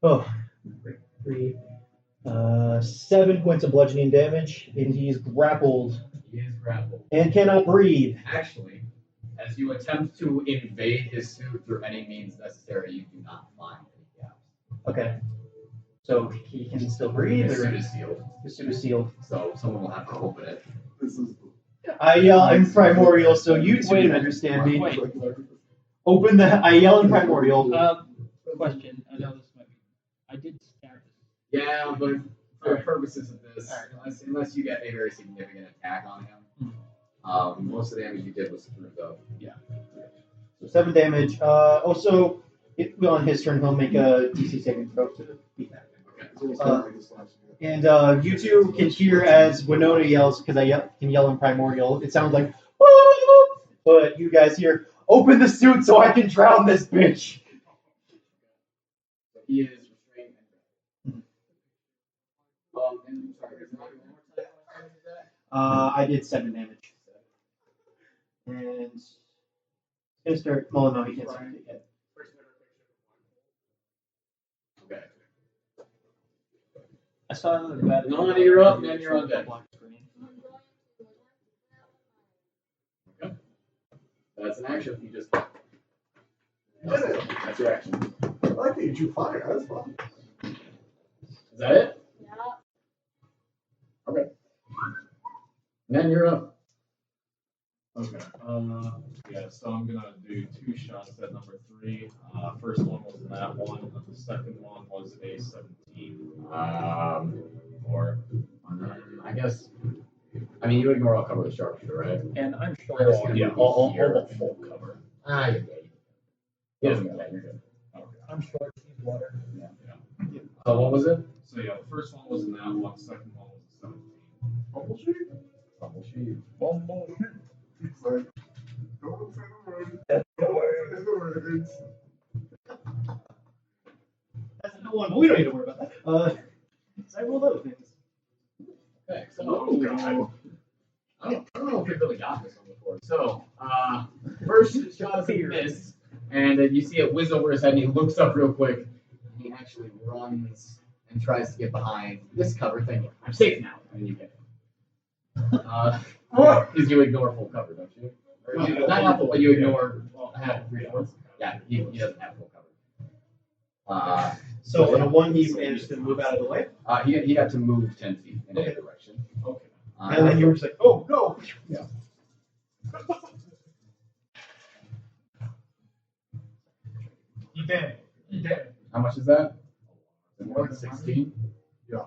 Oh, 3. 7 points of bludgeoning damage, and he's grappled. He is grappled. And cannot breathe. Actually, as you attempt to invade his suit through any means necessary, you do not find any gaps. Okay. So he can still breathe? His Or suit is sealed. his suit is sealed. So someone will have to open it. This is I yell in Primordial, so you two can understand me. Wait. Open the. I yell in Primordial. Question. I know this might be. I did stab this. Yeah, but for Alright. purposes of this, Alright. unless you get a very significant attack on him, most of the damage you did was through the. Yeah. So 7 damage. Also, on his turn, he'll make a DC saving throw to beat that. And you two can hear as Winona yells, because I can yell in Primordial. It sounds like, "Woo!" But you guys hear, "Open the suit so I can drown this bitch." So he is restrained and and sorry, there's not one more time. How much is that? I did 7 damage. And Gonna start. Well, no, he can't start it yet. Okay. I saw that. Nalane, you're up, then you're on deck. Okay. That's an action. You just. That's your action. I like that you drew fire. That's fun. Is that it? Yeah. Okay. Then you're up. Okay. Yeah, so I'm gonna do 2 shots at number 3. First one was that one, and the second one was a 17. Or I guess. I mean, you ignore all cover with sharpshooter, right? And I'm sure. I'm just gonna yeah, move all here. the full cover. Ah, you're good. He doesn't get that. You're good. Okay. I'm sure she's water. Yeah. So what was it? So yeah, the first one was in that one, second one was a 17. Bubble sheet? Bubble sheet. It's like, don't say the words. That's the one. We don't need to worry about that. So I rolled other things. Okay, so Oh, God. I don't know if we really got this one before. So, first shot is a miss, and then you see it whiz over his head, and he looks up real quick, and he actually runs and tries to get behind this cover thing. I'm safe now, and you get it. Because you ignore full cover, don't you? Or, not full, but you ignore half 3/4. Yeah, he doesn't have full cover. So on a 1, he managed to move out of the way. He got to move 10 feet in any direction. Okay. And then you were just like, oh, no. Yeah. You dead. You dead. How much is that? 16? Yeah.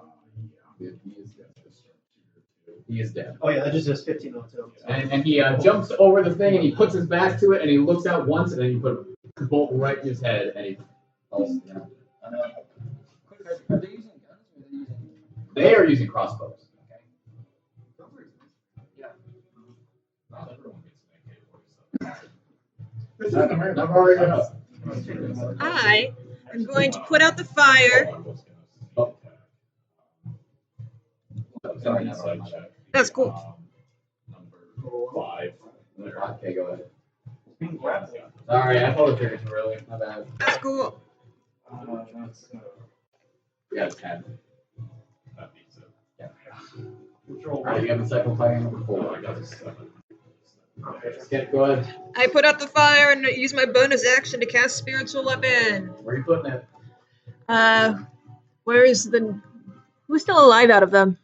He is dead. Oh, yeah, that just says 15 on two. And he jumps over the thing and he puts his back to it and he looks out once and then you put a bolt right in his head and he falls down. Are they using guns or are they using? They are using crossbows. Not everyone gets an AK-47. I am going to put out the fire. Sorry, Inside check. That's cool. Number 5. Okay, go ahead. Sorry, I pulled the trigger too early. My bad. That's cool. That's Yeah, 10. that beats it. Yeah. Control Alright, you have the second fire number 4. I got a 7. Okay, go ahead. I put out the fire and use my bonus action to cast spiritual weapon. Where are you putting it? Where is the? Who's still alive out of them?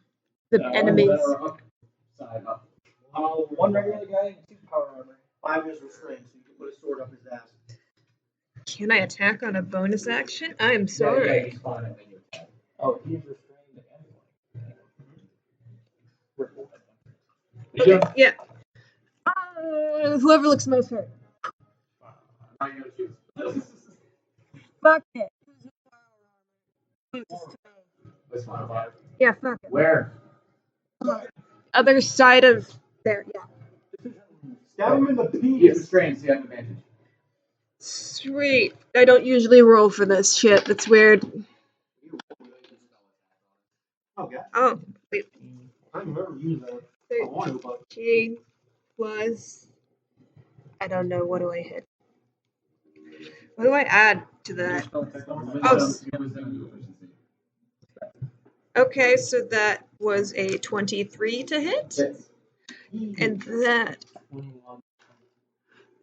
The enemies. Side up. 1 regular guy and 2 power armor. 5 is restrained, so you can put a sword up his ass. Can I attack on a bonus action? I'm Yeah, sorry. you spawn it and you attack. Oh, he's restrained and Okay, yeah. Whoever looks most hurt. Now you gotta choose. Fuck it. This one. Yeah, fuck it. Where? Other side of there. Yeah. Stab him in the He is penis. restrained, so you have advantage. Sweet. I don't usually roll for this shit. That's weird. Okay. Oh, wait. I've never used that. I want to, but 13 plus. I don't know. What do I hit? What do I add to that? Okay, so that was a 23 to hit. And that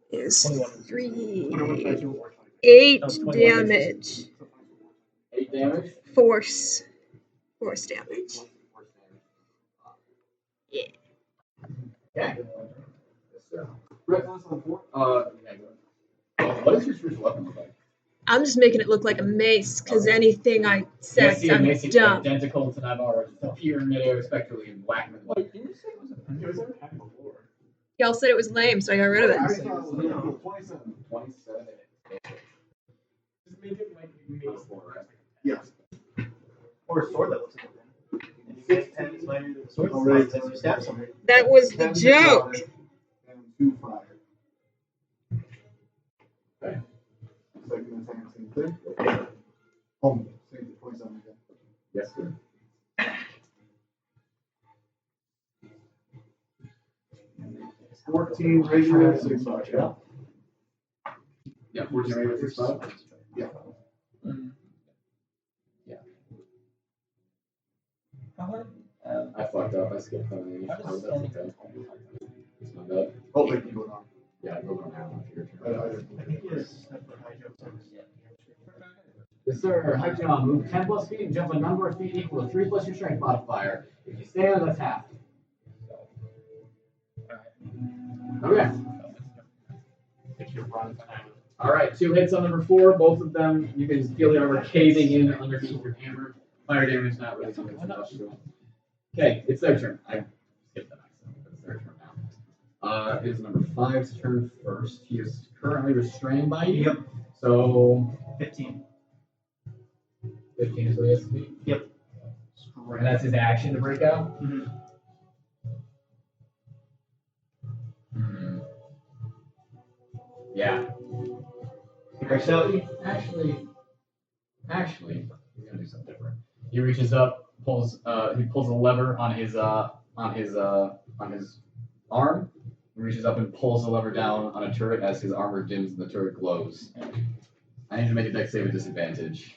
is 8 damage. 8 damage? Force damage. Yeah. Okay. What does your spiritual weapon look like? I'm just making it look like a mace, because anything I You said see a sounded mace dumb. identical to Naivara, just appear in midair spectrally and whack him in the Wait, didn't you say it was a pencil? Y'all said it was lame, so I got rid of I it. thought it was 27. 27. Just make it like mace. Yes. or a sword that looks like a pen. And 6 times minor than the sword Alright. that says you stab somebody. That was the joke. And 2 fire. Okay. Second attack, same thing. Oh, same 27 again. Yes, sir. $14 regular, 6 fire. Yeah. Yeah, 14 regular 65. Yeah. Yeah. How hard? I fucked up. I skipped them. How does standing go? It's my bad. Oh, thank you, Winona. Yeah, go on now. Your I turn. didn't. Yes, that's what high jump is. Yes, sir. High jump. Move 10 plus feet and jump a number of feet equal to 3 plus your strength modifier. If you stay on, that's half. Okay. All right. 2 hits on number 4. Both of them, you can feel the armor caving in underneath your hammer. Fire damage not really doing much. Okay, it's their turn. I skipped that accident, but it's their turn now. It is number 5's turn first. He is currently restrained by you. Yep. So 15. 15 is what he has to be. Yep. And that's his action to break out. Mm-hmm. Yeah. So Actually, he's gonna do something different. He reaches up, pulls a lever on his arm. He reaches up and pulls the lever down on a turret as his armor dims and the turret glows. I need to make a dex save at disadvantage.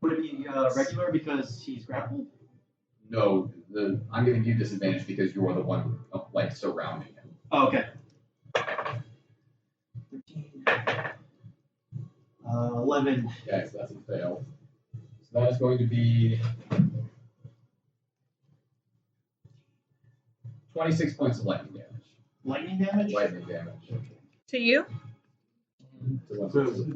would it be regular because he's grappled? No, I'm giving you disadvantage because you're the one like surrounding him. Oh, okay. 13. 11. Okay, so that's a fail. So that is going to be 26 points of lightning damage. Lightning damage? Lightning damage. To you? To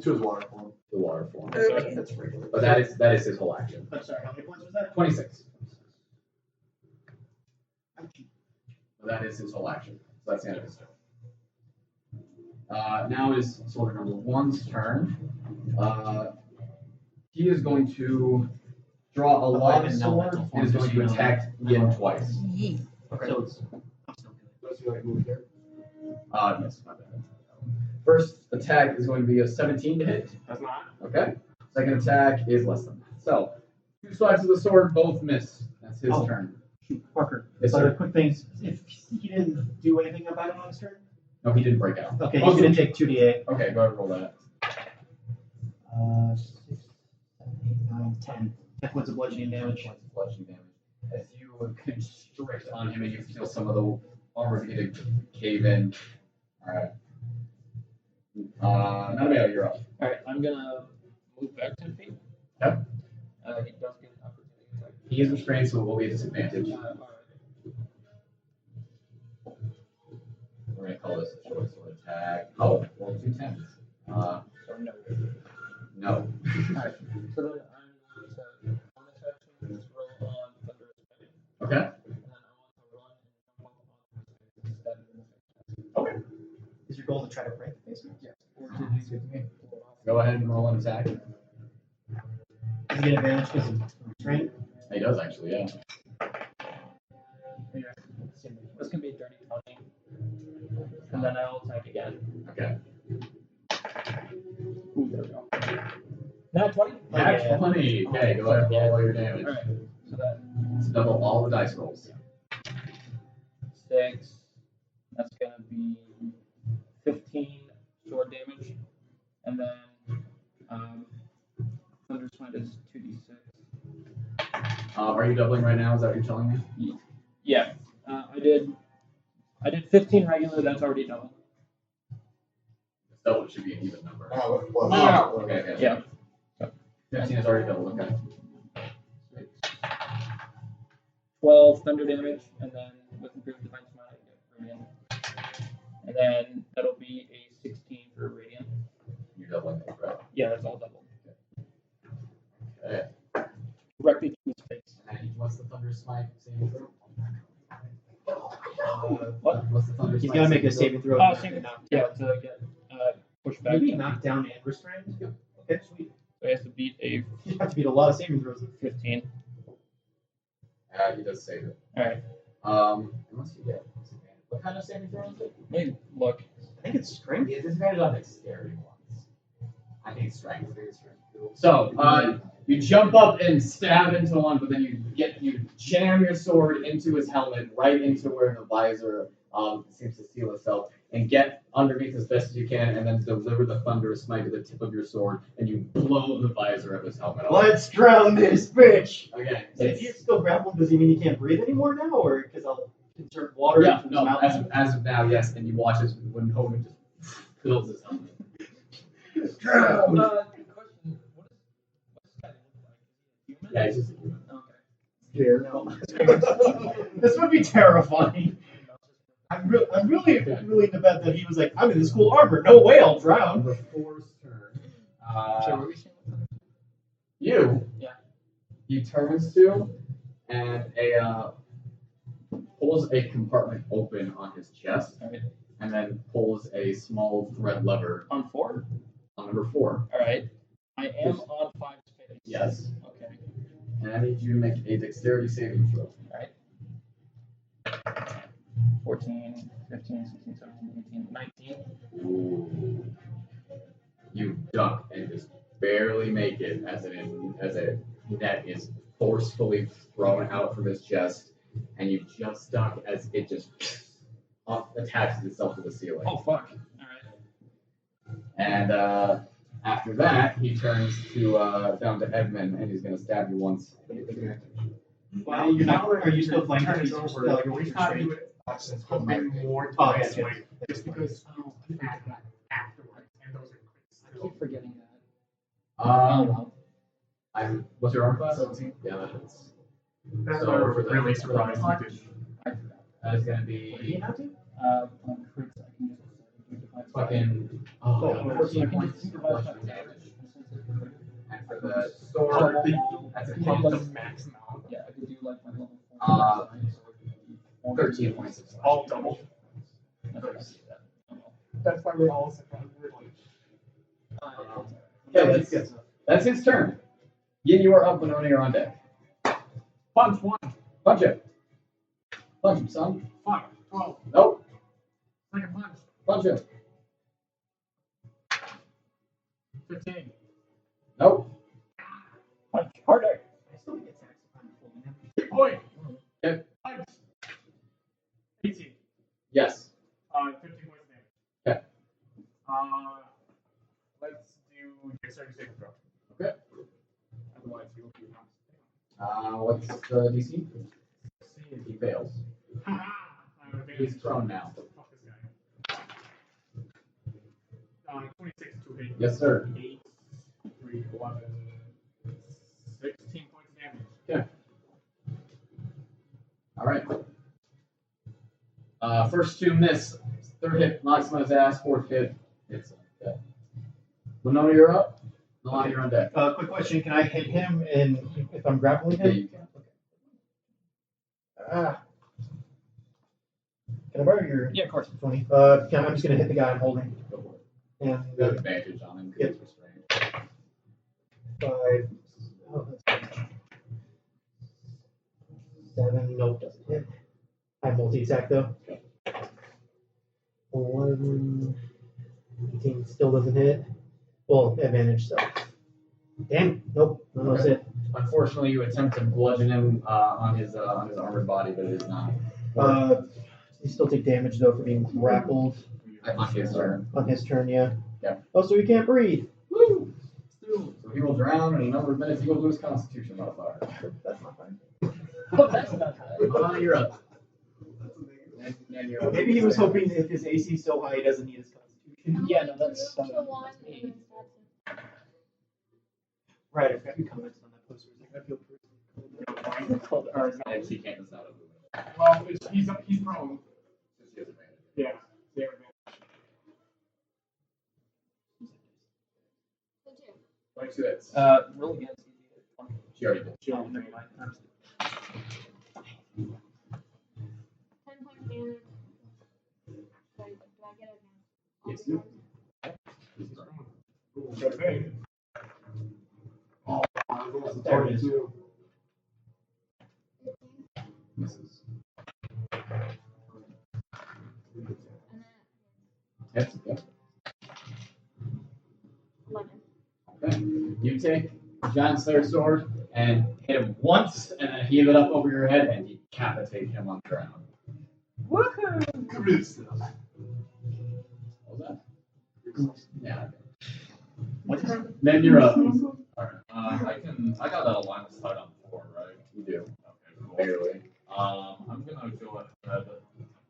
his water form. The water form. Okay. That's regular. But that is his whole action. I'm sorry, how many points was that? 26. So that is his whole action. So that's the end of his turn. Now is soldier number 1's turn. He is going to draw a long sword and is going to attack Yin twice. Okay. So it's. I'm still good. Does he like move here? Yes, my bad. First attack is going to be a 17 to hit. That's not. Okay. Second attack is less than that. So, 2 swipes of the sword, both miss. That's his turn. Parker. Yes, so sir. the quick things. If he didn't do anything about it on his turn. No, he didn't break out. Okay, he's gonna take 2d8. Okay, go ahead and roll that. 6, 7, 8, 9, 10. 10 points of bludgeoning damage. Bludgeoning damage. As you constrict on him and you feel some of the armor begin to cave in. Alright. Mattimeo, you're up. Alright, I'm gonna move back 10 feet. Yep. He does get an opportunity attack. He is restrained, so it will be a disadvantage. Alright. We're going to call this a short sword attack. Oh, roll 2 10s. So no. No. Alright, so then I'm going to, on this action, just roll on Thunderous Strike. Okay. And then I want to run and jump up on this stab in the face. Okay. Is your goal to try to break the basement? Yeah. Or to do Go ahead and roll an attack. Does he get advantage because of restraint? He does actually, yeah. This can be a dirty 20. And then I'll attack again. Okay. Ooh, there we go. Not 20? Nat 20. Okay, go ahead and roll all your damage. Alright, so that Let's double all the dice rolls. 6. That's going to be 15 sword damage. And then Thunderous Wind is 2d6. Are you doubling right now? Is that what you're telling me? Yeah. I did 15 regular, that's already double. Double should be an even number. Well, Okay. Yeah. 15 is already double. Okay. 12 thunder damage, and then with improved divine smite, I get radiant. And then that'll be a 16 for radiant. You're doubling it, right? Yeah, that's all double. Okay. Directly to his face. And then what's the thunder smite saving throw? What? What's the thunder He's smite? got to make a saving throw. Saving yeah, to get pushed back. Maybe knocked down and restrained? Yep. Okay, sweet. So he has to beat a You have to beat a lot of saving throws. 15. He does save it. Alright. Unless you get disadvantage. What kind of saving throw is it? Let me look. I think it's strength. Yeah, disadvantage on dexterity ones. I think it's strength. So, you jump up and stab into one, but then you jam your sword into his helmet, right into where the visor seems to seal itself, and get underneath as best as you can, and then deliver the thunderous smite to the tip of your sword, and you blow the visor of his helmet off. Let's drown this bitch! Okay. If he's still grappled, does he mean he can't breathe anymore now, or because I'll insert water Yeah, into his no, mouth? as of now, yes, and you watch as when Hogan just fills his helmet. Drown! Question. What's this guy look like? Human? Yeah, he's just a human. Okay. This would be terrifying. I'm really willing to bet that he was like, I'm in this cool armor. No way, I'll drown. The Force turn. So what are we saying? You. Yeah. He turns to and pulls a compartment open on his chest, Alright. and then pulls a small thread lever On 4? on number 4. Alright. I am on 5 space. Yes. Okay. And I need you to make a dexterity saving throw. Alright. 14, 15, 16, 17, 18, 19. Ooh. You duck and just barely make it as a net is forcefully thrown out from his chest, and you just duck as it just attaches itself to the ceiling. Oh, fuck. Alright. And after that, he turns to down to Edmund, and he's going to stab you once. Well, you're not. Are you still flanking? Turn it He's just, over. like, We can't do it. Since we'll be more to Oh, this yeah, way, just because you add that afterwards, and those are quick. I keep forgetting that. What's your arm class? 17. Yeah, that hits. That's So why for we're the really for the surprised punch, you did. I forgot. that is going to What do you be have to? On crits, I can just do divide by- fucking Oh, 14 I can points just do plus divide by damage. damage. And for the Or sword, the that's a Yeah, the 10, max amount. Yeah, I could do like my level 4. Uh, design, so it would be 13 points of slashing. All double. I forgot to do that. Oh, well. That's why we're all surprised. We're like, Okay, that's his turn. Yin, you are up. Winona, you're on deck. punch one. Punch him. Punch him, son. Fuck. 12. Nope. Second punch. Punch him. 15. Nope. Punch harder. I still get attacks. Boy. Okay. Punch. 18. Yes. 15 points of damage. Okay. Let's do dexterity saving throw. Okay. Otherwise, you'll be not. What's the DC? He fails. Haha. He's prone now. Fuck this guy. 26 to hit. Yes, sir. 8, 3, 11, 16 points of damage. Okay. All right. First 2 miss. Third hit knocks him on his ass. Fourth hit hits him. Okay. Winona, you're up. Nalane, you're on deck. Quick question: can I hit him, and if I'm grappling Yeah, him? you can. Can I borrow your Yeah, of course. 20? I'm just gonna hit the guy I'm holding. Go for it. And You have advantage on him because Yep. he's restrained. 5. Oh, that's 7. Nope, doesn't hit. I multi-attack though. 11. 18 still doesn't hit. Well, advantage, so. Damn, nope, none of those hit. Unfortunately, you attempt to bludgeon him on his armored body, but it is not. You still take damage though for being grappled On his turn. on his turn, yeah. Yeah. Oh, so he can't breathe. Woo! So he will drown in a number of minutes. He will lose Constitution modifier. That's not fine. Oh, that's not bad. You're up. And you're up. Maybe he was hoping if his AC is so high, he doesn't need his constitution. Yeah, no, that's Move to 1 and then stab him. Right, I forgot you commented on that poster. I feel And she can't decide. Well, he's prone. She has advantage. Yeah. There we go. So 2. 22 hits. Roll again. She already did. Oh, never mind. 10 points of damage. Do I get it now? Yes, you. Good thing. There it is. Misses. And then Hits. Yep. 11. Okay. You take Giant's Slayer sword and hit him once, and then heave it up over your head and decapitate him on the ground. Woohoo! Yeah. Then you're up. Alright, I got a line of sight on 4, right? You do. Okay, cool. Barely. I'm gonna go ahead.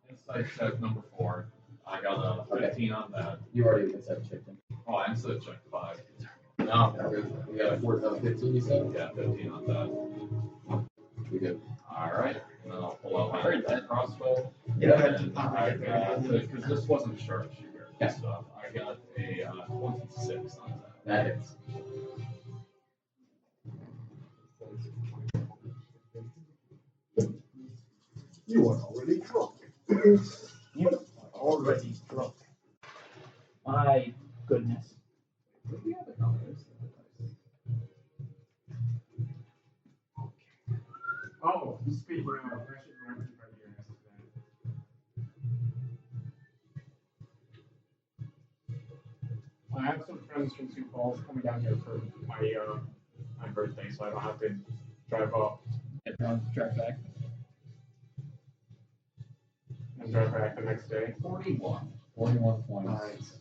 Insight check number 4. I got a 15 on that. You already insight checked him. Oh, I insight check 5. No. You got a 15, you said? Yeah, 15 on that. You good. Alright, and then I'll pull out my crossbow. Yeah. And I got, because this wasn't sharpshooter Yeah. stuff, I got a 26 on that. That hits. You are already drunk. You are already drunk. My goodness. Oh, speaking of, I should remember to bring your ass today. I have some friends from Sioux Falls coming down here for my birthday, so I don't have to drive up Drive back. and drive back the next day. 41. 41 points. Nice.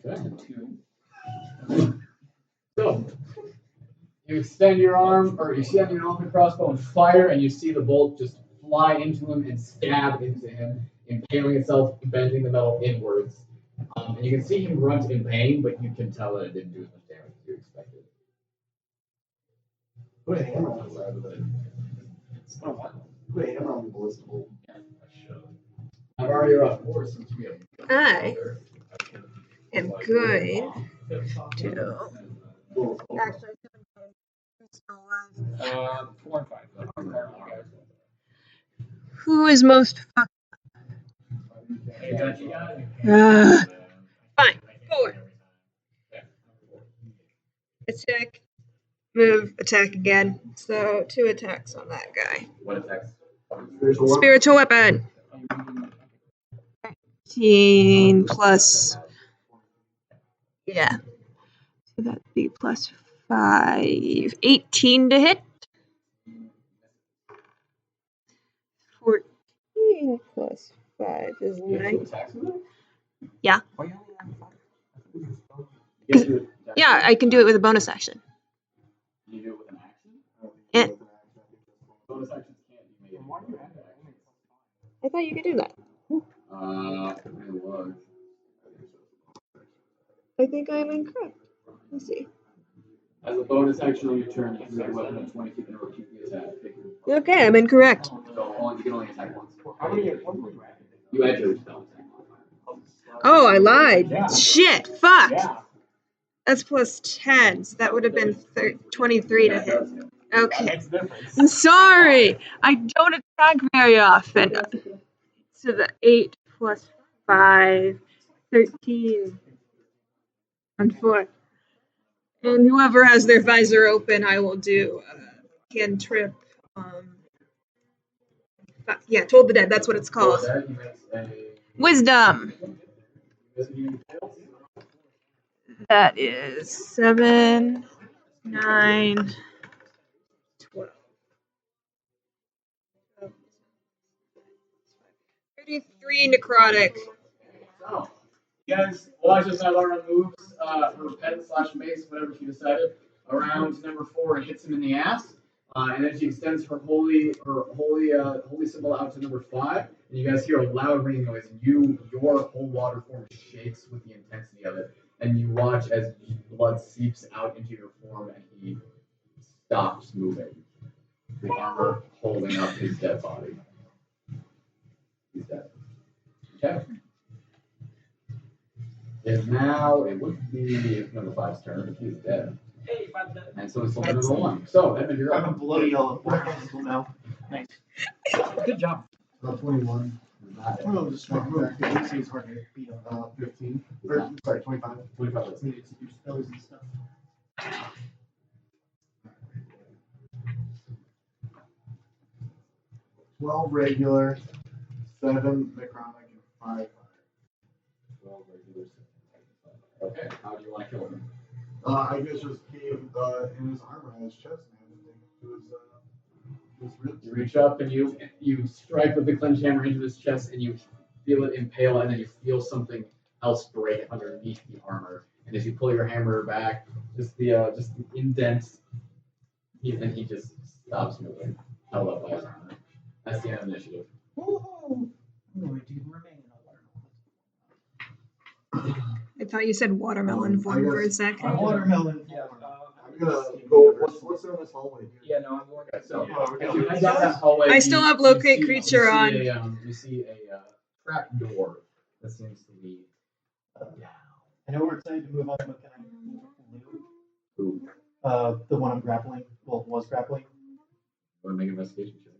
Okay. So, you extend your arm, or you extend your open crossbow and fire, and you see the bolt just fly into him and stab into him, impaling itself, bending the metal inwards. And you can see him grunt in pain, but you can tell that it didn't do as much damage as you expected. Put a hammer on the side of it. Oh, what? Put a hammer on the ballistic bolt. I should. I've already up. Since we have I am going to. Actually, 4 and 5. who is most fucked? You got it. Fine. 4. Attack. Move. Attack again. So 2 attacks on that guy. What attacks? Spiritual weapon. 15 plus. Yeah. So that'd be plus 5. 18 to hit. 14 plus 5 is 9. Yeah. Yeah, I can do it with a bonus action. You do it with an action? Yeah. Bonus actions can't be made. I thought you could do that. It was. I think I'm incorrect. Let's see. As a bonus action on your turn, you can make a weapon of 20 feet and repeat the attack. Okay, I'm incorrect. So you can only attack once. How many You add your spell attack. Oh, I lied. Yeah. Shit. Fuck. Yeah. That's plus 10. So that would have been 23 to hit. Okay. Makes a difference. I'm sorry. I don't attack very often. So the 8 plus 5, 13, and 4. And whoever has their visor open, I will do cantrip. Yeah, Told the Dead. That's what it's called. Wisdom. That is 7, 9, 12. 33 necrotic. So, you guys watch as Naivara moves her pen / mace, whatever she decided, around number 4 and hits him in the ass. And then she extends her holy symbol out to number 5, and you guys hear a loud ringing noise, and your whole water form shakes with the intensity of it, and you watch as blood seeps out into your form, and he stops moving. The armor holding up his dead body. He's dead. Okay. It would be number 5's turn, but he's dead. And so it's still number 1. So, Edmund, you're I'm a up. bloody yellow now. Nice. Good job. 21. Oh, just one move. It's hard to beat on. 15. Or, sorry, 25. 25. It's needed to do spells and stuff. 12 regular, 7 necrotic, and 5 Okay, how do you want to kill him? I guess just cave in his armor and his chest, man. It was ribs. You reach up and you strike with the clenched hammer into his chest, and you feel it impale, and then you feel something else break underneath the armor. And as you pull your hammer back, just the indent, and he just stops moving, held up by his armor. That's the end of initiative. I'm going to remain in a watermelon. I thought you said watermelon form for a second. A watermelon. Yeah. I'm gonna go. What's there in this hallway? Yeah, no, I'm going to. So, Yeah, as you head down that hallway, I still have locate creature on. You see a trap door that seems to lead down. I know we're excited to move on, but can I loot? Who? The one I'm grappling. Well, was grappling. Want to make an investigation check?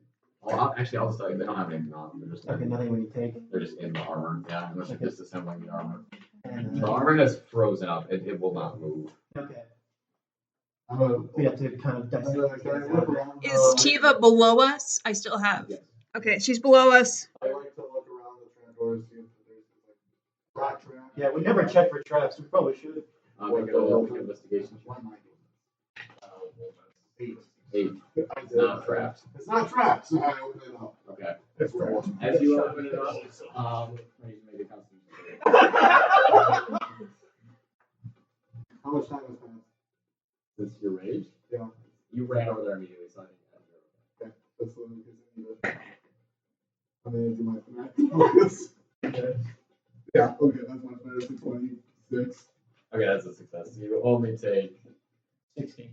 I'll just tell you, they don't have anything on them. They're just Okay, nothing when you take. They're just in the armor. Yeah, unless you're disassembling the armor. And, The armor has frozen up. It will not move. okay. I'm gonna. We have to kind of dissect. Can I look around? Is Tiva below us? I still have. Yes. Okay, she's below us. I like to look around the trap doors, see if there's like rat traps. Yeah, we never checked for traps. We probably should. Make an investigation check. Why am I doing this? 8. It's not trapped. It's not trapped, so I open it up. Okay. It's trapped. As you open it up, make a constitution check. How much time has passed? Since your rage? Yeah. You ran over there immediately, so I think Okay, that's the one because I'm gonna do my focus. Okay. Yeah, okay, that's much better. It's 26. Okay, that's a success. You only take 16.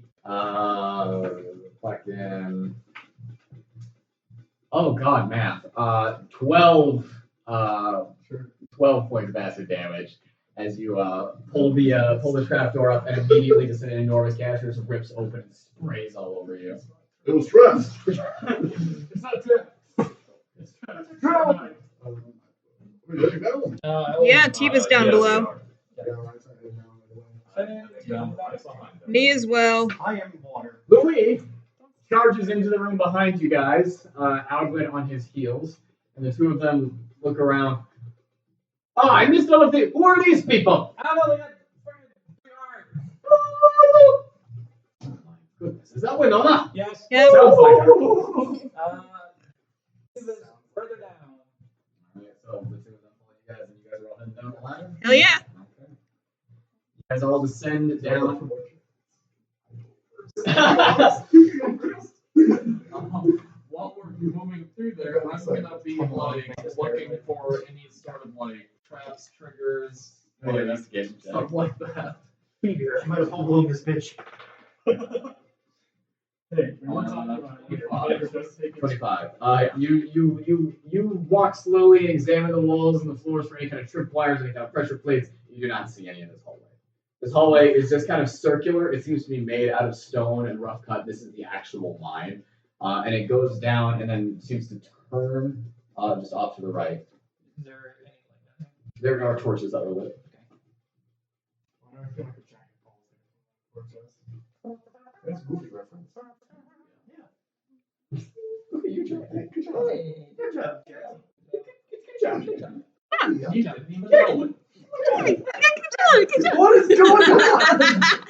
Fucking. Oh god, math. 12. 12 points of acid damage as you pull the trapdoor up, and immediately just an enormous gash just rips open and sprays all over you. It was trapped. It's not trap. It's trap. Yeah, Tiva's down below. Me as well. I am water. Louis charges into the room behind you guys, Alvin on his heels, and the two of them look around. Oh, I missed all of the. Who are these people? I don't know, they got Oh my goodness, is that Winona? Yes. Yes. Sounds like her. Further down. Alright, so the two of them pull you guys, and you guys are all heading down the ladder? Hell yeah. Okay. You guys all descend down. While we're moving through there, I'm gonna be like looking for any sort of like traps, triggers, Make an like, investigation check. stuff like that. I might have full blown this bitch. Hey, we weren't talking about it. Just take it. 25. You walk slowly and examine the walls and the floors for any kind of tripwires, any kind of pressure plates. You do not see any in this hallway. This hallway is just kind of circular. It seems to be made out of stone and rough cut. This is the actual mine. And it goes down and then seems to turn just off to the right. Is there any like that? There are torches that are lit. I feel like a giant falls there. That's a goofy reference. Look at you, Jack. Good job. Hey, Good job, Jack. Good job. Yeah. you didn't even know it. Good job. What is going on?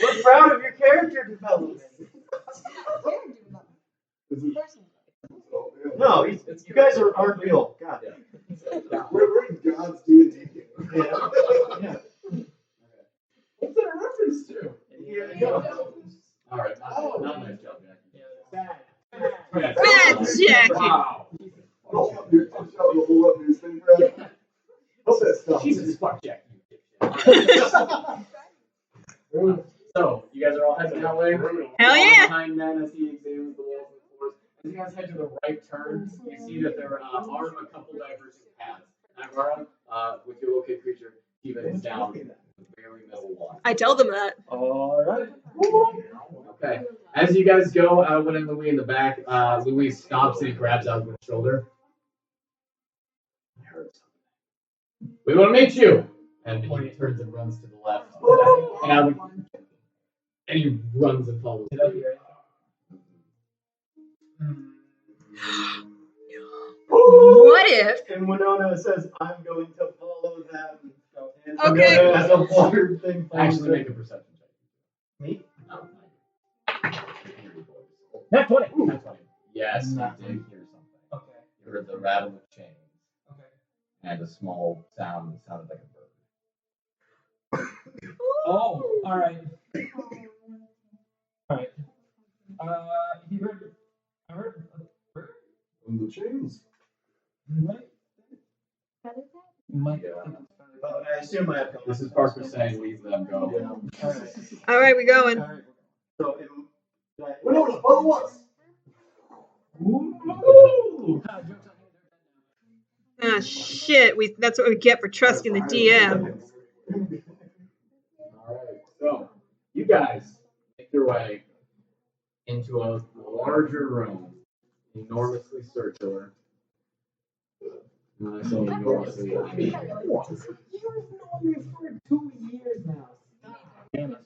We're proud of your character development. Is it- oh, yeah. No, you guys aren't real. God. We're in God's D&D. Yeah. Yeah. What's that a reference to? Here you go. All right. Not nice job, Jack. Bad Jack. Wow. Don't you shall hold up this thing, Brad? What's that stuff? Jesus, fuck Jack. So, you guys are all heading that way? Hell yeah. Behind men as he examines the walls and floors. As you guys head to the right turn, you see that there are a couple divergent paths. Naivara, with your locate creature, Tiva is down the very middle one. I tell them that. Alright. Okay. As you guys go, Alvin and Louis in the back, Louis stops and he grabs Alvin's shoulder. I heard something. We want to meet you! And he turns and runs to the left. And Alvin, and he runs and follows. What if? And Winona says, I'm going to follow them. And Okay. Winona has a water thing. Actually, make a perception check. Me? No. Not 20. Yes, you did hear something. Okay. You heard the rattle of chains. Okay. and a small sound that sounded like a bird. Oh, all right. All right. He heard. I heard a bird. On the chains. Might. Well, I assume I have to. This is Parker saying leave them go. Yeah. Alright. All right, we going. Alright. So, Winona, follow us. Ooh. Ah, shit. That's what we get for trusting the DM. Alright, so you guys make your way into a larger room, enormously circular. When I say enormously, I mean You've known me for 2 years now. Damn it.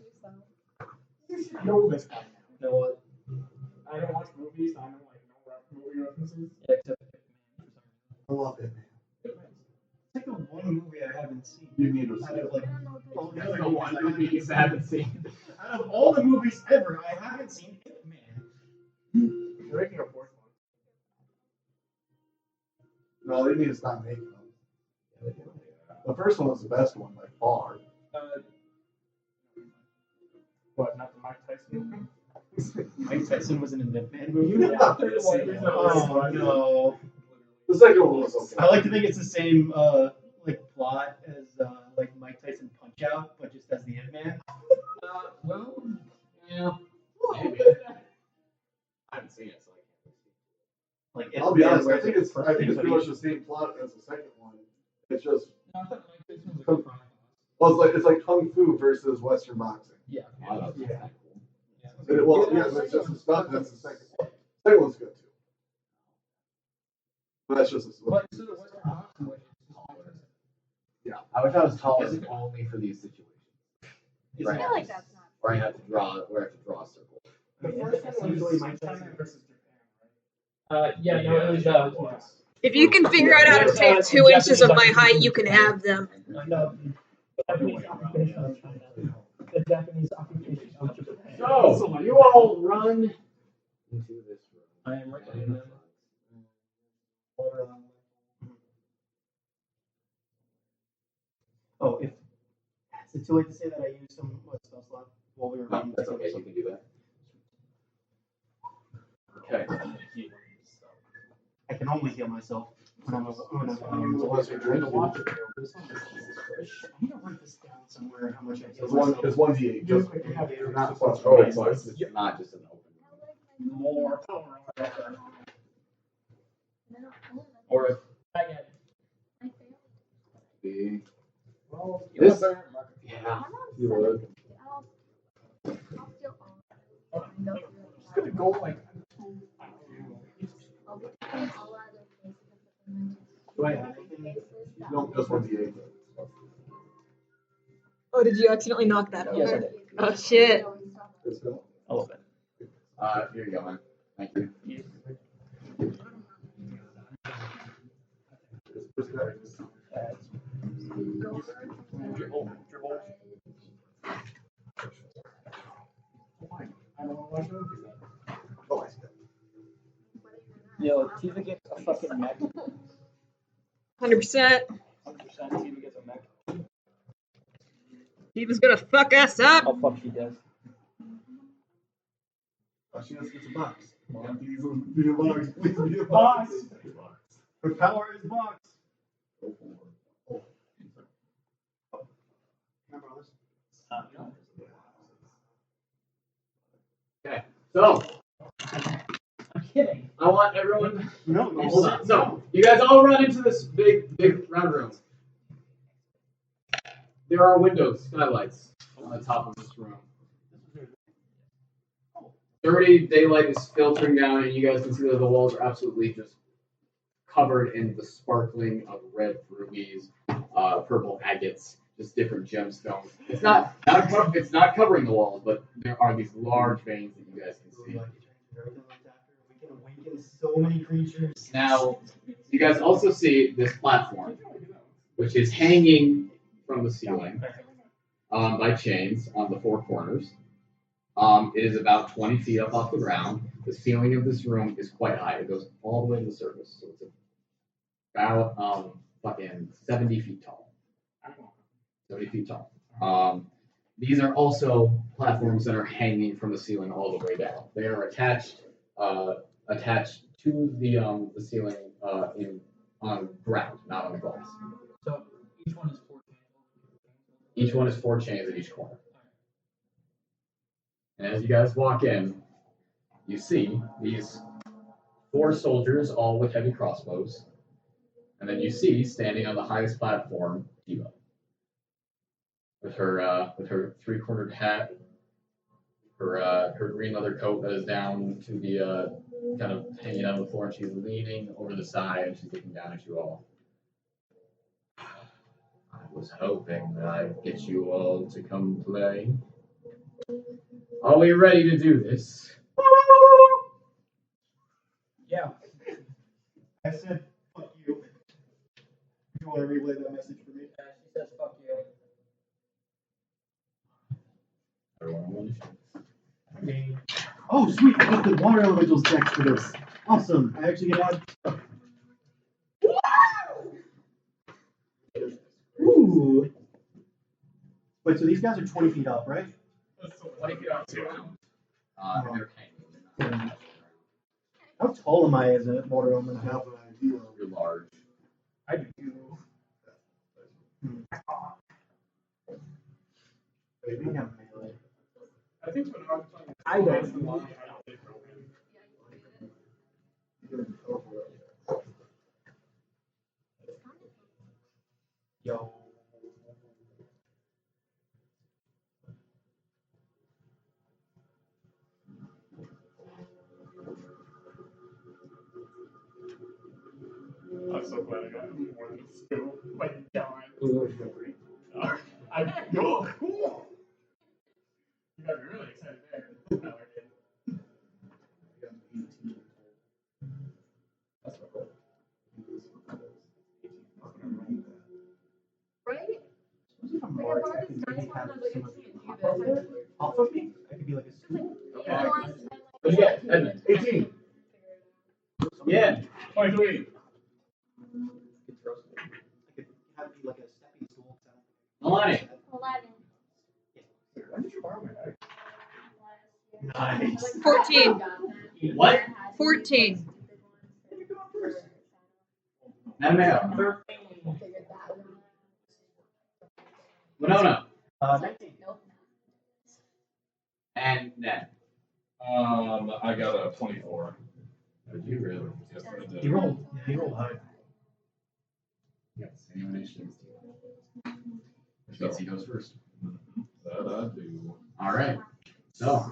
You should know this by now. You know what? I don't watch movies. I don't like no movie references. Yeah, except I love it. It's like the one movie I haven't seen. You need to see Out of it. like all the That's other the one movies I haven't seen. Out of all the movies ever, I haven't seen Hitman. They're making a fourth one. No, they need to stop making them. The first one was the best one by far. What? Not the Mike Tyson movie? Mike Tyson was in a Hitman movie. You did not Yeah, think yeah, it Oh no. The second one was okay. I like to think it's the same like plot as like Mike Tyson Punch Out, but just as the Hitman. well, yeah, maybe. I haven't seen it, so I can't. Like I'll be honest, where I think it's pretty much the same plot as the second one. It's just No, I thought Mike Tyson was a good friend. well, it's like kung fu versus Western boxing. Yeah. Wow, that's Yeah. kinda cool. And it, well, yeah, that's just the stuff. That's the second one. Second one's good too. But that's just a But so the Western boxing was I wish I was taller only for these situations. Is Right. I feel like that's not. Or I have to draw a circle. The first one was usually Mike Tyson versus Japan, yeah, no, it was right? If you can figure out how to take 2 inches of my height, you can have them. No, Japanese occupation of China. The Japanese occupation of Japan. So, you all run into this room. I am right in them. Oh, if is it too late to say that I used some spell slot while we were No, reading? that's okay, you can do that. Okay. I can only heal myself when I'm Drink the water. I need to write this down somewhere how much I heal It's myself. 1d8. Just not plus. Oh, it's not just an open room. More power. Or if I get The- well, This- better Yeah, you would. Just gonna go like. Do I have anything? No, just 1d8. Oh, did you accidentally knock that Yes, I over? did. Oh, shit. Let's go. A little bit. Here you go, man. Thank you. I don't want to watch movies. Oh, I see. Yo, Tiva gets a fucking mech. 100%. 100% Tiva gets a mech. He was gonna fuck us up. Oh fuck, she does. Oh, she has to get a box. Please be a box. Please be a Box. Her power is box. Remember all this? Okay, so I'm kidding. I want everyone. No, Oh, hold on. So you guys all run into this big round room. There are windows, skylights on the top of this room. Dirty daylight is filtering down, and you guys can see that the walls are absolutely just covered in the sparkling of red rubies, purple agates, just different gemstones. It's not covering the walls, but there are these large veins that you guys can see. We can awaken so many creatures. Now, you guys also see this platform, which is hanging from the ceiling by chains on the four corners. It is about 20 feet up off the ground. The ceiling of this room is quite high. It goes all the way to the surface. So it's about fucking 70 feet tall. 70 feet tall. These are also platforms that are hanging from the ceiling all the way down. They are attached to the ceiling on ground, not on the glass. So each one is 4 chains. Each one is 4 chains at each corner. And as you guys walk in, you see these 4 soldiers, all with heavy crossbows. And then you see, standing on the highest platform, Eva. With her 3-cornered hat, her green leather coat that is down to the kind of hanging on the floor, and she's leaning over the side and she's looking down at you all. I was hoping that I'd get you all to come play. Are we ready to do this? Yeah. I said, fuck you. You want to relay that message for me? She says fuck you. Everyone, Oh, sweet! I got the water elementals decks for this. Awesome! I actually get out. Ooh! Wait, so these guys are 20 feet up, right? 20 feet off too. They're hanging. How tall am I as a water elemental? I have an idea. You're large. I do. Maybe. I have melee. I think when I was talking, I don't. that's the line I take from him. Yo. I'm so glad I got more than a skill. Like, God. I go. Cool. You got me really excited there. No, I didn't. That's what I rolled. Right? I'm Like, large, I I bought can this maybe nice one, have I was like, some I of can't the do top this. of there. Off of me? I could be like a Just like, scoop. you don't want to spend like. What'd you get, Edmund? 18. Yeah. 23. I could have it be like a stepping stool. Nalane. 11. When did you borrow my bag? Nice. 14. What? 14. Mattimeo. Winona. 19. And Ned. I got a 24. Did you really? Yes, I did. He rolled high. Yes. Anyone initiative? Which means he goes first. That I do. All right. So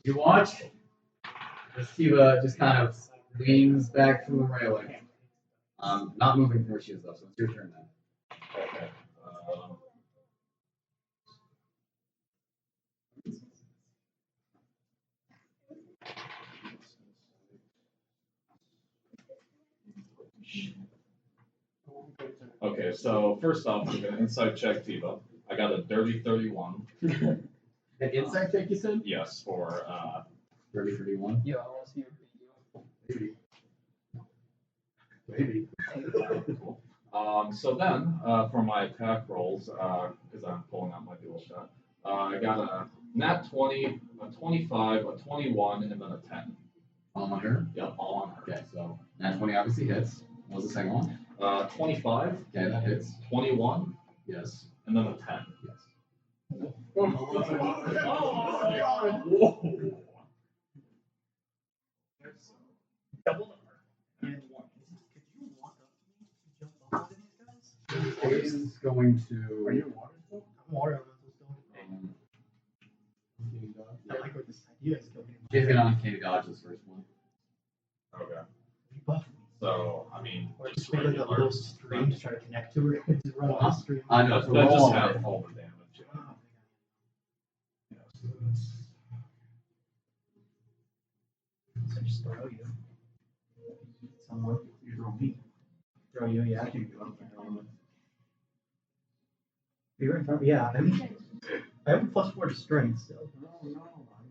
you watch as Tiva just kind of leans back from the railing. Not moving from where she is though, so it's your turn then. Okay. Okay, so first off, I'm gonna insight check Tiva. I got a dirty 31. An insight check, you said? Yes, for 30-31. Yeah, I want to see your video. Maybe. So then, for my attack rolls, because I'm pulling out my dual shot, I got a nat 20, a 25, a 21, and then a 10. All on her? Yep, all on her. Okay, so nat 20 obviously hits. What was the second one? 25. Okay, that hits. 21. Yes. And then a 10. Yes. Double And one. Could you walk up to me to jump up onto these guys? It is going to. Are you in water still? I'm water elemental still. I like where this idea is going. She's gonna uncanny dodge this first one. Okay. You buff me. So, I mean, Or just just make like a regular. little stream to try to connect to her. Just run off the stream. I know, so That roll just on have it. all the damage. Yeah. So just throw you. Someone. You throw me. Throw you, yeah. I can go up there. You're in front. Yeah. I have a +4 to strength still.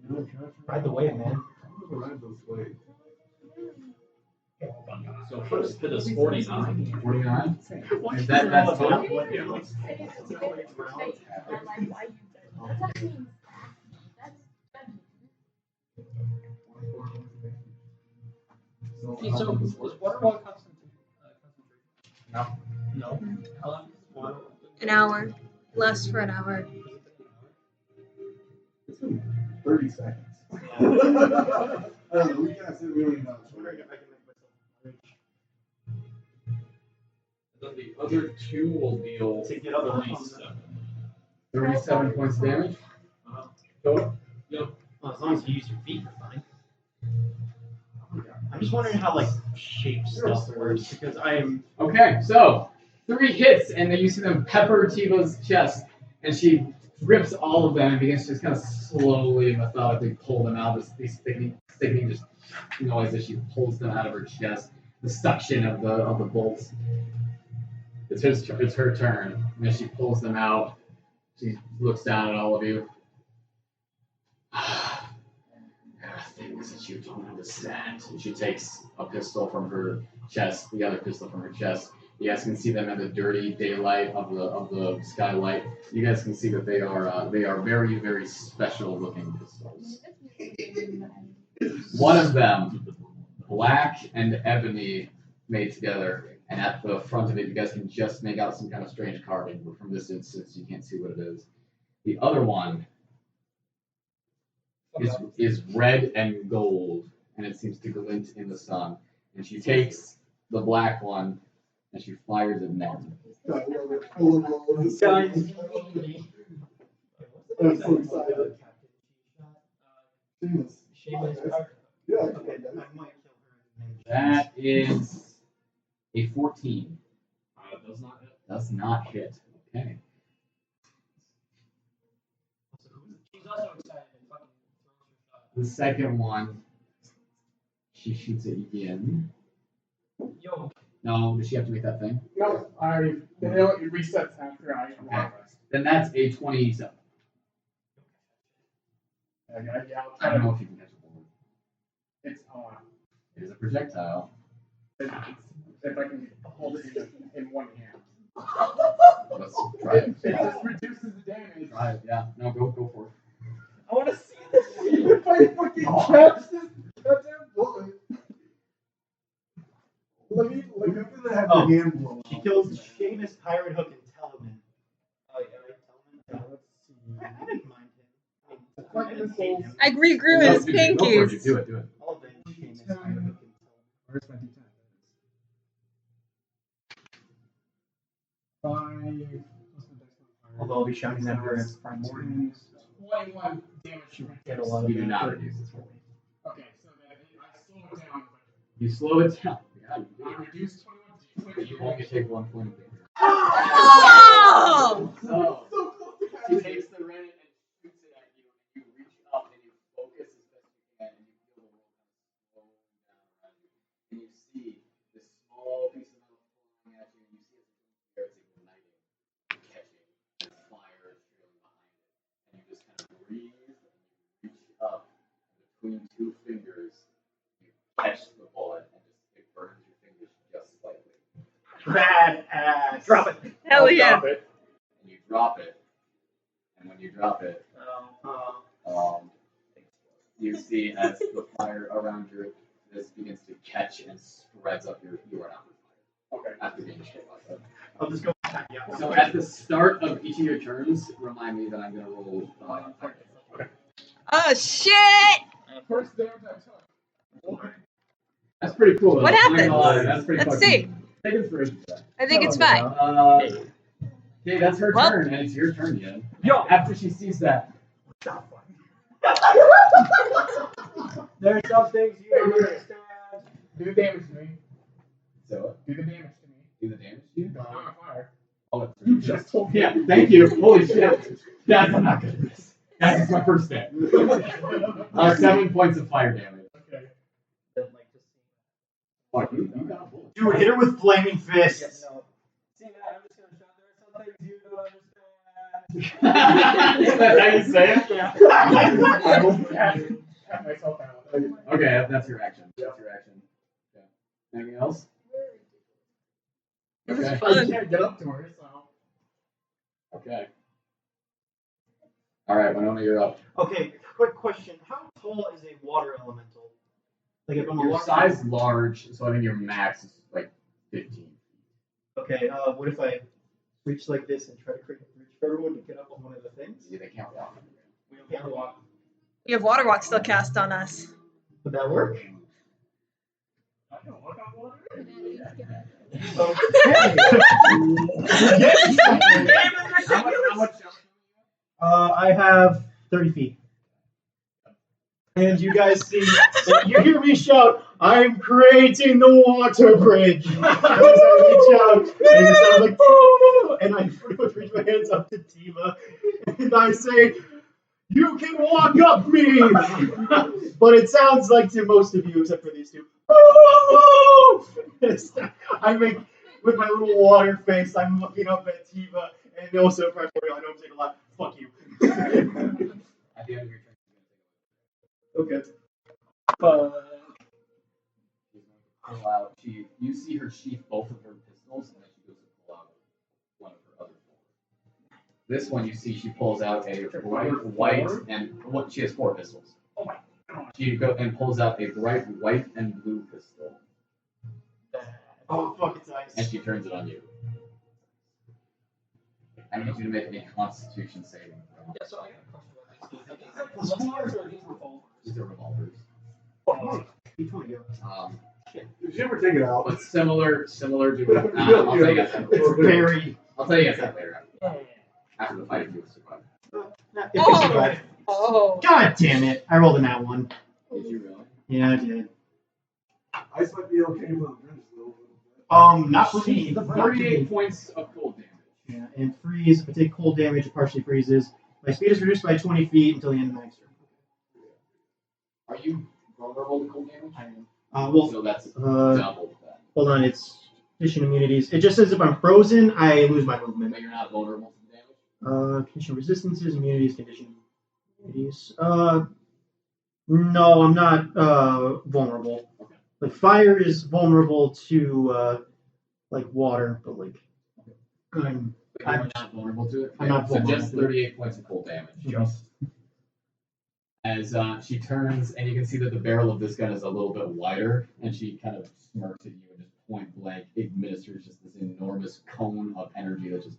No. Ride the wave, man. I'm gonna ride those waves. So first hit is 49. 49? What's Is that that's total? Yeah. Okay, so is water well concentration? No. No. How long is water? An hour. Less for an hour. 30 seconds. I don't know. We can't say we don't even know. Wondering if I can make myself rich. Then the other two will deal To get up on 37. 37 points of damage? Total? Yep. Well, as long as you use your feet, you're fine. I'm just wondering how like shape stuff works because I'm Okay, so 3 hits, and then you see them pepper Tiva's chest, and she rips all of them and begins to just kind of slowly, methodically pull them out. These sticking just noise as she pulls them out of her chest. The suction of the bolts. It's her turn, and as she pulls them out, she looks down at all of you. There are things that you don't understand. And she takes a pistol from her chest, the other pistol from her chest. You guys can see them in the dirty daylight of the skylight. You guys can see that they are very, very special looking pistols. One of them, black and ebony made together, and at the front of it you guys can just make out some kind of strange carving, but from this distance you can't see what it is. The other one is red and gold, and it seems to glint in the sun. And she takes the black one and she fires it now. I'm so excited. Yeah. okay. I might kill her. That is a 14. Does not hit. Does not hit. Okay. She's also excited and fucking throws her shot. The second one, she shoots it again. Yo. No, does she have to make that thing? No, it resets after I Okay. Then that's a 27. I'll I try don't know to. if you can catch a bullet. It's It is a projectile. if I can hold it in one hand. Let's try it. It just reduces the damage. Try it. Yeah. No, go for it. I want to see this. If I fucking catch this goddamn bullet. Let me, like, I'm gonna have your hand blown She off. kills Seamus, Pirate Hook, and Telemann. Oh, yeah, Yeah, let's see. I didn't mind him. Like I didn't this hate whole- him. I regrew his Go for it, pinkies. Do it. I'll avenge Seamus, Pirate Hook, and Telemann. Where's my D10? 5. What's my dice modifier? Although I'll be shouting that her as 10, 21 damage. get a lot of You do not damage. reduce this for me. Okay, so that I slow it down. You slow it down. Yeah, you do. I reduce 21 But you only take 1 point of damage. Oh! So, she takes the red and shoots it at you, and you reach up and you focus as best you can, and you feel the world kind of slowing down around you. And you see this small piece of metal flying at you, and you see it's igniting, and catching, and fire is trailing behind it. And you just kind of breathe, and you reach up, and between 2 fingers, you catch the bullet, and it burns your fingers just slightly. Badass. Drop it. Hell yeah. And you drop it, and when you drop it, you see as the fire around this begins to catch and spreads up you are not on fire. Okay. After being hit by it. I'll just go back. Yeah. So at the start of each of your turns, remind me that I'm gonna roll. Oh shit! First damage I took. That's pretty cool. Though. What I'm not happened? gonna lie, That's pretty Let's fucking- see. Take inspiration. for that. I think it's fine. Okay, that's her What? turn, and it's your turn yet. Yo. After she sees that, There's some things you don't understand. Do the damage to me. so Do the damage to me. do the damage to you. I'm on fire. Oh, it's You just told me. yeah. Thank you. Holy shit. That's I'm not good at this. That's my first step. 7 points of fire damage. Okay. Fuck you. You got a bullet. Dude, hit her with flaming fists. No. See that? I'm just gonna shout. There are some things you don't understand. Is that how you say it? Yeah. I will pat myself out. Okay, that's your action. That's your action. Anything else? This is Okay. I fun. can't get up to her, so. Okay. All right, Winona, you're up. Okay, quick question. How tall is a water elemental? Like if I'm a Your water size large, so I think your max is like 15. Okay, what if I reach like this and try to create a bridge for everyone to get up on one of the things? Yeah, they can't walk. We don't get to walk. You have water walk still cast on us. Would that work? I can walk on water. How much? I have 30 feet. And you guys see, you hear me shout, I'm creating the water bridge. As I reach out, and it sounds like, "Ooh," and I pretty much reach my hands up to Tiva, and I say, you can walk up me. But it sounds like to most of you, except for these two, "Ooh." I make, with my little water face, I'm looking up at Tiva, and also Primordial, I know I'm saying a lot, fuck you. At the end of your turn, Okay. pull out. You see her sheath both of her pistols, and then she goes to pull out one of her other four. This one, you see, she pulls out a bright white and what? She has 4 pistols. Oh my god. She goes and pulls out a bright white and blue pistol, Oh, fuck, it's ice. and she turns it on you. I need you to make a Constitution saving throw. Yeah, so I got a question about this. Is that pistols or these revolvers? These are revolvers. Each one of you. Did you ever take it out? But similar to. I'll tell you guys that later. It's very. I'll tell you guys that later. Yeah. After the fight, if you survive. If we survive. Oh. God damn it! I rolled in that one. Did you really? Yeah, I did. Ice might be okay for the French though. Not for me. Not for me. 38 points of cold damage. Yeah, and freeze. If I take cold damage, it partially freezes. My speed is reduced by 20 feet until the end of my next turn. Are you vulnerable to cold damage? I am. Well, So that's double that. hold on. It's condition immunities. It just says if I'm frozen, I lose my movement. But you're not vulnerable to damage? Condition resistances, immunities, condition immunities. No, I'm not vulnerable. Okay. Like fire is vulnerable to like water, but like I'm But you're not vulnerable to it? I'm not So vulnerable just to it. 38 points of cold damage. Just. As she turns, and you can see that the barrel of this gun is a little bit wider, and she kind of smirks at you and just point blank administers just this enormous cone of energy that just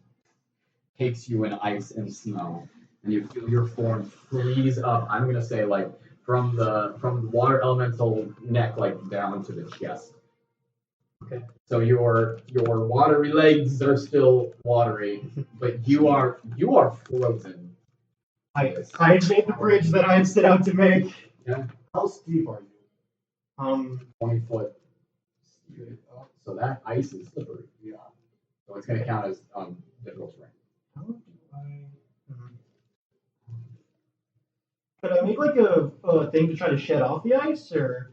takes you in ice and snow, and you feel your form freeze up. I'm gonna say like from the water elemental neck like down to the chest. Okay. So your watery legs are still watery, but you are frozen. I made the bridge that I set out to make. Yeah. How steep are you? 20 foot. So that ice is slippery. Yeah. So it's going to count as difficult terrain. How do Could I make like a thing to try to shed off the ice, or?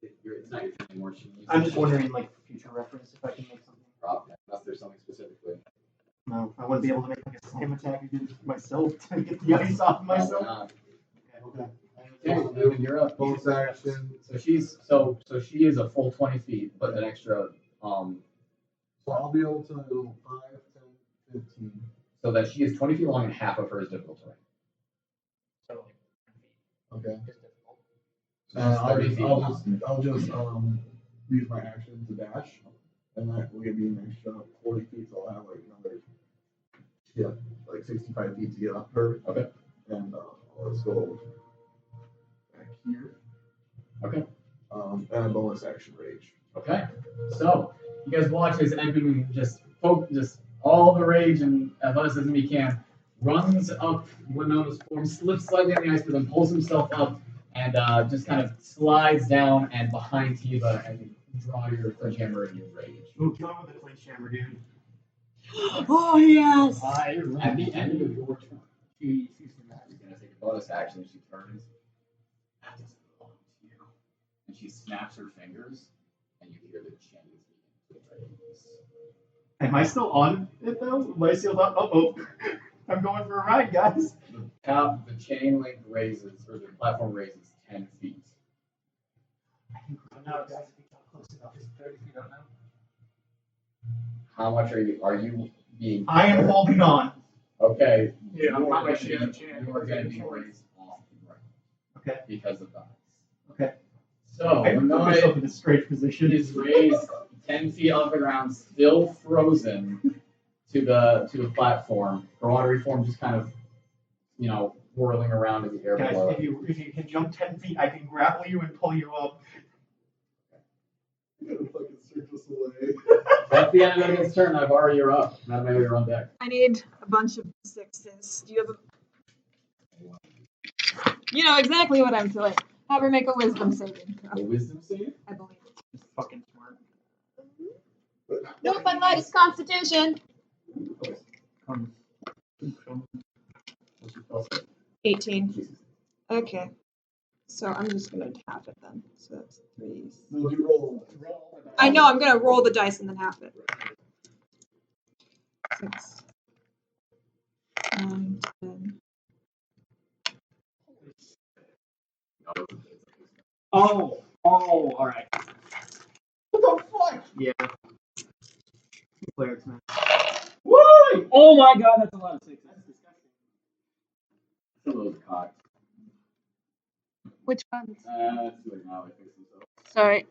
It's not your turn anymore. I'm just wondering, like for future reference, if I can make something. Unless there's something specifically. No, I wouldn't be able to make like a slam attack against myself to get the ice off myself. Okay. Okay, Lou, you're up. Bonus action. So she is a full 20 feet, but an extra So I'll be able to do 5, 10, 15. so that she is 20 feet long and half of her is difficult terrain. So, Okay. just difficult. So she's 30 feet long. I'll just use my action to dash, and that will give me an extra 40 feet, so I'll have like another, like 65 feet to get up her. Okay. And let's go back here. Okay. And a bonus action rage. Okay. So you guys watch as Edmund just all the rage and athleticism he can runs up Winona's form, slips slightly on the ice, but then pulls himself up and just kind of slides down and behind Tiva and draw your French hammer and your rage. Ooh, kill him with the French hammer, dude. Oh yes. At the end of your turn, she's going to take a bonus action. She turns. That doesn't belong to you. And she snaps her fingers, and you hear the chains begin to raise. Am I still on it though? Am I sealed up? Oh, I'm going for a ride, guys. The chain link raises, or the platform raises 10 feet. Close enough. Is 30 feet out now? How much are you being? I am holding on. Okay. Yeah, I'm you are not going gonna to share be, the chance. you are going to be raised off the ground. Okay. Because of that. Okay. So I put Winona myself in a strange position. is raised 10 feet off the ground, still frozen to the platform. Her watery form just kind of, whirling around in the air Guys, below. if you can jump 10 feet, I can grapple you and pull you up. I'm gonna fucking search us away. That's the end of his turn. Naivara, you're up. Mattimeo, you're on deck. I need a bunch of sixes. Do you have a... You know exactly what I'm doing. Have her make a wisdom saving A throw. wisdom save? I believe it. Fucking smart. No fun light is Constitution. What's your spell save? 18. Jesus. Okay. So I'm just gonna half it then. So that's 3. No, you roll. I know, I'm gonna roll the dice and then half it. 6, 9, 10. Oh, alright. What the fuck? Yeah. Clerics, man. Why? Oh my god, that's a lot of sixes. That's disgusting. Some of those are cocked. Which ones? Too late now. They fix themselves. Sorry.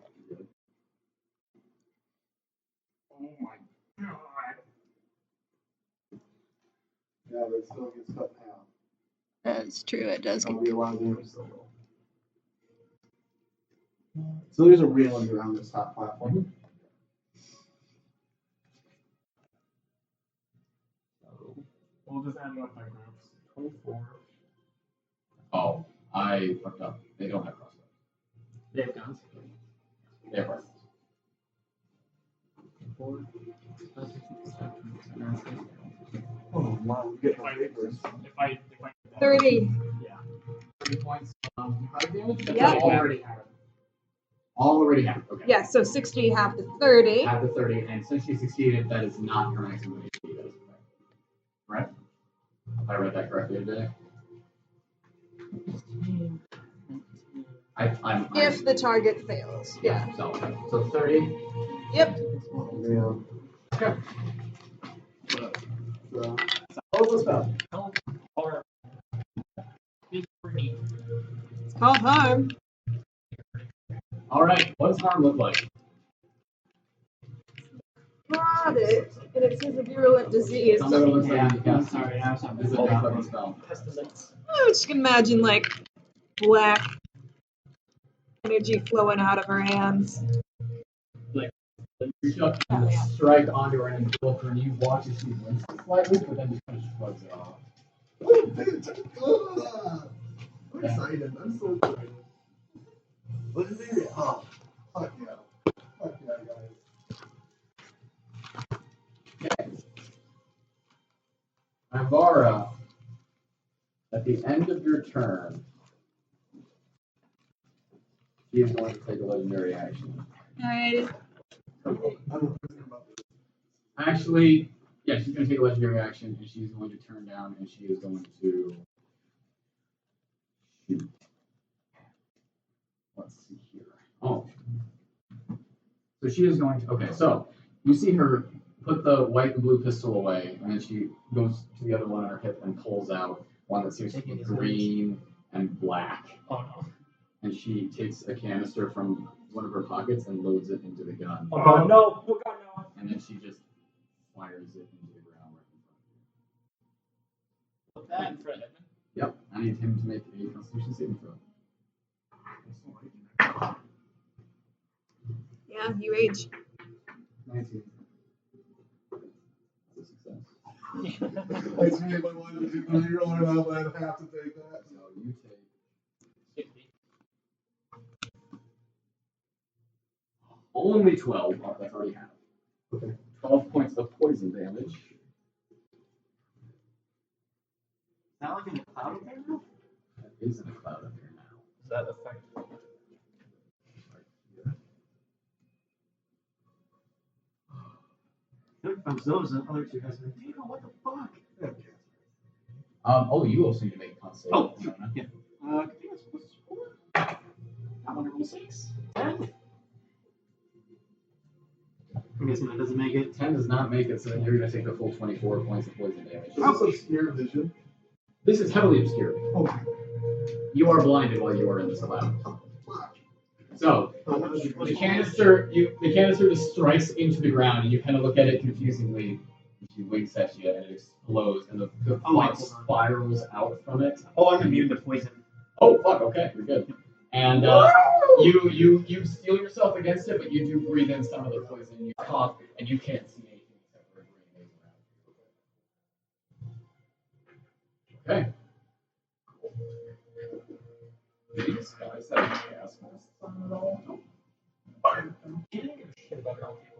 Oh my god. Yeah, but it still gets cut down. That's true, it does Don't be allowed to still roll. So there's a railing around this top platform. We'll just end up by groups. 24. Oh, I fucked up. They don't have crossbows. They have guns. They have rifles. 4, 5, 6, 7, 8, 9, 10. Oh, wow, we get If I, papers. if I 30. Yeah. 3 points of hard damage? That's Yeah. already happened. Already happened. Okay. Yeah, so 60 half the 30. Half the 30, and since she succeeded, that is not her maximum HP. That is correct. Right? If I read that correctly today. I'm If the target fails. Yeah. So 30. Yep. Yeah. Okay. So, Close the spell. or big pretty. It's called harm. Alright, what does harm look like? Got it. And it says a virulent disease. Tell me what it looks like when you I'm cast it. sorry, I was having This is a big fucking spell. I just can imagine like black energy flowing out of her hands. You strike onto her and both her, and you watch as she winces slightly, but then just kind of shrugs it off. I'm excited. I'm so excited. Look at me. Oh, fuck yeah. Fuck yeah, guys. Okay. Naivara, at the end of your turn, she is going to take a legendary action. Alright. Actually, yeah, she's going to take a legendary action, and she's going to turn down, and she is going to shoot. Let's see here. Oh. So she is going to, okay, so you see her put the white and blue pistol away, and then she goes to the other one on her hip and pulls out one that seems to be green and black. Oh no. And she takes a canister from one of her pockets and loads it into the gun. Oh god, no. Oh god, no. And then she just fires it into the ground right in front of you. Put that in front of Edmund. Yep, I need him to make a Constitution saving throw. Yeah, you age. 19. That's a success. It's me if I wanted to do the reroll or not, but I'd have to take that. So you take 60. only 12. Oh, that's already half. Okay. 12 points of poison damage. Is that like in a cloud up there now? That is in a cloud up here now. Does that affect? I feel like if I was those, the other two guys would be like, damn, what the fuck? Oh, you also need to make a con save. Oh, Winona. yeah. I think it's plus 4. That one roll 6. 10. I'm guessing that doesn't make it. 10 does not make it, so then you're going to take the full 24 points of poison damage. How's obscure vision? This is heavily obscured. Okay. You are blinded while you are in this lab. So, the canister just strikes into the ground, and you kind of look at it confusingly. She winks at you, and it explodes, and the flux spirals out from it. Oh, I'm immune to poison. Oh, fuck, okay, you're good. And you steel yourself against it, but you do breathe in some of the poison, and you cough, and you can't see anything except for a green haze around you. Okay. These guys have gas masks on at all? She didn't give a shit about her own people.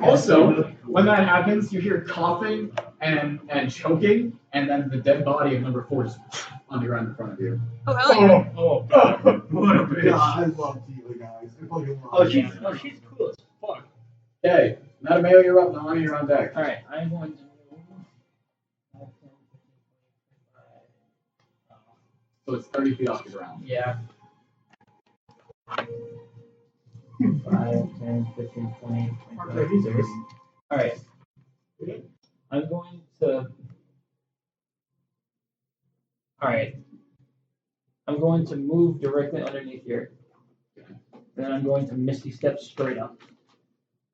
Also, when that happens, you hear coughing and choking, and then the dead body of number 4 just on the ground in front of you. Oh, hell yeah. Oh, God. What a bitch. Yeah, I love Tiva, guys. I fucking love Oh, Tiva. she's cool as fuck. Okay, Mattimeo, you're up. Nalane, you're on deck. Alright, I'm going to move. So it's 30 feet off the ground. Yeah. 5, 10, 15, 20, 25, 30. Alright. I'm going to. Alright. I'm going to move directly underneath here. Then I'm going to Misty Step straight up.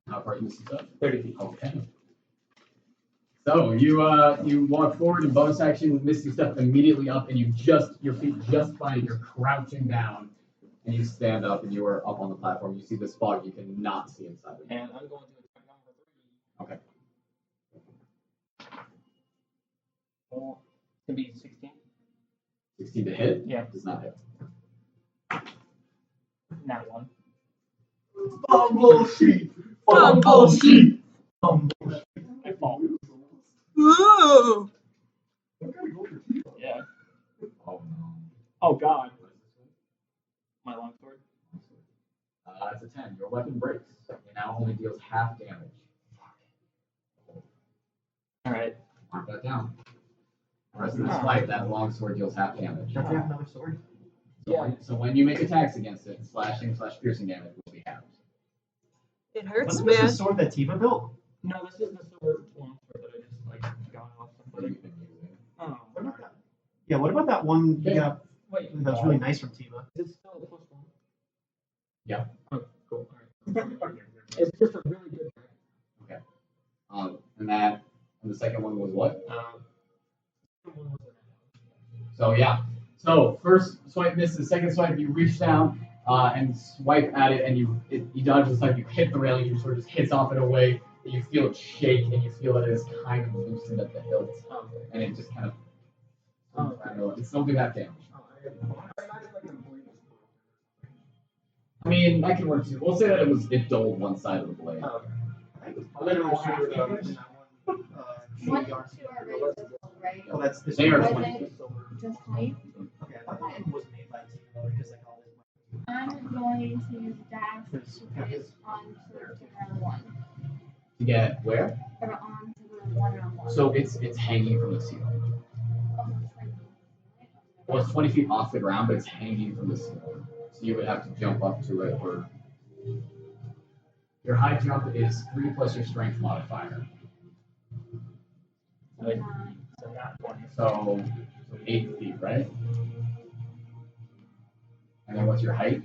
How far is this up? 30 feet. Okay. So you walk forward and bonus action with Misty Step immediately up, and your feet just find you're crouching down, and you stand up, and you are up on the platform. You see this fog you cannot see inside of it. And I'm going to attack number 3. Okay. Well, to be 16. 16 to hit? Yeah. Does not hit. Not 1. Bumble sheep. Bumble sheep. I fall. Ooh. Yeah. Oh no. Oh God. My longsword. It's a 10. Your weapon breaks. It now only deals half damage. Alright. Mark that down. The rest of this fight, that longsword deals half damage. Don't you have another sword? So when you make attacks against it, slashing/piercing damage will be halved. It hurts, Wasn't this man. the sword that Tiva built? No, this is the sword longsword that I just like got off What have you been using? Oh. What about that? Yeah, what about that one you got Wait. that was really nice from Tiva? Is it still a +1? Yeah. Oh, cool. Alright. It's just a really good track. Okay. And the second one was what? One was So yeah. So first swipe misses, second swipe you reach down and swipe at it, and you dodge the swipe, you hit the railing, you sort of just hits off in a way that you feel it shake, and you feel that it is kind of loosened at the hilt, and it just kind of it's don't do that damage. I mean, that can work too. We'll say that it dulled one side of the blade. A literal sword in that one. One and two are razors, right? Oh, that's this They are Was 20. it just 20? Okay, I thought that one was made by Tiva because like all this. I'm going to use dash to get onto the one. To get where? Or onto the one-on-one. So it's hanging from the ceiling. Well, it's 20 feet off the ground, but it's hanging from the ceiling. So you would have to jump up to it, or your high jump is 3 plus your strength modifier. So 8 feet, right? And then what's your height?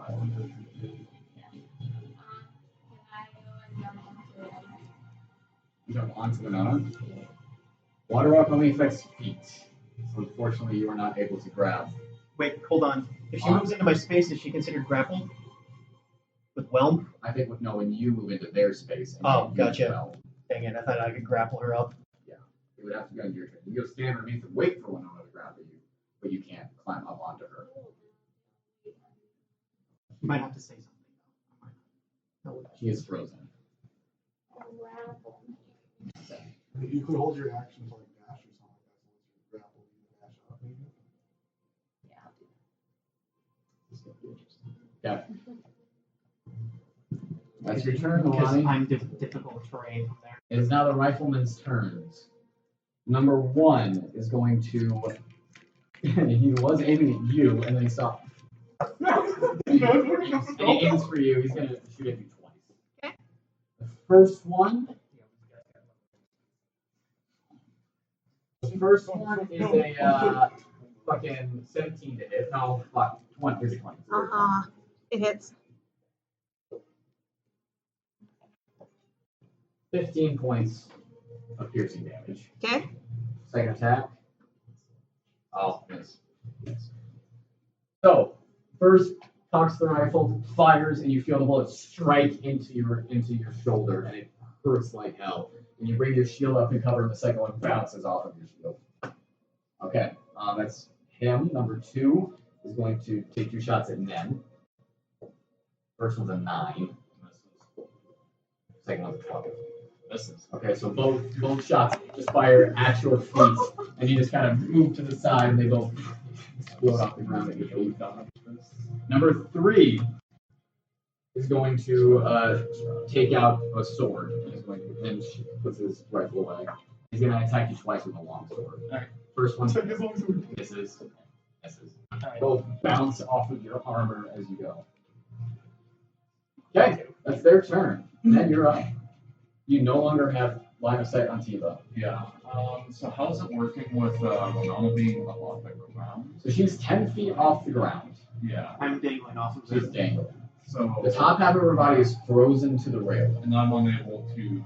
75. You jump onto Winona. Water walk only affects feet, so unfortunately you are not able to grab. Wait, hold on. If she moves into my space, is she considered grappled? With Whelm? I think when you move into their space. And Oh, you gotcha. Whelm, Dang it, I thought I could grapple her up. yeah, it would have to go into your turn. You go stand underneath and wait for Winona to grab you, but you can't climb up onto her. You might have to say something. No, She is frozen. If you could hold your action to like dash or something like that, so once you grapple, you dash up maybe. Yeah. That's your turn, because Nalane. I'm difficult terrain from there. It is now the rifleman's turns. Number 1 is going to he was aiming at you, and then he stopped. And he aims for you. He's gonna shoot at you twice. Okay. The first one is a fucking 17 to hit. No, fuck, 20. Here's a 20. It hits. 15 points of piercing damage. Okay. Second attack. Oh, miss. So, first cocks the rifle, fires, and you feel the bullet strike into your shoulder, and it hurts like hell. And you bring your shield up and cover, and the second one bounces off of your shield. Okay, that's him. Number 2 is going to take 2 shots at Nen. First one's a 9. Second one's a 12. Misses. Okay, so both shots just fire at your feet, and you just kind of move to the side, and they both explode off the ground at your feet. Number 3 is going to take out a sword. He's going to, and puts his rifle away. He's going to attack you twice with a long sword. Alright. First one misses. Alright. Both bounce off of your armor as you go. Okay, that's their turn. Then you're up. You no longer have line of sight on Tiva. Yeah. So how's it working with Winona being up off the ground? So she's 10 feet off the ground. Yeah. I'm dangling off of She's it. dangling. So The top half of her body is frozen to the rail. and I'm unable to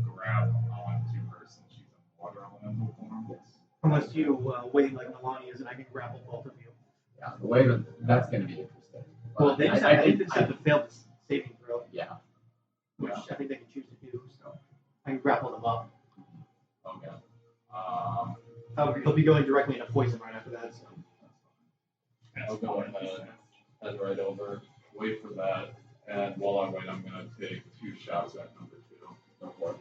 grab onto her since she's in water elemental form. Yes. Unless you wait like Nalane is, and I can grapple both of you. Yeah, the way that's going to be interesting. Well, they just have to fail the saving throw, Yeah. which I think they can choose to do. So I can grapple them up. Okay. However, he'll be going directly into poison right after that. So. I'll go ahead, head right over, wait for that, and while I wait, I'm gonna take 2 shots at number 2. Go for it.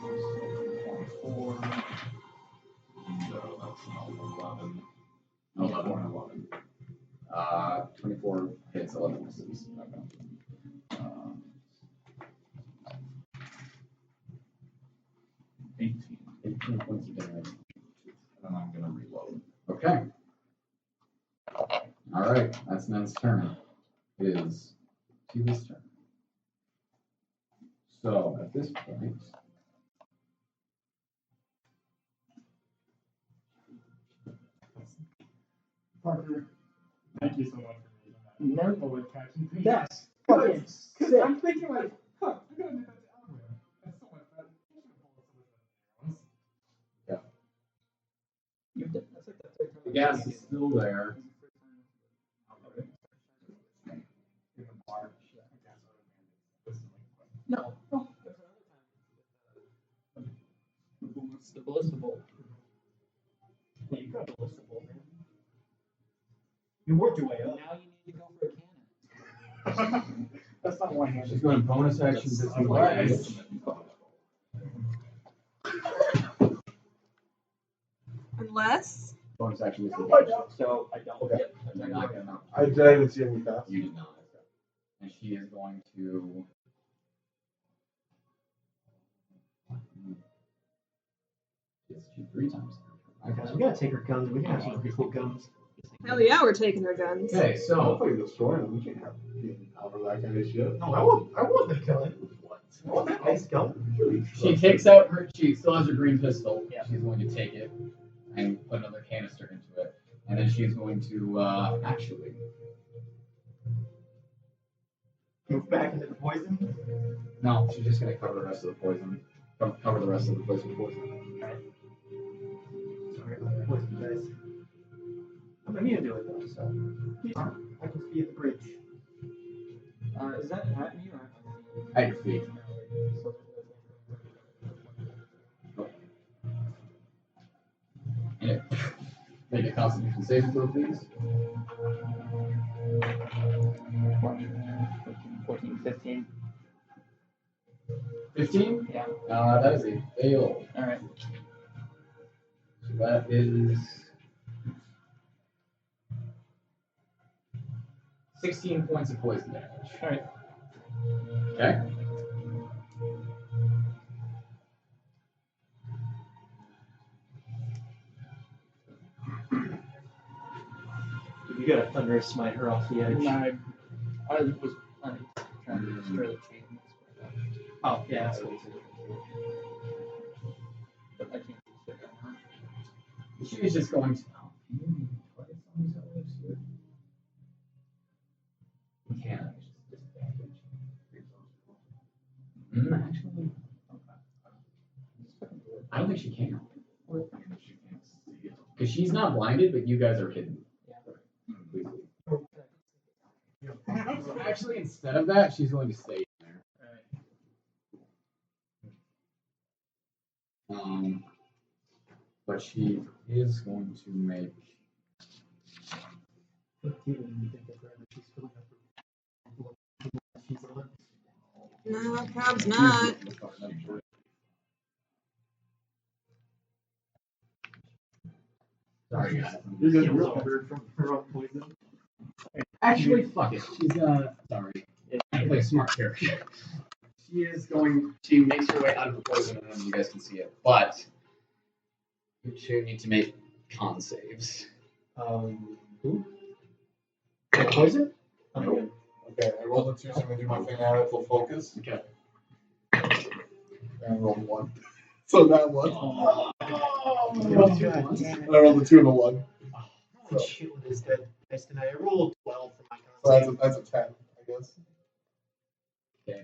So 24. No, that's not 11. 11. 24 hits, 11 misses. Okay. 18 points of damage. And I'm gonna reload. Okay. Alright, that's Nen's turn. It is Tiva's turn. So, at this point, Parker, thank you so much for reading that. Never would catch you. Yes. Fucking Because sick. I'm thinking like, huh, I'm gonna do that to Alvin. That's so much better. You should have pulled some of that. You've done, that's like the third time. the gas is still there. No, no, there's another time. It's the ballista bolt. Yeah, you got a ballista bolt, man. You worked your way up. Now you need to go for a cannon. That's not one hand. She's going bonus action to Nice. Unless. bonus action Oh, disengage. So I don't. Okay. And they're not gonna. I didn't even see any fast. You did not. And she is going to. Yes, shoot 3 times. Guys, we gotta take her guns. We can have some pretty cool guns. Hell yeah, we're taking her guns. Okay, so Hopefully destroy them. We can't have being out of that kind of shit. No, I want the gun. I want that nice gun. she takes out her. She still has her green pistol. Yeah. She's going to take it and put another canister into it, and then she's going to actually. Move back into the poison. No, she's just going to cover the rest of the poison. Cover the rest of the place with poison. Sorry about that poison, guys. I need to do it though, so I can see at the bridge. Is that at me or At your feet. And make a Constitution saving throw, please. 14, 15. 15? Yeah. That is a fail. Alright. So that is 16 points of poison damage. Alright. Okay. You gotta thunder smite her off the edge. I was planning to try to destroy the chain. Oh, yeah, that's what But I can't do it. She was just going to. You can't. Actually, I don't think she can. Because she's not blinded, but you guys are hidden. So actually, instead of that, she's going to stay in there. But she is going to make. No, Cab's not. Sorry, guys. You're getting real weird from her own poison. Actually, fuck it. She's sorry. I'm like a smart character. She is going to make her way out of the poison, and then you guys can see it. But you two need to make con saves. Who? Poison? Nope. Okay, I rolled a 2, so I'm gonna do my thing out of focus. Okay. And I rolled 1. So that one. God damn it. I rolled a 2 and a 1. Oh, shit with this dead dice tonight. I rolled 12 for my So con that's a 10, I guess. Okay,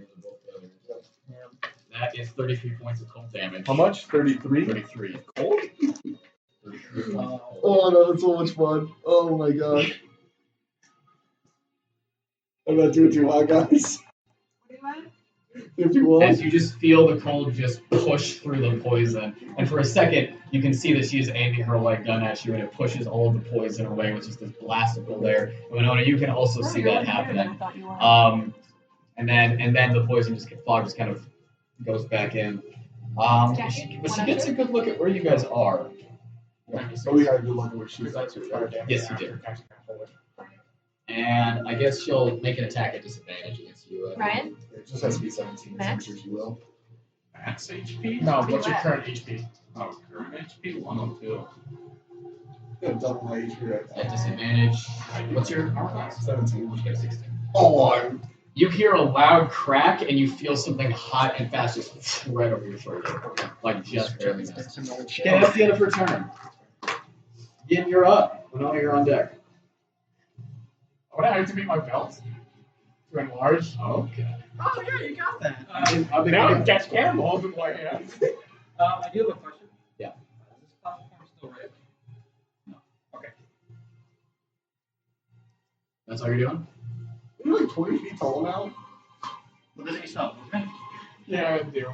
that is 33 points of cold damage. How much? 33? 33. Cold? 33. Oh no, that's so much fun. Oh my god. I'm not doing too hot, guys. 51. As you just feel the cold just push through the poison, and for a second, you can see that she is aiming her light gun at you, and it pushes all of the poison away with just this blast of cold air. And Winona, you can also see that happening. And then the poison fog just kind of goes back in. But she gets a good look at where you guys are. So we got a good look at where she's at too. Yes, you did. And I guess she'll make an attack at disadvantage against you. Ryan? It just has to be 17. Max? So I'm sure she will. Max HP? No, what's your current HP? Oh, current HP? 102. Yeah, double my HP right At now. disadvantage. What's your armor class? 17. You get 16. Oh, You hear a loud crack and you feel something hot and fast just right over your shoulder. Like just barely missed. Okay, that's the end of her turn. Yin, you're up. Winona, you're on deck. Would I activate my belt to enlarge? Okay. Oh, yeah, you got that. How big Now are I you? catch cannonballs in my hand. I do have a question. Yeah. Is this platform still right? No. Okay. That's all you're doing? you're like 20 feet tall now. Well, doesn't he stop moving? Yeah, I do.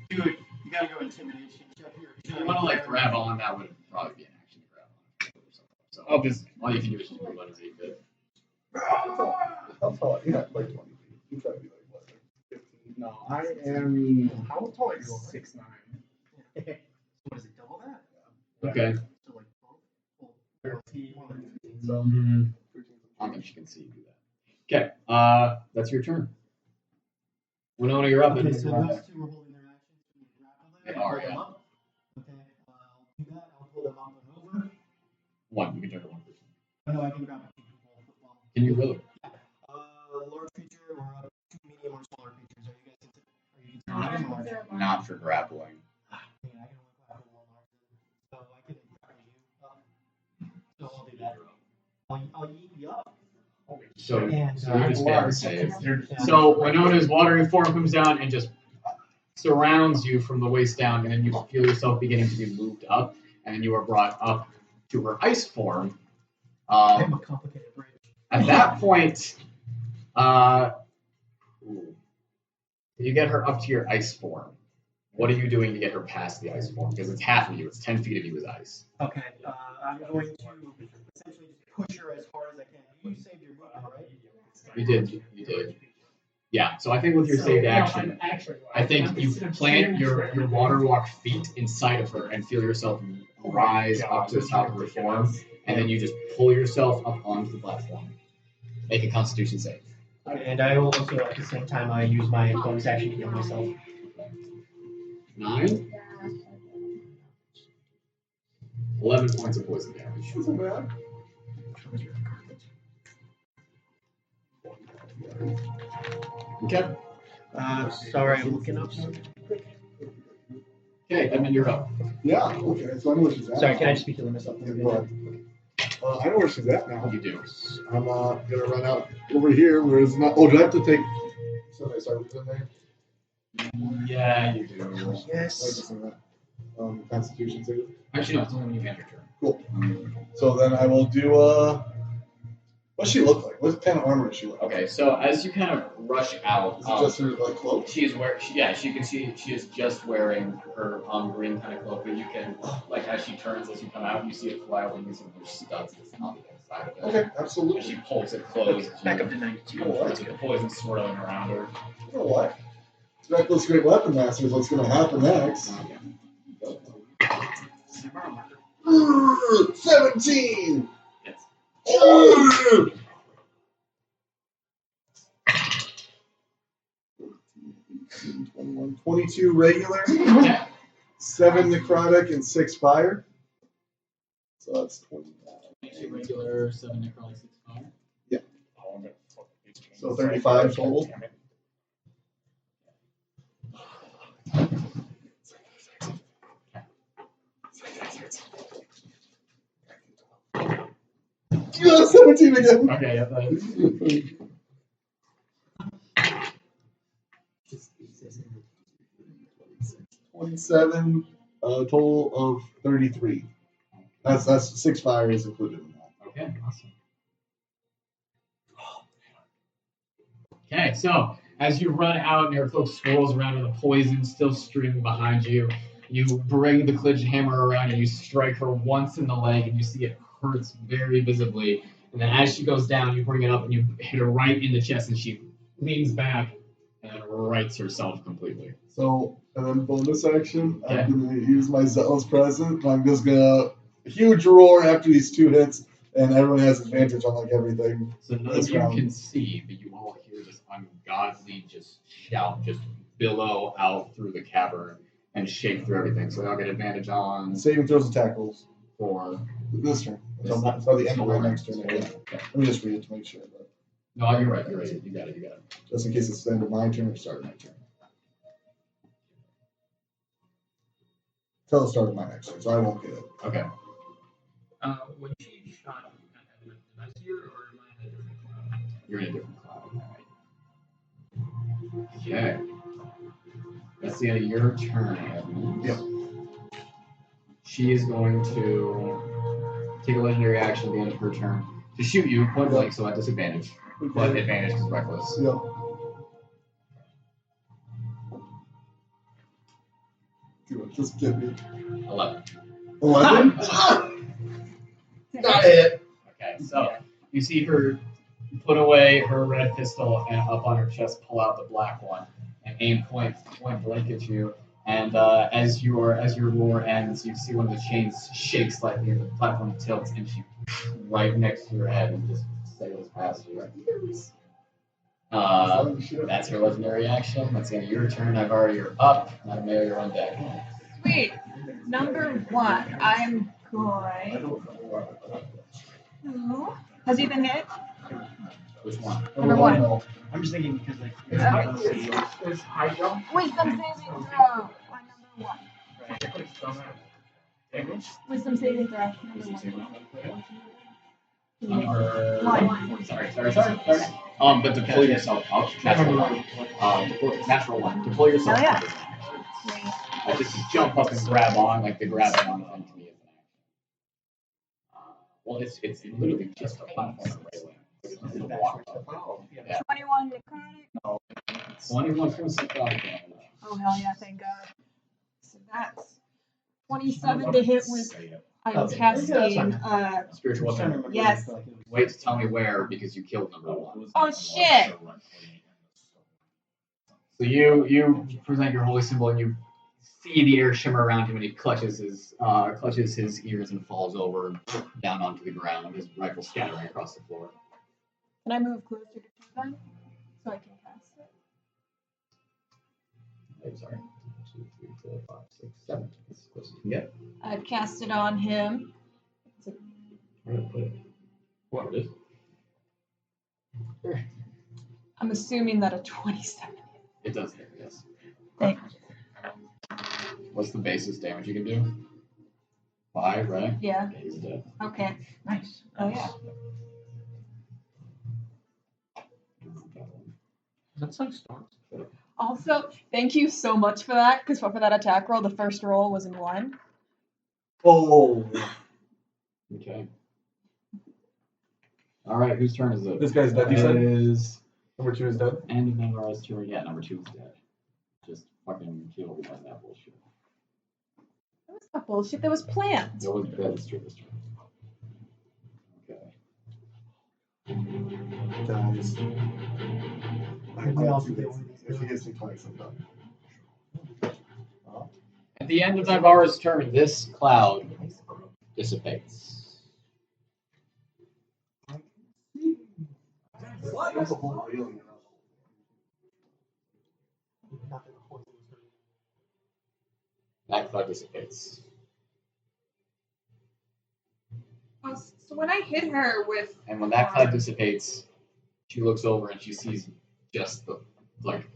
Dude, you gotta go intimidation check here. If you want to like grab on, that would probably be an action to grab on. So I'll just. all you can do is just move underneath it. How tall? Yeah, like 20 feet. You try to be like, what, like 15? No, I am. How tall are you? 6'9". What is it, double that? Okay. So like 13. So, I don't think she can see you do that. Okay. That's your turn. Winona, you're up. Okay, and so you're on those deck. two are holding their actions to grapple They there. are, Hold them yeah. up. Okay, I'll do that. I'll pull them up and over. One. You can turn to one person. Oh, no, I can grab two people. Can you really? Large creature or two medium or smaller creatures. Are you considering large? Not for grappling. Man, I can only grapple one large. So I can grapple you. So I'll do that. I'll eat you up. So, And, so you just failed to save. Yeah. So Winona's watery form comes down and just surrounds you from the waist down, and then you feel yourself beginning to be moved up, and then you are brought up to her ice form. I'm a complicated bridge. At that point, you get her up to your ice form. What are you doing to get her past the ice form? Because it's half of you. It's 10 feet of you is ice. Okay, I'm going to essentially just push her as hard as I can. You saved your movement, right? You did. You did. Yeah. So I think with your saved action, I think you plant your water walk feet inside of her and feel yourself rise up to the top of her form, and then you just pull yourself up onto the platform. Make a Constitution save. And I will also, at the same time, I use my bonus action to heal myself. 9. 11 points of poison damage. Isn't bad. Okay. Sorry, I'm looking up something. Okay, Edmund, you're up. Yeah, okay, so I know where she's at. Sorry, can I just speak to myself? Yeah, go ahead. I know where she's at now. You do. I'm gonna run out over here where it's not. Oh, do I have to take? So I start in there. Yeah, you do. Yes. Constitution save. Actually, no, it's only when you end your turn. Cool. So then I will do. What's she look like? What kind of armor does she look like? Okay, so as you kind of rush out, Is it just her like cloak? she is she can see she is just wearing her green kind of cloak, but you can, like, as she turns, as you come out, you see it fly over and some of her studs that's on the inside of it. Okay, absolutely. As she pulls it closed, Back up to 92. the poison swirling around her. You know what? Back those great weapon masters. What's going to happen next? 17. Yes. 22 regular, 7 necrotic, and 6 fire. So that's 29. Regular 7 necrotic 6 fire. Yeah. So 35 total. Yeah, 17 again. Okay, yeah, that 27, total of 33. That's 6 fire is included in that. Okay, awesome. Okay, so as you run out and your cloak swirls around with the poison still streaming behind you, you bring the Klimisch hammer around and you strike her once in the leg and you see it hurts very visibly. And then as she goes down, you bring it up and you hit her right in the chest and she leans back and rights herself completely. So, and then bonus action, Okay. I'm going to use my Zealous Present. I'm just going to huge roar after these 2 hits, and everyone has advantage on like everything. So none of you can see, but you all hear this ungodly just shout, just billow out through the cavern and shake through everything. So they all get advantage on Saving throws and tackles for this turn. Until the end of my next turn. Okay. Let me just read it to make sure. But No, you're right. You're right. You got it. You got it. just in case it's the end of my turn or start of my turn. Till the start of my next turn, so I won't get it. Okay. When she shot at Edmund, did I see her or am I in a different cloud? You're in a different cloud. All right. Okay. That's the end of your turn, Edmund. Yep. She is going to take a legendary action at the end of her turn to shoot you point blank, so at disadvantage. But advantage is reckless. Yep. Dude, just get me. 11. 11? Not it. Okay, so you see her put away her red pistol and up on her chest pull out the black one and aim point blank at you. And as your roar ends, you see one of the chains shake slightly and the platform tilts and she right next to your head and just sails past you. That's her legendary action. That's the end of your turn. Naivara, you're up. Mattimeo, you're on deck. Sweet. Number 1, I'm going. Who? Has he been hit? Which one? Number 1. I'm just thinking because like Is high jump? Wisdom saving throw on number 1. Damage? Wisdom saving throw. Number 1. Number... Sorry. But to pull yourself up, natural one. Natural one. To pull yourself Hell up. yeah. Like just jump up and grab on, like the grabbing on thing to me is an action. Well, it's literally just a platform railing. It's a block. Yeah. 21 necrotic. No. 21 from psychotic damage. Oh hell yeah, thank God. So that's 27 to hit with. I'm casting. Spiritual weapon. Yes. Wait to tell me where because you killed number 1. Oh shit. So you present your holy symbol and you see the air shimmer around him and he clutches his ears and falls over down onto the ground, his rifle scattering across the floor. Can I move closer to them so I can cast it? I'm sorry. 2, 3, 4, 5, 6, 7. That's as close as you can get. I cast it on him. Where did I put it? What it is? I'm assuming that a 27. It does hit, yes. Thanks. What's the basis damage you can do? 5, right? Yeah. Okay, he's dead. Okay. Nice. Oh yeah. That's like storms. Also, thank you so much for that, because for that attack roll, the first roll was in 1. Oh. Okay. Alright, whose turn is it? This guy's dead, you It said? is Number 2 is dead. end of Naivara's turn. Yeah, number 2 is dead. Just fucking kill that bullshit. That was not bullshit. That was planned. That is true. Okay. Dies. We also get one of these. If he hits me twice, I'm done. At the end of Naivara's turn, this cloud dissipates. What? That's a whole alien. That cloud dissipates. Oh, so when I hit her with, And when that cloud dissipates, she looks over and she sees just the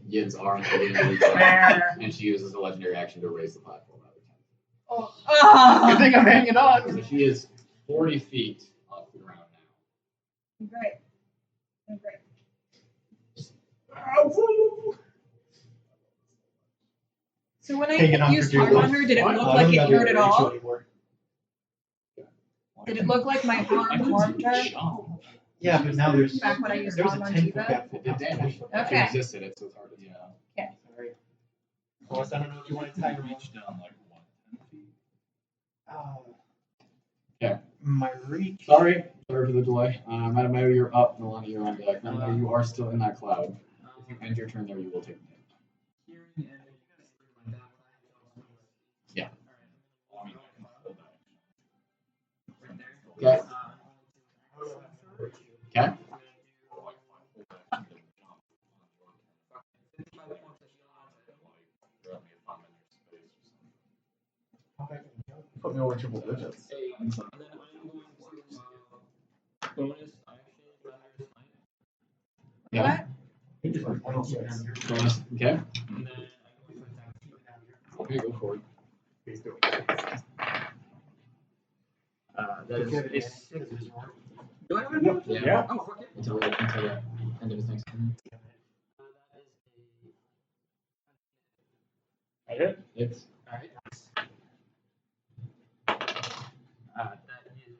Yin's arms and she uses a legendary action to raise the platform another 10. Good thing I'm hanging on. So she is 40 feet off the ground now. Great. Great. So when I used harm on her, did it look like it hurt at all? Did it look like my arm harmed her? Yeah, but now there's Back when I used there's harm a on 10 foot Tiva? gap. It did damage. Okay. She resisted it, so it's hard to Okay. Sorry. Unless I don't know if you want to tag her. Reach down like 10 feet. Okay. My reach. Sorry for the delay. Mattimeo, you're up. Nalane, you're on deck. Mattimeo, you are still in that cloud. If you end your turn there, you will take the hit. Yeah. Okay. Okay. Put me over triple digits. Yeah. Okay. Okay, go for it. That is a 6. Do I have a Yep. Yeah. Oh, fuck it. Until the end of his next turn. I hit. It's Alright. That is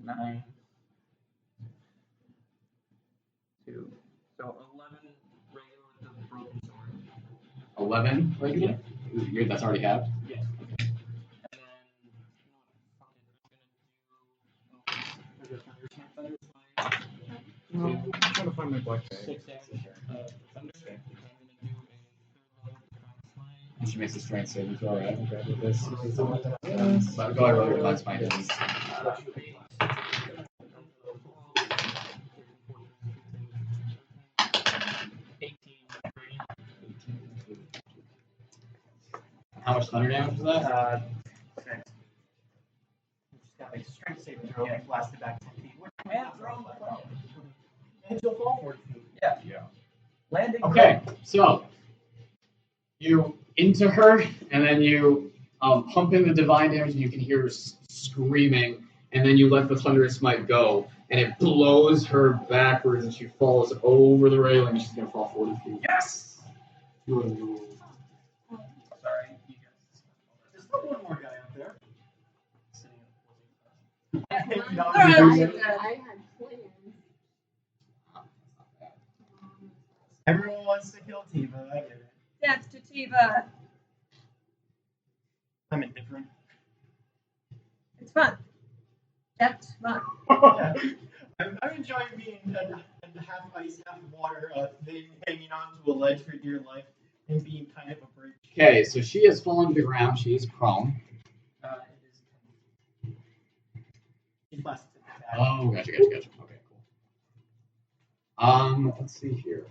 9. 2. So 11 regular with the broken sword. 11 regular? Yeah. That's already halved? Yeah. And then, I'm trying to find my black bag. 6 damage. Thunder. And she makes a strength saving throw, right? Okay, with this. But go ahead, roll your last find it. 18. How much thunder damage is that? 6. Just got a strength saving throw and blasted back 10 feet. And throw my phone. And she'll fall 40 feet. Yeah. Yeah. Landing. Okay, so you into her, and then you pump in the divine damage, and you can hear her screaming, and then you let the thunderous smite go, and it blows her backwards, and she falls over the railing, and she's gonna fall 40 feet. Yes! Sorry. There's still one more guy out there. I had plans. Everyone wants to kill Tiva, I get it. Death to Tiva. I'm indifferent. It's fun. That's fun. Yeah. I'm enjoying being a half ice, half water thing hanging onto a ledge for dear life and being kind of a bridge. Okay, so she has fallen to the ground. She is prone. It is. She's blasted to the back. Oh, gotcha. Okay, cool. Let's see here.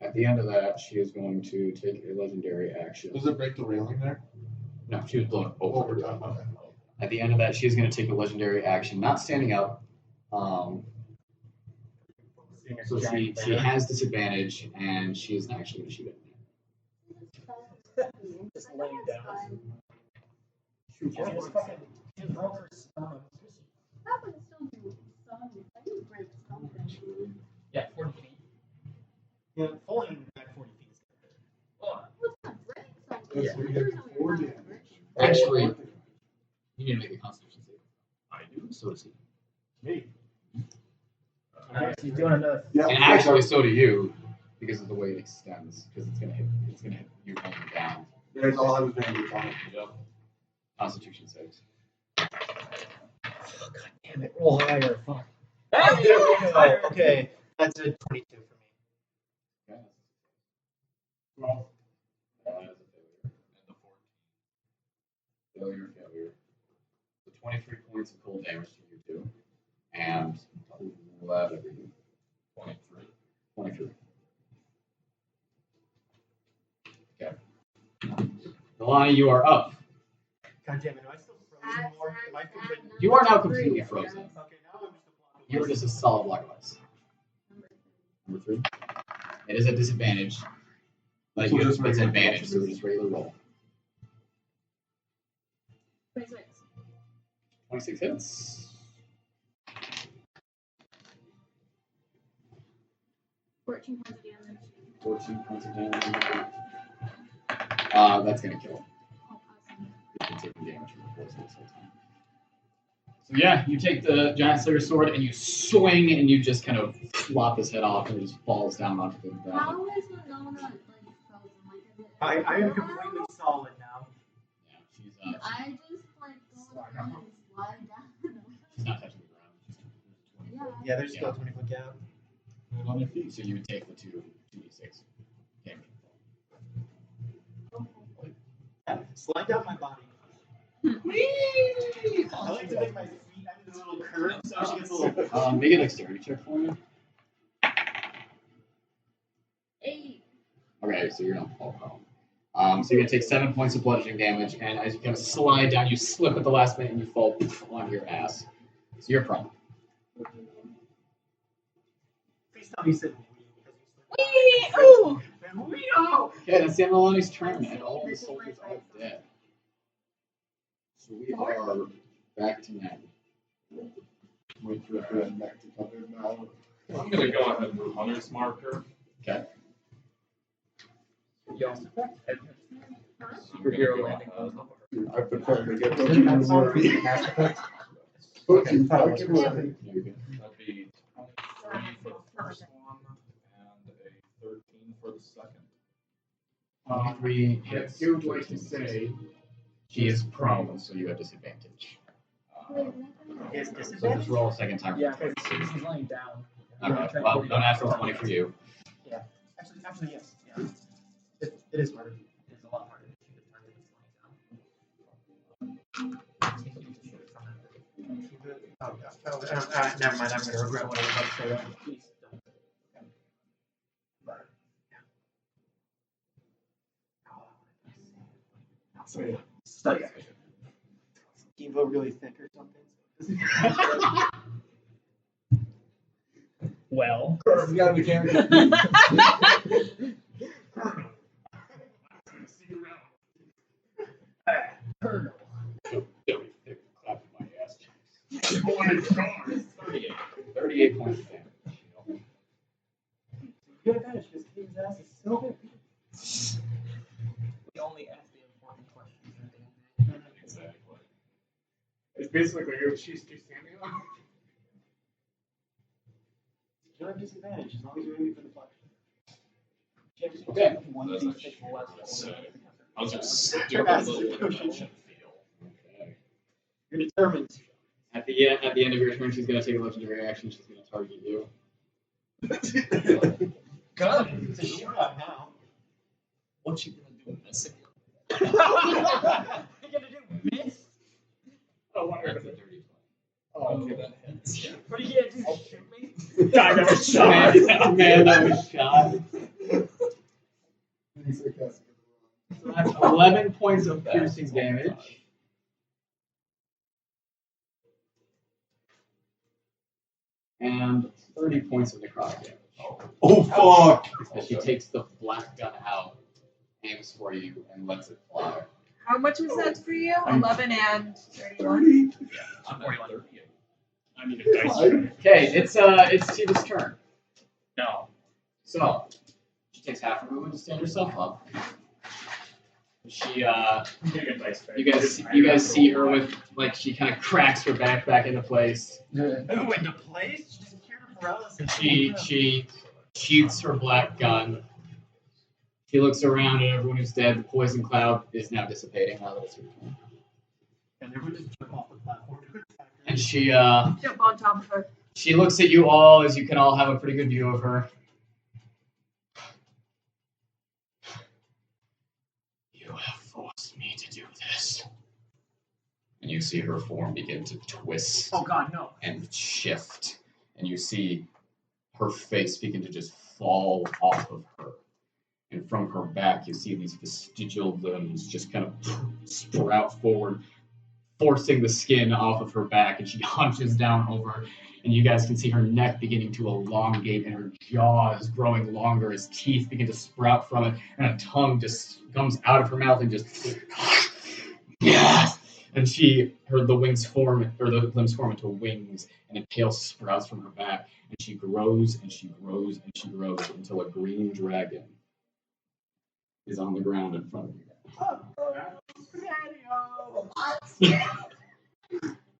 At the end of that, she is going to take a legendary action. Does it break the railing there? No, she was blown over. Overtime. Okay. At the end of that, she is going to take a legendary action, not standing up. So she has disadvantage, and she is not actually going to shoot it. Just laying down. Shoot, just fucking just roll her stun. That would still do some. I do break something. Yeah, 40 feet. Yeah, falling back 40 feet is good. Oh, What's not break something? That's where you get 4 damage. Actually, you need to make a Constitution save. I do. So does he. Me. nice. He's doing another. Yeah. And actually, so do you, because of the way it extends. Because it's gonna hit you coming down. There's all I was doing. Yep. Constitution saves. Oh, God damn it. Roll higher. Fuck. There we go. Okay, that's a 22 for me. Okay. Well, That is a failure. Failure. So 23 points of cold damage to you two, and 11. 23. 23. Okay. Nalane, you are up. God damn it, am I still frozen more? Am I completely... You are now completely frozen. Okay, now I'm just a block of You are just a solid block of ice. Number 3. It is a disadvantage. Like So you, just it's regular advantage, so roll. just regular roll. 26. 26 hits. 14 points of damage. 14 points of damage. That's gonna kill him. Oh, awesome. You've been taking damage from the poison this whole time. So yeah, you take the giant slayer sword and you swing and you just kind of flop his head off and it just falls down onto the ground. How is Winona like frozen? Like, is it? I am completely solid now. Yeah, she's I just like go down and slide down. she's not touching the ground. She's Yeah. Yeah, there's still a 20-foot gap. on your feet, so you would take the 2d6 damage. Slide down my body. I like to make my feet have a little curve so she gets a little... Make a dexterity check for me. 8. Okay, so you're not fall prone. So you're gonna take 7 points of bludgeoning damage, and as you kind of slide down, you slip at the last minute and you fall on your ass. So you're prone. Please tell me you said Wee! Ooh! Okay, that's the end of Nalane's turn, and all the soldiers are dead. So we are back to now. wait for the neck to come in now. I'm gonna go ahead and Hunter's Marker. Okay. Yo. I'm gonna Superhero go landing. ahead. I've been trying to get those things already. Fucking fucking way. There you go. That'd be 23 for the first one and a 13 for the second. 23 I hits. do would like to say, She is prone, so you have disadvantage. Yes, So just disadvantage? roll a second time. Yeah, because he's laying down. Okay. Well, don't ask for 20 for you. Yeah. Actually, yes. Yeah. It is harder. It's a lot harder to shoot a target that's 20 down. Oh, God. Never mind. I'm going to regret what I was about to say. Please don't. So, yeah. Study action. Evo really thick or something? Well. You gotta be careful. Colonel. Clap my ass. 38 points of damage. You have advantage because King's ass is so big. We only ask the important questions. Exactly. it's basically like she's too standing up. You have disadvantage as long as you're aiming for the flash. Okay. One That's d6 actually less. what I was saying. I was just Your stupid ass is little a cushion. feel. Okay. You're determined. At the end of your turn, she's going to take a legendary action. She's going to target you. God, it's a shootout now. What you going to do with this? You're gonna do miss? Oh, what That's a dirty Oh, Okay, that hits. What are you gonna do? Shoot me? God, that was shot. Man, that was shot. Being sarcastic. So that's 11 points of piercing damage. and 30 points of necrotic damage. Oh fuck! As she takes the black gun out, aims for you, and lets it fly. How much was that for you? 11 and 31. I'm at 38. I need a dice Fine. tray. Okay, it's Tiva's turn. No. So she takes half a movement to stand herself up. She I'm getting a dice tray. you guys see her with like she kind of cracks her back into place. Ooh, into place? She's cured of paralysis. She sheaths her black gun. She looks around at everyone who's dead. The poison cloud is now dissipating now that it's her turn. And everyone just jump off the platform. And she Jump on top of her. she looks at you all as you can all have a pretty good view of her. You have forced me to do this. And you see her form begin to twist Oh god, no. and shift. And you see her face begin to just fall off of her. And from her back, you see these vestigial limbs just kind of sprout forward, forcing the skin off of her back. And she hunches down over, and you guys can see her neck beginning to elongate and her jaws growing longer as teeth begin to sprout from it, and a tongue just comes out of her mouth and just yes. And the limbs form into wings, and a tail sprouts from her back, and she grows and she grows and she grows until a green dragon is on the ground in front of you guys.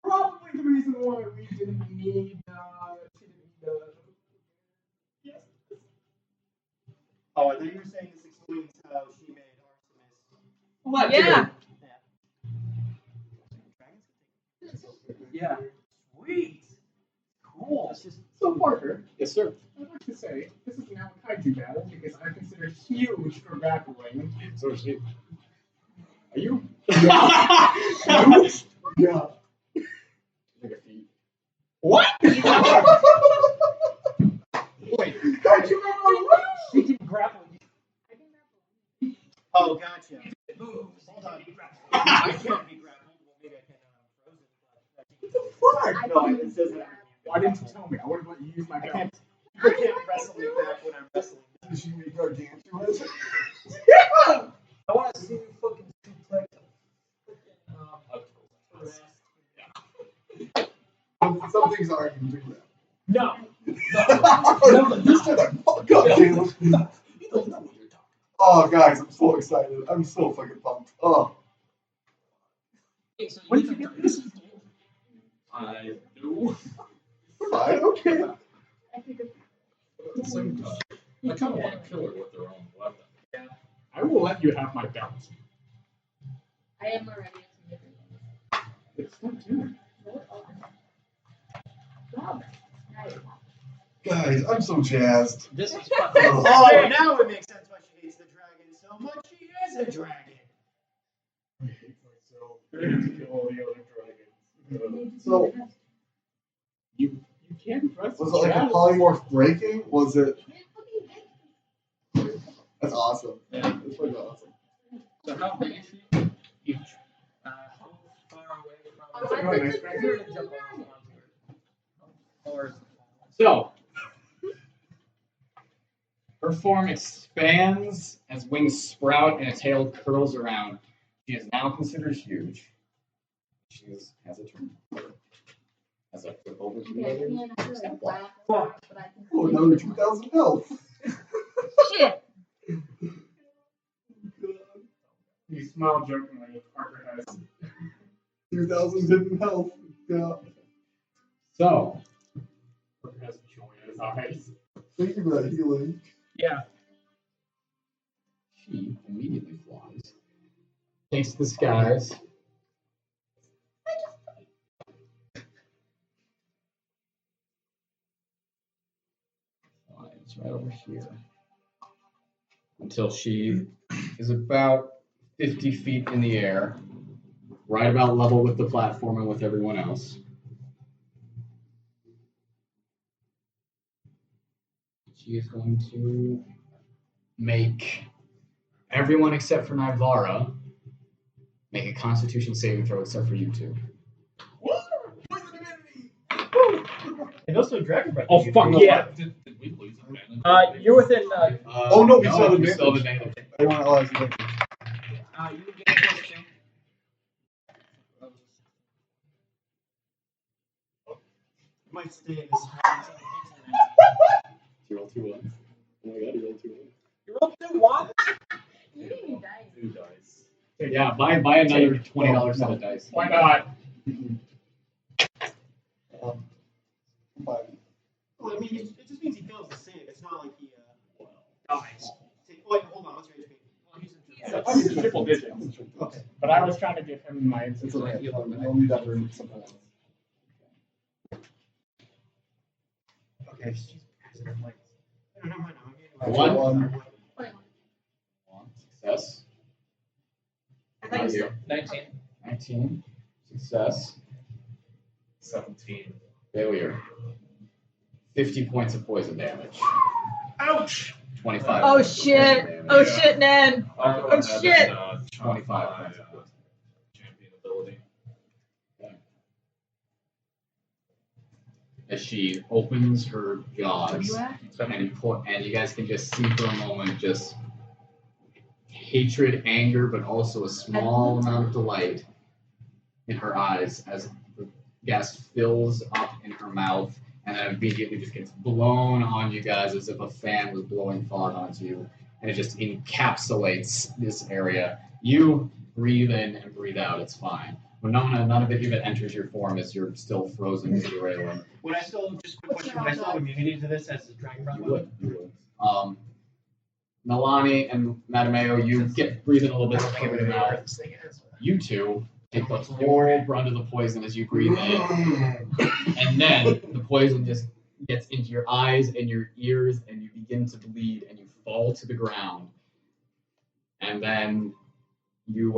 Probably the reason why we didn't need yes. Oh, I thought you were saying this explains how she made Artemis. What? Yeah. Yeah. Sweet. Cool. That's just so Parker. Yes, sir. I'd like to say this is now a kaiju battle because I'm considered huge for grappling. So is she. Are you? Yeah. Like a feet. What? Wait. Don't you remember? She can grapple you. Oh, gotcha. Hold on. I can't be grappled. Well, maybe I can frozen. Fuck! No, it says that. Why didn't you tell me? I would have let you use my I belt. can't. You can't wrestle me back when I'm wrestling. Did she make gargantuous? Yeah! I want to see you fucking suplex Some things aren't even do that. No. You said that. Oh, God damn it. You don't know what you're talking Oh, guys, I'm so excited. I'm so fucking pumped. Oh. about. When did you get this? I do. Fine, okay. At the same time, I kind of want to kill her with their own weapon. I will let you have my belt. I am already at some different It's not too. Wow. Right. Guys, I'm so jazzed. This is fucking. Oh, now it makes sense why she hates the dragon so much. She is a dragon. I hate myself. I need to kill all the other dragons. So, You can't dress was it like a polymorph breaking? Was it? That's awesome. Yeah. That's fucking awesome. So how big is she? Huge. How far away from Oh, I Right, think nice that's You're very gonna jump dragon. onto her. Or So, her form expands as wings sprout and a tail curls around. She is now considered huge. She has a turn. As I flip over to the Okay, other man, I feel step like block. laugh, but I can Oh, another 2,000 health. Shit. You smile jokingly. Parker has. 2,000 hidden health. Yeah. So, Parker has joy in his eyes. Thank you for that healing. Yeah. she immediately flies. Takes the skies. Flies right over here. Until she is about 50 feet in the air. Right about level with the platform and with everyone else. She is going to make everyone except for Naivara make a Constitution saving throw except for you two. And also Dragon Breath. Oh, fuck yeah. Did we lose advantage? You're within. Oh, no, we still have we still have advantage. advantage. Everyone else has advantage. You get a +2. Might stay in this. You roll 2 1s. Oh my god, you roll 2 1s. You rolled 2 1. You didn't even die. 2 dice. Yeah, buy another $20 set of dice. Why not? But Well, I mean, it just means he fails the save. It's not like he dies. Wait, hold on. What's your HP? Well, he's in I was triple digits. Okay. But I was trying to give him my it's instant okay. heal. You'll need that for something else. Okay. She's passing her like. No, no, no. One. 21. Success. I thought you said 19. 19. Success. 17. Failure. 50 points of poison damage. Ouch! 25. Oh points of shit! poison damage. Oh shit, Nan! I'll go Oh, ahead shit. and, 25 my, points of poison. champion ability. As she opens her jaws, Where you at? and you guys can just see for a moment just hatred, anger, but also a small amount of delight in her eyes as the gas fills up in her mouth and then immediately just gets blown on you guys as if a fan was blowing fog onto you, and it just encapsulates this area. You breathe in and breathe out, it's fine. Winona, none of it even enters your form as you're still frozen to the railing. Would I still, just a quick question, would I still have immunity to this as a Dragon Breath? You would. Nalane and Mattimeo, you get breathing a little bit through your mouth. You two take the whole brunt of the poison as you breathe in, and then the poison just gets into your eyes and your ears, and you begin to bleed, and you fall to the ground. And then you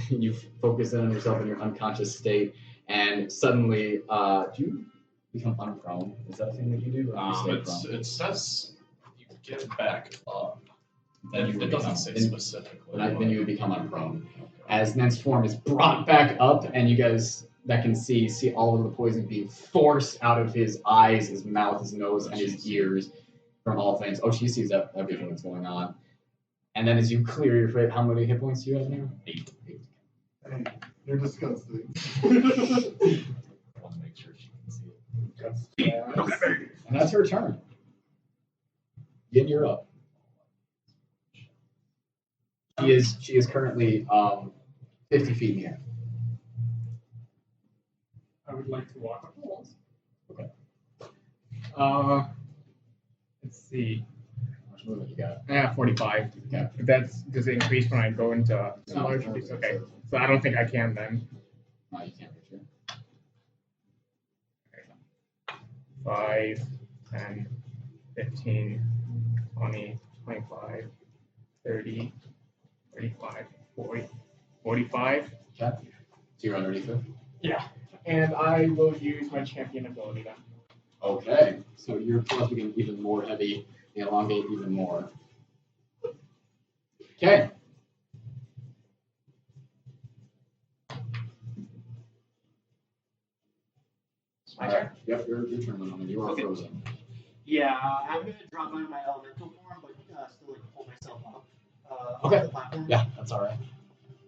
you focus in on yourself in your unconscious state, and suddenly, do you become unprone? Is that a thing that you do? Or do you stay prone? It says you get back up. Then you It would doesn't become- say then- specifically. Then you would become unprone. As Nen's form is brought back up, and you guys that can see all of the poison being forced out of his eyes, his mouth, his nose, and his ears from all things. Oh, she sees everything that's going on. And then as you clear your face, how many hit points do you have now? 8. Hey, you're disgusting. I want to make sure she can see it. And that's her turn. Yin, you're up. She is currently 50 feet in the air. I would like to walk up the walls. Okay. Let's see. How much movement you got? 45. Okay. Does it increase when I go into large No. piece? Okay. So I don't think I can then. No, you can't reach it. 5, 10, 15, 20, 25, 30, 35, 40, 45. Okay. So you're underneath it? Yeah. And I will use my champion ability then. Okay. So your claws become even more heavy, they elongate even more. Okay. My All turn? right. Yep, your turn, Winona. You are Okay. frozen. Yeah, I'm gonna drop out of my elemental form, but still like pull myself up Okay. off the platform. Yeah, that's all right.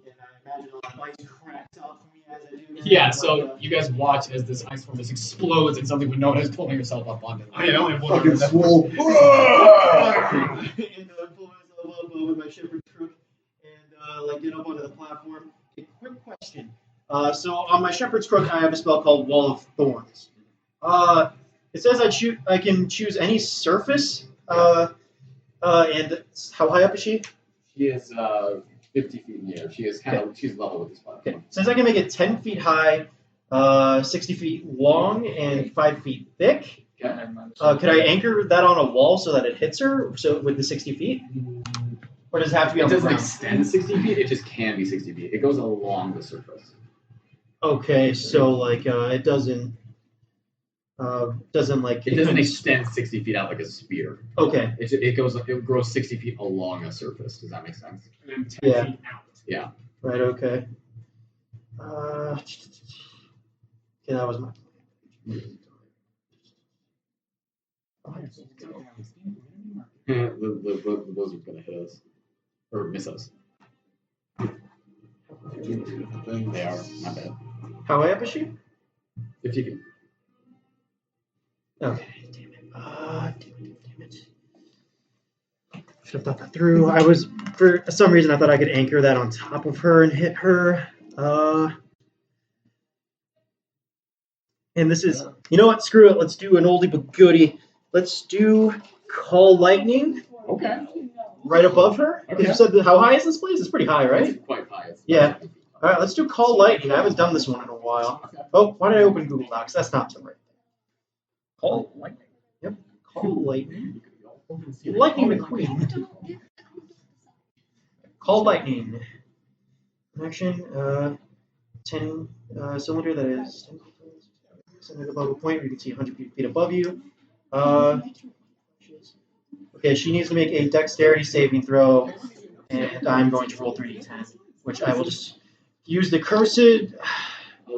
And I imagine all the ice cracks up for me as I do. Yeah, so you guys watch as this ice form just explodes and something Winona is pulling herself up onto. I only have one fucking swole. And pull myself up with my shepherd's crook and like get up onto the platform. A quick question. So on my shepherd's crook, I have a spell called Wall of Thorns. It says I can choose any surface. And how high up is she? She is 50 feet in the air. She is she's level with this platform. Okay. Since I can make it 10 feet high, 60 feet long, and 5 feet thick, Okay. could I anchor that on a wall so that it hits her? So with the 60 feet, or does it have to be It on the doesn't ground? extend 60 feet. It just can be 60 feet. It goes along the surface. Okay, so like it doesn't like It doesn't extend 60 feet out like a spear. Okay. It grows 60 feet along a surface. Does that make sense? And then 10 Yeah. feet out. Yeah. Right. Okay. Okay, that was my. The blizzard's gonna hit us. Or miss us. They are, not bad. How high up is she? 50 feet. Okay, damn it. Should have thought that through. I was, for some reason, I thought I could anchor that on top of her and hit her. And this is, you know what? Screw it. Let's do an oldie but goodie. Let's do Call Lightning. Okay. Right above her. Because you said how high is this place? It's pretty high, right? It's quite high. It's Yeah. All right, let's do Call Lightning. I haven't done this one in a while. Okay. Oh, why did I open Google Docs? That's not the right thing. Call Lightning. Yep. Call Lightning. Lightning McQueen. Call Lightning. Action. 10 cylinder that is 10 center above a point where you can see 100 feet above you. Okay, she needs to make a dexterity saving throw, and I'm going to roll 3d10, which I will just use the cursed.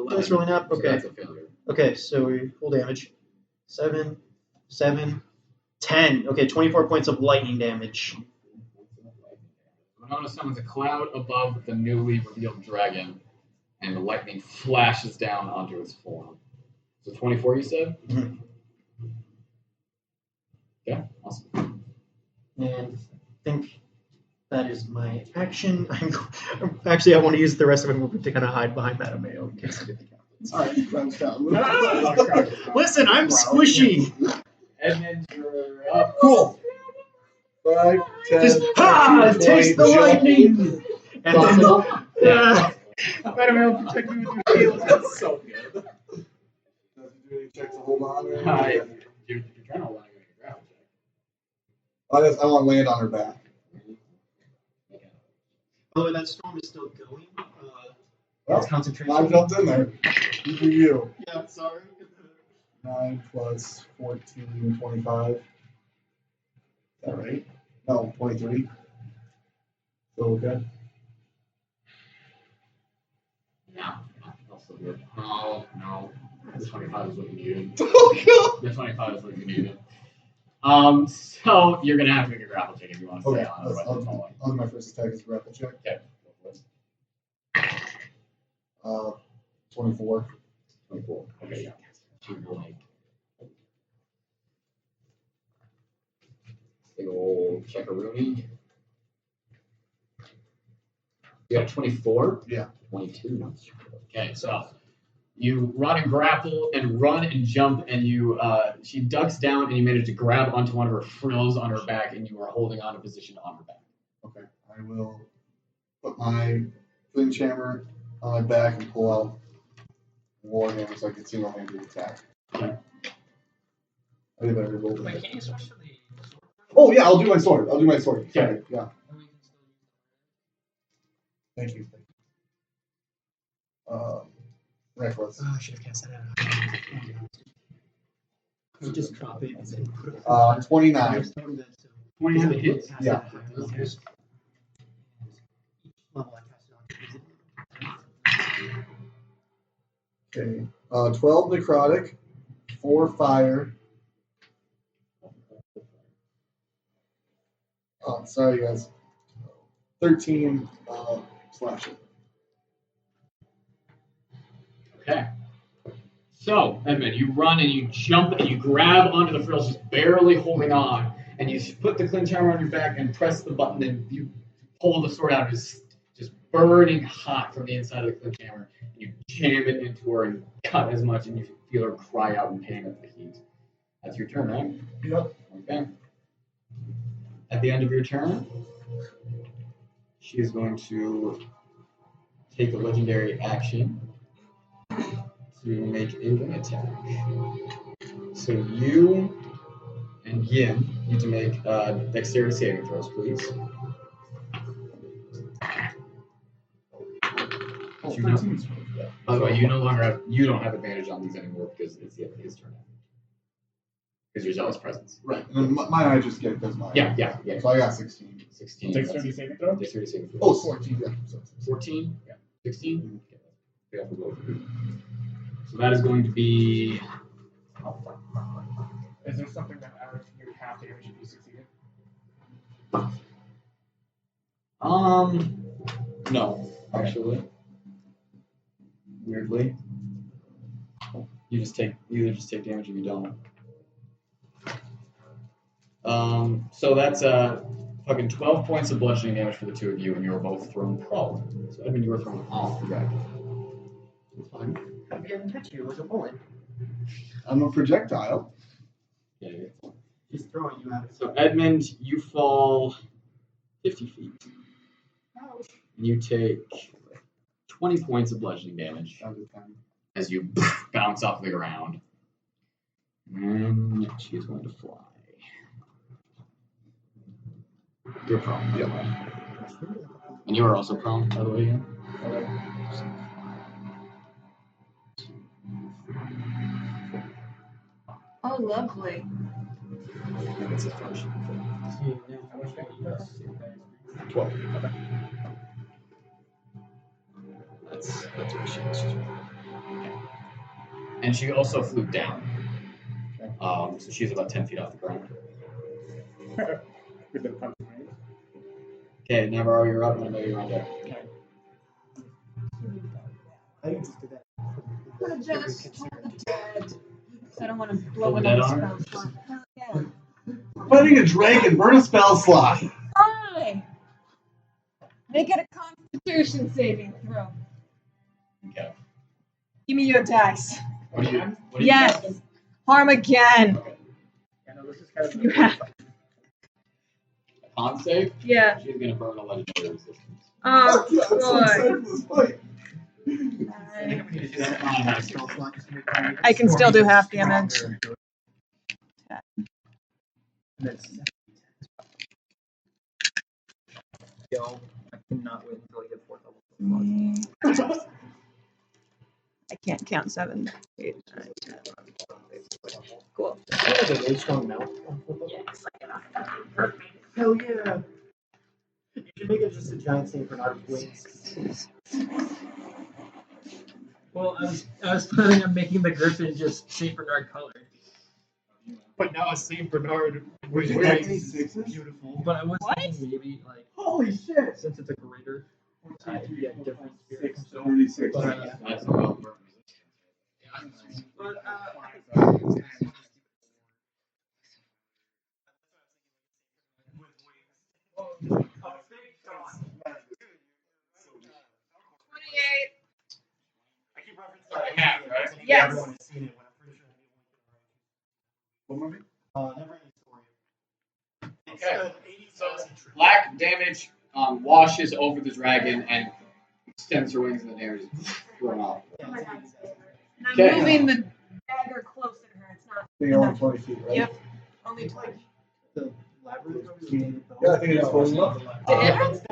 That's rolling up. Okay. So that's a failure. Okay, so full damage. 7, 10. Okay, 24 points of lightning damage. Winona summons a cloud above the newly revealed dragon, and the lightning flashes down onto its form. So 24, you said? Mm-hmm. Yeah, awesome. And I think that is my action. Actually, I want to use the rest of my movement to kind of hide behind Mattimeo in case anything happens. Alright, round down. Listen, I'm squishy. Edmund, you're up. Cool. 5, 10, Just 15, taste the 20, lightning. And then, yeah. Mattimeo, protect me with your shield. That's so good. Does he do any checks to hold on? Or Hi. anything? You're trying to line a ground check. I want to land on her back. By the way, that storm is still going. Well, It's concentration. I jumped in there. Good for you. Yeah, sorry. 9 plus 14, 25. Is that right? No, 23. Still okay? No. Also good. No. The 25 is what you needed. Oh, The 25 is what you needed. So you're gonna have to make a grapple check if you want to okay. stay on. Otherwise, it's all I'll do my first attack as a grapple check. Okay. 24. 24. Okay, yeah. Two like big old checkaroonie. You got 24? Yeah. 22. Okay, so you run and grapple and run and jump, and you she ducks down and you manage to grab onto one of her frills on her back, and you are holding on a position on her back. Okay. I will put my flinch hammer on my back and pull out Warhammer so I can single-handedly attack. Okay. I did better roll. Wait, can you switch to the sword? Oh yeah, I'll do my sword. Sorry. Yeah. Yeah. And we can still use Thank you. Reckless. Oh, I should have cast that out. Just drop it and then put it. 29. 29 hits. Yeah. Each level I cast it on. Okay. 12 necrotic, 4 fire. Oh, sorry guys. 13 slashing. Okay. So, Edmund, you run and you jump and you grab onto the frills, just barely holding on, and you put the clinch hammer on your back and press the button, and you pull the sword out, just burning hot from the inside of the clinch hammer, and you jam it into her and cut as much, and you feel her cry out in pain at the heat. That's your turn, right? Yep. Okay. At the end of your turn, she is going to take a legendary action to make a wing attack. So you and Yin need to make dexterity saving throws, please. Oh, You know- 13. By the way, you don't have advantage on these anymore because it's the end of his turn now. Because you're zealous presence. Right. And then mine I just get because mine. Yeah. So I got 16. 16. Dexterity saving throw? Dexterity saving throws. Oh, 14. Yeah. 14? Yeah. 16? Okay. Yeah, we'll go with it. So that is going to be Is there something that adds you half damage if you succeeded? No, actually. Weirdly. You either just take damage or you don't. So that's fucking 12 points of bludgeoning damage for the two of you, and you were both thrown prone. So Edmund, you were thrown off the dragon. It's fine. I didn't catch you like a bullet. I'm a projectile. Yeah, He's throwing you out. So Edmund, you fall 50 feet. Ouch. You take 20 points of bludgeoning damage as you bounce off the ground. And she's going to fly. You're prone. Yep. And you are also prone, by the way, again. Oh, lovely. It's a function. How much damage does? 12. Okay. That's what she is. Okay. And she also flew down. So she's about 10 feet off the ground. With the punch range. Okay, Naivara, you're up, and I know you're on deck. I can just do that. I just told the dead. I don't want to blow Pull the another dead spell arm? slot. Hell yeah. Fighting a dragon, burn a spell slot. Fine. Make it a Constitution saving throw. Okay. Give me your dice. What do you Yes. casting? Harm again. Yeah, no, this is kind of You have. Con save? Yeah. She's going to burn a legendary resistance. Oh, I'm so boy. excited for this fight. I can still do half damage. Yo, I cannot wait until I get 4th level. I can't count 7, 8, 9, 10, 11, 12. Cool. Has a really strong mouth. Yes, I can. Hell yeah. You should make it just a giant Saint Bernard with wings. Well, I was planning on making the griffin just Saint Bernard colored. But now a Saint Bernard with Wait, any wings. sixes? Beautiful. But I was What? thinking maybe like Holy shit. since it's a greater, get different spirits. 36. But, That's a well burn I keep referencing Yeah, right? Yes. Everyone has seen it when I'm pretty sure What movie? Never Ending Story. It's Okay. 80,000 true. Black damage washes over the dragon and extends her wings, and the damage is thrown off. And I'm Okay. moving the dagger closer to her. It's not. They only 20 feet, right? Yep. Only 20. The labyrinth. Yeah, I think it's close enough. Did it?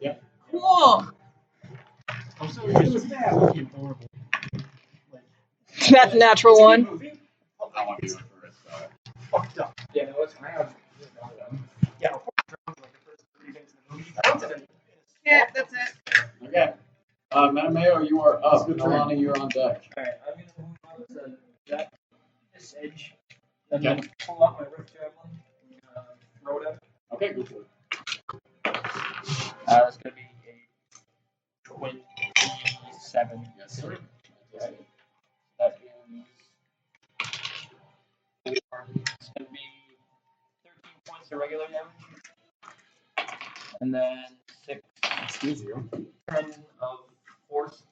Yep. Cool. I'm so used to looking horrible. That's a natural one. I want to do it first. Fucked up. yeah, no, it's I have. Yeah, of course, like the first 3 minutes of the movie. I don't think Yeah, that's it. Okay. Mattimeo, you are up. Nalane, you're on deck. Alright, I'm gonna move on to that this edge, and Okay. then pull out my rift javelin, and throw it at. Okay, go for it. It's gonna be a 27. Yes, sir. Right. That is. It's gonna be 13 points of regular damage, and then 6, Excuse you. 10 of force.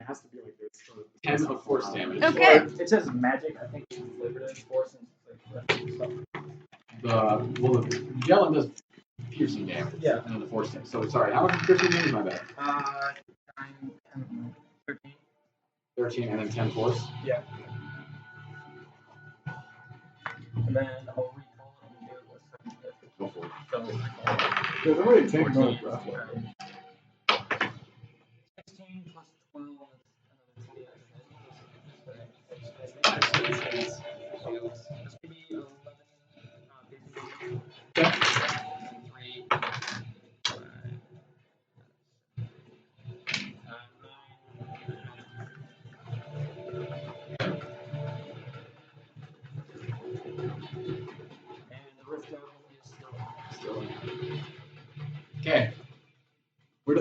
It has to be like this. So 10 of force damage. Okay. It says magic. I think it's flavored as force and stuff. The javelin does piercing damage. Yeah. And then the force damage. So sorry, how much is piercing damage? My bad. 9, 10, 13. 13 and then 10 force. Yeah. And then I'll recall it and do it with Go for it. so recall it. There's already 10 14, minutes left. 16 plus 12 Just give me 11 3, 9.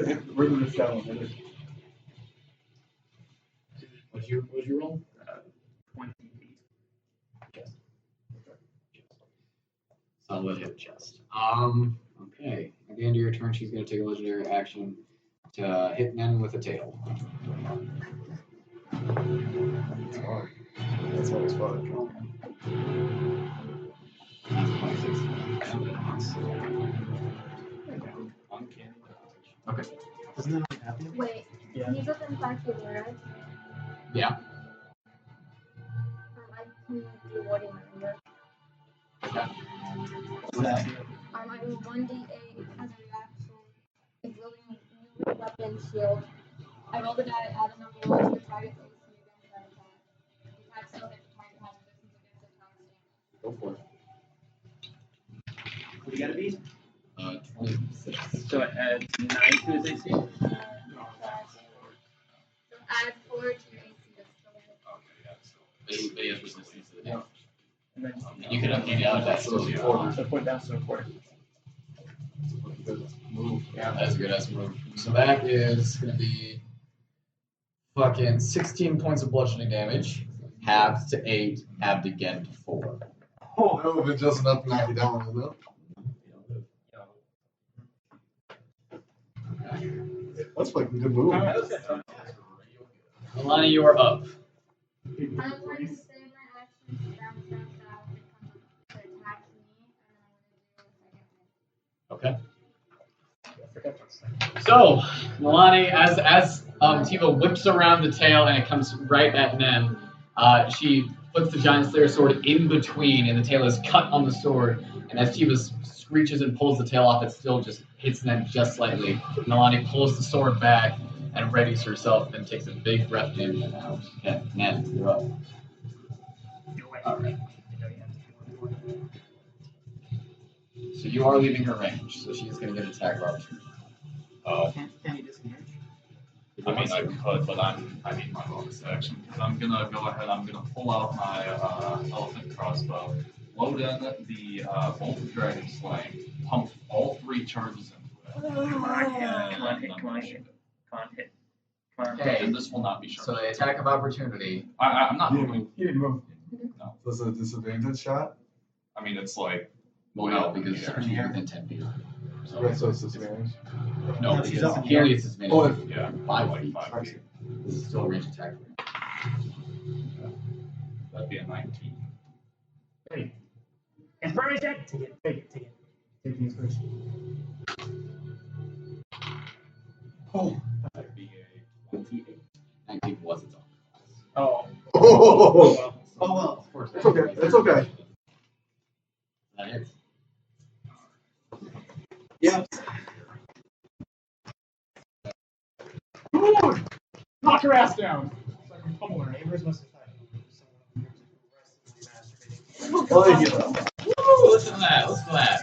Where did the shell hit it? What'd you roll? 20 feet. Chest. Solid hit chest. Okay. At the end of your turn, she's going to take a legendary action to hit Nen with a tail. That's fine. That's always fun. Okay. Isn't that happening? Wait, Yeah. he's within 5 feet, right? Yeah. I can do warding my finger. Okay. I do 1d8 as a reaction. If wielding a new weapon shield, I roll the die, add a number 1 to the target's AC against that attack. The attack still hits the target has resistance against attack stamina. Go for it. What do you got to beat? 26. So it adds 9 to his AC? So add 4 to your AC that's still hit. Okay, yeah, so. But he has resistance to the damage. And then And you can update the other dice to do so put down some support. Move. Yeah, that's a good ass move. So that is going to be fucking 16 points of bludgeoning damage, halved to 8, halved again to 4. Oh, that would have been just enough to knock you down, isn't it? That's like a good move. Nalane, you are up. I'm going to save my action to bounce back out to attack me, and then I'm going to do a second hit. Okay. So, Nalane, as Tiva whips around the tail and it comes right at Nen, she puts the Giant Slayer sword in between, and the tail is cut on the sword. And as Tiva screeches and pulls the tail off, it still just hits Nen just slightly. Nalane pulls the sword back and readies herself and takes a big breath in and out. Okay, Nen, you're up. Alright. So you are leaving her range, so she's going to get an attack of opportunity. Can he disengage? I mean, I could, but I need my bonus action. Because I'm gonna go ahead, I'm gonna pull out my elephant crossbow, load in the bolt of dragon slaying, pump all 3 charges into it. Come on, hit. Okay. And this will not be So sharp. the attack of opportunity. I'm not You moving. didn't move. No. So it's a disadvantage shot? I mean, it's like, Well, way no, up in the because air. she's within 10 feet. Okay, so it's disadvantage. No, No, she's because up in the here air. it's disadvantage. Oh, if- Yeah, 5 like feet. 5 feet. This is still a range attack. That'd be a 19. Hey. Inspiration! Take it. Take the inspiration. Oh. That'd be a 28. 19 was its own class. Oh. Oh, Oh, well. Of course, it's okay. It's okay. That hits. Yeah. Knock her ass down. So I can pummel her. Neighbors must have thought you Oh, thank you. Woo, listen to that. Listen to that.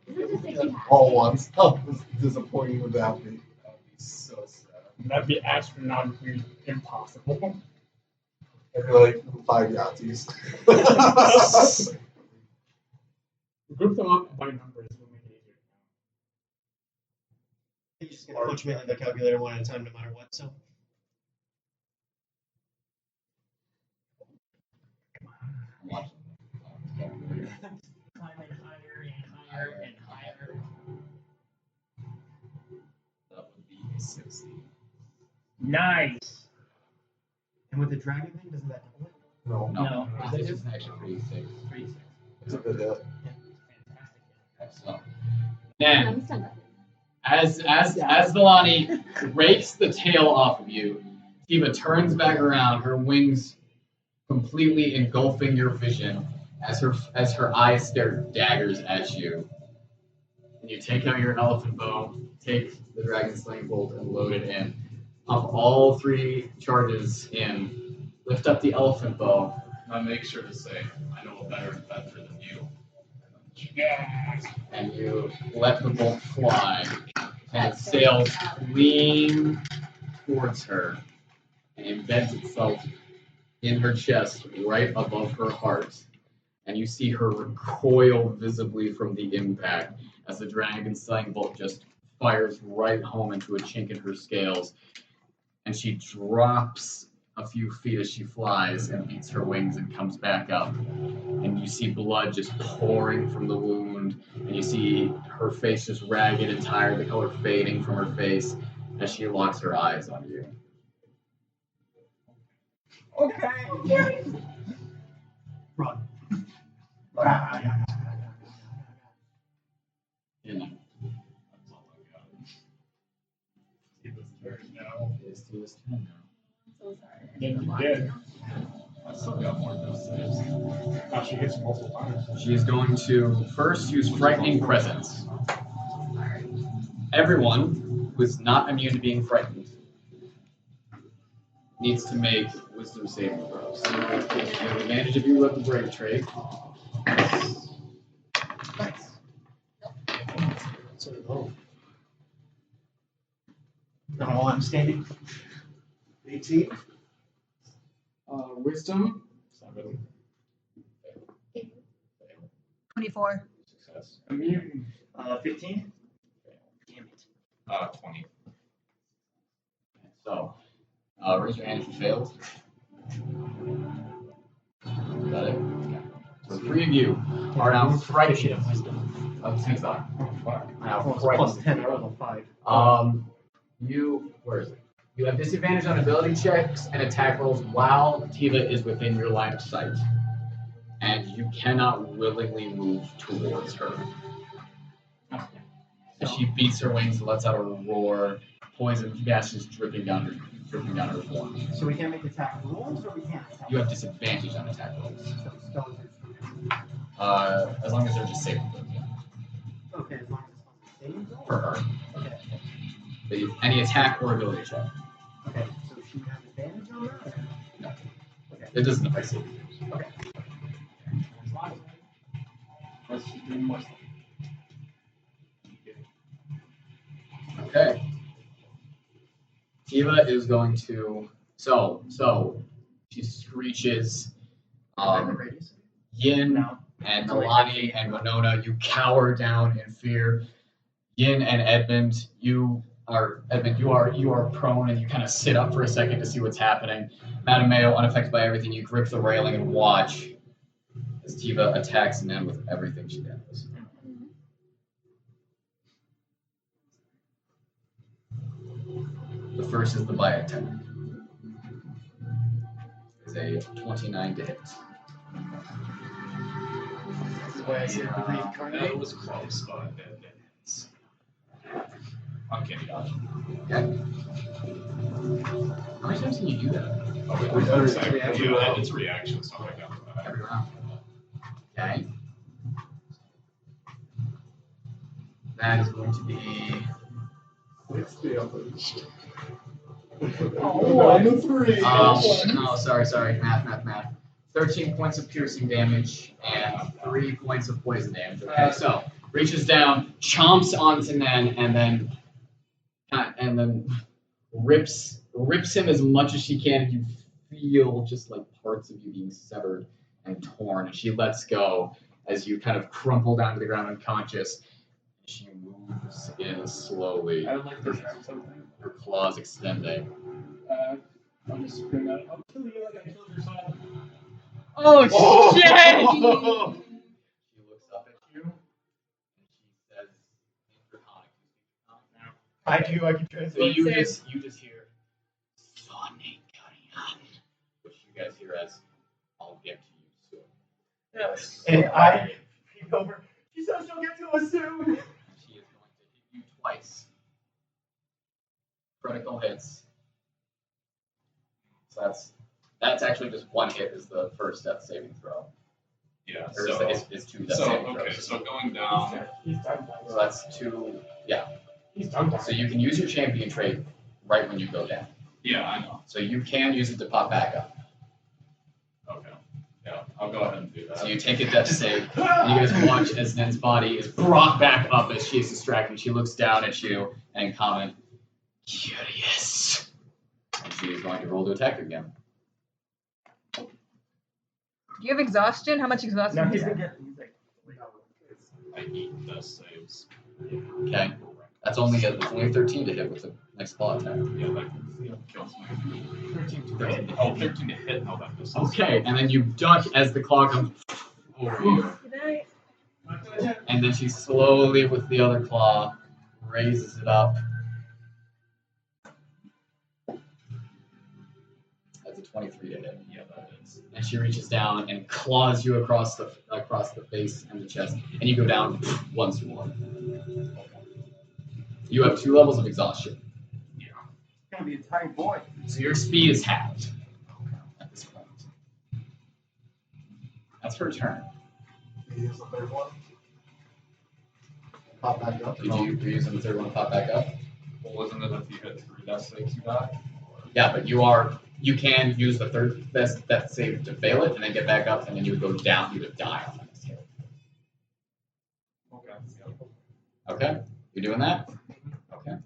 This is a 60 half. All ones. Oh, it's disappointing with that. That'd be so sad. That'd be astronomically impossible. I'd be like 5 Yahtzees. Group them up by numbers will make it easier. You're just gonna punch me in the calculator one at a time, no matter what. So. I'm watching. Climbing higher and higher. That would be a 60. Nice. And with the dragon thing, doesn't that double it? No, No. It's just an extra 36. 36. it's a good hit. Okay, so. I'm Then, stand up. as Nalane rakes the tail off of you, Tiva turns back around, her wings completely engulfing your vision as her eyes stare daggers at you. And you take out your elephant bow, take the dragon slaying bolt, and load it in. Pump all 3 charges in. Lift up the elephant bow. I make sure to say, I know a better inventor than you. Yeah. And you let the bolt fly, and it sails clean towards her, and embeds itself in her chest, right above her heart. And you see her recoil visibly from the impact as the dragon slaying bolt just fires right home into a chink in her scales, and she drops a few feet as she flies and beats her wings and comes back up. And you see blood just pouring from the wound, and you see her face just ragged and tired, the color fading from her face as she locks her eyes on you. Okay. Run. That's all I got. Tiva's turn now. It's Tiva's turn now. I'm so sorry. Then you did. I still got more than saves. Now she hits multiple times. She is going to first use Frightening Presence. Everyone who is not immune to being frightened needs to make wisdom saving throws. You have advantage if you have the brave trait. Nice. So low. Not while I'm standing. 18. Wisdom. 7. 24. Success. Immune. 15. Damn it. 20. So, raise your hand if you failed. Is that it? Okay. So, 3 of you are now frightened. Oh, thanks, Doc. Now Plus frightened. 10 rather than 5. Where is it? You have disadvantage on ability checks and attack rolls while Tiva is within your line of sight. And you cannot willingly move towards her. As she beats her wings and lets out a roar, poison gas is dripping down her form. So we can't make attack rolls, or we can't attack? You have disadvantage on attack rolls. So spells are As long as they're just saving throws, yeah. okay, as long as it's on the same roll? For her. Okay. But any attack or ability check. Okay, so she has advantage on that? Or? No. Okay. It doesn't affect saving throws. Okay. Unless she's doing more stuff. Okay. Tiva is going to so she screeches Yin No. and Nalane and Winona, you cower down in fear. Yin and Edmund, you are prone and you kind of sit up for a second to see what's happening. Mattimeo, unaffected by everything, you grip the railing and watch as Tiva attacks Nen with everything she does. The first is the bite attack. Is a 29 to hit. That's the way I see the reincarnate. That was close, but it's uncanny dodge. Okay. How many times can you do that? It's reaction, stuff like that. Every round. Okay. That is going to be 60 damage. Oh, 9 to 3. no, sorry. Math. 13 points of piercing damage and 3 points of poison damage. Okay, so reaches down, chomps onto Nen, and then rips him as much as she can. And you feel just like parts of you being severed and torn. And she lets go as you kind of crumple down to the ground unconscious. And she moves in slowly. I would like to say something. Her claws extending. I'll just scream out, I'll kill you like I killed your son. Oh, shit! She looks up at you and she says in Draconic now. I can So translate. you just hear Sonic Carian, which you guys hear as I'll get to you soon. Yes. And I peek over. She says she'll get to us soon. And she is going to hit you twice. Critical hits. So that's actually just one hit is the first death saving throw. Yeah, Or so, is 2 death saving throws. okay, so going down, He's done. So that's 2, yeah. He's done. So you can use your champion trait right when you go down. yeah, I know. So you can use it to pop back up. Okay, yeah, I'll go ahead and do that. So you take a death save, and you guys watch as Nen's body is brought back up as she is distracted. She looks down at you and comment, "Curious." And she is going to roll to attack again. Do you have exhaustion? How much exhaustion? No, do he's you gonna have? get. He's like. I eat the saves. Okay. That's only a 13 to hit with the next claw attack. Yeah, that kills me. 13 to hit. Oh, 13 to hit. No, that misses. Okay, and then you duck as the claw comes over you. Good night. And then she slowly, with the other claw, raises it up. That's a 23 to hit. Yeah, that is. And she reaches down and claws you across the face and the chest, and you go down once more. You have 2 levels of exhaustion. Yeah. It's gonna be a tiny boy. So your speed is halved at this point. That's her turn. Use the third one. Pop back up. Did you use the third one to pop back up? Well, wasn't it if you hit 3 death saves, you die? Yeah, but you can use the third death save to fail it, and then get back up, and then you would go down. You would die on this hit. Okay. Okay, you're doing that. Okay.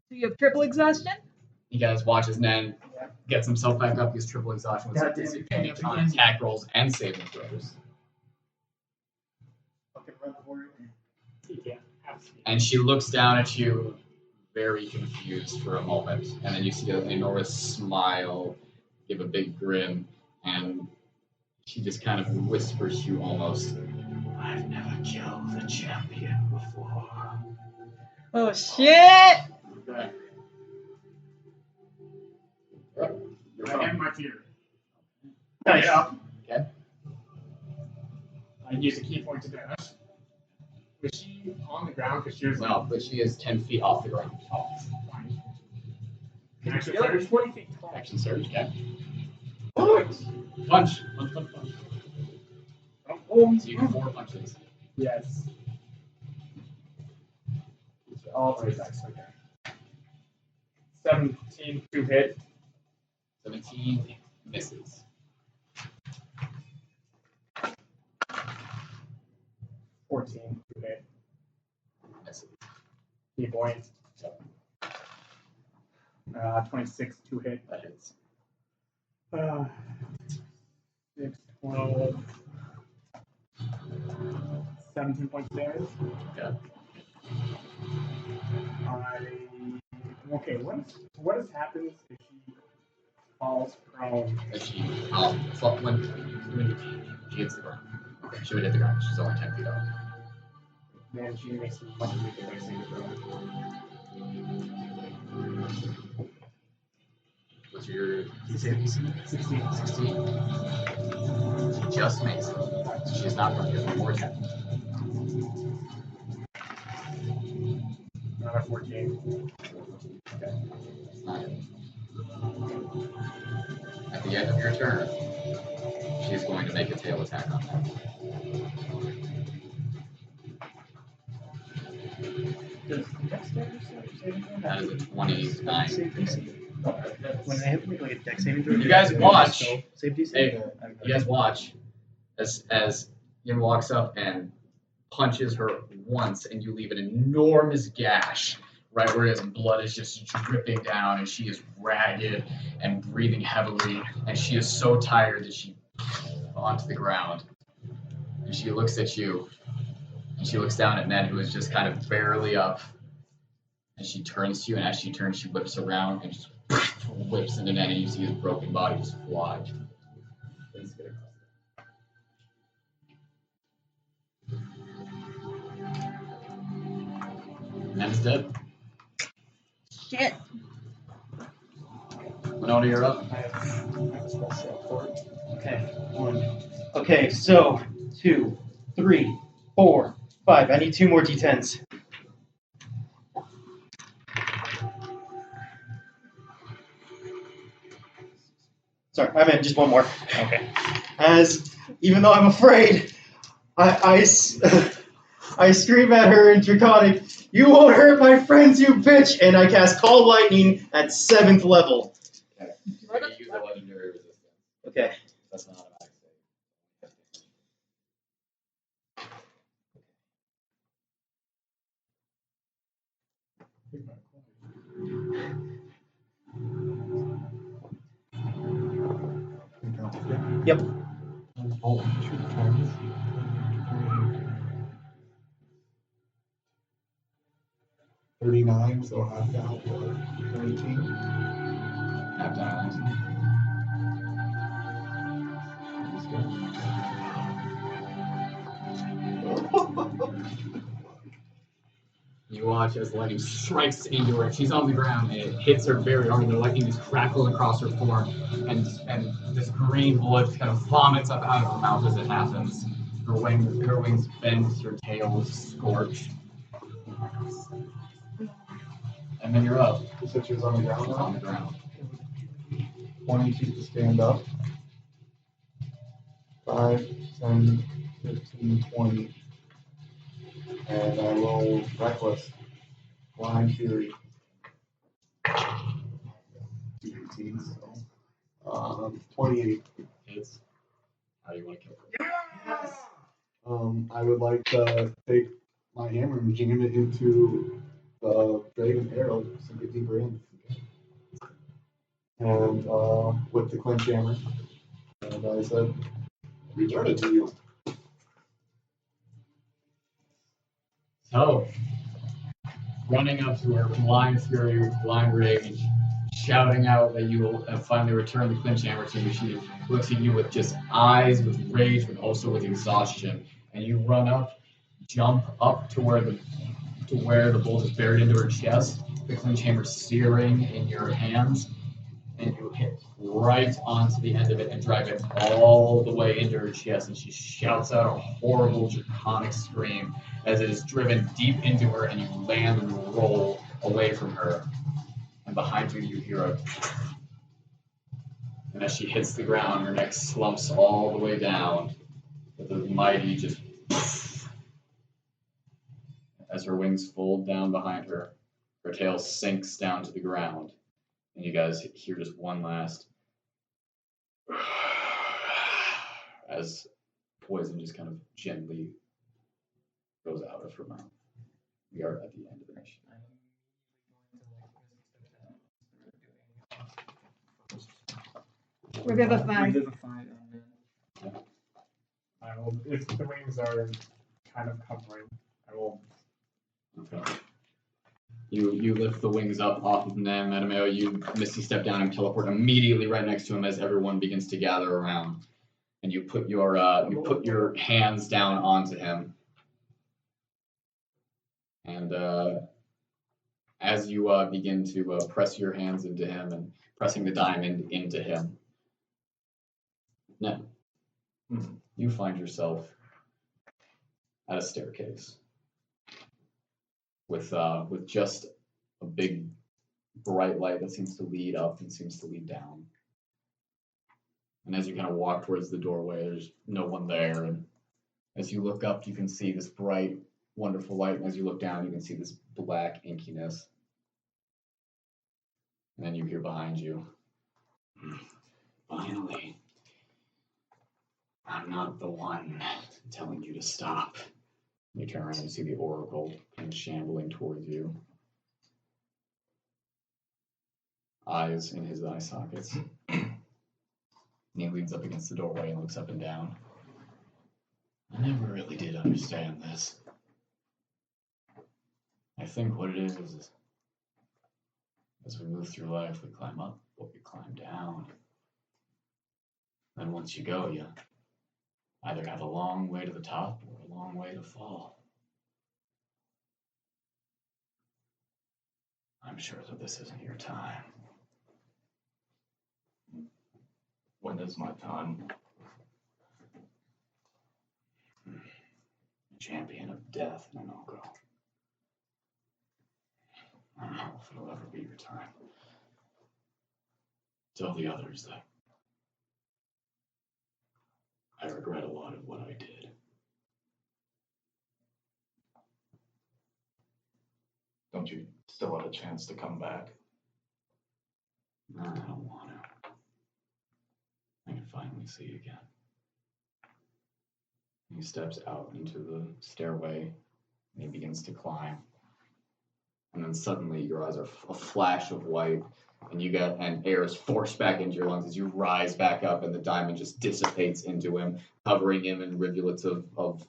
So you have triple exhaustion? You guys watch as Nen gets himself back up. He's triple exhaustion with some God damn it, disadvantage can't on have attack rolls and saving throws. Fucking run for it. Yeah, absolutely. And she looks down at you, very confused for a moment, and then you see an enormous smile, give a big grin, and she just kind of whispers to you almost, "I've never killed a champion before." Oh shit! Okay. You're I up. end my fear. Nice. Get up. Okay. I use a key point to dash. Was she on the ground? Because she was No, but she is 10 feet off the ground. Oh, fine. Action Yeah, surge. there's 20 feet tall. Action surge, okay. Punch. Punch. Oh, So you do 4 punches. yes. All 3 dice, okay. 17 to hit. 17 misses. 14 to hit. Misses. Key point. 26 to hit. That hits. 6, 12, 17 points of damage. Okay. Okay, what has happened if she falls prone? But she, when she hits the ground. Okay. She would hit the ground. She's only 10 feet up. Then she makes a bunch of weaker saving throw. What's your 16. 16? She just makes it. So she's not going to get one more attack. Another 14. Okay. Not it. At the end of your turn, she's going to make a tail attack on that. That is a 29. When they have to make like a dex saving throw, You guys watch. Safety Hey, you guys watch as Yin walks up and punches her once, and you leave an enormous gash right where his blood is just dripping down, and she is ragged and breathing heavily, and she is so tired that she onto the ground. And she looks at you, and she looks down at Ned, who is just kind of barely up, and she turns to you, and as she turns, she whips around and just whips into Ned, and you see his broken body just fly. Ned's dead. Shit. Winona, you're up. Okay. 1. Okay, so 2, 3, 4, 5. I need 2 more d10s. Sorry, I meant just 1 more. Okay. As even though I'm afraid, I scream at her in Draconic, "You won't hurt my friends, you bitch!" And I cast Call Lightning at 7th level. Okay. You use a legendary resistance. Okay. That's not automatic save. Yep. so half down for 19. Half down. You watch as lightning strikes into her. She's on the ground and it hits her very hard. The lightning just crackles across her form, and this green blood kind of vomits up out of her mouth as it happens. Her wings bend, her tail is scorched. And then you're up. You said she was on the ground now? On the ground. 22 to stand up. 5, 10, 15, 20. And I roll Reckless. Blind Fury. 2 18s, so. 28. Hits. How do you want to kill her? Yes! I would like to take my hammer and jam it into the dragon arrow, sink it deeper in. And with the clinch hammer. And I said, return it to you. So, running up to her, blind fury with blind rage, shouting out that you will have finally returned the clinch hammer to you. She looks at you with just eyes, with rage, but also with exhaustion. And you run up, jump up to where the bolt is buried into her chest, the clinch hammer searing in your hands, and you hit right onto the end of it and drive it all the way into her chest, and she shouts out a horrible draconic scream as it is driven deep into her, and you land and roll away from her. And behind you, you hear a... And as she hits the ground, her neck slumps all the way down, with a mighty just... As her wings fold down behind her, her tail sinks down to the ground, and you guys hear just one last... as poison just kind of gently goes out of her mouth. We are at the end of the mission. Revivify. I will, if the wings are kind of covering, I will. Okay. You lift the wings up off of Mattimeo. You misty step down and teleport immediately right next to him as everyone begins to gather around. And you put your hands down onto him. And as you begin to press your hands into him and pressing the diamond into him, now you find yourself at a staircase with just a big bright light that seems to lead up and seems to lead down. And as you kind of walk towards the doorway, there's no one there. And as you look up, you can see this bright, wonderful light. And as you look down, you can see this black inkiness. And then you hear behind you, finally, I'm not the one telling you to stop. You turn around and see the Oracle kind of shambling towards you. Eyes in his eye sockets. And he leans up against the doorway and looks up and down. I never really did understand this. I think what it is as we move through life, we climb up, but we climb down. And once you go, you either have a long way to the top or a long way to fall. I'm sure that this isn't your time. When is my time? Champion of death, Nenoko. I don't know if it'll ever be your time. Tell the others that I regret a lot of what I did. Don't you still have a chance to come back? No, I don't want to. I can finally see you again. He steps out into the stairway and he begins to climb. And then suddenly your eyes are a flash of white, and air is forced back into your lungs as you rise back up, and the diamond just dissipates into him, covering him in rivulets of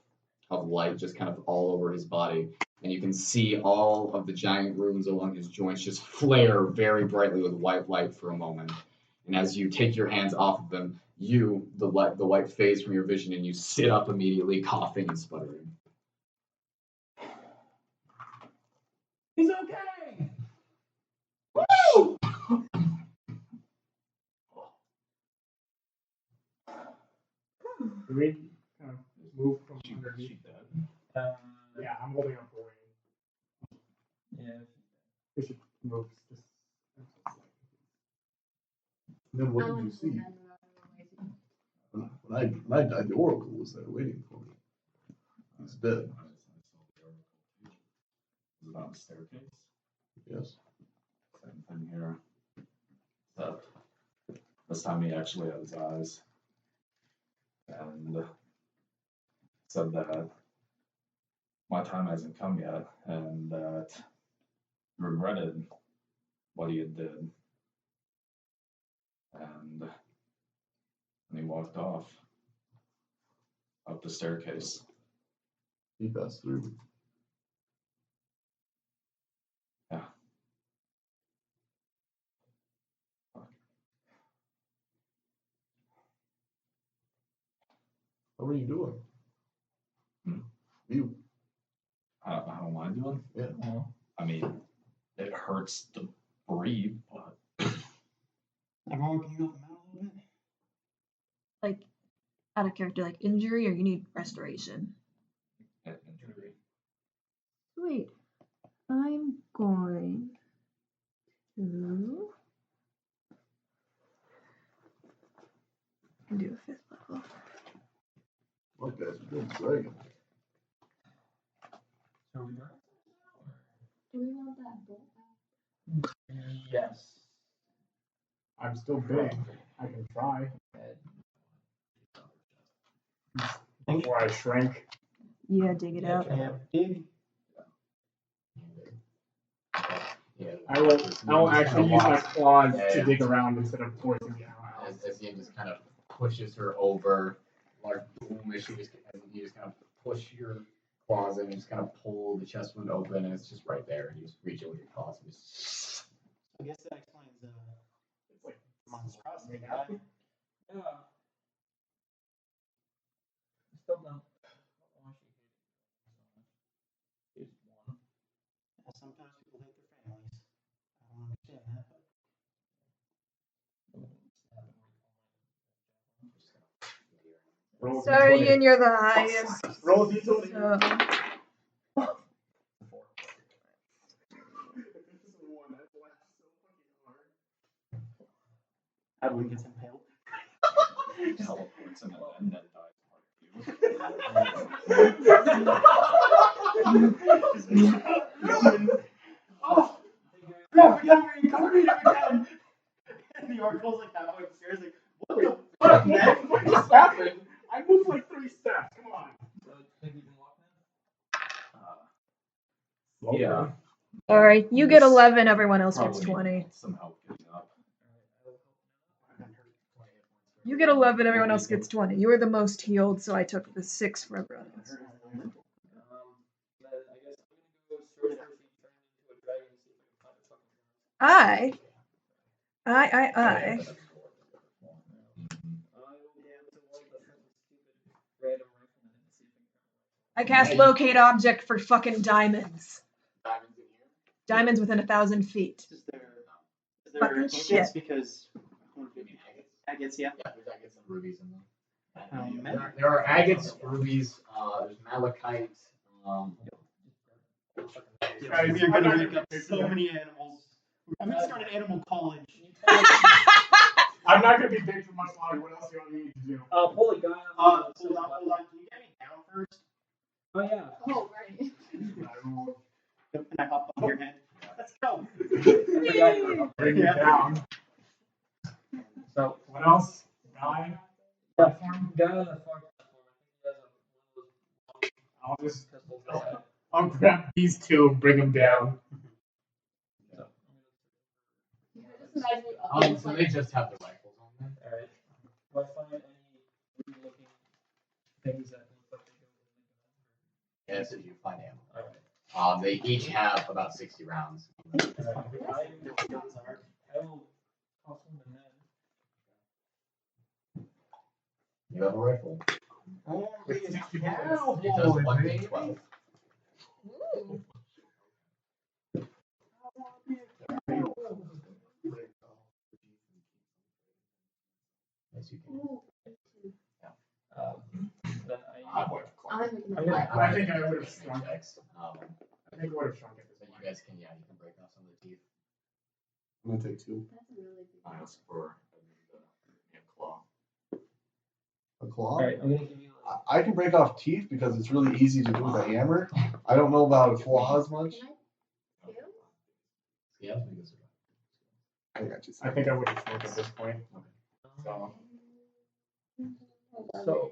light just kind of all over his body. and you can see all of the giant runes along his joints just flare very brightly with white light for a moment. And as you take your hands off of them, the light fades from your vision, and you sit up immediately, coughing and sputtering. He's okay! Woo! Do we kind of move from underneath? Yeah, I'm holding up for Wayne. Yeah. We should move this. Then what did you see? When I died, the Oracle was there waiting for me. He's dead. Is it on the staircase? Yes. Same thing here. Except this time he actually had his eyes. And said that my time hasn't come yet, and that he regretted what he had did. And he walked off up the staircase. He passed through. Yeah. How are you doing? Hmm? You. How am I doing? Yeah. I mean, it hurts to breathe, but Everyone, can you help him out a little bit? Like, out of character, like injury, or you need restoration? injury. Wait, I'm going to do a 5th level. What guys are doing dragon? So we got. Do we want that bolt back? Yes. I'm still big. I can try. Before I shrink. Yeah, dig it out. Yeah, dig. I will actually use my claws to dig around instead of forcing you out. As Ian just kind of pushes her over, like boom, as you just kind of push your claws in and just kind of pull the chest wound open, and it's just right there, and you just reach it with your claws and just. I guess that explains It's like monstrosity. disgusting. Yeah. Still don't. Is one. Sometimes people hate their families. I don't understand that, but Roll Sorry, D20. Ian, you're the highest. Roll D20. So, This is the one that laughs so fucking hard. Edwin gets impaled. Teleports him and then Oh! Cover me again! And the oracle's like halfway upstairs, like, what the fuck, man? What just happened? I moved like 3 steps. Come on. Think you can walk now? Yeah. alright, you get 11, everyone else gets Probably 20. need some help getting up. You get 11, everyone else gets 20. You were the most healed, so I took the 6 for everyone else. Then I guess I'm gonna go sorcerercy, turn into a dragon, see if I can find a fucking I I will be able to wipe a fucking stupid random rifleman and see if I can cast locate object for fucking diamonds. Diamonds in here? Diamonds within 1,000 feet. Is there Fucking agates? shit. Because You mean agates? agates, yeah. Yeah, there's agates and rubies in them. Man. There are agates, rubies, there's malachite, Guys, you're gonna pick up so many animals. I'm gonna start an animal college. I'm not gonna be big for much longer. What else do you want me to do? pull a guy Hold on. Can you get me down first? Oh yeah. Oh, right. Can I hop on your head? Let's go. Bring you down. So What else? Guy? guy on the farm platform, I think he has I'll just. one of those pistols. I'll grab these 2 and bring them down. Just imagine you up against, so like, they just have the rifles on them. Alright. Do I find any weird looking things that look like they go with Yes, if you find ammo. Alright. They each have about 60 rounds. You have a rifle. It does 1d12. Ooh. Yes, you can. Then I would. I think I would have shrunk it. Um, I think I would have shrunk it. so you guys can, you can break off some of the teeth. I'm gonna take 2. That's a really big I asked for a claw. A claw. Alright, I'm gonna give you. I can break off teeth because it's really easy to do with a hammer. I don't know about a claw as much. Can I? Two? Yeah, I think it's I got you. I think I would have shrunk at this point. So, So.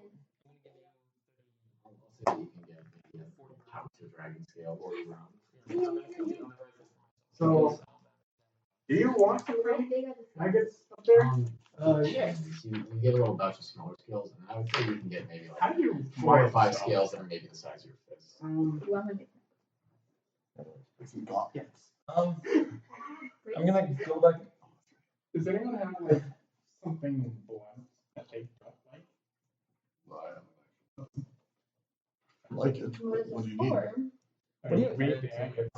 I'll say you can get maybe a pound to dragon scale 40 rounds. so do you want to How rate big are the nuggets up there? Yeah. You get a little batch of smaller scales, and I would say you can get maybe How like do you 4 or weigh 5 yourself? scales that are maybe the size of your fist. 100? Yes. I'm gonna go back. Does anyone have like something blunt that they don't like? I like it. What is What do it you need? for? Like, read the agate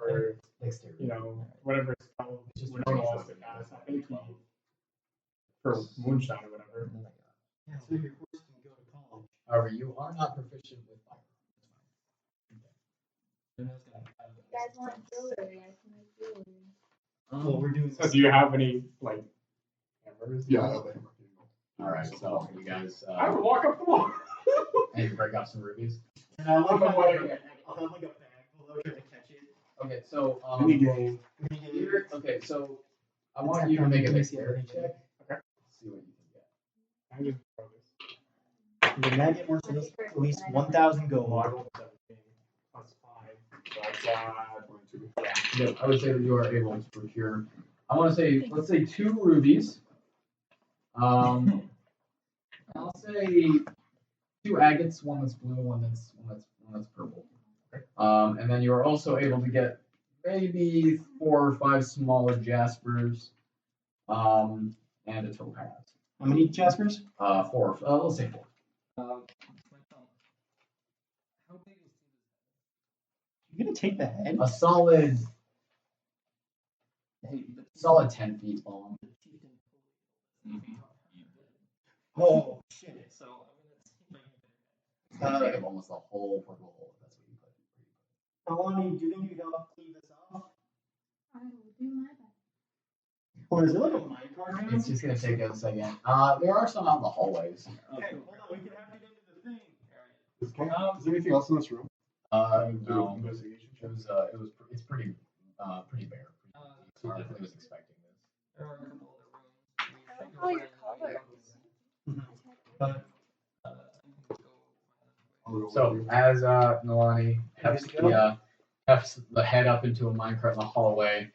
or whatever it's called. Winona wants to cast. I think he for moonshine or whatever. Yeah, so your horse can go to college. However, you are not proficient with fire. You guys want jewelry? I can make jewelry. Well, we're doing. So do you have any like hammers? Yeah, I have a hammer. Alright, so you guys I would walk up the wall. and you break off some rubies. And I I'm like wondering. I'll have like a bag full of trying to catch it. Okay, so Mini game. okay, so I want you to make a dexterity check. Okay. See what you can get. I just throw this. The magnet worth at least 1,000 gold. Well, I rolled 17 plus 5. So that's 22. Yeah, I would say that you are able to procure. I want to say, let's say 2 rubies. I'll say 2 agates, one that's blue, one that's purple. And then you are also able to get maybe 4 or 5 smaller jaspers, and a topaz. How many jaspers? 4. Let's say 4. How big is You're gonna take the head? A solid 10 feet long. Oh shit! So It's gonna take up almost the whole purple hole. If that's what you put. how long do you think you help clean this off? I will do my best. Or is it like a minecart? It's just gonna take a second. There are some out in the hallways. Okay, hold on. We can have you into the thing. Is there anything else in this room? No. Investigation. It's pretty bare. So I definitely was expecting this. there are a couple other rooms. Oh, your color. But So as Nalane hefts the head up into a minecart in the hallway,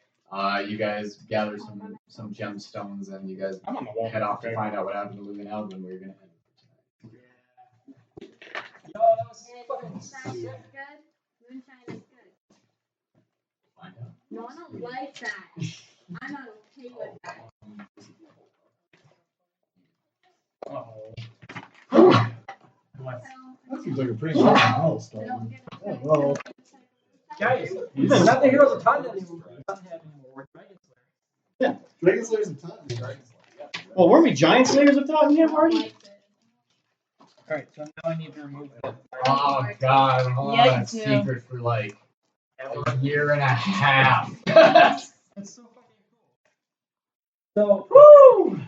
you guys gather some gemstones and you guys I'm on the wall. head off to find out what happened to Luke and Edmund. We're gonna end for tonight. Yo, that was fucking Moonshine is sick. good. Moonshine is good. Find out. No, I don't like that. I'm not okay with that. That seems like a pretty long milestone. I don't get it. Oh, well. Guys, even not the heroes of time anymore. Doesn't have anymore. Dragon Slayer. Dragon Slayer's a ton. well, weren't we giant slayers of Tottenham already? Alright, so now I need to remove the. Oh god, hold Yeah, on. you That's do. secret for like a year and a half. That's so fucking cool. So, woo!